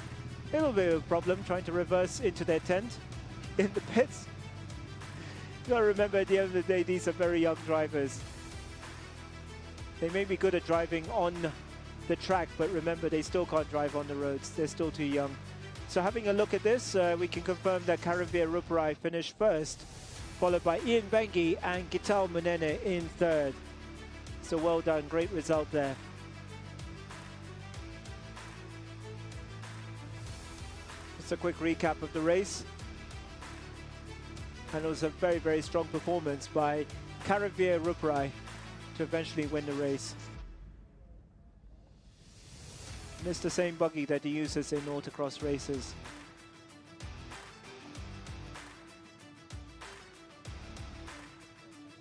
a little bit of a problem trying to reverse into their tent in the pits. You gotta remember, at the end of the day, these are very young drivers. They may be good at driving on the track, but remember, they still can't drive on the roads. They're still too young. So having a look at this, we can confirm that Karanvir Ruprai finished first, followed by Ian Bengi and Gitao Munene in third. So well done, great result there. Just a quick recap of the race. And it was a very, very strong performance by Karavir Rupai to eventually win the race. And it's the same buggy that he uses in autocross races.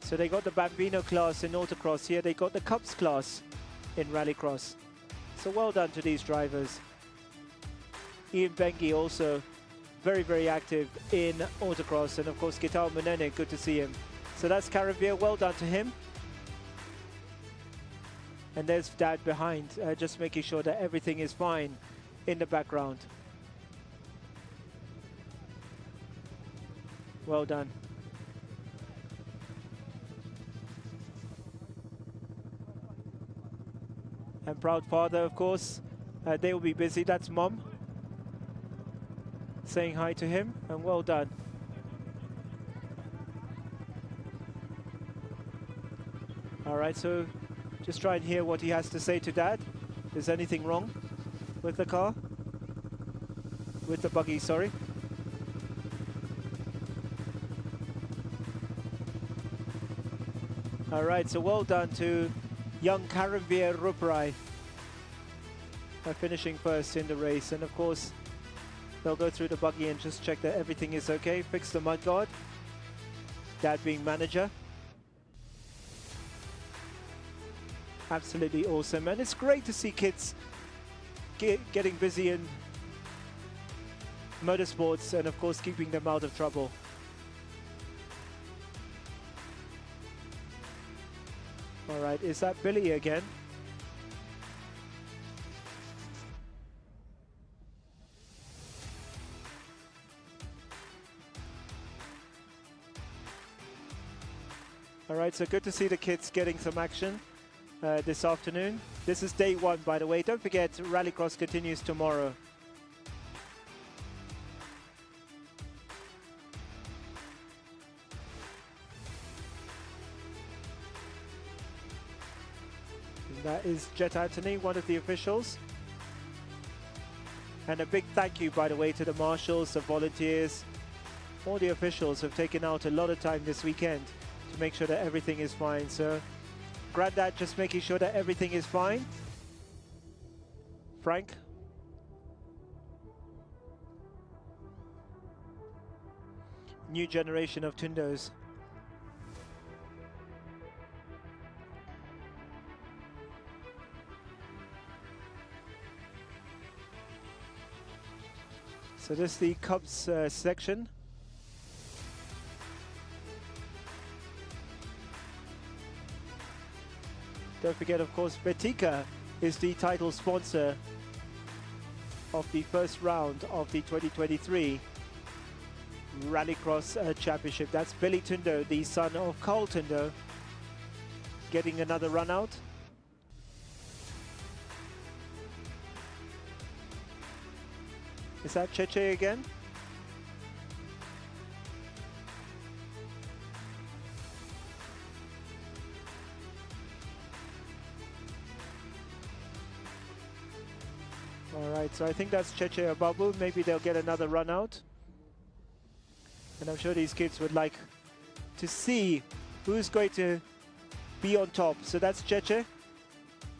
So they got the Bambino class in autocross here, they got the Cups class in rallycross. So well done to these drivers. Ian Bengi also very, very active in autocross, and of course Gitao Munene, good to see him. So that's Karavir, well done to him. And there's Dad behind, just making sure that everything is fine in the background. Well done. And proud father, of course. They will be busy. That's Mom saying hi to him, and well done. All right, so just try and hear what he has to say to Dad. Is anything wrong with the car? With the buggy, sorry. All right, so well done to young Karavir Rupai finishing first in the race. And of course, they'll go through the buggy and just check that everything is okay, fix the mudguard. Dad being manager. Absolutely awesome, and it's great to see kids getting busy in motorsports and of course keeping them out of trouble. All right, is that Billy again? All right, so good to see the kids getting some action this afternoon. This is day one, by the way. Don't forget, Rallycross continues tomorrow. And that is Jet Anthony, one of the officials. And a big thank you, by the way, to the marshals, the volunteers. All the officials have taken out a lot of time this weekend to make sure that everything is fine. So Grandad just making sure that everything is fine. Frank. New generation of Tundos. So this is the Cubs section. Don't forget, of course, Betika is the title sponsor of the first round of the 2023 Rallycross Championship. That's Billy Tundo, the son of Carl Tundo, getting another run out. Is that Cheche again? All right, so I think that's Cheche Ababu. Maybe they'll get another run out. And I'm sure these kids would like to see who's going to be on top. So that's Cheche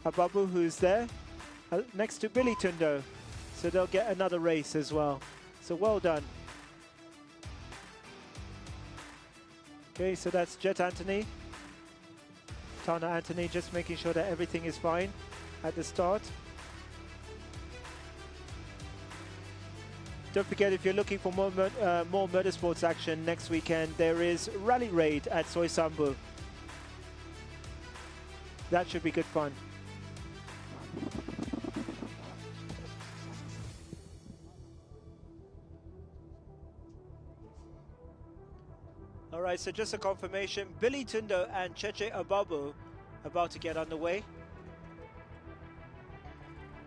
Ababu, who's there next to Billy Tundo. So they'll get another race as well. So well done. Okay, so that's Jet Anthony. Tana Anthony, just making sure that everything is fine at the start. Don't forget, if you're looking for more motorsports action next weekend, there is Rally Raid at Soisambu. That should be good fun. All right, so just a confirmation, Billy Tundo and Cheche Ababu about to get underway.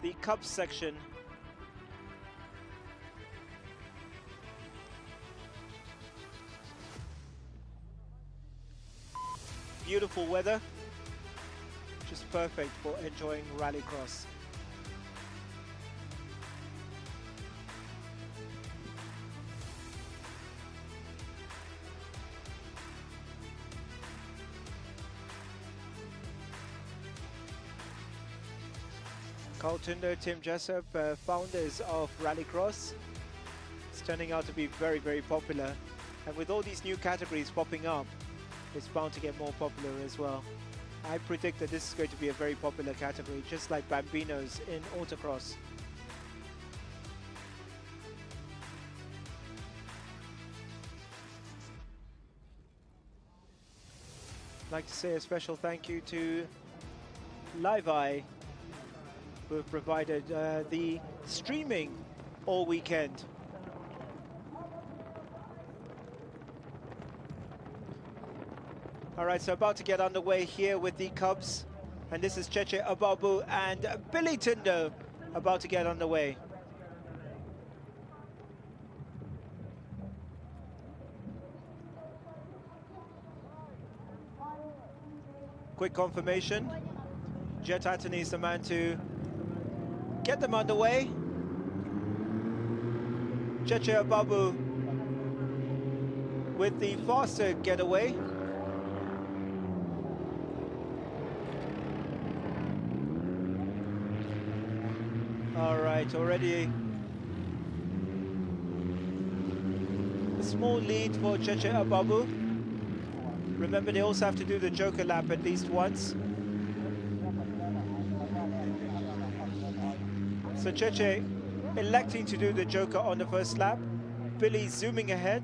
The Cubs section. Beautiful weather. just perfect for enjoying rallycross. Carl Tunder, Tim Jessup, founders of Rallycross. It's turning out to be very, very popular. And with all these new categories popping up, it's bound to get more popular as well. I predict that this is going to be a very popular category, just like Bambinos in autocross. I'd like to say a special thank you to Live-Eye, who have provided the streaming all weekend. All right, so about to get underway here with the Cubs. And this is Cheche Ababu and Billy Tindo about to get underway. Quick confirmation. Jet Anthony is the man to get them underway. Cheche Ababu with the faster getaway. All right, already a small lead for Cheche Ababu. Remember, they also have to do the Joker lap at least once. So Cheche electing to do the Joker on the first lap. Billy zooming ahead.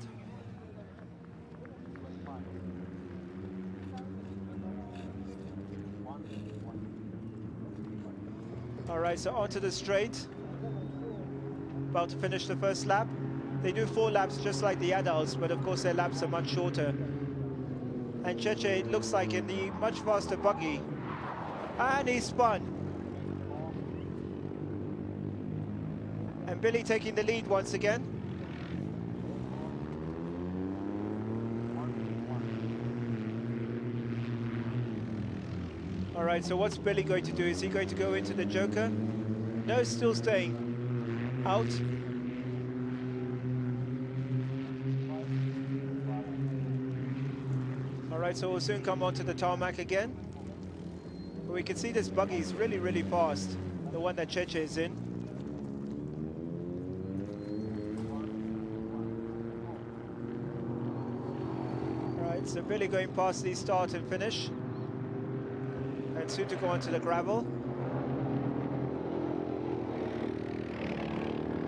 All right, so onto the straight. About to finish the first lap. They do 4 laps just like the adults, but of course their laps are much shorter. And Cheche, it looks like, in the much faster buggy. And he spun. And Billy taking the lead once again. All right, so what's Billy going to do? Is he going to go into the Joker? No, still staying out. All right, so we'll soon come onto the tarmac again. But we can see this buggy is really, really fast, the one that Cheche is in. All right, so Billy going past the start and finish. And soon to go onto the gravel.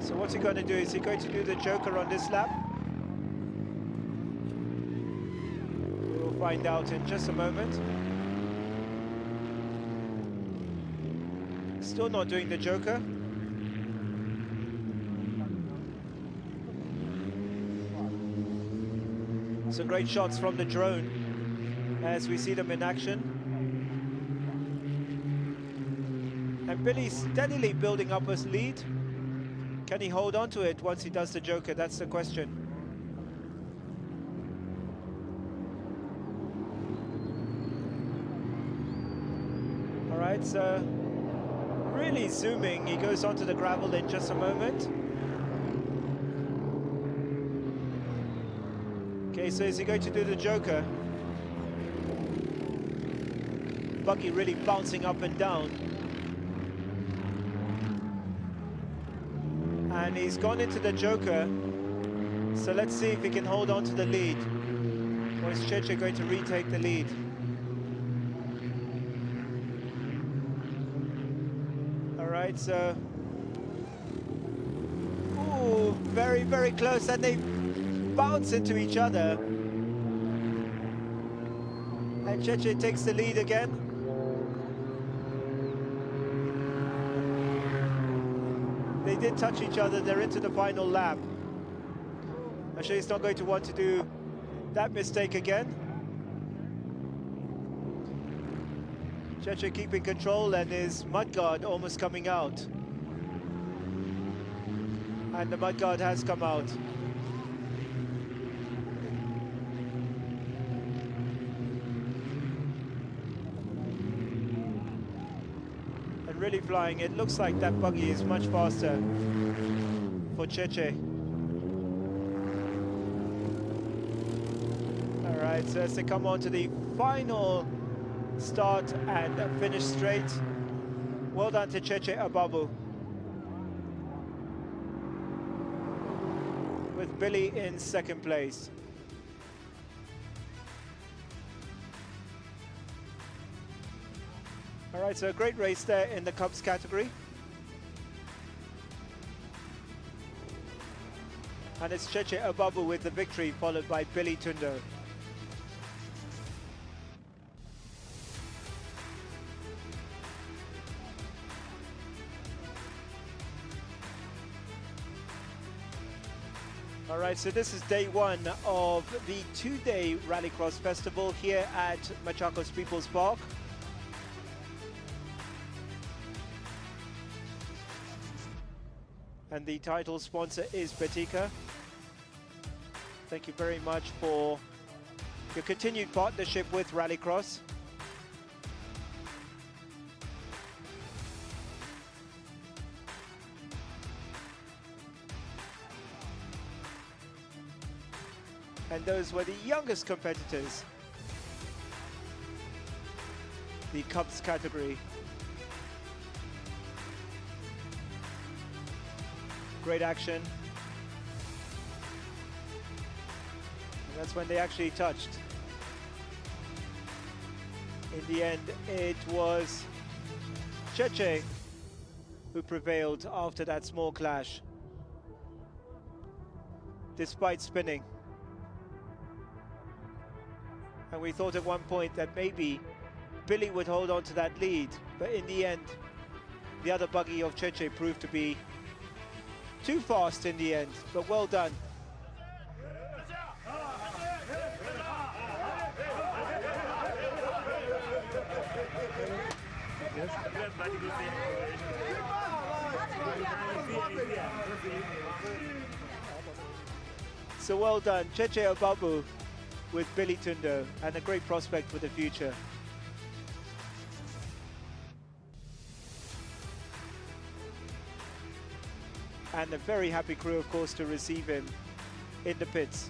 So what's he going to do? Is he going to do the Joker on this lap? We'll find out in just a moment. Still not doing the Joker. Some great shots from the drone as we see them in action. And Billy steadily building up his lead. Can he hold on to it once he does the Joker? That's the question. All right, so really zooming. He goes onto the gravel in just a moment. Okay, so is he going to do the Joker? Buggy really bouncing up and down. And he's gone into the Joker. So let's see if he can hold on to the lead. Or is Cheche going to retake the lead? All right, so... Ooh, very, very close. And they bounce into each other. And Cheche takes the lead again. They did touch each other. They're into the final lap. I'm sure he's not going to want to do that mistake again. Cheche keeping control and his mudguard almost coming out. And the mudguard has come out. and really flying. It looks like that buggy is much faster for Cheche. All right, so as they come on to the final start and finish straight, well done to Cheche Ababu, with Billy in second place. All right, so a great race there in the Cubs category. And it's Cheche Ababu with the victory, followed by Billy Tundo. All right, so this is day one of the two-day Rallycross Festival here at Machakos People's Park. And the title sponsor is Betika. Thank you very much for your continued partnership with Rallycross. And those were the youngest competitors, the Cubs category. Great action. And that's when they actually touched. In the end, it was Cheche who prevailed after that small clash, despite spinning. And we thought at one point that maybe Billy would hold on to that lead, but in the end, the other buggy of Cheche proved to be too fast in the end, but well done. So well done, Cheche Ababu with Billy Tundo, and a great prospect for the future. And a very happy crew, of course, to receive him in the pits.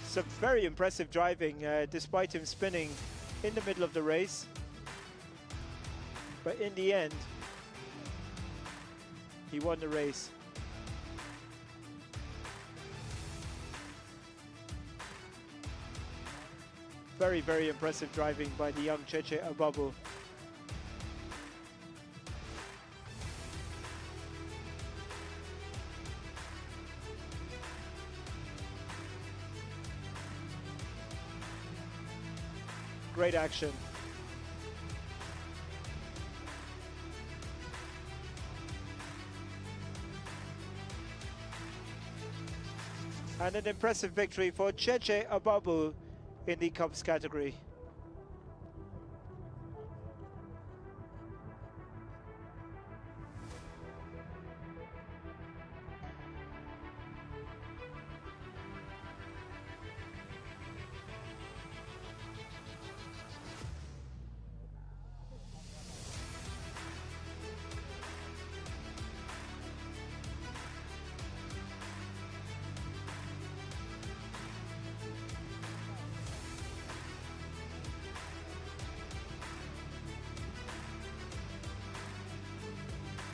Some very impressive driving, despite him spinning in the middle of the race. But in the end, he won the race. Very, very impressive driving by the young Cheche Ababu. Great action. And an impressive victory for Cheche Ababu in the Cubs category.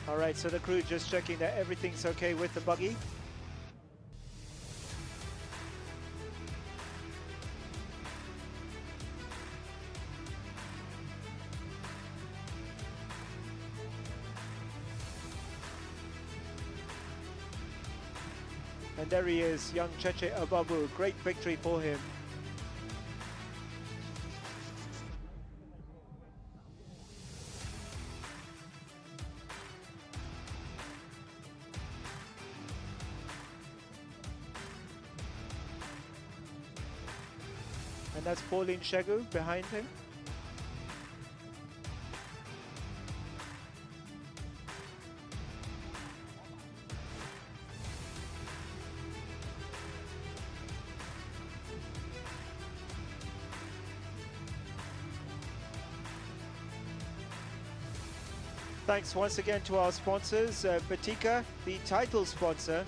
All right, so the crew just checking that everything's okay with the buggy. And there he is, young Cheche Ababu. Great victory for him. And that's Pauline Shegu behind him. Thanks once again to our sponsors, Batika, the title sponsor,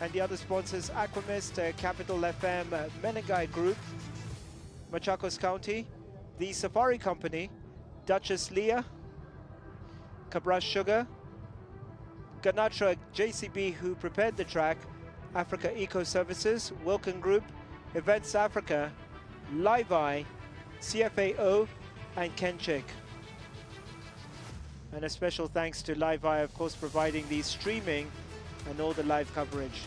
and the other sponsors, Aquamist, Capital FM, Menengai Group, Machakos County, the Safari Company, Duchess Leah, Cabra Sugar, Ganatra JCB, who prepared the track, Africa Eco Services, Wilkin Group, Events Africa, Live Eye, CFAO, and Kenchik. And a special thanks to Live Eye, of course, providing the streaming and all the live coverage.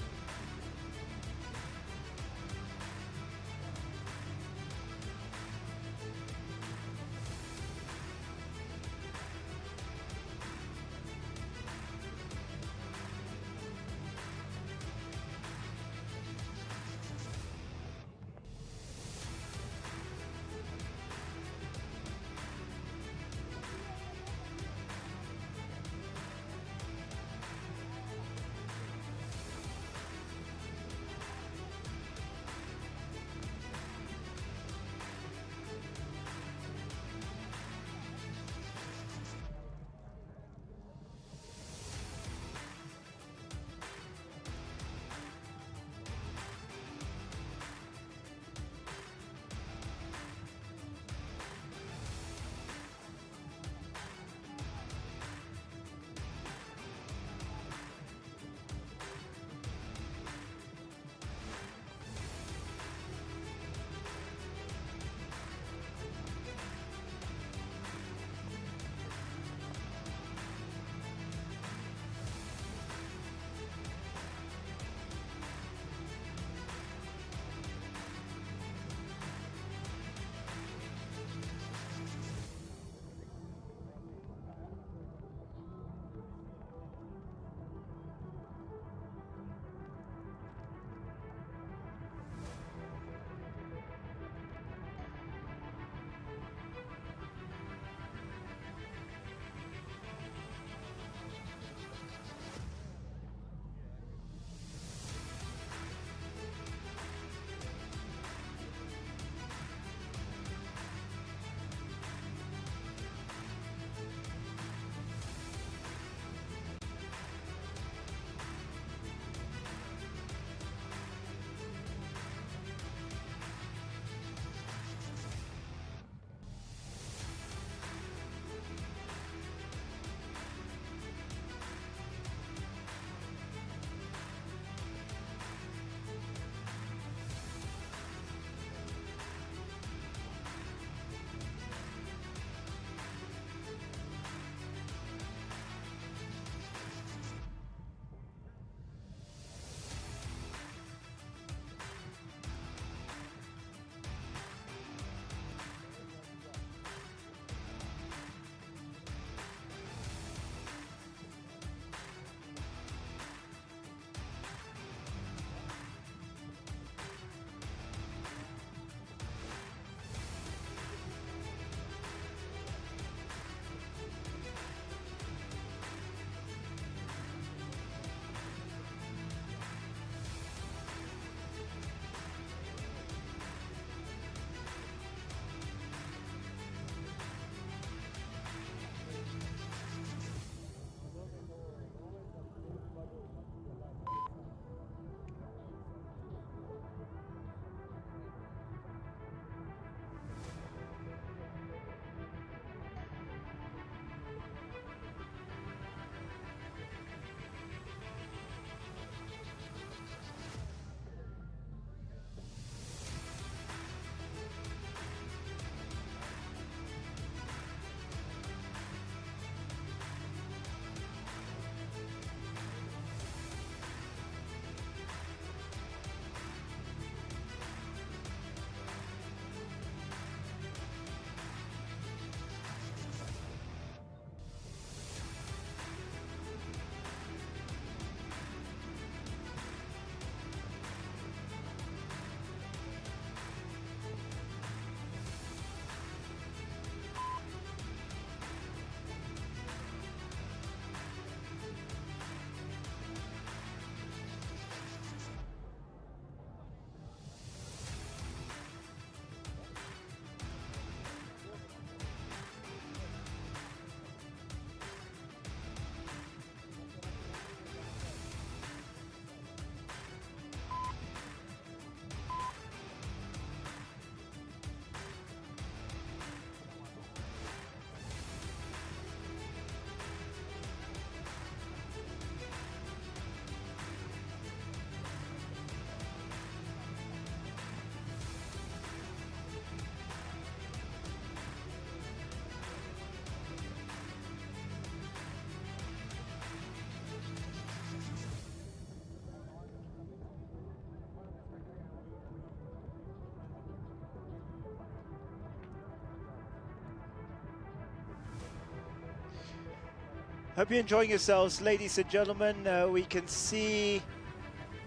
Hope you're enjoying yourselves, ladies and gentlemen. We can see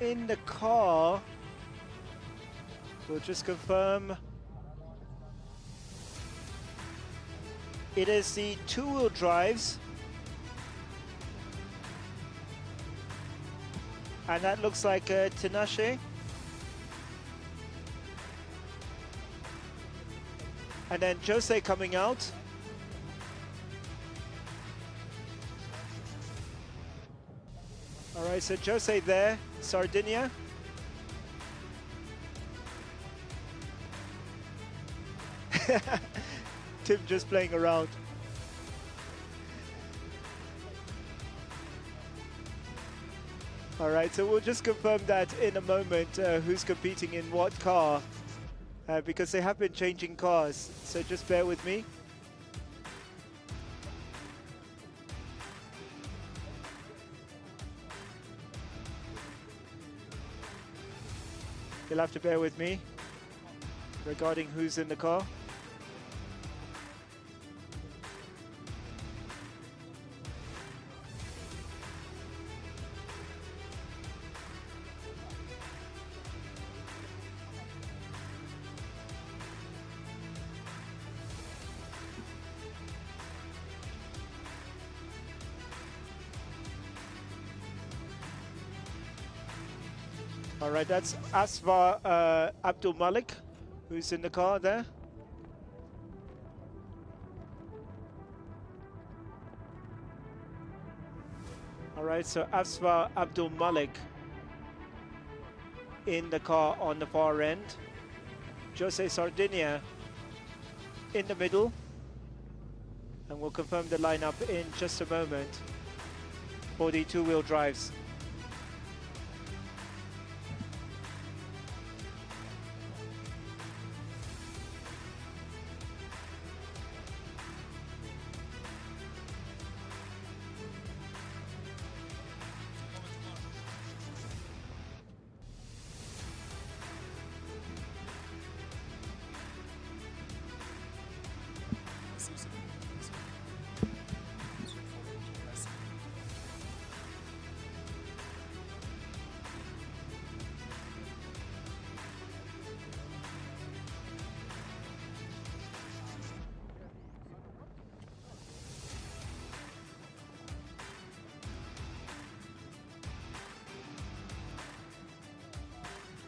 in the car, we'll just confirm, it is the two-wheel drives, and that looks like Tinashe. And then Jose coming out. All right, so Jose there, Sardinia. Tim just playing around. All right, so we'll just confirm that in a moment, who's competing in what car, because they have been changing cars, so just bear with me. You'll have to bear with me regarding who's in the car. All right, that's Asfar Abdul Malik, who's in the car there. All right, so Asfar Abdul Malik in the car on the far end. Jose Sardinia in the middle. And we'll confirm the lineup in just a moment for the two-wheel drives.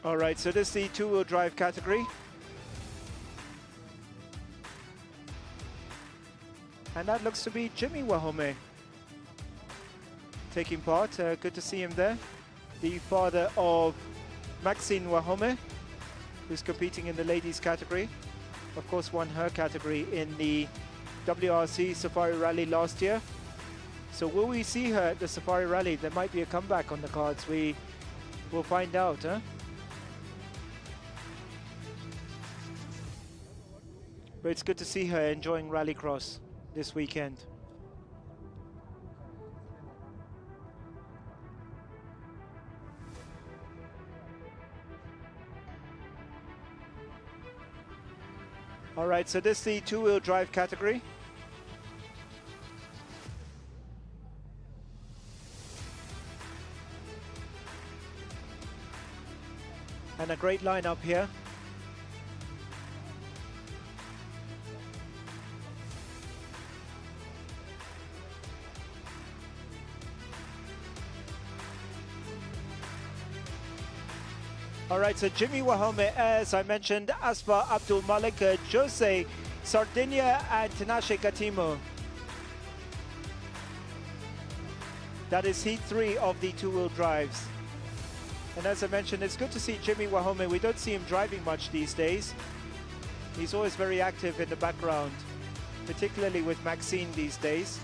All right, so this is the two-wheel drive category. And that looks to be Jimmy Wahome taking part. Good to see him there. The father of Maxine Wahome, who's competing in the ladies category. Of course, won her category in the WRC Safari Rally last year. So will we see her at the Safari Rally? There might be a comeback on the cards. We will find out, huh? But it's good to see her enjoying Rallycross this weekend. All right, so this is the two-wheel drive category. And a great lineup here. All right, so Jimmy Wahome, as I mentioned, Asfar Abdul Malik, Jose Sardinia, and Tinashe Katimo. That is heat 3 of the two-wheel drives. And as I mentioned, it's good to see Jimmy Wahome. We don't see him driving much these days. He's always very active in the background, particularly with Maxine these days.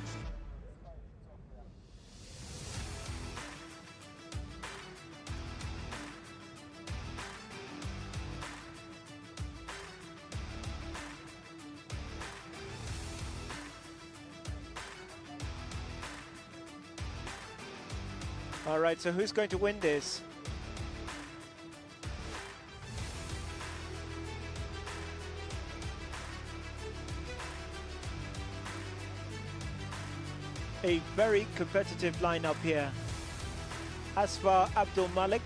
All right, so who's going to win this? a very competitive lineup here. Asfar Abdul Malik,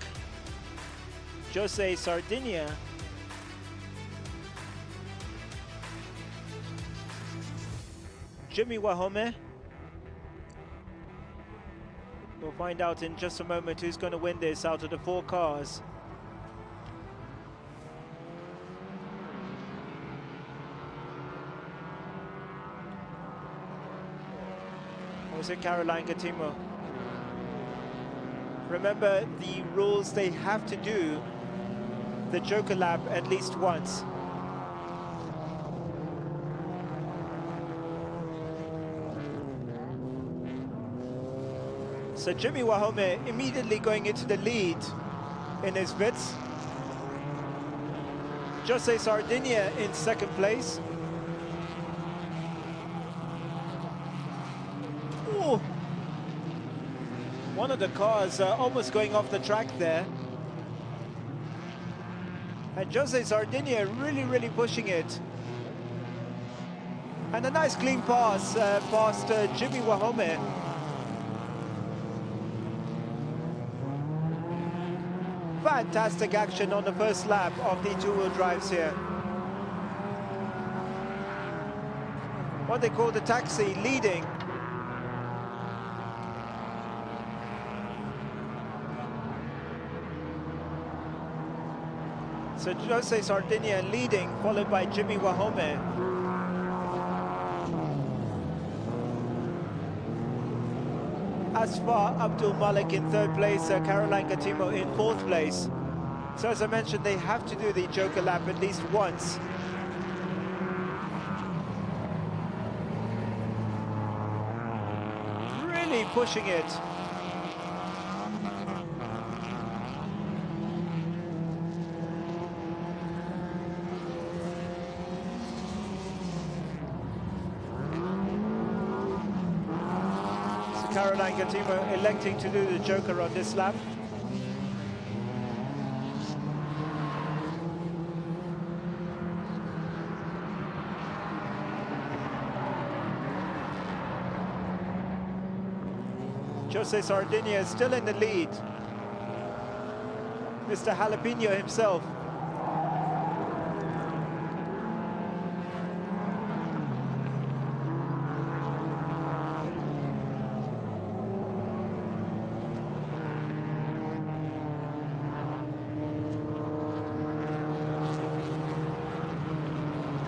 Jose Sardinia, Jimmy Wahome. We'll find out in just a moment who's going to win this out of the 4 cars. Also Caroline Gatimo. Remember the rules, they have to do the Joker lap at least once. So Jimmy Wahome immediately going into the lead in his bits. Jose Sardinia in 2nd place. Ooh. One of the cars almost going off the track there. And Jose Sardinia really pushing it. And a nice clean pass past Jimmy Wahome. Fantastic action on the first lap of the 2-wheel drives here. What they call the taxi leading. So Jose Sardinia leading, followed by Jimmy Wahome. Asfar Abdul Malik in 3rd place, Caroline Gatimo in 4th place. So as I mentioned, they have to do the Joker lap at least once. Really pushing it. Caroline Gatimo electing to do the Joker on this lap. Jose Sardinia is still in the lead. Mr. Jalapeno himself.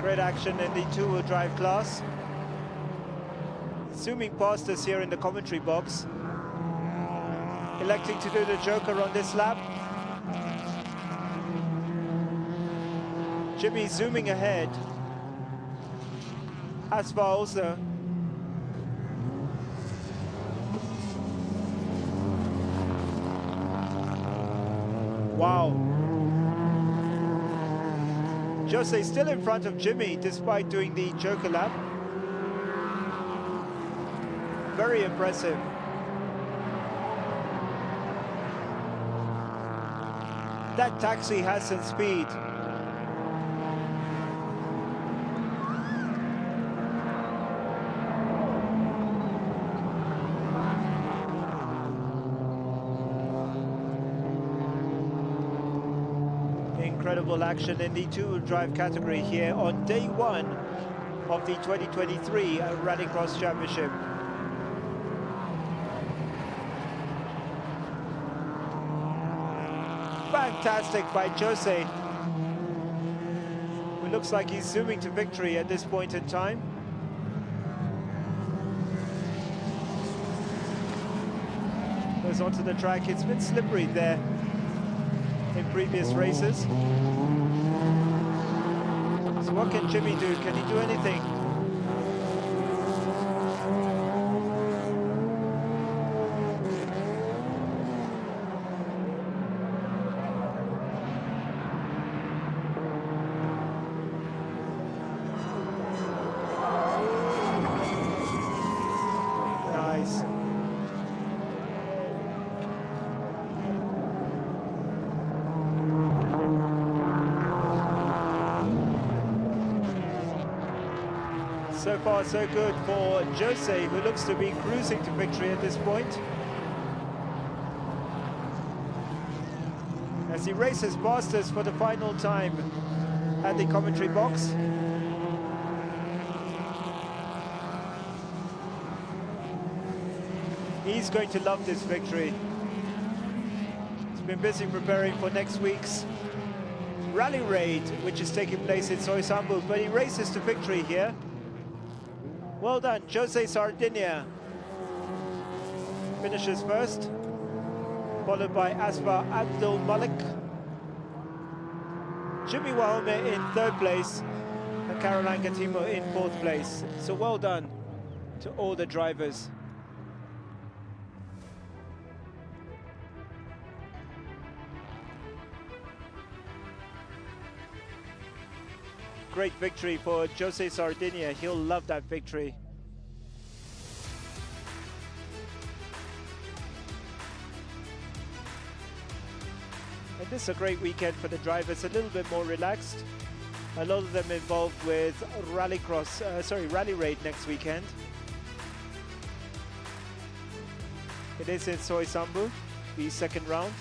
Great action in the 2-wheel drive class. Zooming past us here in the commentary box. Electing to do the Joker on this lap. Jimmy zooming ahead. Asfar also. Wow. Jose still in front of Jimmy despite doing the Joker lap. Very impressive. That taxi has some speed. Incredible action in the 2-wheel drive category here on day 1 of the 2023 Rallycross Championship. Fantastic by Jose. It looks like he's zooming to victory at this point in time. Goes onto the track. It's been slippery there in previous races. So what can Jimmy do? Can he do anything? Nice. so far so good for Jose, who looks to be cruising to victory at this point. As he races past us for the final time at the commentary box. He's going to love this victory. He's been busy preparing for next week's rally raid, which is taking place in Soisambu, but he races to victory here. Well done, Jose Sardinia finishes first, followed by Asfa Abdul Malik. Jimmy Wahome in third place, and Caroline Gatimo in fourth place. So well done to all the drivers. Great victory for Jose Sardinia. He'll love that victory. And this is a great weekend for the drivers, a little bit more relaxed. A lot of them involved with rally raid next weekend. It is in Soisambu, the second round.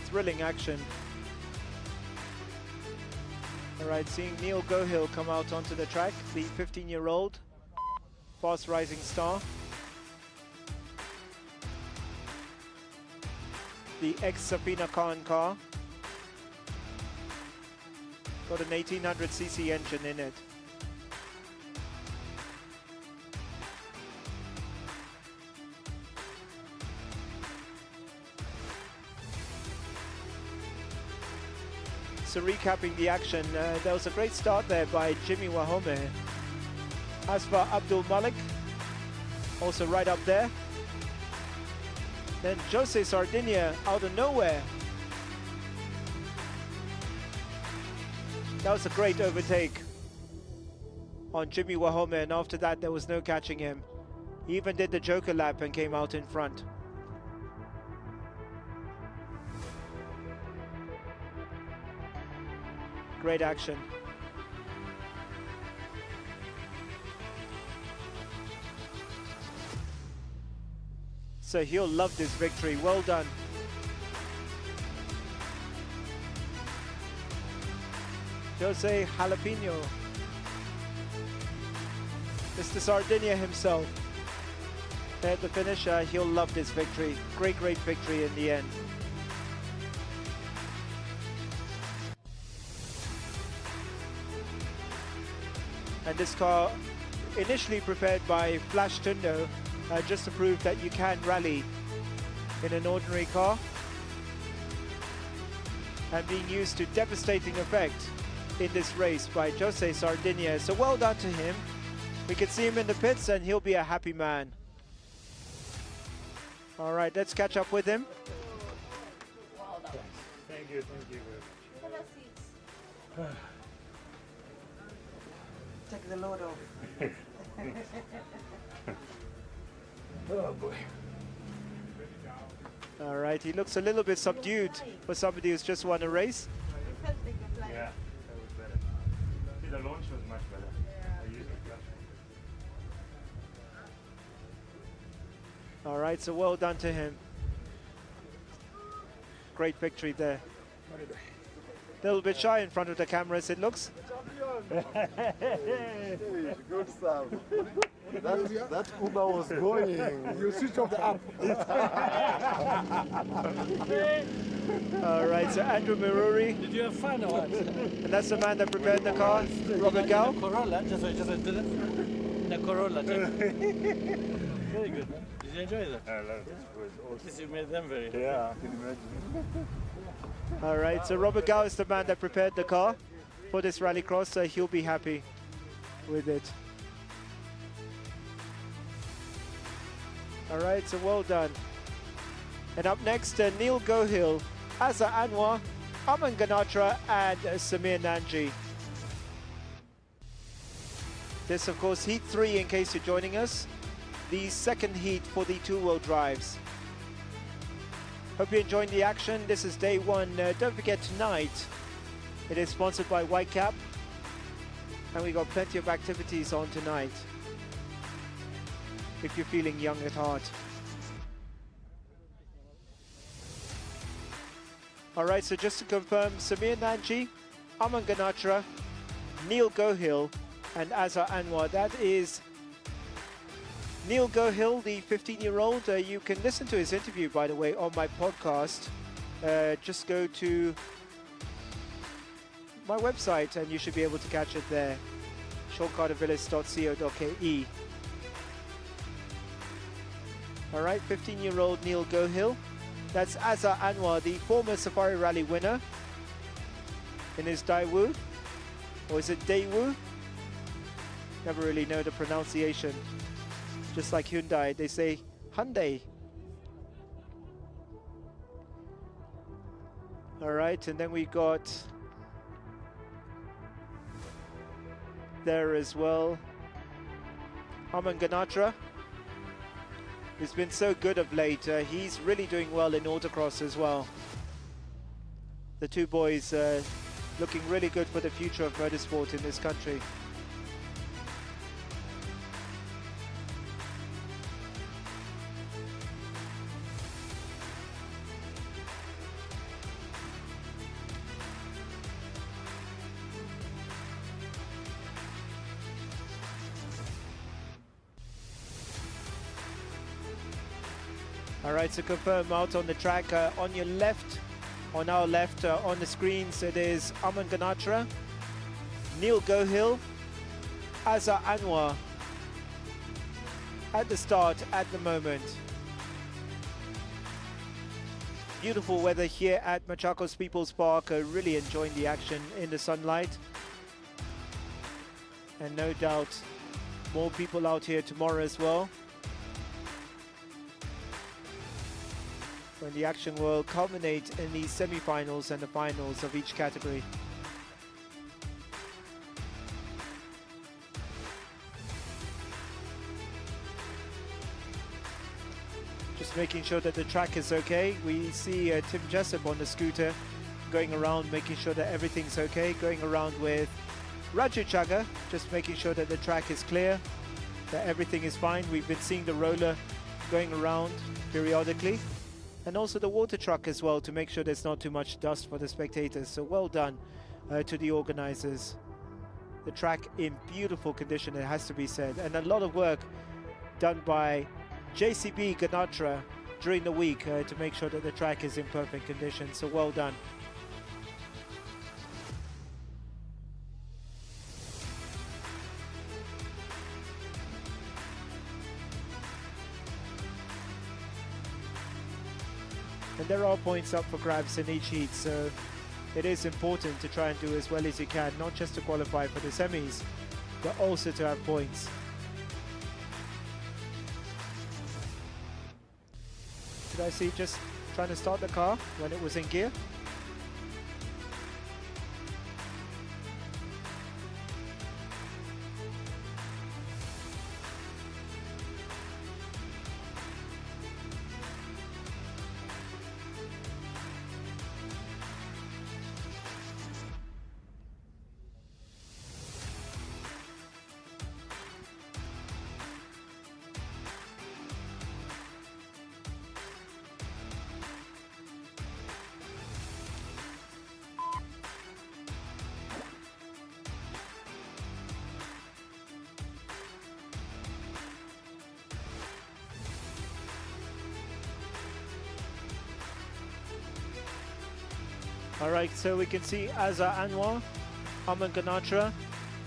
Thrilling action. All right, seeing Neil Gohill come out onto the track, the 15-year-old fast rising star. The ex-Safina Khan car. Got an 1800cc engine in it. So recapping the action, there was a great start there by Jimmy Wahome. Asfa Abdul Malik, also right up there. Then Jose Sardinia out of nowhere. That was a great overtake on Jimmy Wahome, and after that there was no catching him. He even did the Joker lap and came out in front. Great action. So he'll love this victory. Well done. Jose Jalapeno. Mr. Sardinia himself. At the finish, he'll love this victory. Great victory in the end. And this car, initially prepared by Flash Tundo, just to prove that you can rally in an ordinary car, and being used to devastating effect in this race by Jose Sardinia. So well done to him. We can see him in the pits and he'll be a happy man. All right, let's catch up with him. Thank you very much. Take the load off. Oh boy. All right, he looks a little bit subdued for somebody who's just won a race. Yeah, that was better. See, the launch was much better. I used the clutch. All right, so well done to him. Great victory there. A little bit shy in front of the cameras, it looks. Good stuff. That Uber was going. You switch off the app. All right, so Andrew Miruri. Did you have fun or what? And that's the man that prepared the car, Robert Gao. Corolla, just did it. The Corolla. Very good. Did you enjoy that? I love it. It was awesome. You made them very happy. Yeah, I can imagine. All right, so Robert Gao is the man that prepared the car for this rallycross, so he'll be happy with it. All right, so well done. And up next, Neil Gohill, Asa Anwar, Aman Ganatra, and Samir Nanji. This, of course, heat 3 in case you're joining us. The second heat for the two-wheel drives. Hope you're enjoying the action. This is day 1. Don't forget tonight, it is sponsored by Whitecap. And we got plenty of activities on tonight. If you're feeling young at heart. Alright, so just to confirm, Samir Nanji, Aman Ganatra, Neil Gohill, and Azhar Anwar. That is Neil Gohill, the 15-year-old. You can listen to his interview, by the way, on my podcast. Just go to my website and you should be able to catch it there. seancartervillas.co.ke. Alright, 15-year-old Neil Gohill. That's Azhar Anwar, the former Safari Rally winner in his Daewoo. Or is it Daewoo? Never really know the pronunciation. Just like Hyundai, they say Hyundai. Alright, and then we got there as well Aman Ganatra, who's been so good of late. He's really doing well in autocross as well. The two boys looking really good for the future of motorsport in this country. Alright, so confirm out on the track. On your left, on our left, on the screens, it is Aman Ganatra, Neil Gohill, Azhar Anwar at the start at the moment. Beautiful weather here at Machakos People's Park. Really enjoying the action in the sunlight. And no doubt more people out here tomorrow as well, when the action will culminate in the semi-finals and the finals of each category. Just making sure that the track is okay. We see Tim Jessup on the scooter going around, making sure that everything's okay, going around with Raju Chaga, just making sure that the track is clear, that everything is fine. We've been seeing the roller going around periodically, and also the water truck as well, to make sure there's not too much dust for the spectators. So well done to the organizers. The track in beautiful condition, it has to be said, and a lot of work done by JCB Ganatra during the week to make sure that the track is in perfect condition. So well done. And there are points up for grabs in each heat, so it is important to try and do as well as you can, not just to qualify for the semis, but also to have points. Did I see just trying to start the car when it was in gear? All right, so we can see Azhar Anwar, Aman Ganatra,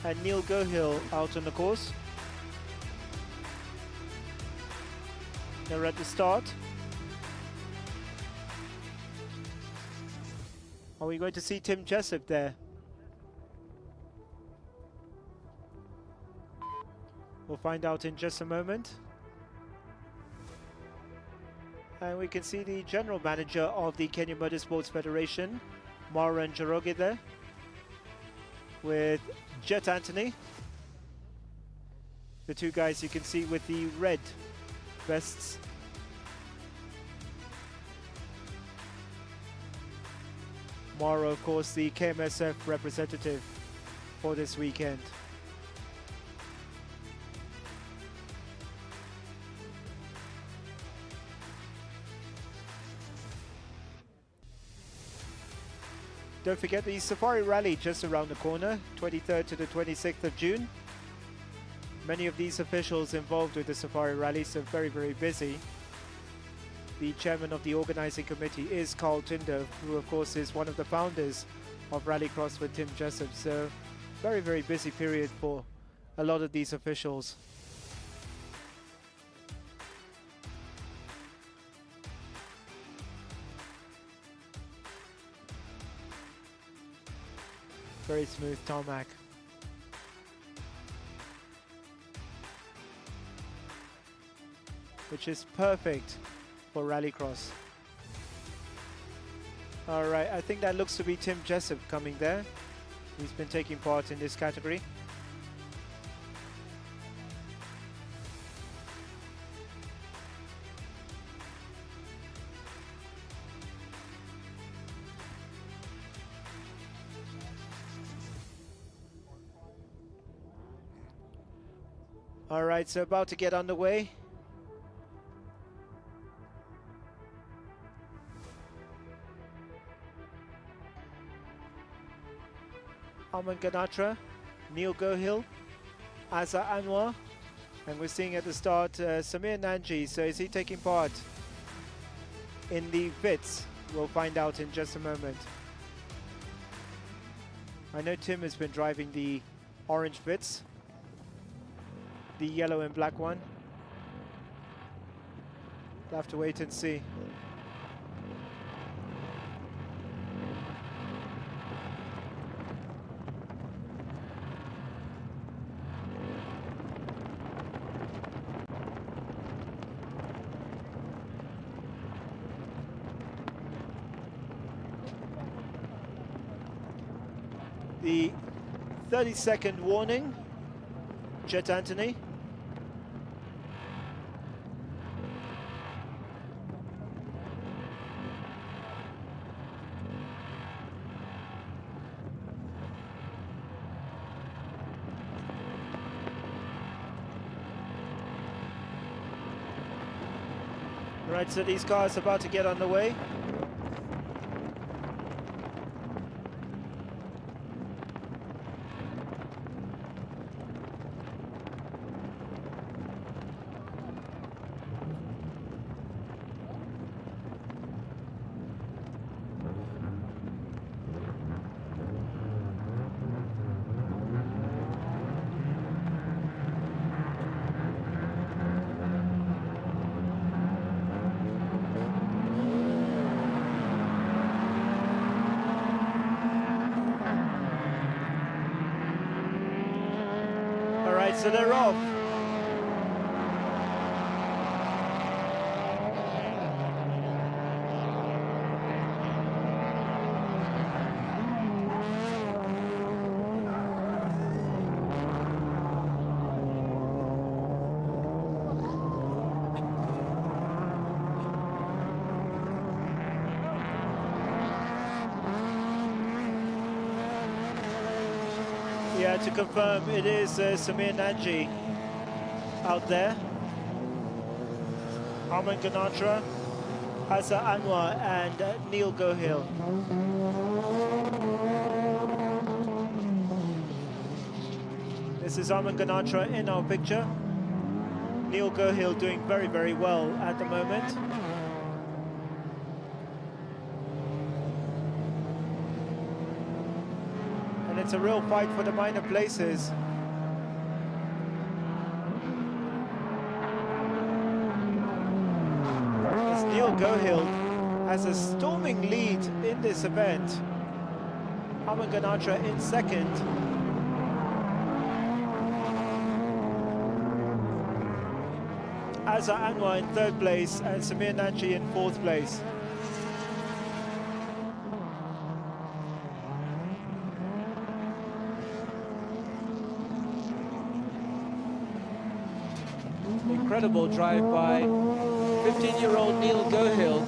and Neil Gohill out on the course. They're at the start. Are we going to see Tim Jessup there? We'll find out in just a moment. And we can see the general manager of the Kenya Motorsports Federation, Maureen Njoroge, there with Jet Anthony. The two guys you can see with the red vests. Mauro, of course, the KMSF representative for this weekend. Don't forget the Safari Rally just around the corner, 23rd to the 26th of June. Many of these officials involved with the Safari Rally, so very, very busy. The chairman of the organizing committee is Carl Tinder, who of course is one of the founders of Rallycross with Tim Jessup. So very, very busy period for a lot of these officials. Very smooth tarmac. Which is perfect for Rallycross. All right, I think that looks to be Tim Jessup coming there. He's been taking part in this category. All right, so about to get underway. Aman Ganatra, Neil Gohill, Azza Anwar, and we're seeing at the start Samir Nanji. So is he taking part in the bits? We'll find out in just a moment. I know Tim has been driving the orange bits, the yellow and black one. We'll have to wait and see. The 30-second warning, Jet Anthony. Right, so these cars are about to get underway. So they're off. Yeah, to confirm, it is Samir Nanji out there. Aman Ganatra, Azza Anwar and Neil Gohill. This is Aman Ganatra in our picture. Neil Gohill doing very, very well at the moment. And it's a real fight for the minor places. As Neil Gohill has a storming lead in this event. Aman Ganatra in second. Azza Anwar in third place and Samir Nanji in fourth place. incredible drive by 15-year-old Neil Gohill.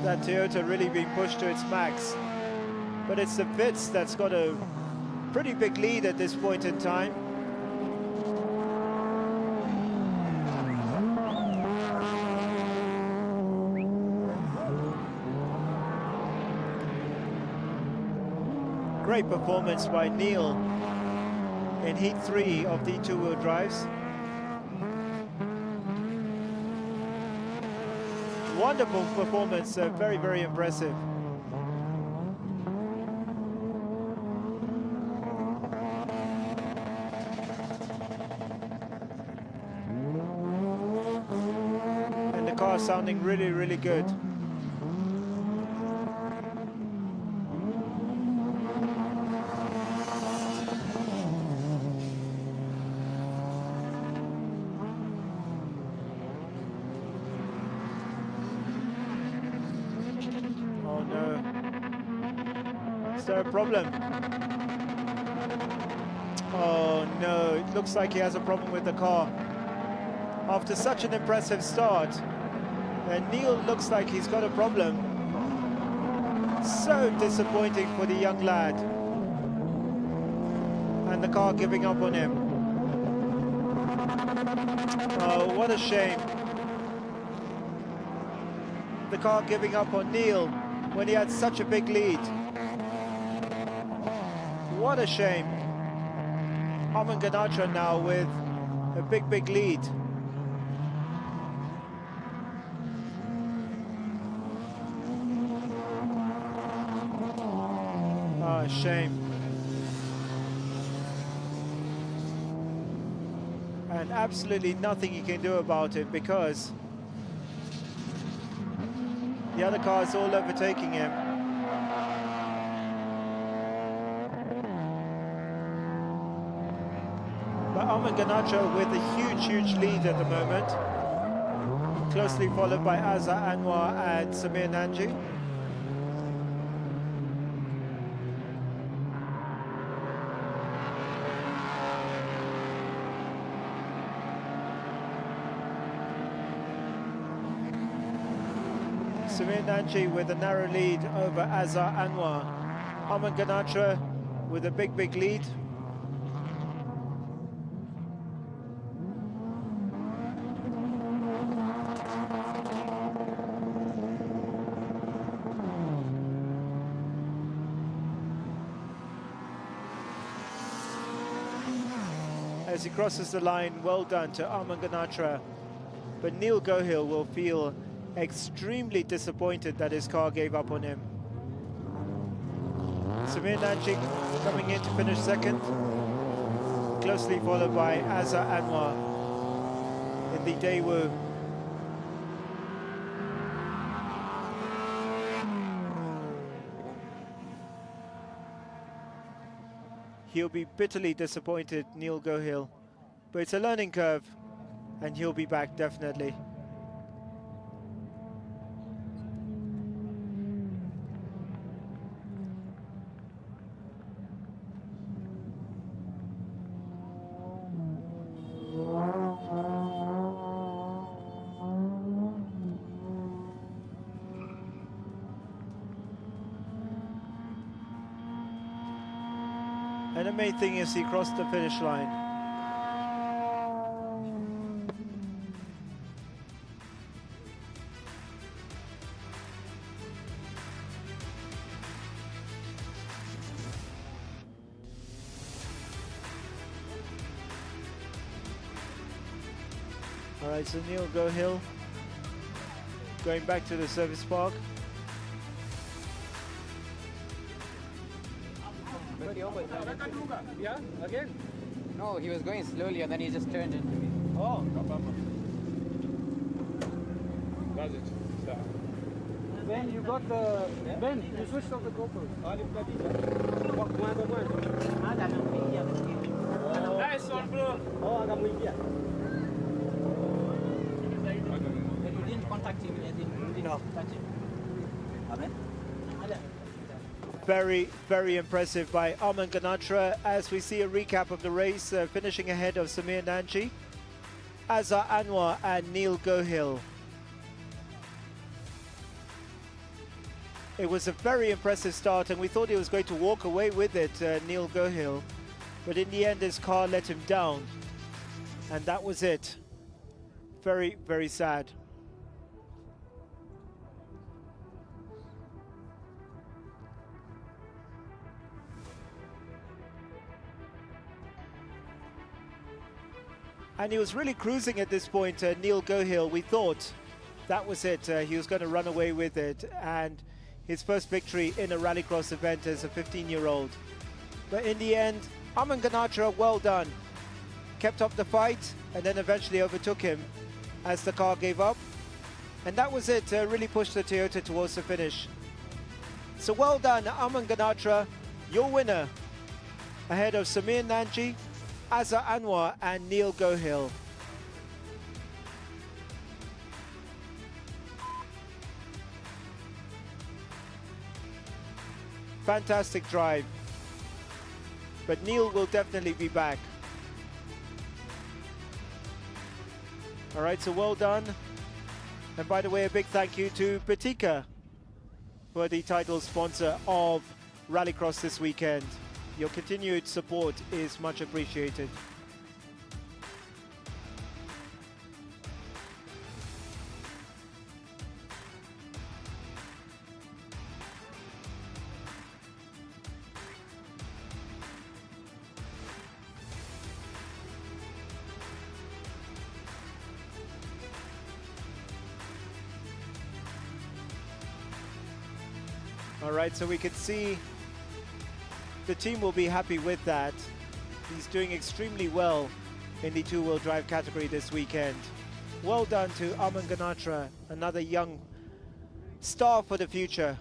That Toyota really being pushed to its max. But it's the Vitz that's got a pretty big lead at this point in time. Great performance by Neil in Heat 3 of the two-wheel drives. Wonderful performance, very, very impressive. And the car sounding really, really good. Is there a problem? Oh no, it looks like he has a problem with the car. After such an impressive start, and Neil looks like he's got a problem. So disappointing for the young lad. And the car giving up on him. Oh, what a shame. The car giving up on Neil when he had such a big lead. What a shame. Armin Ganatra now with a big, big lead. Ah, shame. And absolutely nothing he can do about it because the other car is all overtaking him. But Armin Ganatra with a huge, huge lead at the moment. Closely followed by Azza Anwar and Samir Nanji. Samir Nanji with a narrow lead over Azza Anwar. Armin Ganatra with a big, big lead. As he crosses the line, well done to Armin Ganatra. But Neil Gohill will feel extremely disappointed that his car gave up on him. Samir Nanji coming in to finish second, closely followed by Azza Anwar in the Daewoo. He'll be bitterly disappointed, Neil Gohill, but it's a learning curve and he'll be back definitely. And the main thing is he crossed the finish line. All right, so Neil Gohill going back to the service park. Yeah, again? No, he was going slowly and then he just turned into me. Oh, no problem. That's it. Ben, you got the... Ben, you switched off the GoPro. Nice one, bro. But you didn't contact him, as in you didn't Very, very impressive by Aman Ganatra as we see a recap of the race, finishing ahead of Samir Nanji, Azhar Anwar and Neil Gohil. It was a very impressive start and we thought he was going to walk away with it, Neil Gohil, but in the end his car let him down and that was it. Very, very sad. And he was really cruising at this point, Neil Gohil. We thought that was it. He was going to run away with it. And his first victory in a rallycross event as a 15-year-old. But in the end, Aman Ganatra, well done. Kept up the fight and then eventually overtook him as the car gave up. And that was it. Really pushed the Toyota towards the finish. So well done, Aman Ganatra, your winner. Ahead of Samir Nanji, Azhar Anwar and Neil Gohil. Fantastic drive. But Neil will definitely be back. All right, so well done. And by the way, a big thank you to Batika, who are the title sponsor of Rallycross this weekend. Your continued support is much appreciated. All right, so we can see the team will be happy with that. He's doing extremely well in the two-wheel drive category this weekend. Well done to Aman Ganatra, another young star for the future.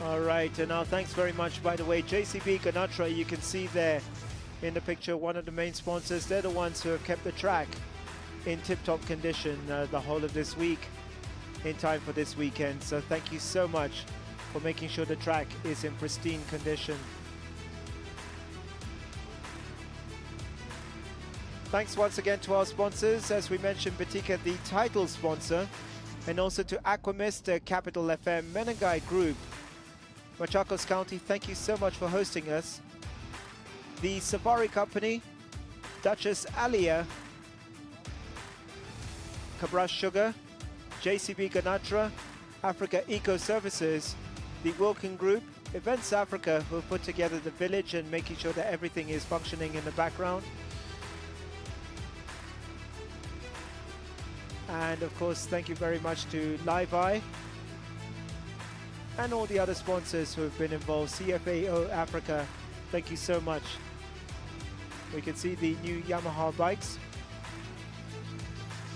All right, and now thanks very much, by the way, JCB Ganatra, you can see there in the picture, one of the main sponsors. They're the ones who have kept the track in tip-top condition the whole of this week in time for this weekend. So thank you so much for making sure the track is in pristine condition. Thanks once again to our sponsors. As we mentioned, Batika, the title sponsor, and also to Aquamist, Capital FM, Menengai Group, Machakos County, thank you so much for hosting us. The Safari Company, Duchess Alia, Cabras Sugar, JCB Ganatra, Africa Eco Services, the Wilkin Group, Events Africa, who have put together the village and making sure that everything is functioning in the background. And of course, thank you very much to Live Eye and all the other sponsors who have been involved. CFAO Africa, thank you so much. We can see the new Yamaha bikes.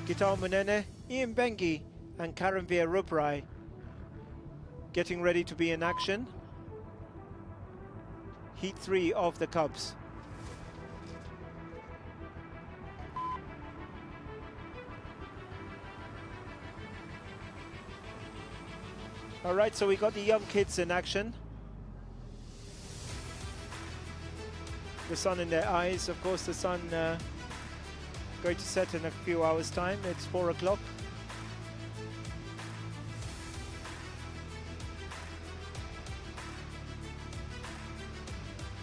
Gitar Munene, Ian Bengi and Karanvir Ruprai getting ready to be in action. Heat 3 of the Cubs. All right, so we got the young kids in action. The sun in their eyes. Of course, the sun going to set in a few hours' time. It's 4 o'clock.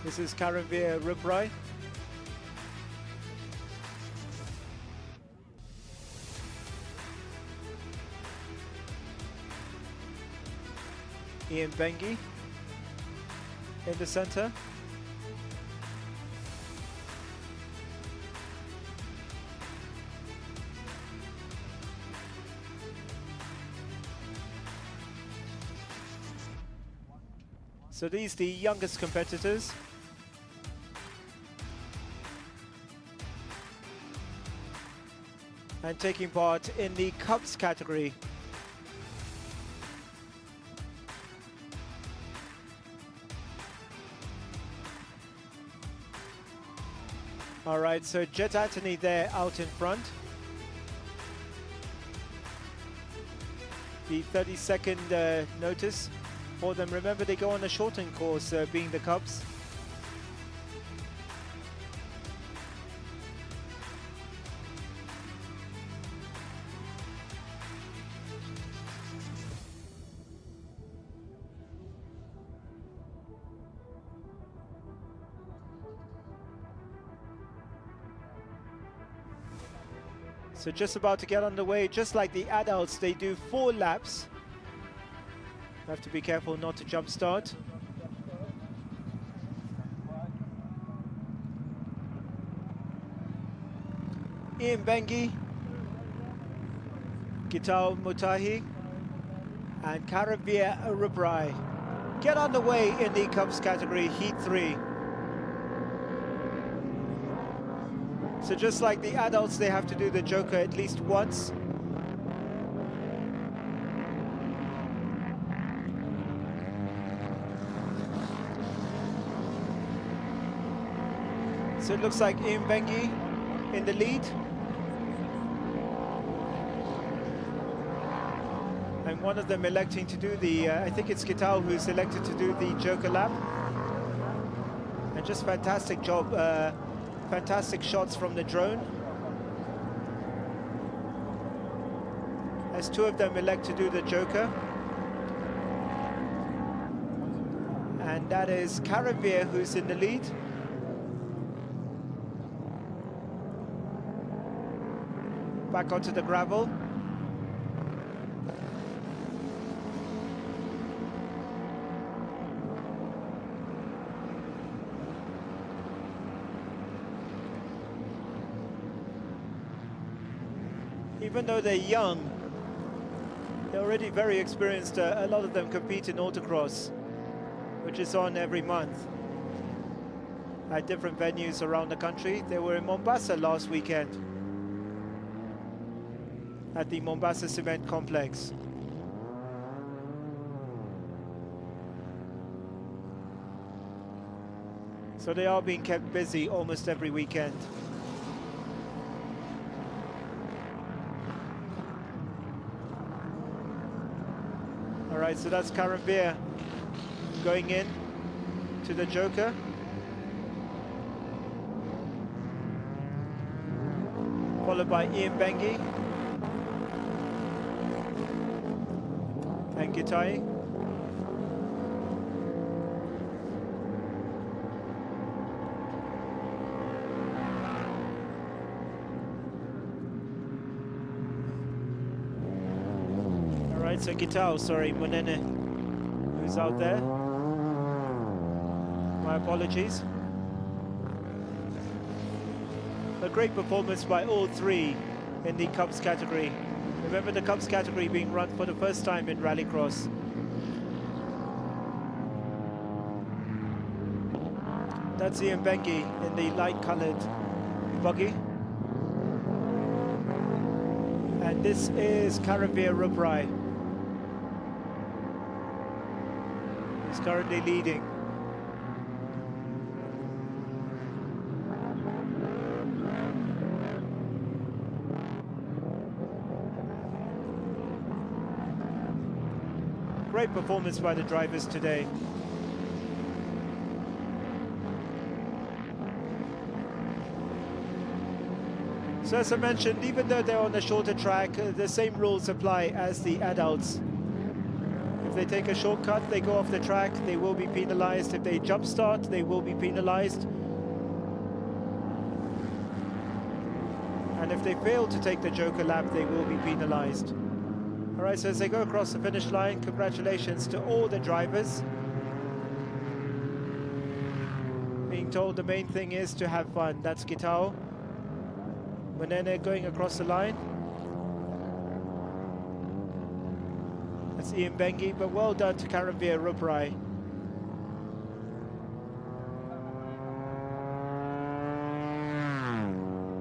This is Karanvir Ruprai. Ian Bengi in the center. So these the youngest competitors. And taking part in the Cubs category. All right, so Jet Anthony there out in front. The 30-second notice for them. Remember, they go on a shortened course, being the Cubs. So just about to get underway. Just like the adults, they do 4 laps. Have to be careful not to jump start. Ian Bengi, Gitao Mutahi, and Karavir Rubrai get underway in the Cubs category, Heat 3. So just like the adults, they have to do the Joker at least once. So it looks like Ian Bengi in the lead. And one of them electing to do the, I think it's Kitao who's elected to do the Joker lap. And just fantastic job. Fantastic shots from the drone. As 2 of them elect to do the Joker. And that is Karavir who's in the lead. Back onto the gravel. Even though they're young, they're already very experienced. A lot of them compete in autocross, which is on every month at different venues around the country. They were in Mombasa last weekend at the Mombasa Cement Complex. So they are being kept busy almost every weekend. All right, so that's Karavir going in to the Joker. Followed by Ian Bengi and Gitai. So Gitao, sorry, Monene, who's out there. My apologies. A great performance by all 3 in the Cubs category. Remember the Cubs category being run for the first time in Rallycross. That's Ian Bengi in the light-colored buggy. And this is Karavir Rubrai. He's currently leading. Great performance by the drivers today. So as I mentioned, even though they're on a shorter track, the same rules apply as the adults. If they take a shortcut, they go off the track, they will be penalized. If they jump start, they will be penalized. And if they fail to take the Joker lap, they will be penalized. All right, so as they go across the finish line, congratulations to all the drivers. Being told the main thing is to have fun. That's Gitao. Manene going across the line. That's Ian Bengi, but well done to Karavir Rubrai.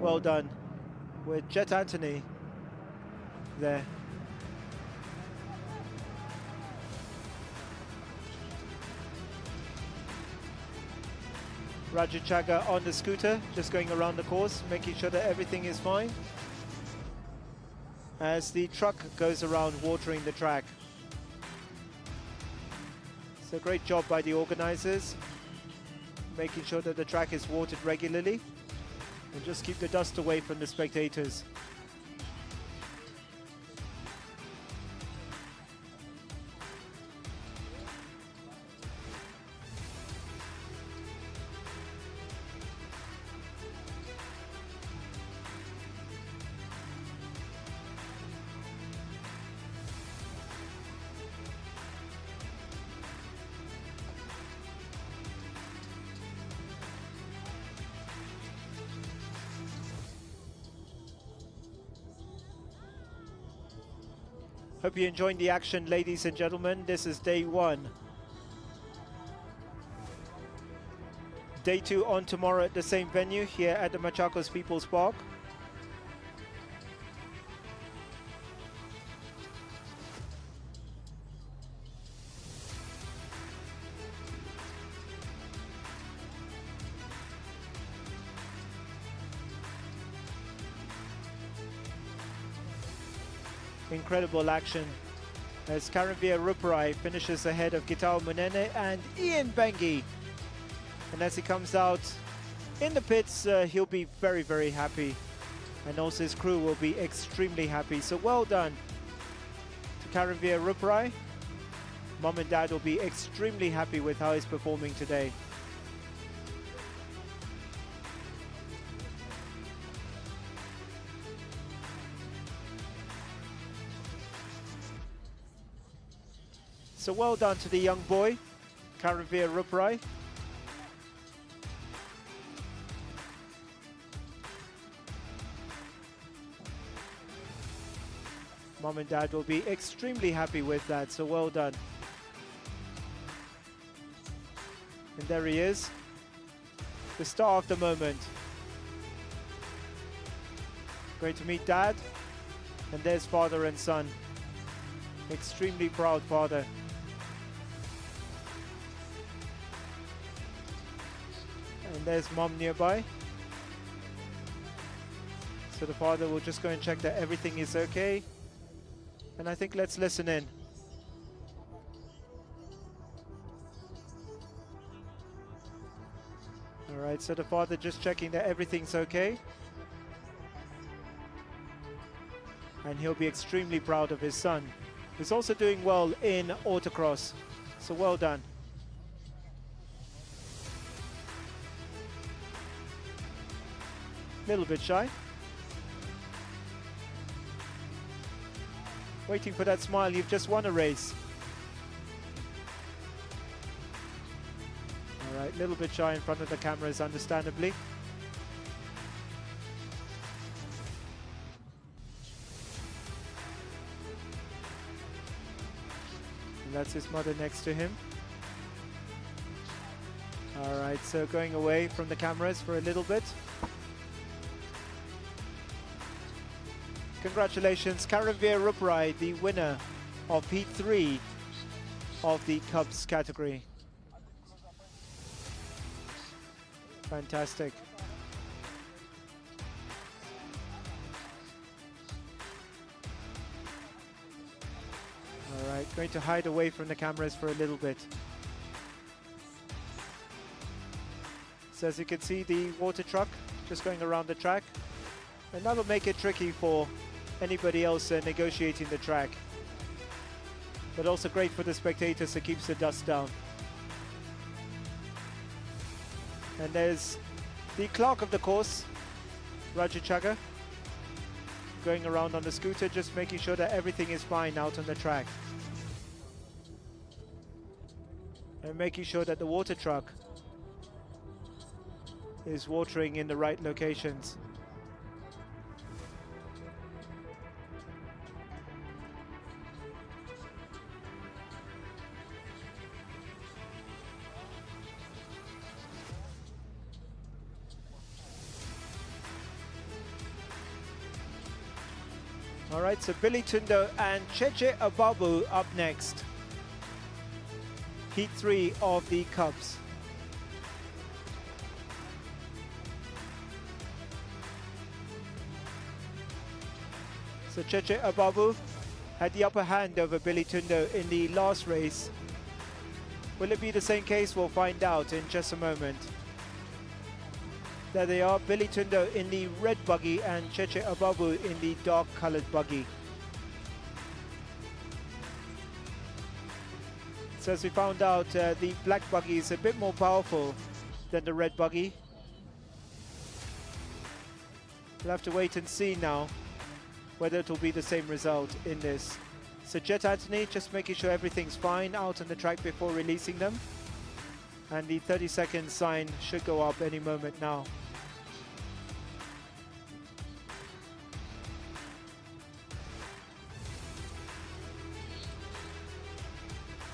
Well done with Jet Anthony there. Raju Chaga on the scooter, just going around the course, making sure that everything is fine as the truck goes around watering the track. So great job by the organizers, making sure that the track is watered regularly and just keep the dust away from the spectators. Hope you're enjoying the action, ladies and gentlemen. This is day one. Day two on tomorrow at the same venue here at the Machakos People's Park. Incredible action as Karanvir Ruparai finishes ahead of Gitao Munene and Ian Bengi. And as he comes out in the pits, he'll be very, very happy. And also his crew will be extremely happy. So well done to Karanvir Ruparai. Mom and Dad will be extremely happy with how he's performing today. So well done to the young boy, Karanvir Ruparai. Mom and Dad will be extremely happy with that, so well done. And there he is, the star of the moment. Going to meet Dad, and there's father and son. Extremely proud father. And there's Mom nearby. So the father will just go and check that everything is okay. And I think let's listen in. All right, so the father just checking that everything's okay. And he'll be extremely proud of his son. He's also doing well in autocross, so well done. Little bit shy. Waiting for that smile, you've just won a race. All right, little bit shy in front of the cameras, understandably. And that's his mother next to him. All right, so going away from the cameras for a little bit. Congratulations, Karanvir Ruparai, the winner of Heat 3 of the Cubs category. Fantastic. All right, going to hide away from the cameras for a little bit. So as you can see, the water truck just going around the track. And that'll make it tricky for anybody else negotiating the track. But also great for the spectators, so keeps the dust down. And there's the clerk of the course, Raju Chaga, going around on the scooter, just making sure that everything is fine out on the track. And making sure that the water truck is watering in the right locations. All right, so Billy Tundo and Cheche Ababu up next. Heat 3 of the Cubs. So Cheche Ababu had the upper hand over Billy Tundo in the last race. Will it be the same case? We'll find out in just a moment. There they are, Billy Tundo in the red buggy and Cheche Ababu in the dark colored buggy. So as we found out, the black buggy is a bit more powerful than the red buggy. We'll have to wait and see now whether it will be the same result in this. So Jet Anthony just making sure everything's fine out on the track before releasing them. And the 30-second sign should go up any moment now.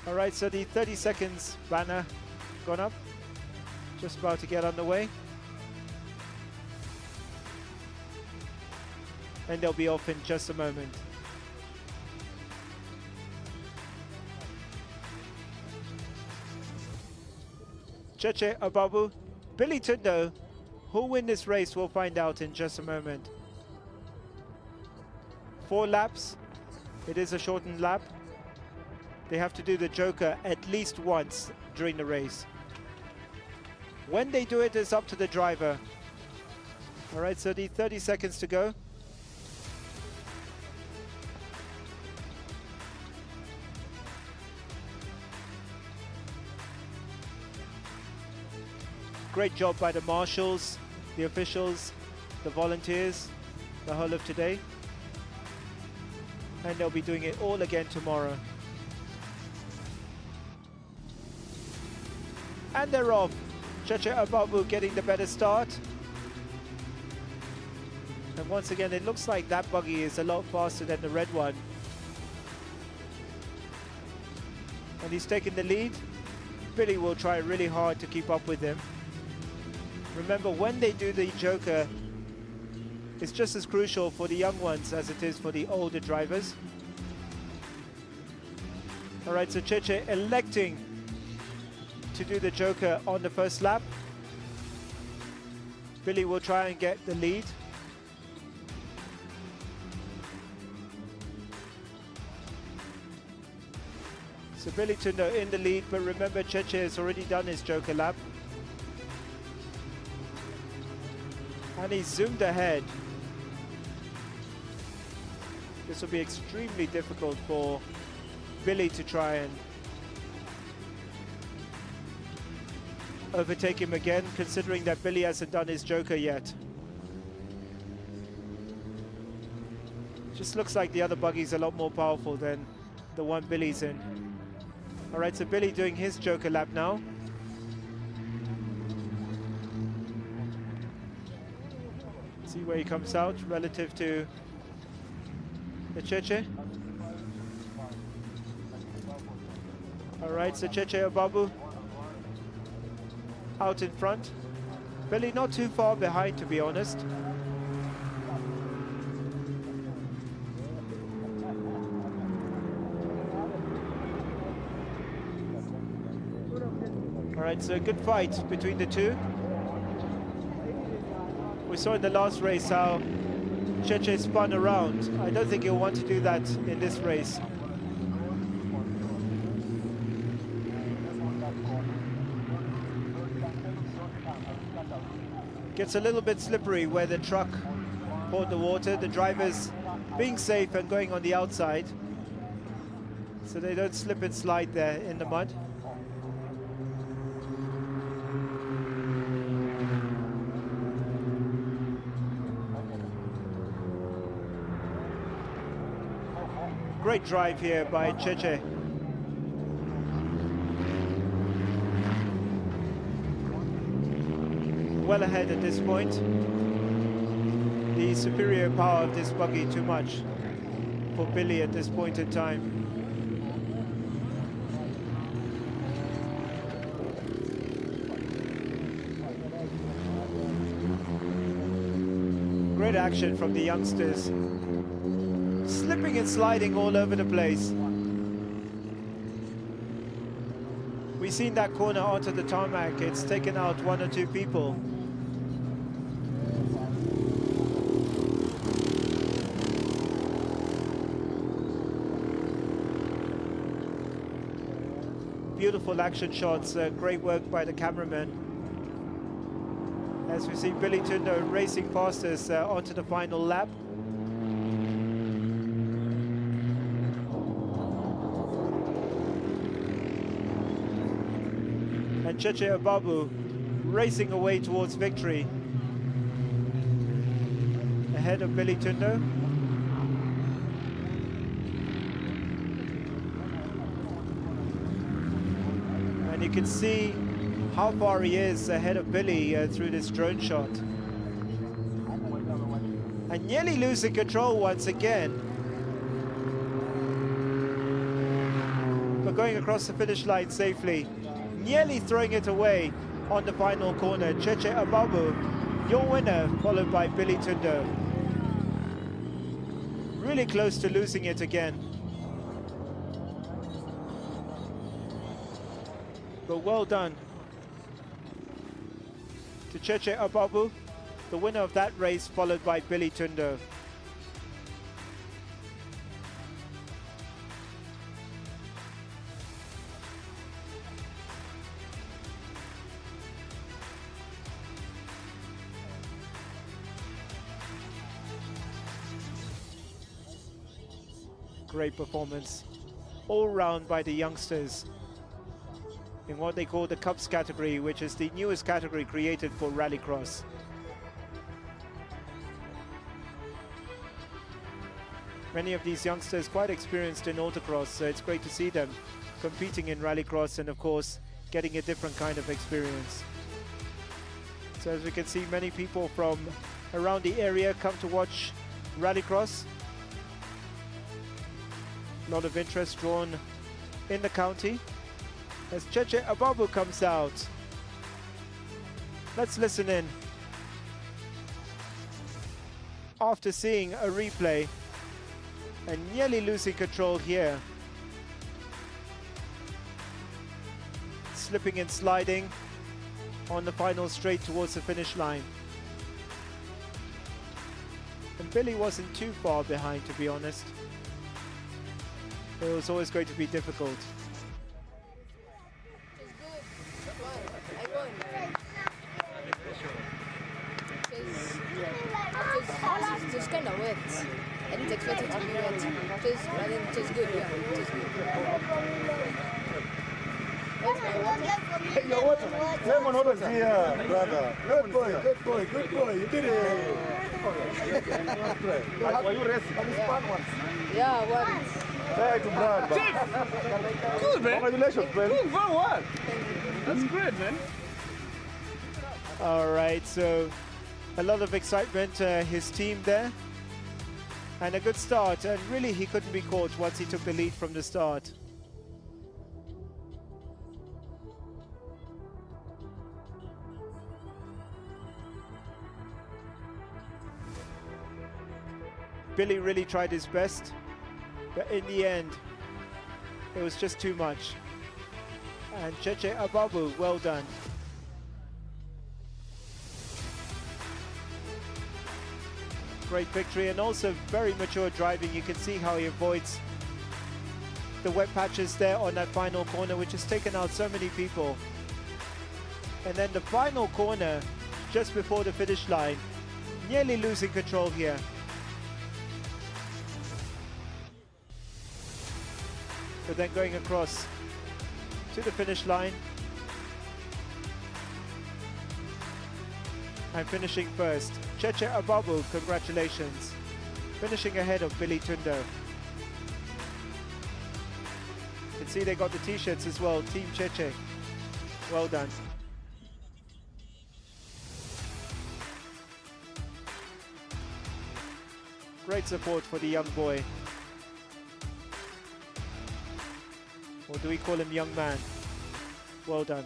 All right, so the 30 seconds banner gone up. Just about to get underway. And they'll be off in just a moment. Cheche Ababu, Billy Tundo, who'll win this race we'll find out in just a moment. 4 laps, it is a shortened lap. They have to do the joker at least once during the race. When they do it, it's up to the driver. All right, so the 30 seconds to go. Great job by the marshals, the officials, the volunteers, the whole of today. And they'll be doing it all again tomorrow. And they're off. Cheche Ababu getting the better start. And once again, it looks like that buggy is a lot faster than the red one. And he's taking the lead. Billy will try really hard to keep up with him. Remember, when they do the joker, it's just as crucial for the young ones as it is for the older drivers. All right, so Cheche electing to do the joker on the first lap. Billy will try and get the lead. So Billy Tundo in the lead, but remember Cheche has already done his joker lap. And he's zoomed ahead. This will be extremely difficult for Billy to try and overtake him again, considering that Billy hasn't done his joker yet. Just looks like the other buggy's a lot more powerful than the one Billy's in. All right, so Billy doing his joker lap now. See where he comes out relative to the Cheche. All right, so Cheche Ababu out in front. Billy not too far behind, to be honest. All right, so a good fight between the two. We saw in the last race how Cheche spun around. I don't think he'll want to do that in this race. Gets a little bit slippery where the truck poured the water. The drivers being safe and going on the outside so they don't slip and slide there in the mud. Great drive here by Cheche. Well ahead at this point. The superior power of this buggy too much for Billy at this point in time. Great action from the youngsters. slipping and sliding all over the place. We've seen that corner onto the tarmac. It's taken out 1 or 2 people. Beautiful action shots, great work by the cameraman. As we see Billy Tundo racing past us onto the final lap. And Cheche Ababu racing away towards victory. Ahead of Billy Tundo. And you can see how far he is ahead of Billy through this drone shot. And nearly losing control once again. But going across the finish line safely. Nearly throwing it away on the final corner. Cheche Ababu, your winner, followed by Billy Tundo. Really close to losing it again. But well done to Cheche Ababu, the winner of that race, followed by Billy Tundo. Great performance all round by the youngsters in what they call the Cups category, which is the newest category created for Rallycross. Many of these youngsters quite experienced in autocross, so it's great to see them competing in Rallycross and of course getting a different kind of experience. So as we can see, many people from around the area come to watch Rallycross. A lot of interest drawn in the county as Cheche Ababu comes out. Let's listen in. After seeing a replay and nearly losing control here. Slipping and sliding on the final straight towards the finish line. And Billy wasn't too far behind, to be honest. It was always going to be difficult. It was kind of wet. I didn't expect it to be wet. It was good, yeah. It was good. Your water. Lemon water is here, brother. Good boy, good boy, good boy. You did it. Were you racing? Yeah, once. Try to brag. Good, man. Congratulations, man. Doing very well. That's great, man. All right, so a lot of excitement, his team there. And a good start, and really he couldn't be caught once he took the lead from the start. Billy really tried his best, but in the end, it was just too much. And Cheche Ababu, well done. Great victory, and also very mature driving. You can see how he avoids the wet patches there on that final corner, which has taken out so many people. And then the final corner, just before the finish line, nearly losing control here. But then going across to the finish line and finishing first. Cheche Ababu, congratulations. Finishing ahead of Billy Tundo. You can see they got the t-shirts as well, Team Cheche. Well done. Great support for the young boy. Or do we call him young man? Well done.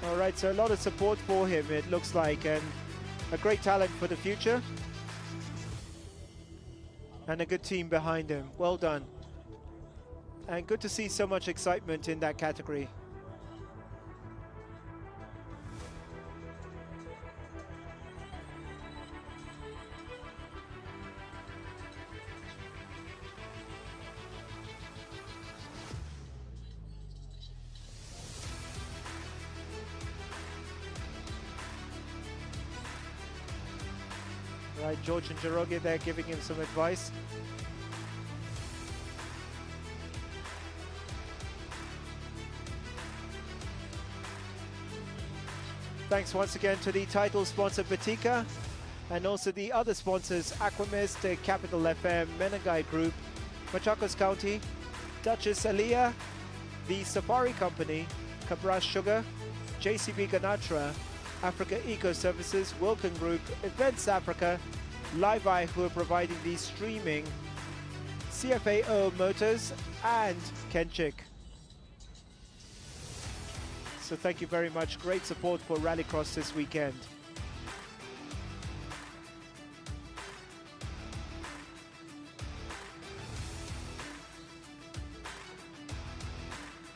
All right, so a lot of support for him, it looks like, and a great talent for the future. And a good team behind him. Well done. And good to see so much excitement in that category. Right, George and Njoroge there giving him some advice. Thanks once again to the title sponsor Batika and also the other sponsors Aquamist, Capital FM, Menengai Group, Machakos County, Duchess Aliyah, the Safari Company, Cabras Sugar, JCB Ganatra, Africa Eco Services, Wilkin Group, Events Africa, Live Eye who are providing the streaming, CFAO Motors and Kenchik. So thank you very much. Great support for Rallycross this weekend.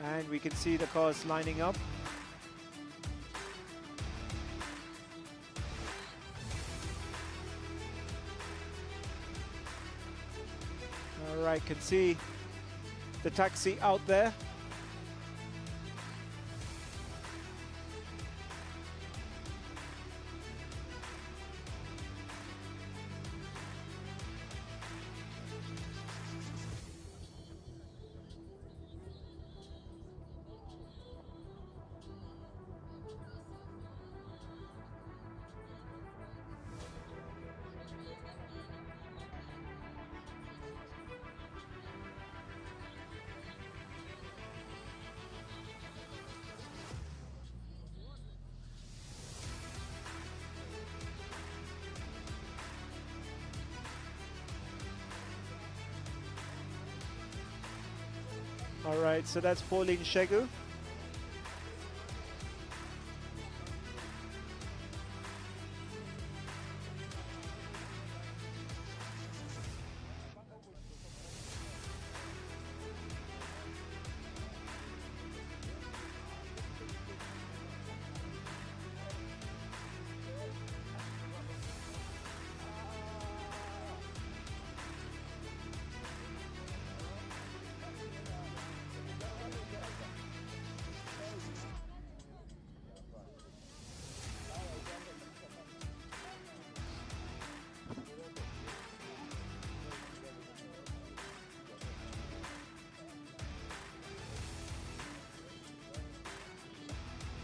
And we can see the cars lining up. All right, can see the taxi out there. All right, so that's Pauline Shegu.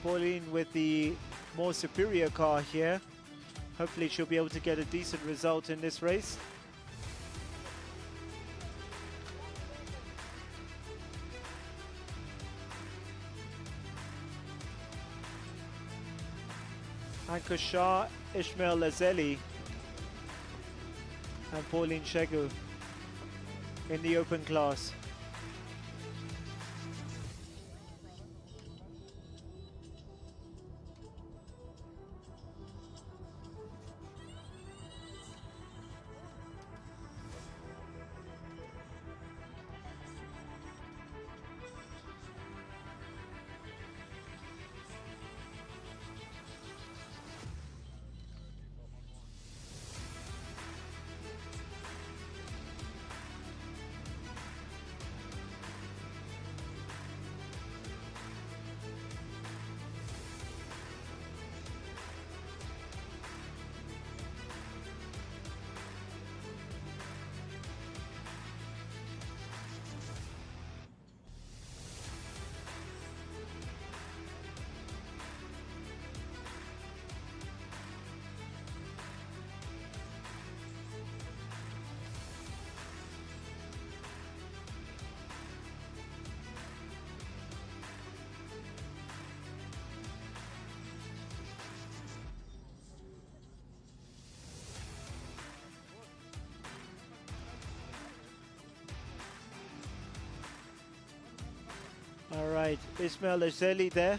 Pauline with the more superior car here. Hopefully she'll be able to get a decent result in this race. Ankush Shah, Ismail Lazeli and Pauline Shegu in the open class. All right, Ismail Azeli there.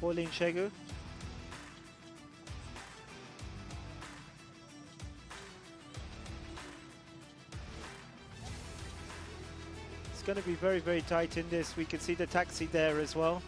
Pauline Shegu. It's going to be very, very tight in this. We can see the taxi there as well.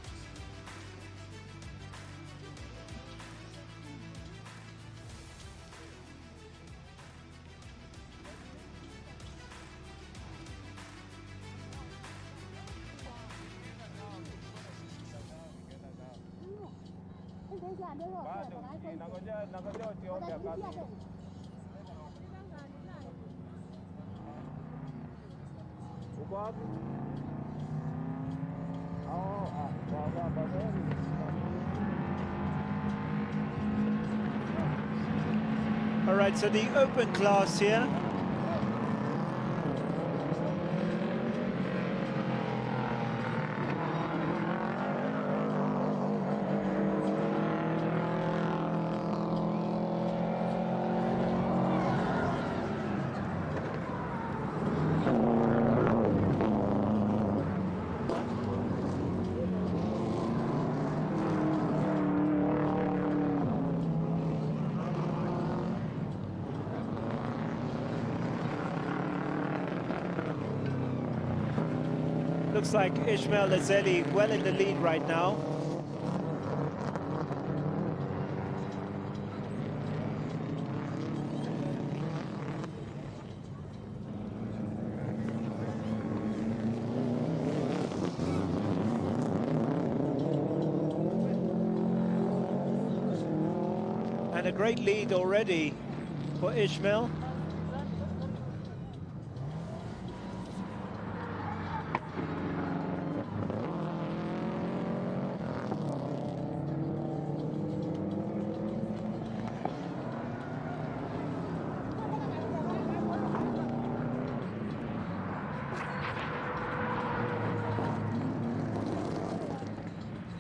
All right, so the open class here. Looks like Ismail Azeli well in the lead right now. And a great lead already for Ismail.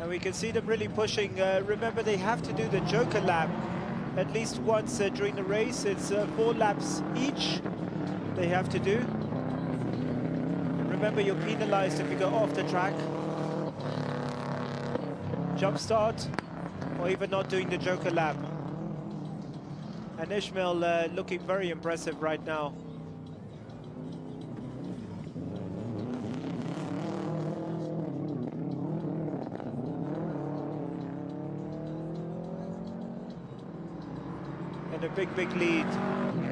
And we can see them really pushing. Remember, they have to do the Joker lap at least once during the race. It's 4 laps each they have to do. And remember, you're penalized if you go off the track, jump start, or even not doing the Joker lap. And Ismail looking very impressive right now. And a big, big lead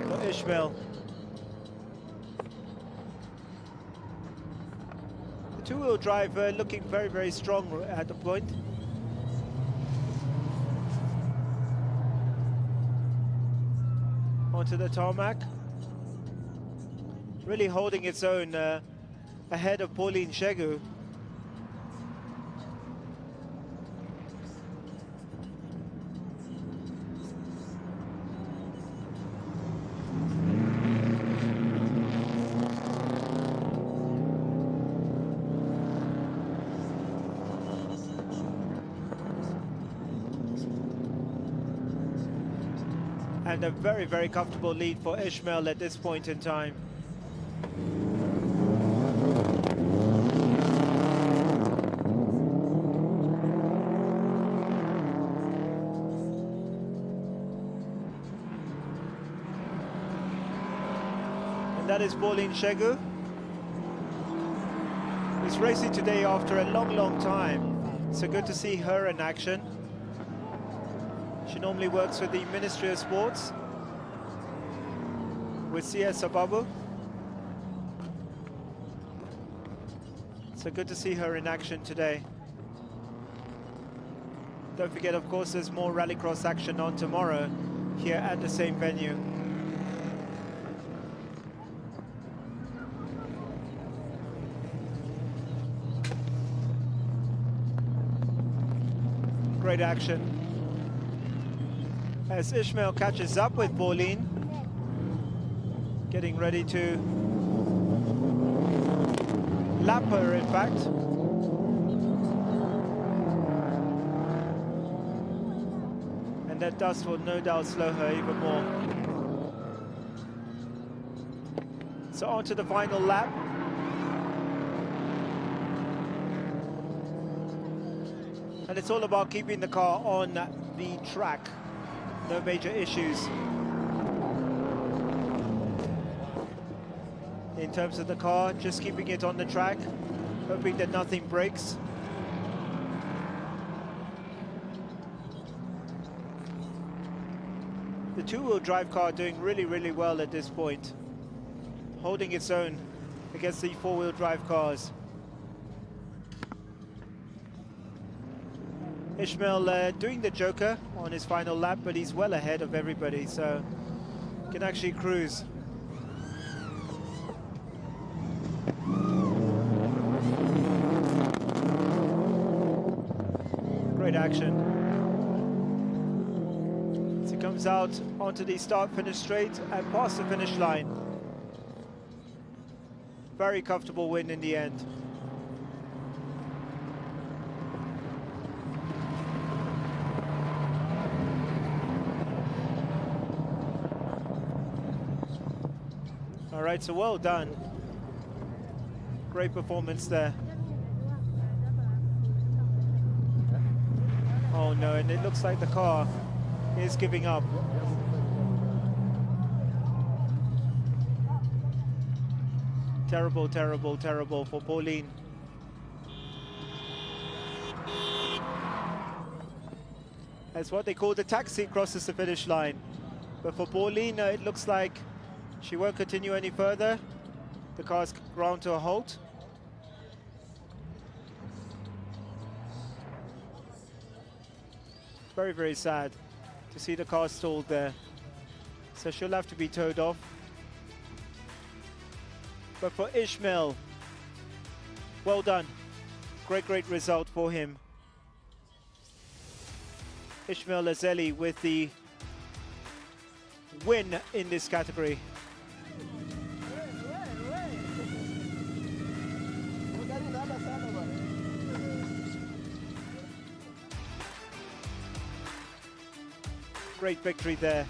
for Ismail. The two-wheel drive looking very, very strong at the point. Onto the tarmac. Really holding its own ahead of Pauline Shegu. And a very, very comfortable lead for Ismail at this point in time. And that is Pauline Shegu. Who's racing today after a long, long time. So good to see her in action. She normally works with the Ministry of Sports with CS Ababu. So good to see her in action today. Don't forget, of course, there's more rallycross action on tomorrow here at the same venue. Great action as Ismail catches up with Pauline, getting ready to lap her, in fact. And that dust will no doubt slow her even more. So on to the final lap. And And it's all about keeping the car on the track. No major issues in terms of the car, just keeping it on the track, hoping that nothing breaks. The two-wheel drive car doing really well at this point, holding its own against the four-wheel drive cars. Ishmael doing the joker on his final lap, but he's well ahead of everybody, so can actually cruise. Great action. As he comes out onto the start-finish straight and past the finish line. Very comfortable win in the end. All right, so well done. Great performance there. Oh no, and it looks like the car is giving up. Terrible, terrible, terrible for Pauline. That's what they call the taxi crosses the finish line. But for Pauline, it looks like she won't continue any further. The car's ground to a halt. Very, very sad to see the car stalled there. So she'll have to be towed off. But for Ishmael, well done. Great result for him. Ishmael Azeli with the win in this category. Great victory there.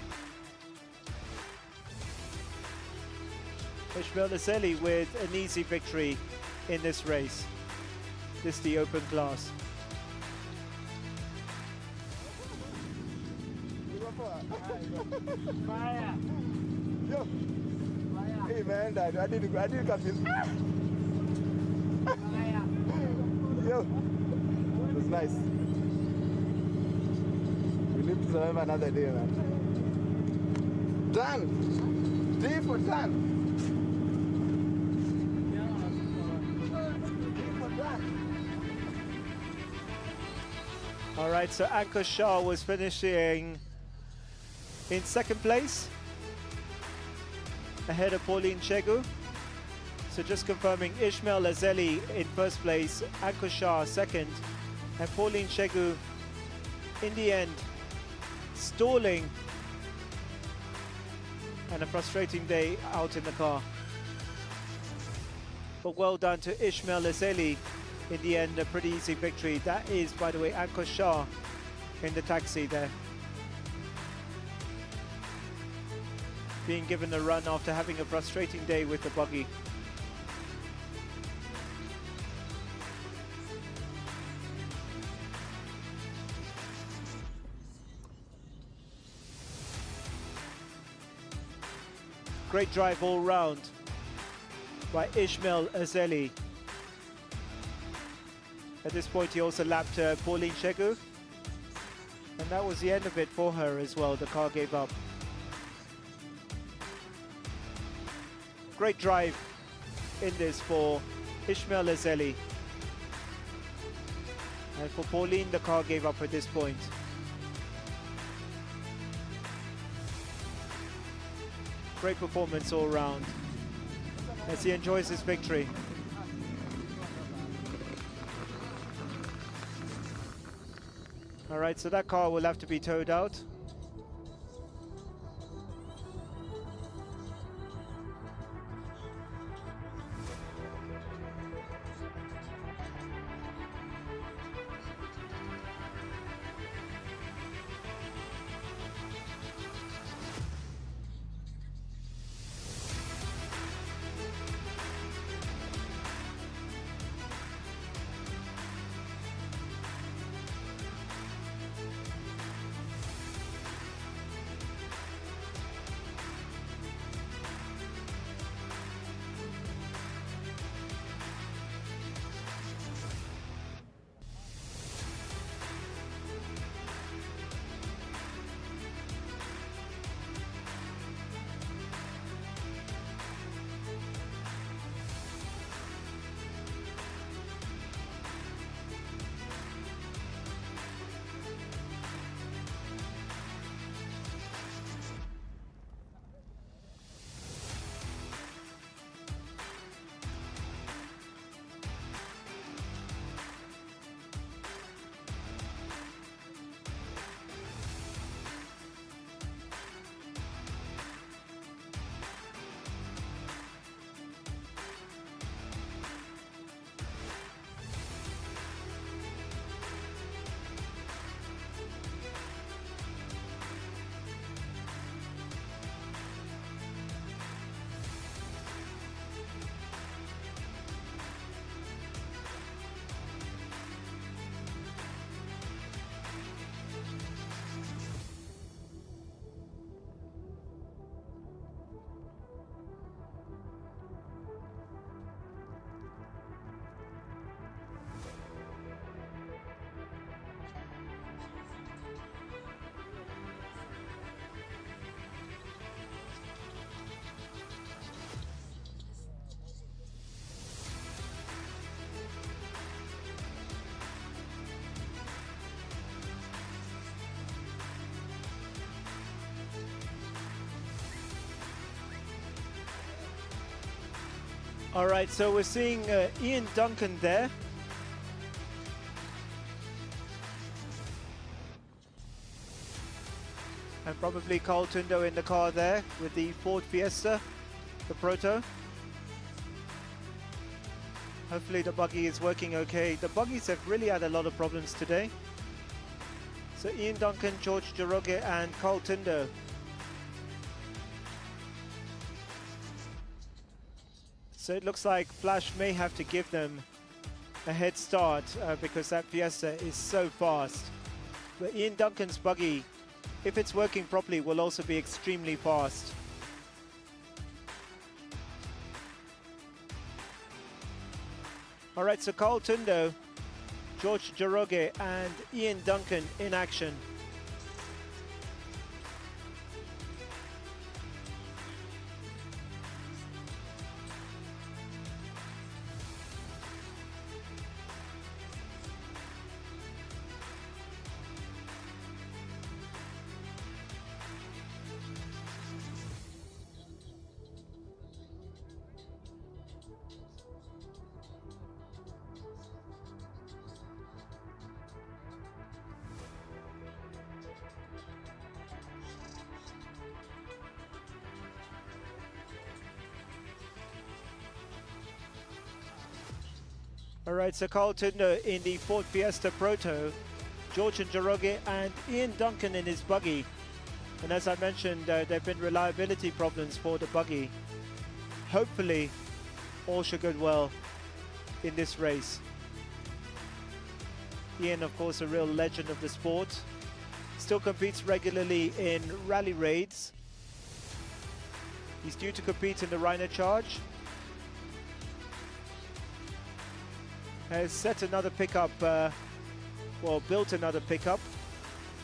Ishmael Azeli with an easy victory in this race. This is the open class. Fire. Yo. Hey man, I didn't come in. Yo. It was nice. We live to survive another day, man. Done. D for done. All right, so Ankur Shah was finishing in second place, ahead of Pauline Chegu. So just confirming, Ishmael Azeli in first place, Ankur Shah second, and Pauline Chegu in the end stalling, and a frustrating day out in the car. But well done to Ishmael Azeli. In the end, a pretty easy victory. That is, by the way, Ankur Shah in the taxi there, being given a run after having a frustrating day with the buggy. Great drive all round by Ishmael Azeli. At this point, he also lapped Pauline Chegu, and that was the end of it for her as well. The car gave up. Great drive in this for Ishmael Azeli. And for Pauline, the car gave up at this point. Great performance all round as he enjoys his victory. All right, so that car will have to be towed out. All right, so we're seeing Ian Duncan there. And probably Carl Tundo in the car there with the Ford Fiesta, the Proto. Hopefully the buggy is working okay. The buggies have really had a lot of problems today. So Ian Duncan, George Jaroge and Carl Tundo. So it looks like Flash may have to give them a head start because that Fiesta is so fast. But Ian Duncan's buggy, if it's working properly, will also be extremely fast. All right, so Carl Tundo, George Jaroge and Ian Duncan in action. All right, so Carl Tundo in the Ford Fiesta Proto, George and Jaroge and Ian Duncan in his buggy. And as I mentioned, there have been reliability problems for the buggy. Hopefully, all should go well in this race. Ian, of course, a real legend of the sport. Still competes regularly in rally raids. He's due to compete in the Rhino Charge. Has set another pickup, well, built another pickup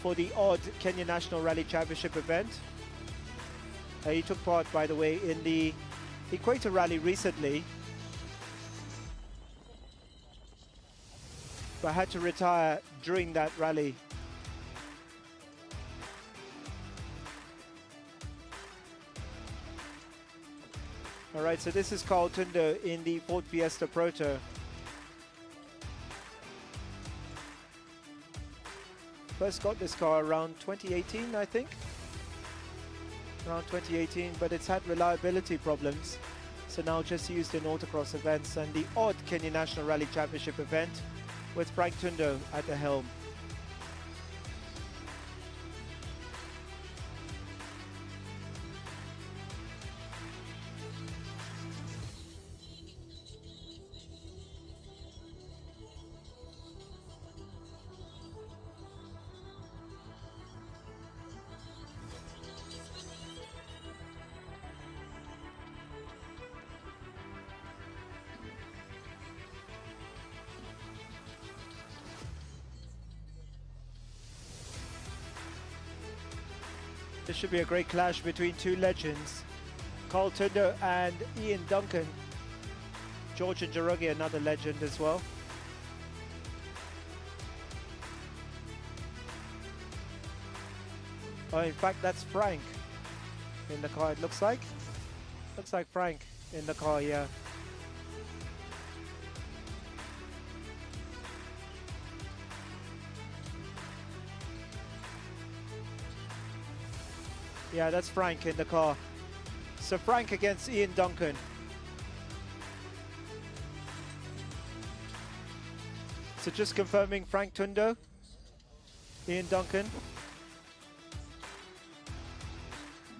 for the odd Kenya National Rally Championship event. He took part, by the way, in the Equator Rally recently, but had to retire during that rally. All right, so this is Carl Tundo in the Ford Fiesta Proto. First got this car around 2018, I think. Around 2018, but it's had reliability problems. So now just used in autocross events and the odd Kenya National Rally Championship event with Frank Tundo at the helm. This should be a great clash between two legends, Carl Tundo and Ian Duncan. George and Jaroge, another legend as well. Oh, in fact, that's Frank in the car, it looks like. Looks like Frank in the car, yeah. Yeah, that's Frank in the car. So Frank against Ian Duncan. So just confirming Frank Tundo, Ian Duncan.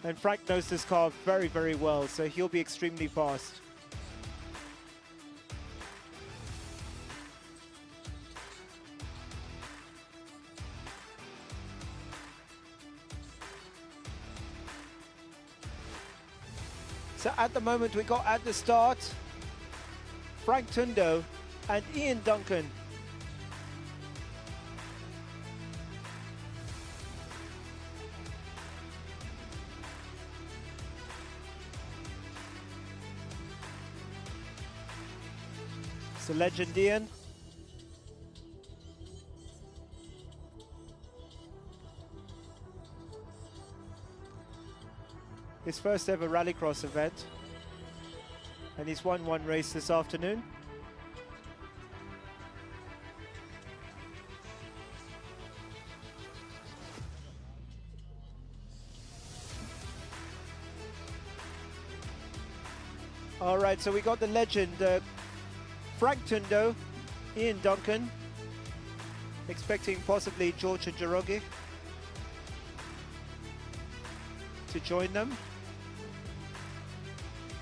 And Frank knows this car very, very well, so he'll be extremely fast. So at the moment we got at the start Frank Tundo and Ian Duncan. So legend Ian. His first ever rallycross event. And he's won one race this afternoon. All right, so we got the legend, Frank Tundo, Ian Duncan, expecting possibly George and Njoroge to join them.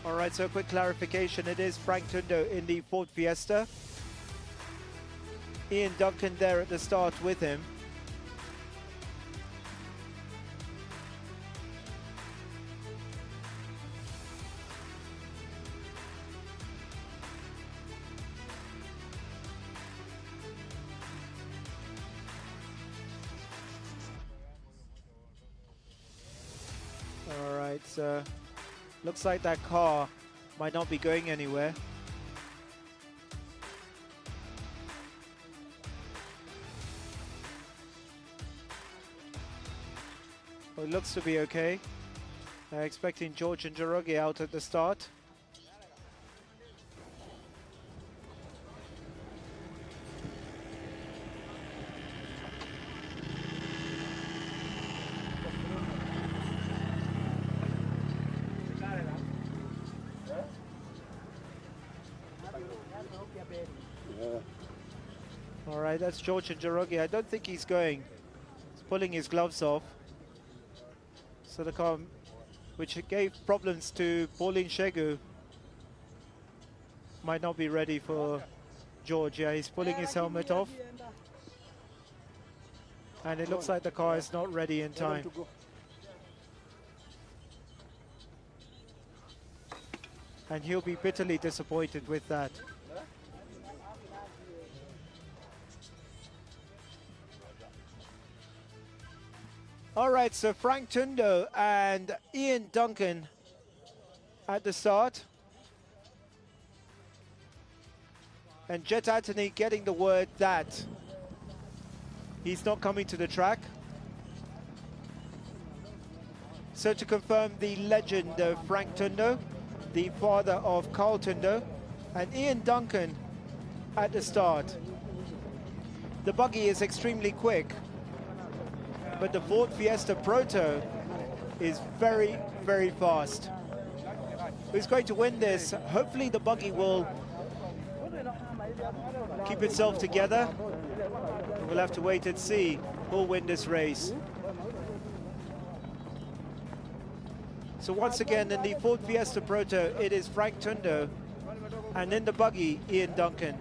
All right, so quick clarification, it is Frank Tundo in the Ford Fiesta. Ian Duncan there at the start with him. All right, so looks like that car might not be going anywhere. Well, it looks to be okay. Expecting George and Njoroge out at the start. All right, that's George and Njoroge. I don't think he's going. He's pulling his gloves off. So the car, which gave problems to Pauline Shegu, might not be ready for George. Yeah, he's pulling his helmet off. And it looks like the car is not ready in time. And he'll be bitterly disappointed with that. All right, so Frank Tundo and Ian Duncan at the start. And Jet Anthony getting the word that he's not coming to the track. So to confirm, the legend Frank Tundo, the father of Carl Tundo, and Ian Duncan at the start. The buggy is extremely quick, but the Ford Fiesta Proto is very, very fast. Who's going to win this? Hopefully the buggy will keep itself together. We'll have to wait and see who'll win this race. So once again, in the Ford Fiesta Proto, it is Frank Tundo, and in the buggy, Ian Duncan.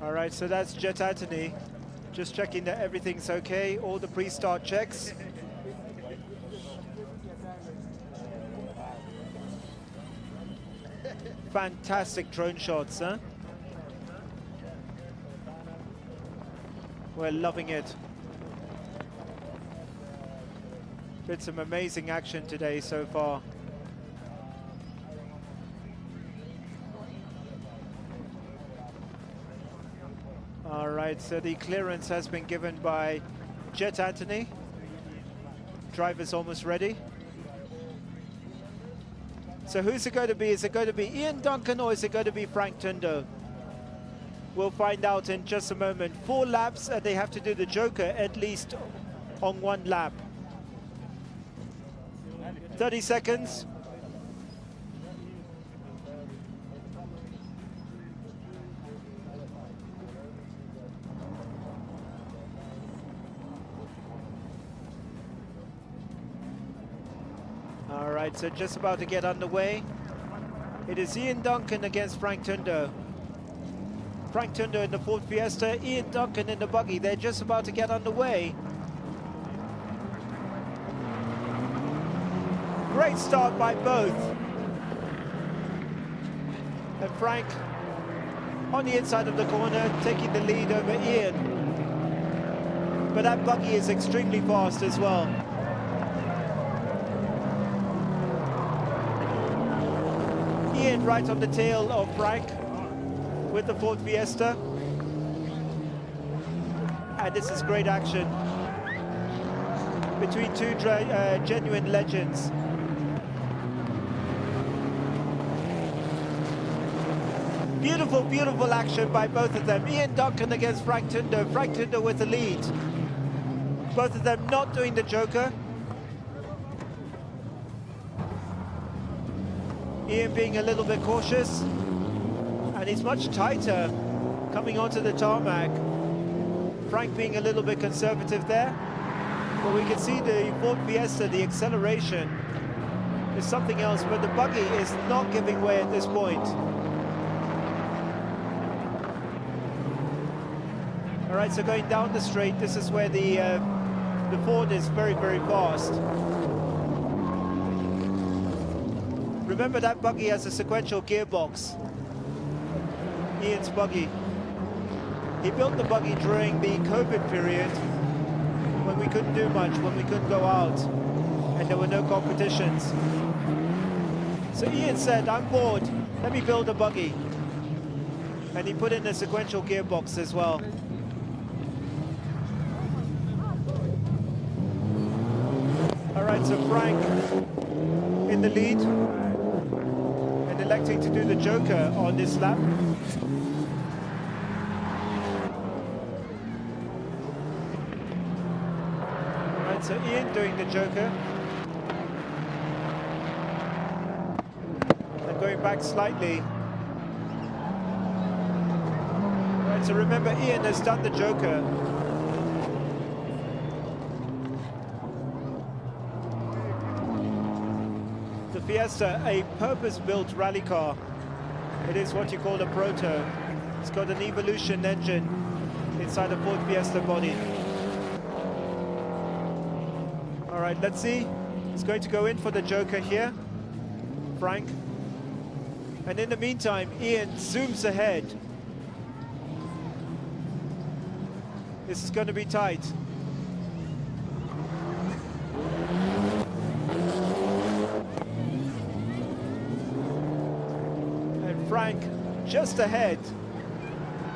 All right, so that's Jet Anthony. Just checking that everything's okay, all the pre-start checks. Fantastic drone shots, huh? We're loving it. Been some amazing action today so far. All right, so the clearance has been given by Jet Anthony. Driver's almost ready. So who's it going to be? Is it going to be Ian Duncan or is it going to be Frank Tundo? We'll find out in just a moment. 4 laps and they have to do the Joker at least on 1 lap. 30 seconds. All right, so just about to get underway. It is Ian Duncan against Frank Tundo. Frank Tundo in the Ford Fiesta, Ian Duncan in the buggy. They're just about to get underway. Great start by both. And Frank on the inside of the corner, taking the lead over Ian. But that buggy is extremely fast as well. Ian right on the tail of Frank with the Ford Fiesta. And this is great action between two genuine legends. Beautiful, beautiful action by both of them. Ian Duncan against Frank Tinder. Frank Tinder with the lead. Both of them not doing the joker. Ian being a little bit cautious. And he's much tighter coming onto the tarmac. Frank being a little bit conservative there. But we can see the Ford Fiesta, the acceleration is something else. But the buggy is not giving way at this point. All right, so going down the straight, this is where the Ford is very, very fast. Remember that buggy has a sequential gearbox. Ian's buggy. He built the buggy during the COVID period when we couldn't do much, when we couldn't go out and there were no competitions. So Ian said, I'm bored, let me build a buggy. And he put in a sequential gearbox as well. All right, so Frank in the lead and electing to do the joker on this lap. All right, so Ian doing the joker. And going back slightly. All right, so remember Ian has done the joker. Fiesta, a purpose-built rally car. It is what you call a proto. It's got an Evolution engine inside a Ford Fiesta body. All right, let's see. He's going to go in for the joker here, Frank. And in the meantime, Ian zooms ahead. This is going to be tight. Frank just ahead.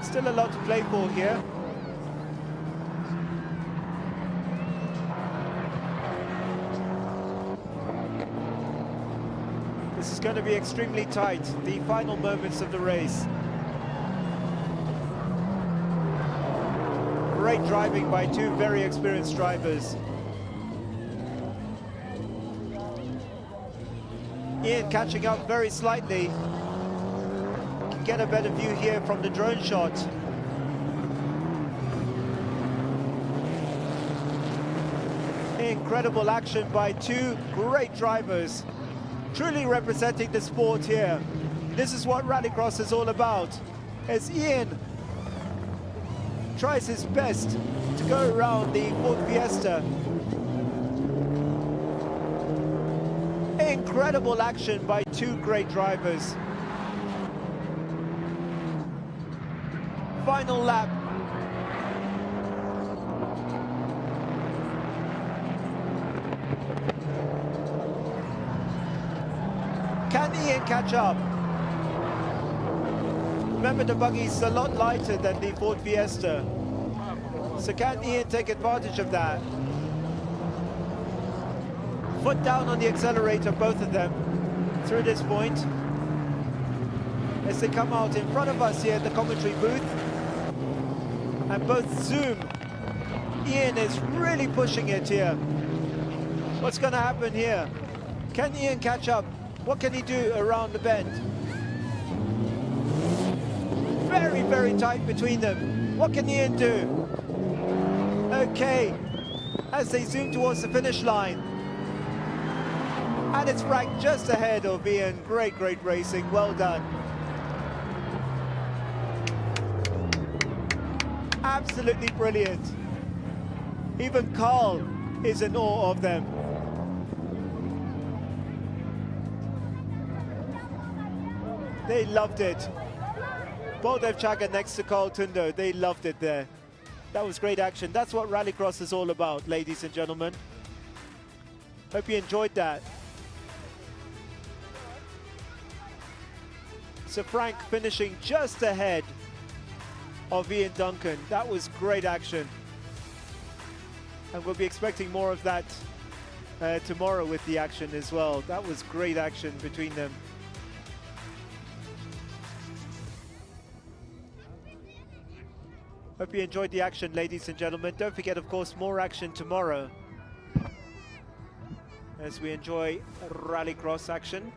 Still a lot to play for here. This is going to be extremely tight, the final moments of the race. Great driving by two very experienced drivers. Ian catching up very slightly. Get a better view here from the drone shot. Incredible action by two great drivers, truly representing the sport here. This is what Rallycross is all about. As Ian tries his best to go around the Ford Fiesta. Incredible action by two great drivers. Final lap. Can Ian catch up? Remember, the buggy's a lot lighter than the Ford Fiesta. So can Ian take advantage of that? Foot down on the accelerator, both of them, through this point. As they come out in front of us here at the commentary booth. And both zoom. Ian is really pushing it here. What's going to happen here? Can Ian catch up? What can he do around the bend? Very, very tight between them. What can Ian do? Okay, as they zoom towards the finish line. And it's Frank just ahead of Ian. Great, great racing. Well done. Absolutely brilliant. Even Carl is in awe of them. They loved it. Baldev Chaga next to Carl Tundo, they loved it there. That was great action. That's what Rallycross is all about, ladies and gentlemen. Hope you enjoyed that. So Frank finishing just ahead of Ian Duncan. That was great action. And we'll be expecting more of that tomorrow with the action as well. That was great action between them. Hope you enjoyed the action, ladies and gentlemen. Don't forget, of course, more action tomorrow as we enjoy Rallycross action.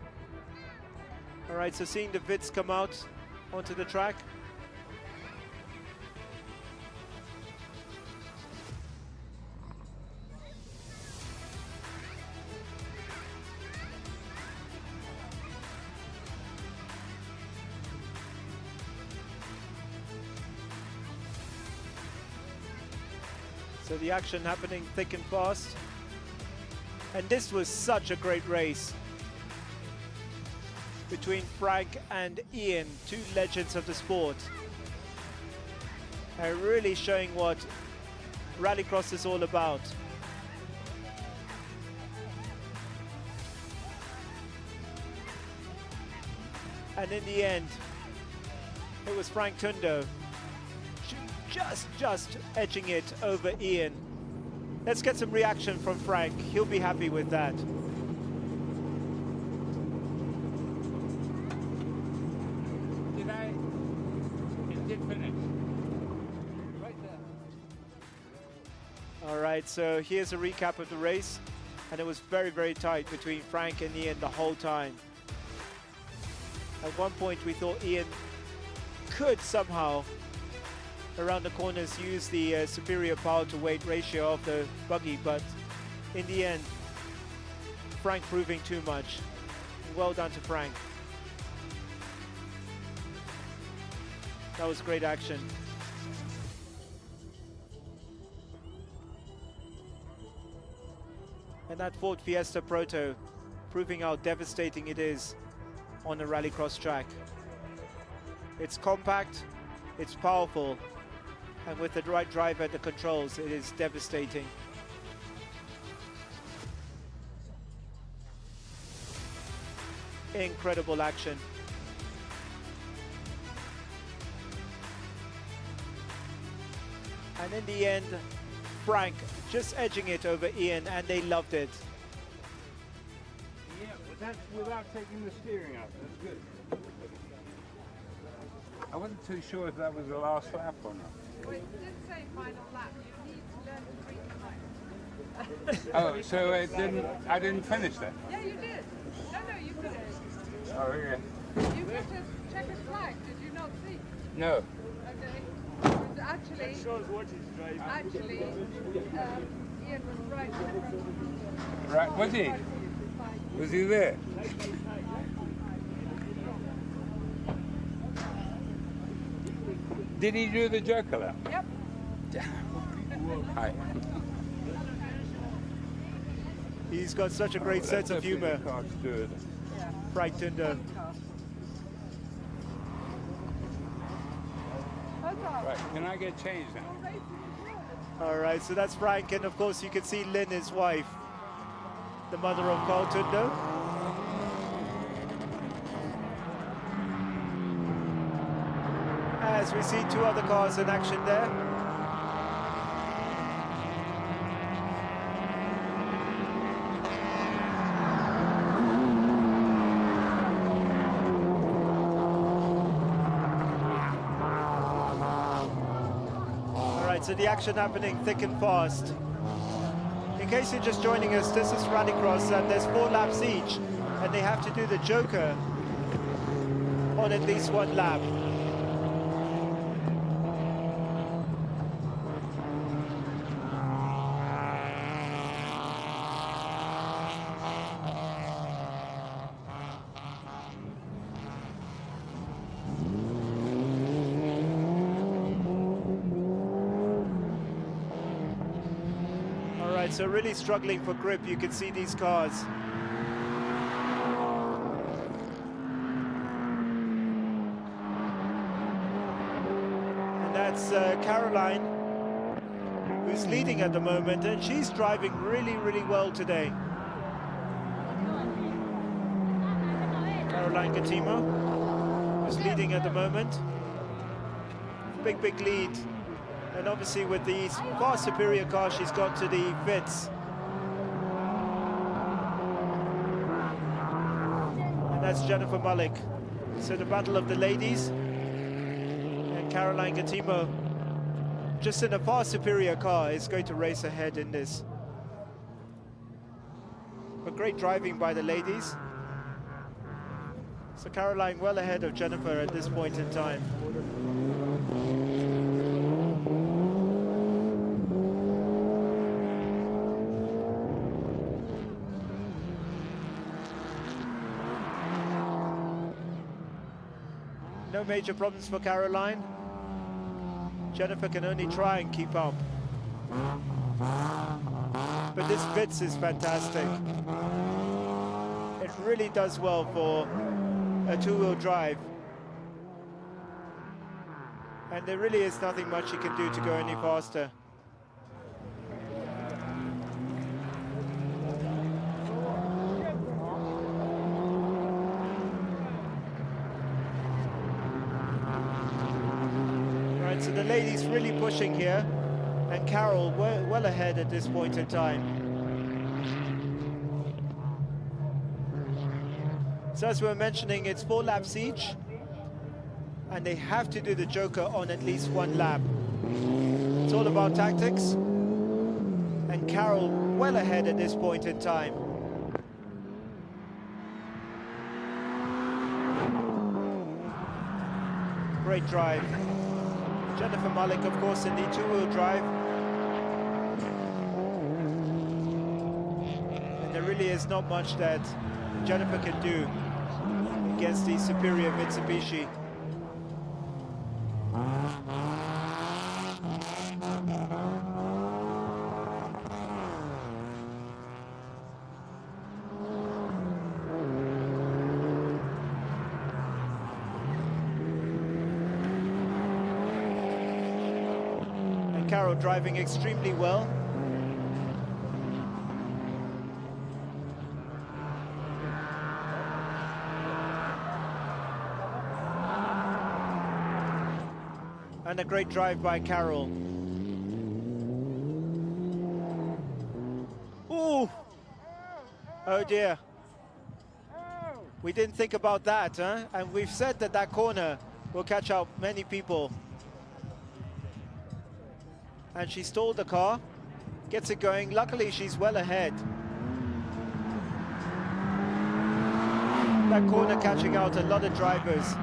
All right, so seeing the Vits come out onto the track. So the action happening thick and fast. And this was such a great race between Frank and Ian, two legends of the sport. And really showing what Rallycross is all about. And in the end, it was Frank Tundo just edging it over Ian. Let's get some reaction from Frank. He'll be happy with that. It did finish. Right there. All right, so here's a recap of the race. And it was very, very tight between Frank and Ian the whole time. At one point, we thought Ian could somehow, around the corners, use the superior power to weight ratio of the buggy, but in the end, Frank proving too much. Well done to Frank. That was great action. And that Ford Fiesta Proto proving how devastating it is on a rallycross track. It's compact, it's powerful, and with the right driver at the controls, it is devastating. Incredible action. And in the end, Frank just edging it over Ian, and they loved it. Yeah, but that's without taking the steering out. That's good. I wasn't too sure if that was the last lap or not. Well, it did say final lap. You need to learn to read the time. Oh, so I didn't finish that? Yeah, you did. No, you finished. Oh, yeah. You got a checkered flag, did you not see? No. Okay. Because actually, That shows what he's driving. actually, Ian was right in front of you. Right, was he? Was he there? Did he do the joker lap? Yep. Hi. He's got such a great sense of humor. Frank Tundo. Right, can I get changed now? All right, so that's Frank, and of course you can see Lynn, his wife, the mother of Carl Tundo. As we see two other cars in action there. All right, so the action happening thick and fast. In case you're just joining us, this is Rallycross, and there's 4 laps each, and they have to do the joker on at least 1 lap. So really struggling for grip, you can see these cars. it's Caroline who's leading at the moment, and she's driving really, really well today. Caroline Gatimo, who's leading at the moment. Big, big lead. And obviously with the far superior car she's got to the Vitz. And that's Jennifer Mullick. So the battle of the ladies. And Caroline Gatimo, just in a far superior car, is going to race ahead in this. But great driving by the ladies. So Caroline well ahead of Jennifer at this point in time. No major problems for Caroline. Jennifer can only try and keep up. But this Vitz is fantastic. It really does well for a two-wheel drive. And there really is nothing much you can do to go any faster. Right, so the ladies really pushing here, and Carol well ahead at this point in time. So as we were mentioning, it's 4 laps each, and they have to do the Joker on at least 1 lap. It's all about tactics, and Carol well ahead at this point in time. Great drive. Jennifer Mullick, of course, in the two-wheel drive. And there really is not much that Jennifer can do against the superior Mitsubishi. And Carol driving extremely well. And a great drive by Carol. Ooh! Oh dear. We didn't think about that, huh? And we've said that that corner will catch out many people. And she stalled the car, gets it going. Luckily, she's well ahead. That corner catching out a lot of drivers.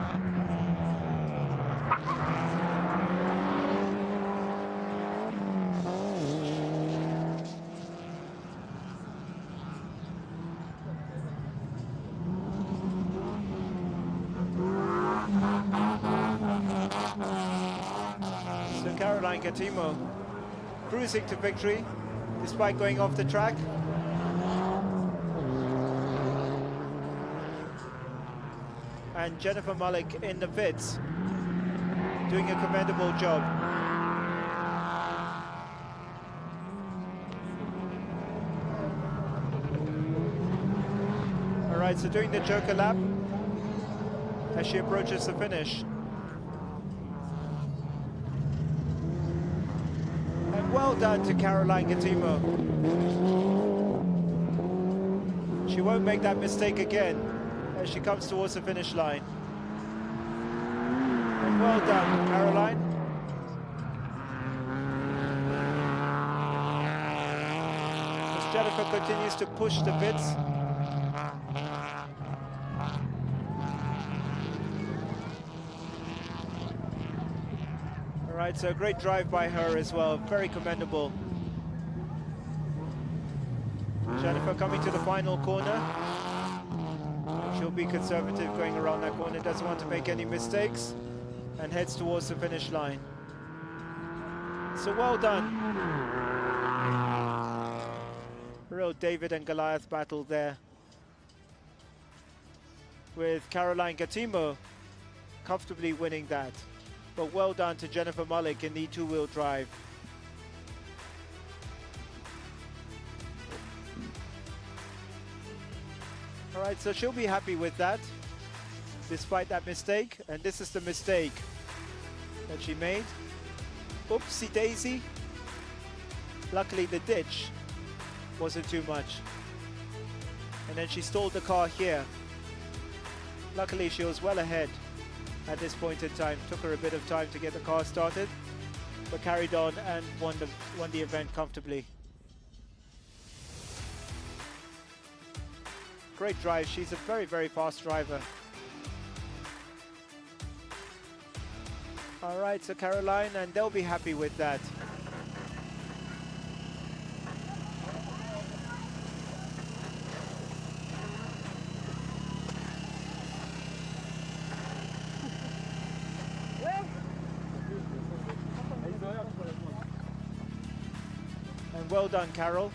Caroline Gatimo cruising to victory despite going off the track. And Jennifer Mullick in the Vitz doing a commendable job. All right, so doing the Joker lap as she approaches the finish. Well done to Caroline Gatimo. She won't make that mistake again as she comes towards the finish line. And well done, Caroline. As Jennifer continues to push the Vitz. Right, so a great drive by her as well, very commendable. Jennifer coming to the final corner. She'll be conservative going around that corner, doesn't want to make any mistakes, and heads towards the finish line. So well done. Real David and Goliath battle there, with Caroline Gatimo comfortably winning that. But well done to Jennifer Mullick in the two-wheel drive. All right, so she'll be happy with that, despite that mistake. And this is the mistake that she made. Oopsie daisy. Luckily the ditch wasn't too much. And then she stalled the car here. Luckily she was well ahead at this point in time. Took her a bit of time to get the car started, but carried on and won the event comfortably. Great drive. She's a very, very fast driver. All right, so Caroline, and they'll be happy with that. And well done, Carol.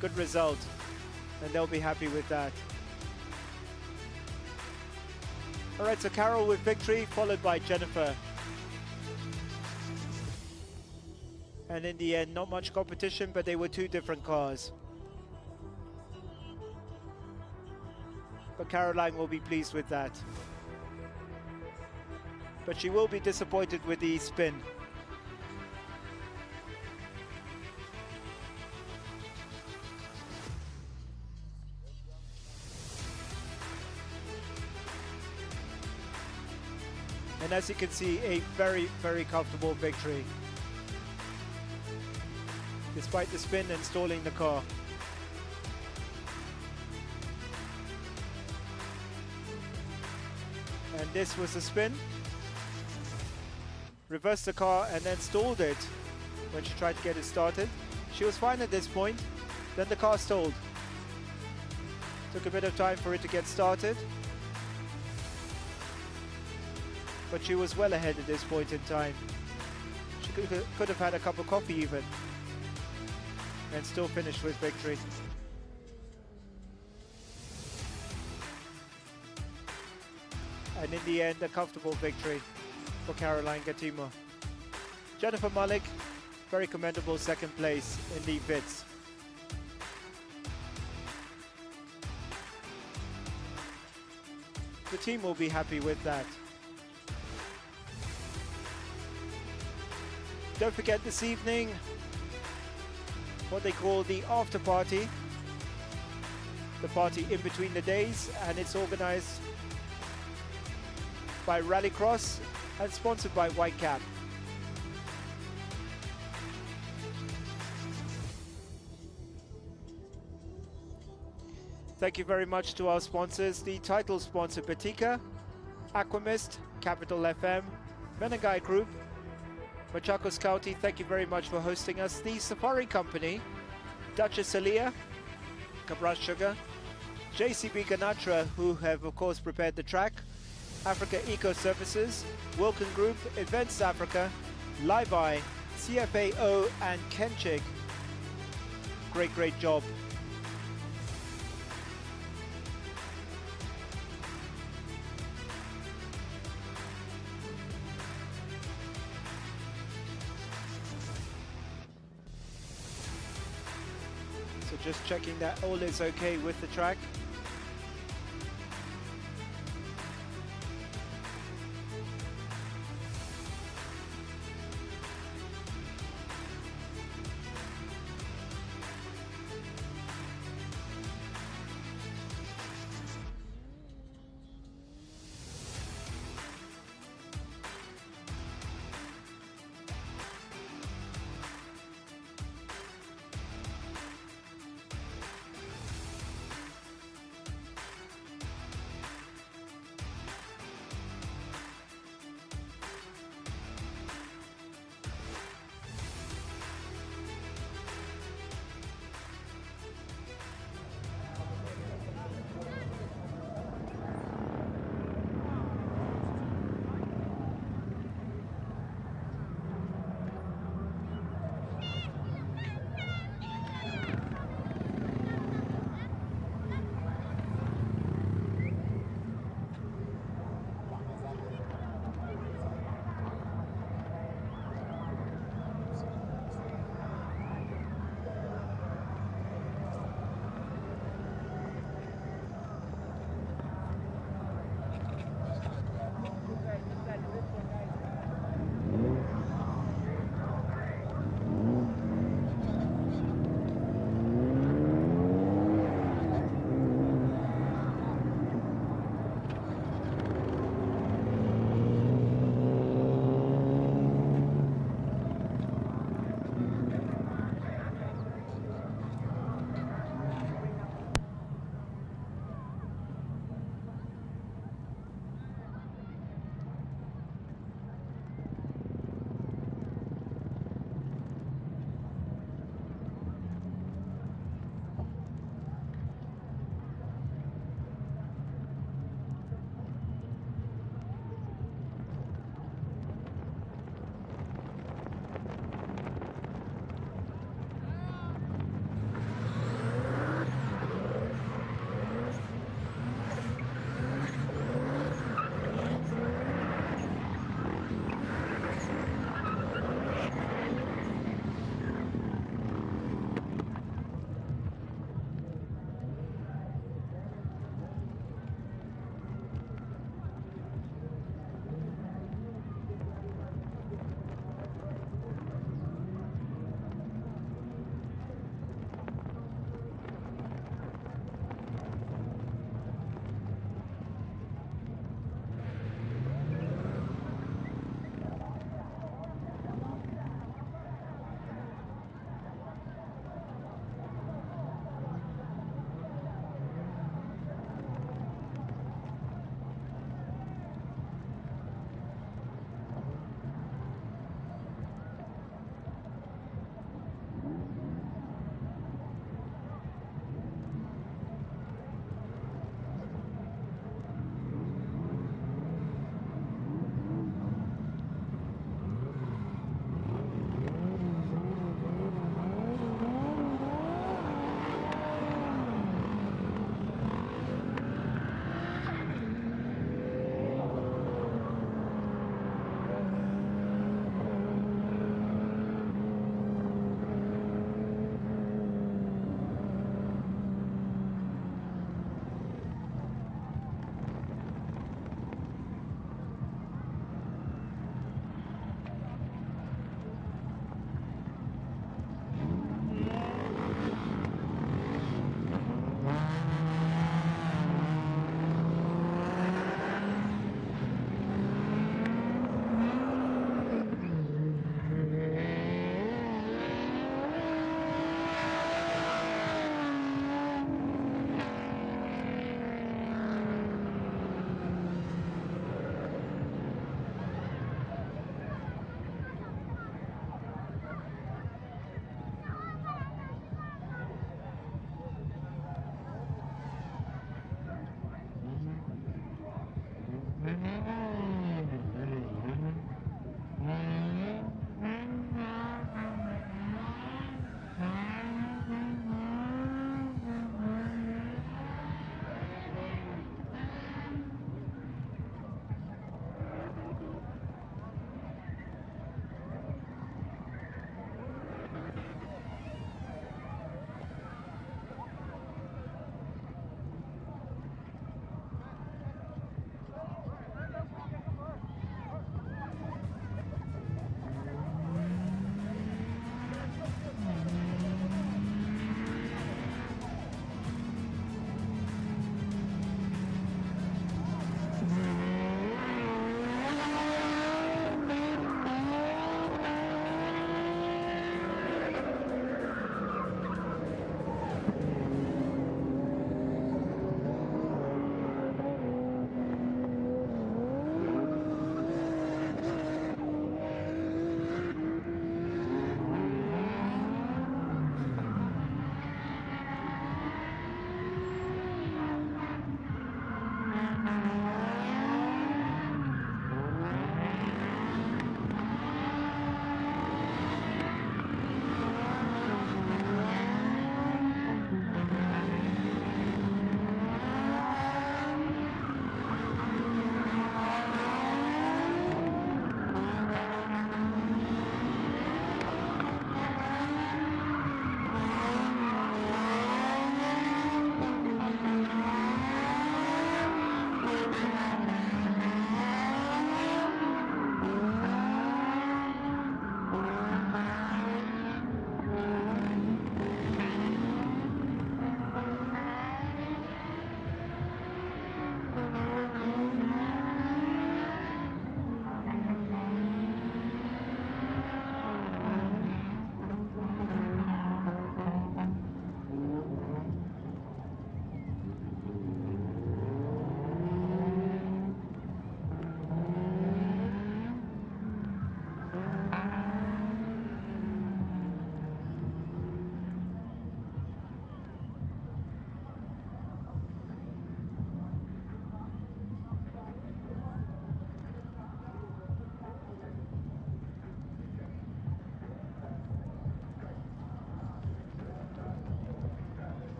Good result. And they'll be happy with that. All right, so Carol with victory, followed by Jennifer. And in the end, not much competition, but they were two different cars. But Caroline will be pleased with that. But she will be disappointed with the spin. And as you can see, a very, very comfortable victory, despite the spin and stalling the car. And this was the spin. Reversed the car and then stalled it when she tried to get it started. She was fine at this point, then the car stalled. Took a bit of time for it to get started, but she was well ahead at this point in time. She could have had a cup of coffee even, and still finished with victory. And in the end, a comfortable victory for Caroline Gatimo. Jennifer Mullick, very commendable second place in the Vits. The team will be happy with that. Don't forget this evening, what they call the after party, the party in between the days, and it's organized by Rallycross and sponsored by Whitecap. Thank you very much to our sponsors, the title sponsor Batika, Aquamist, Capital FM, Menengai Group, Machakos County, thank you very much for hosting us. The Safari Company, Duchess Alia, Cabras Sugar, JCB Ganatra, who have of course prepared the track, Africa Eco Services, Wilkin Group, Events Africa, Live-Eye, CFAO and Kenchik. Great job. Just checking that all is okay with the track.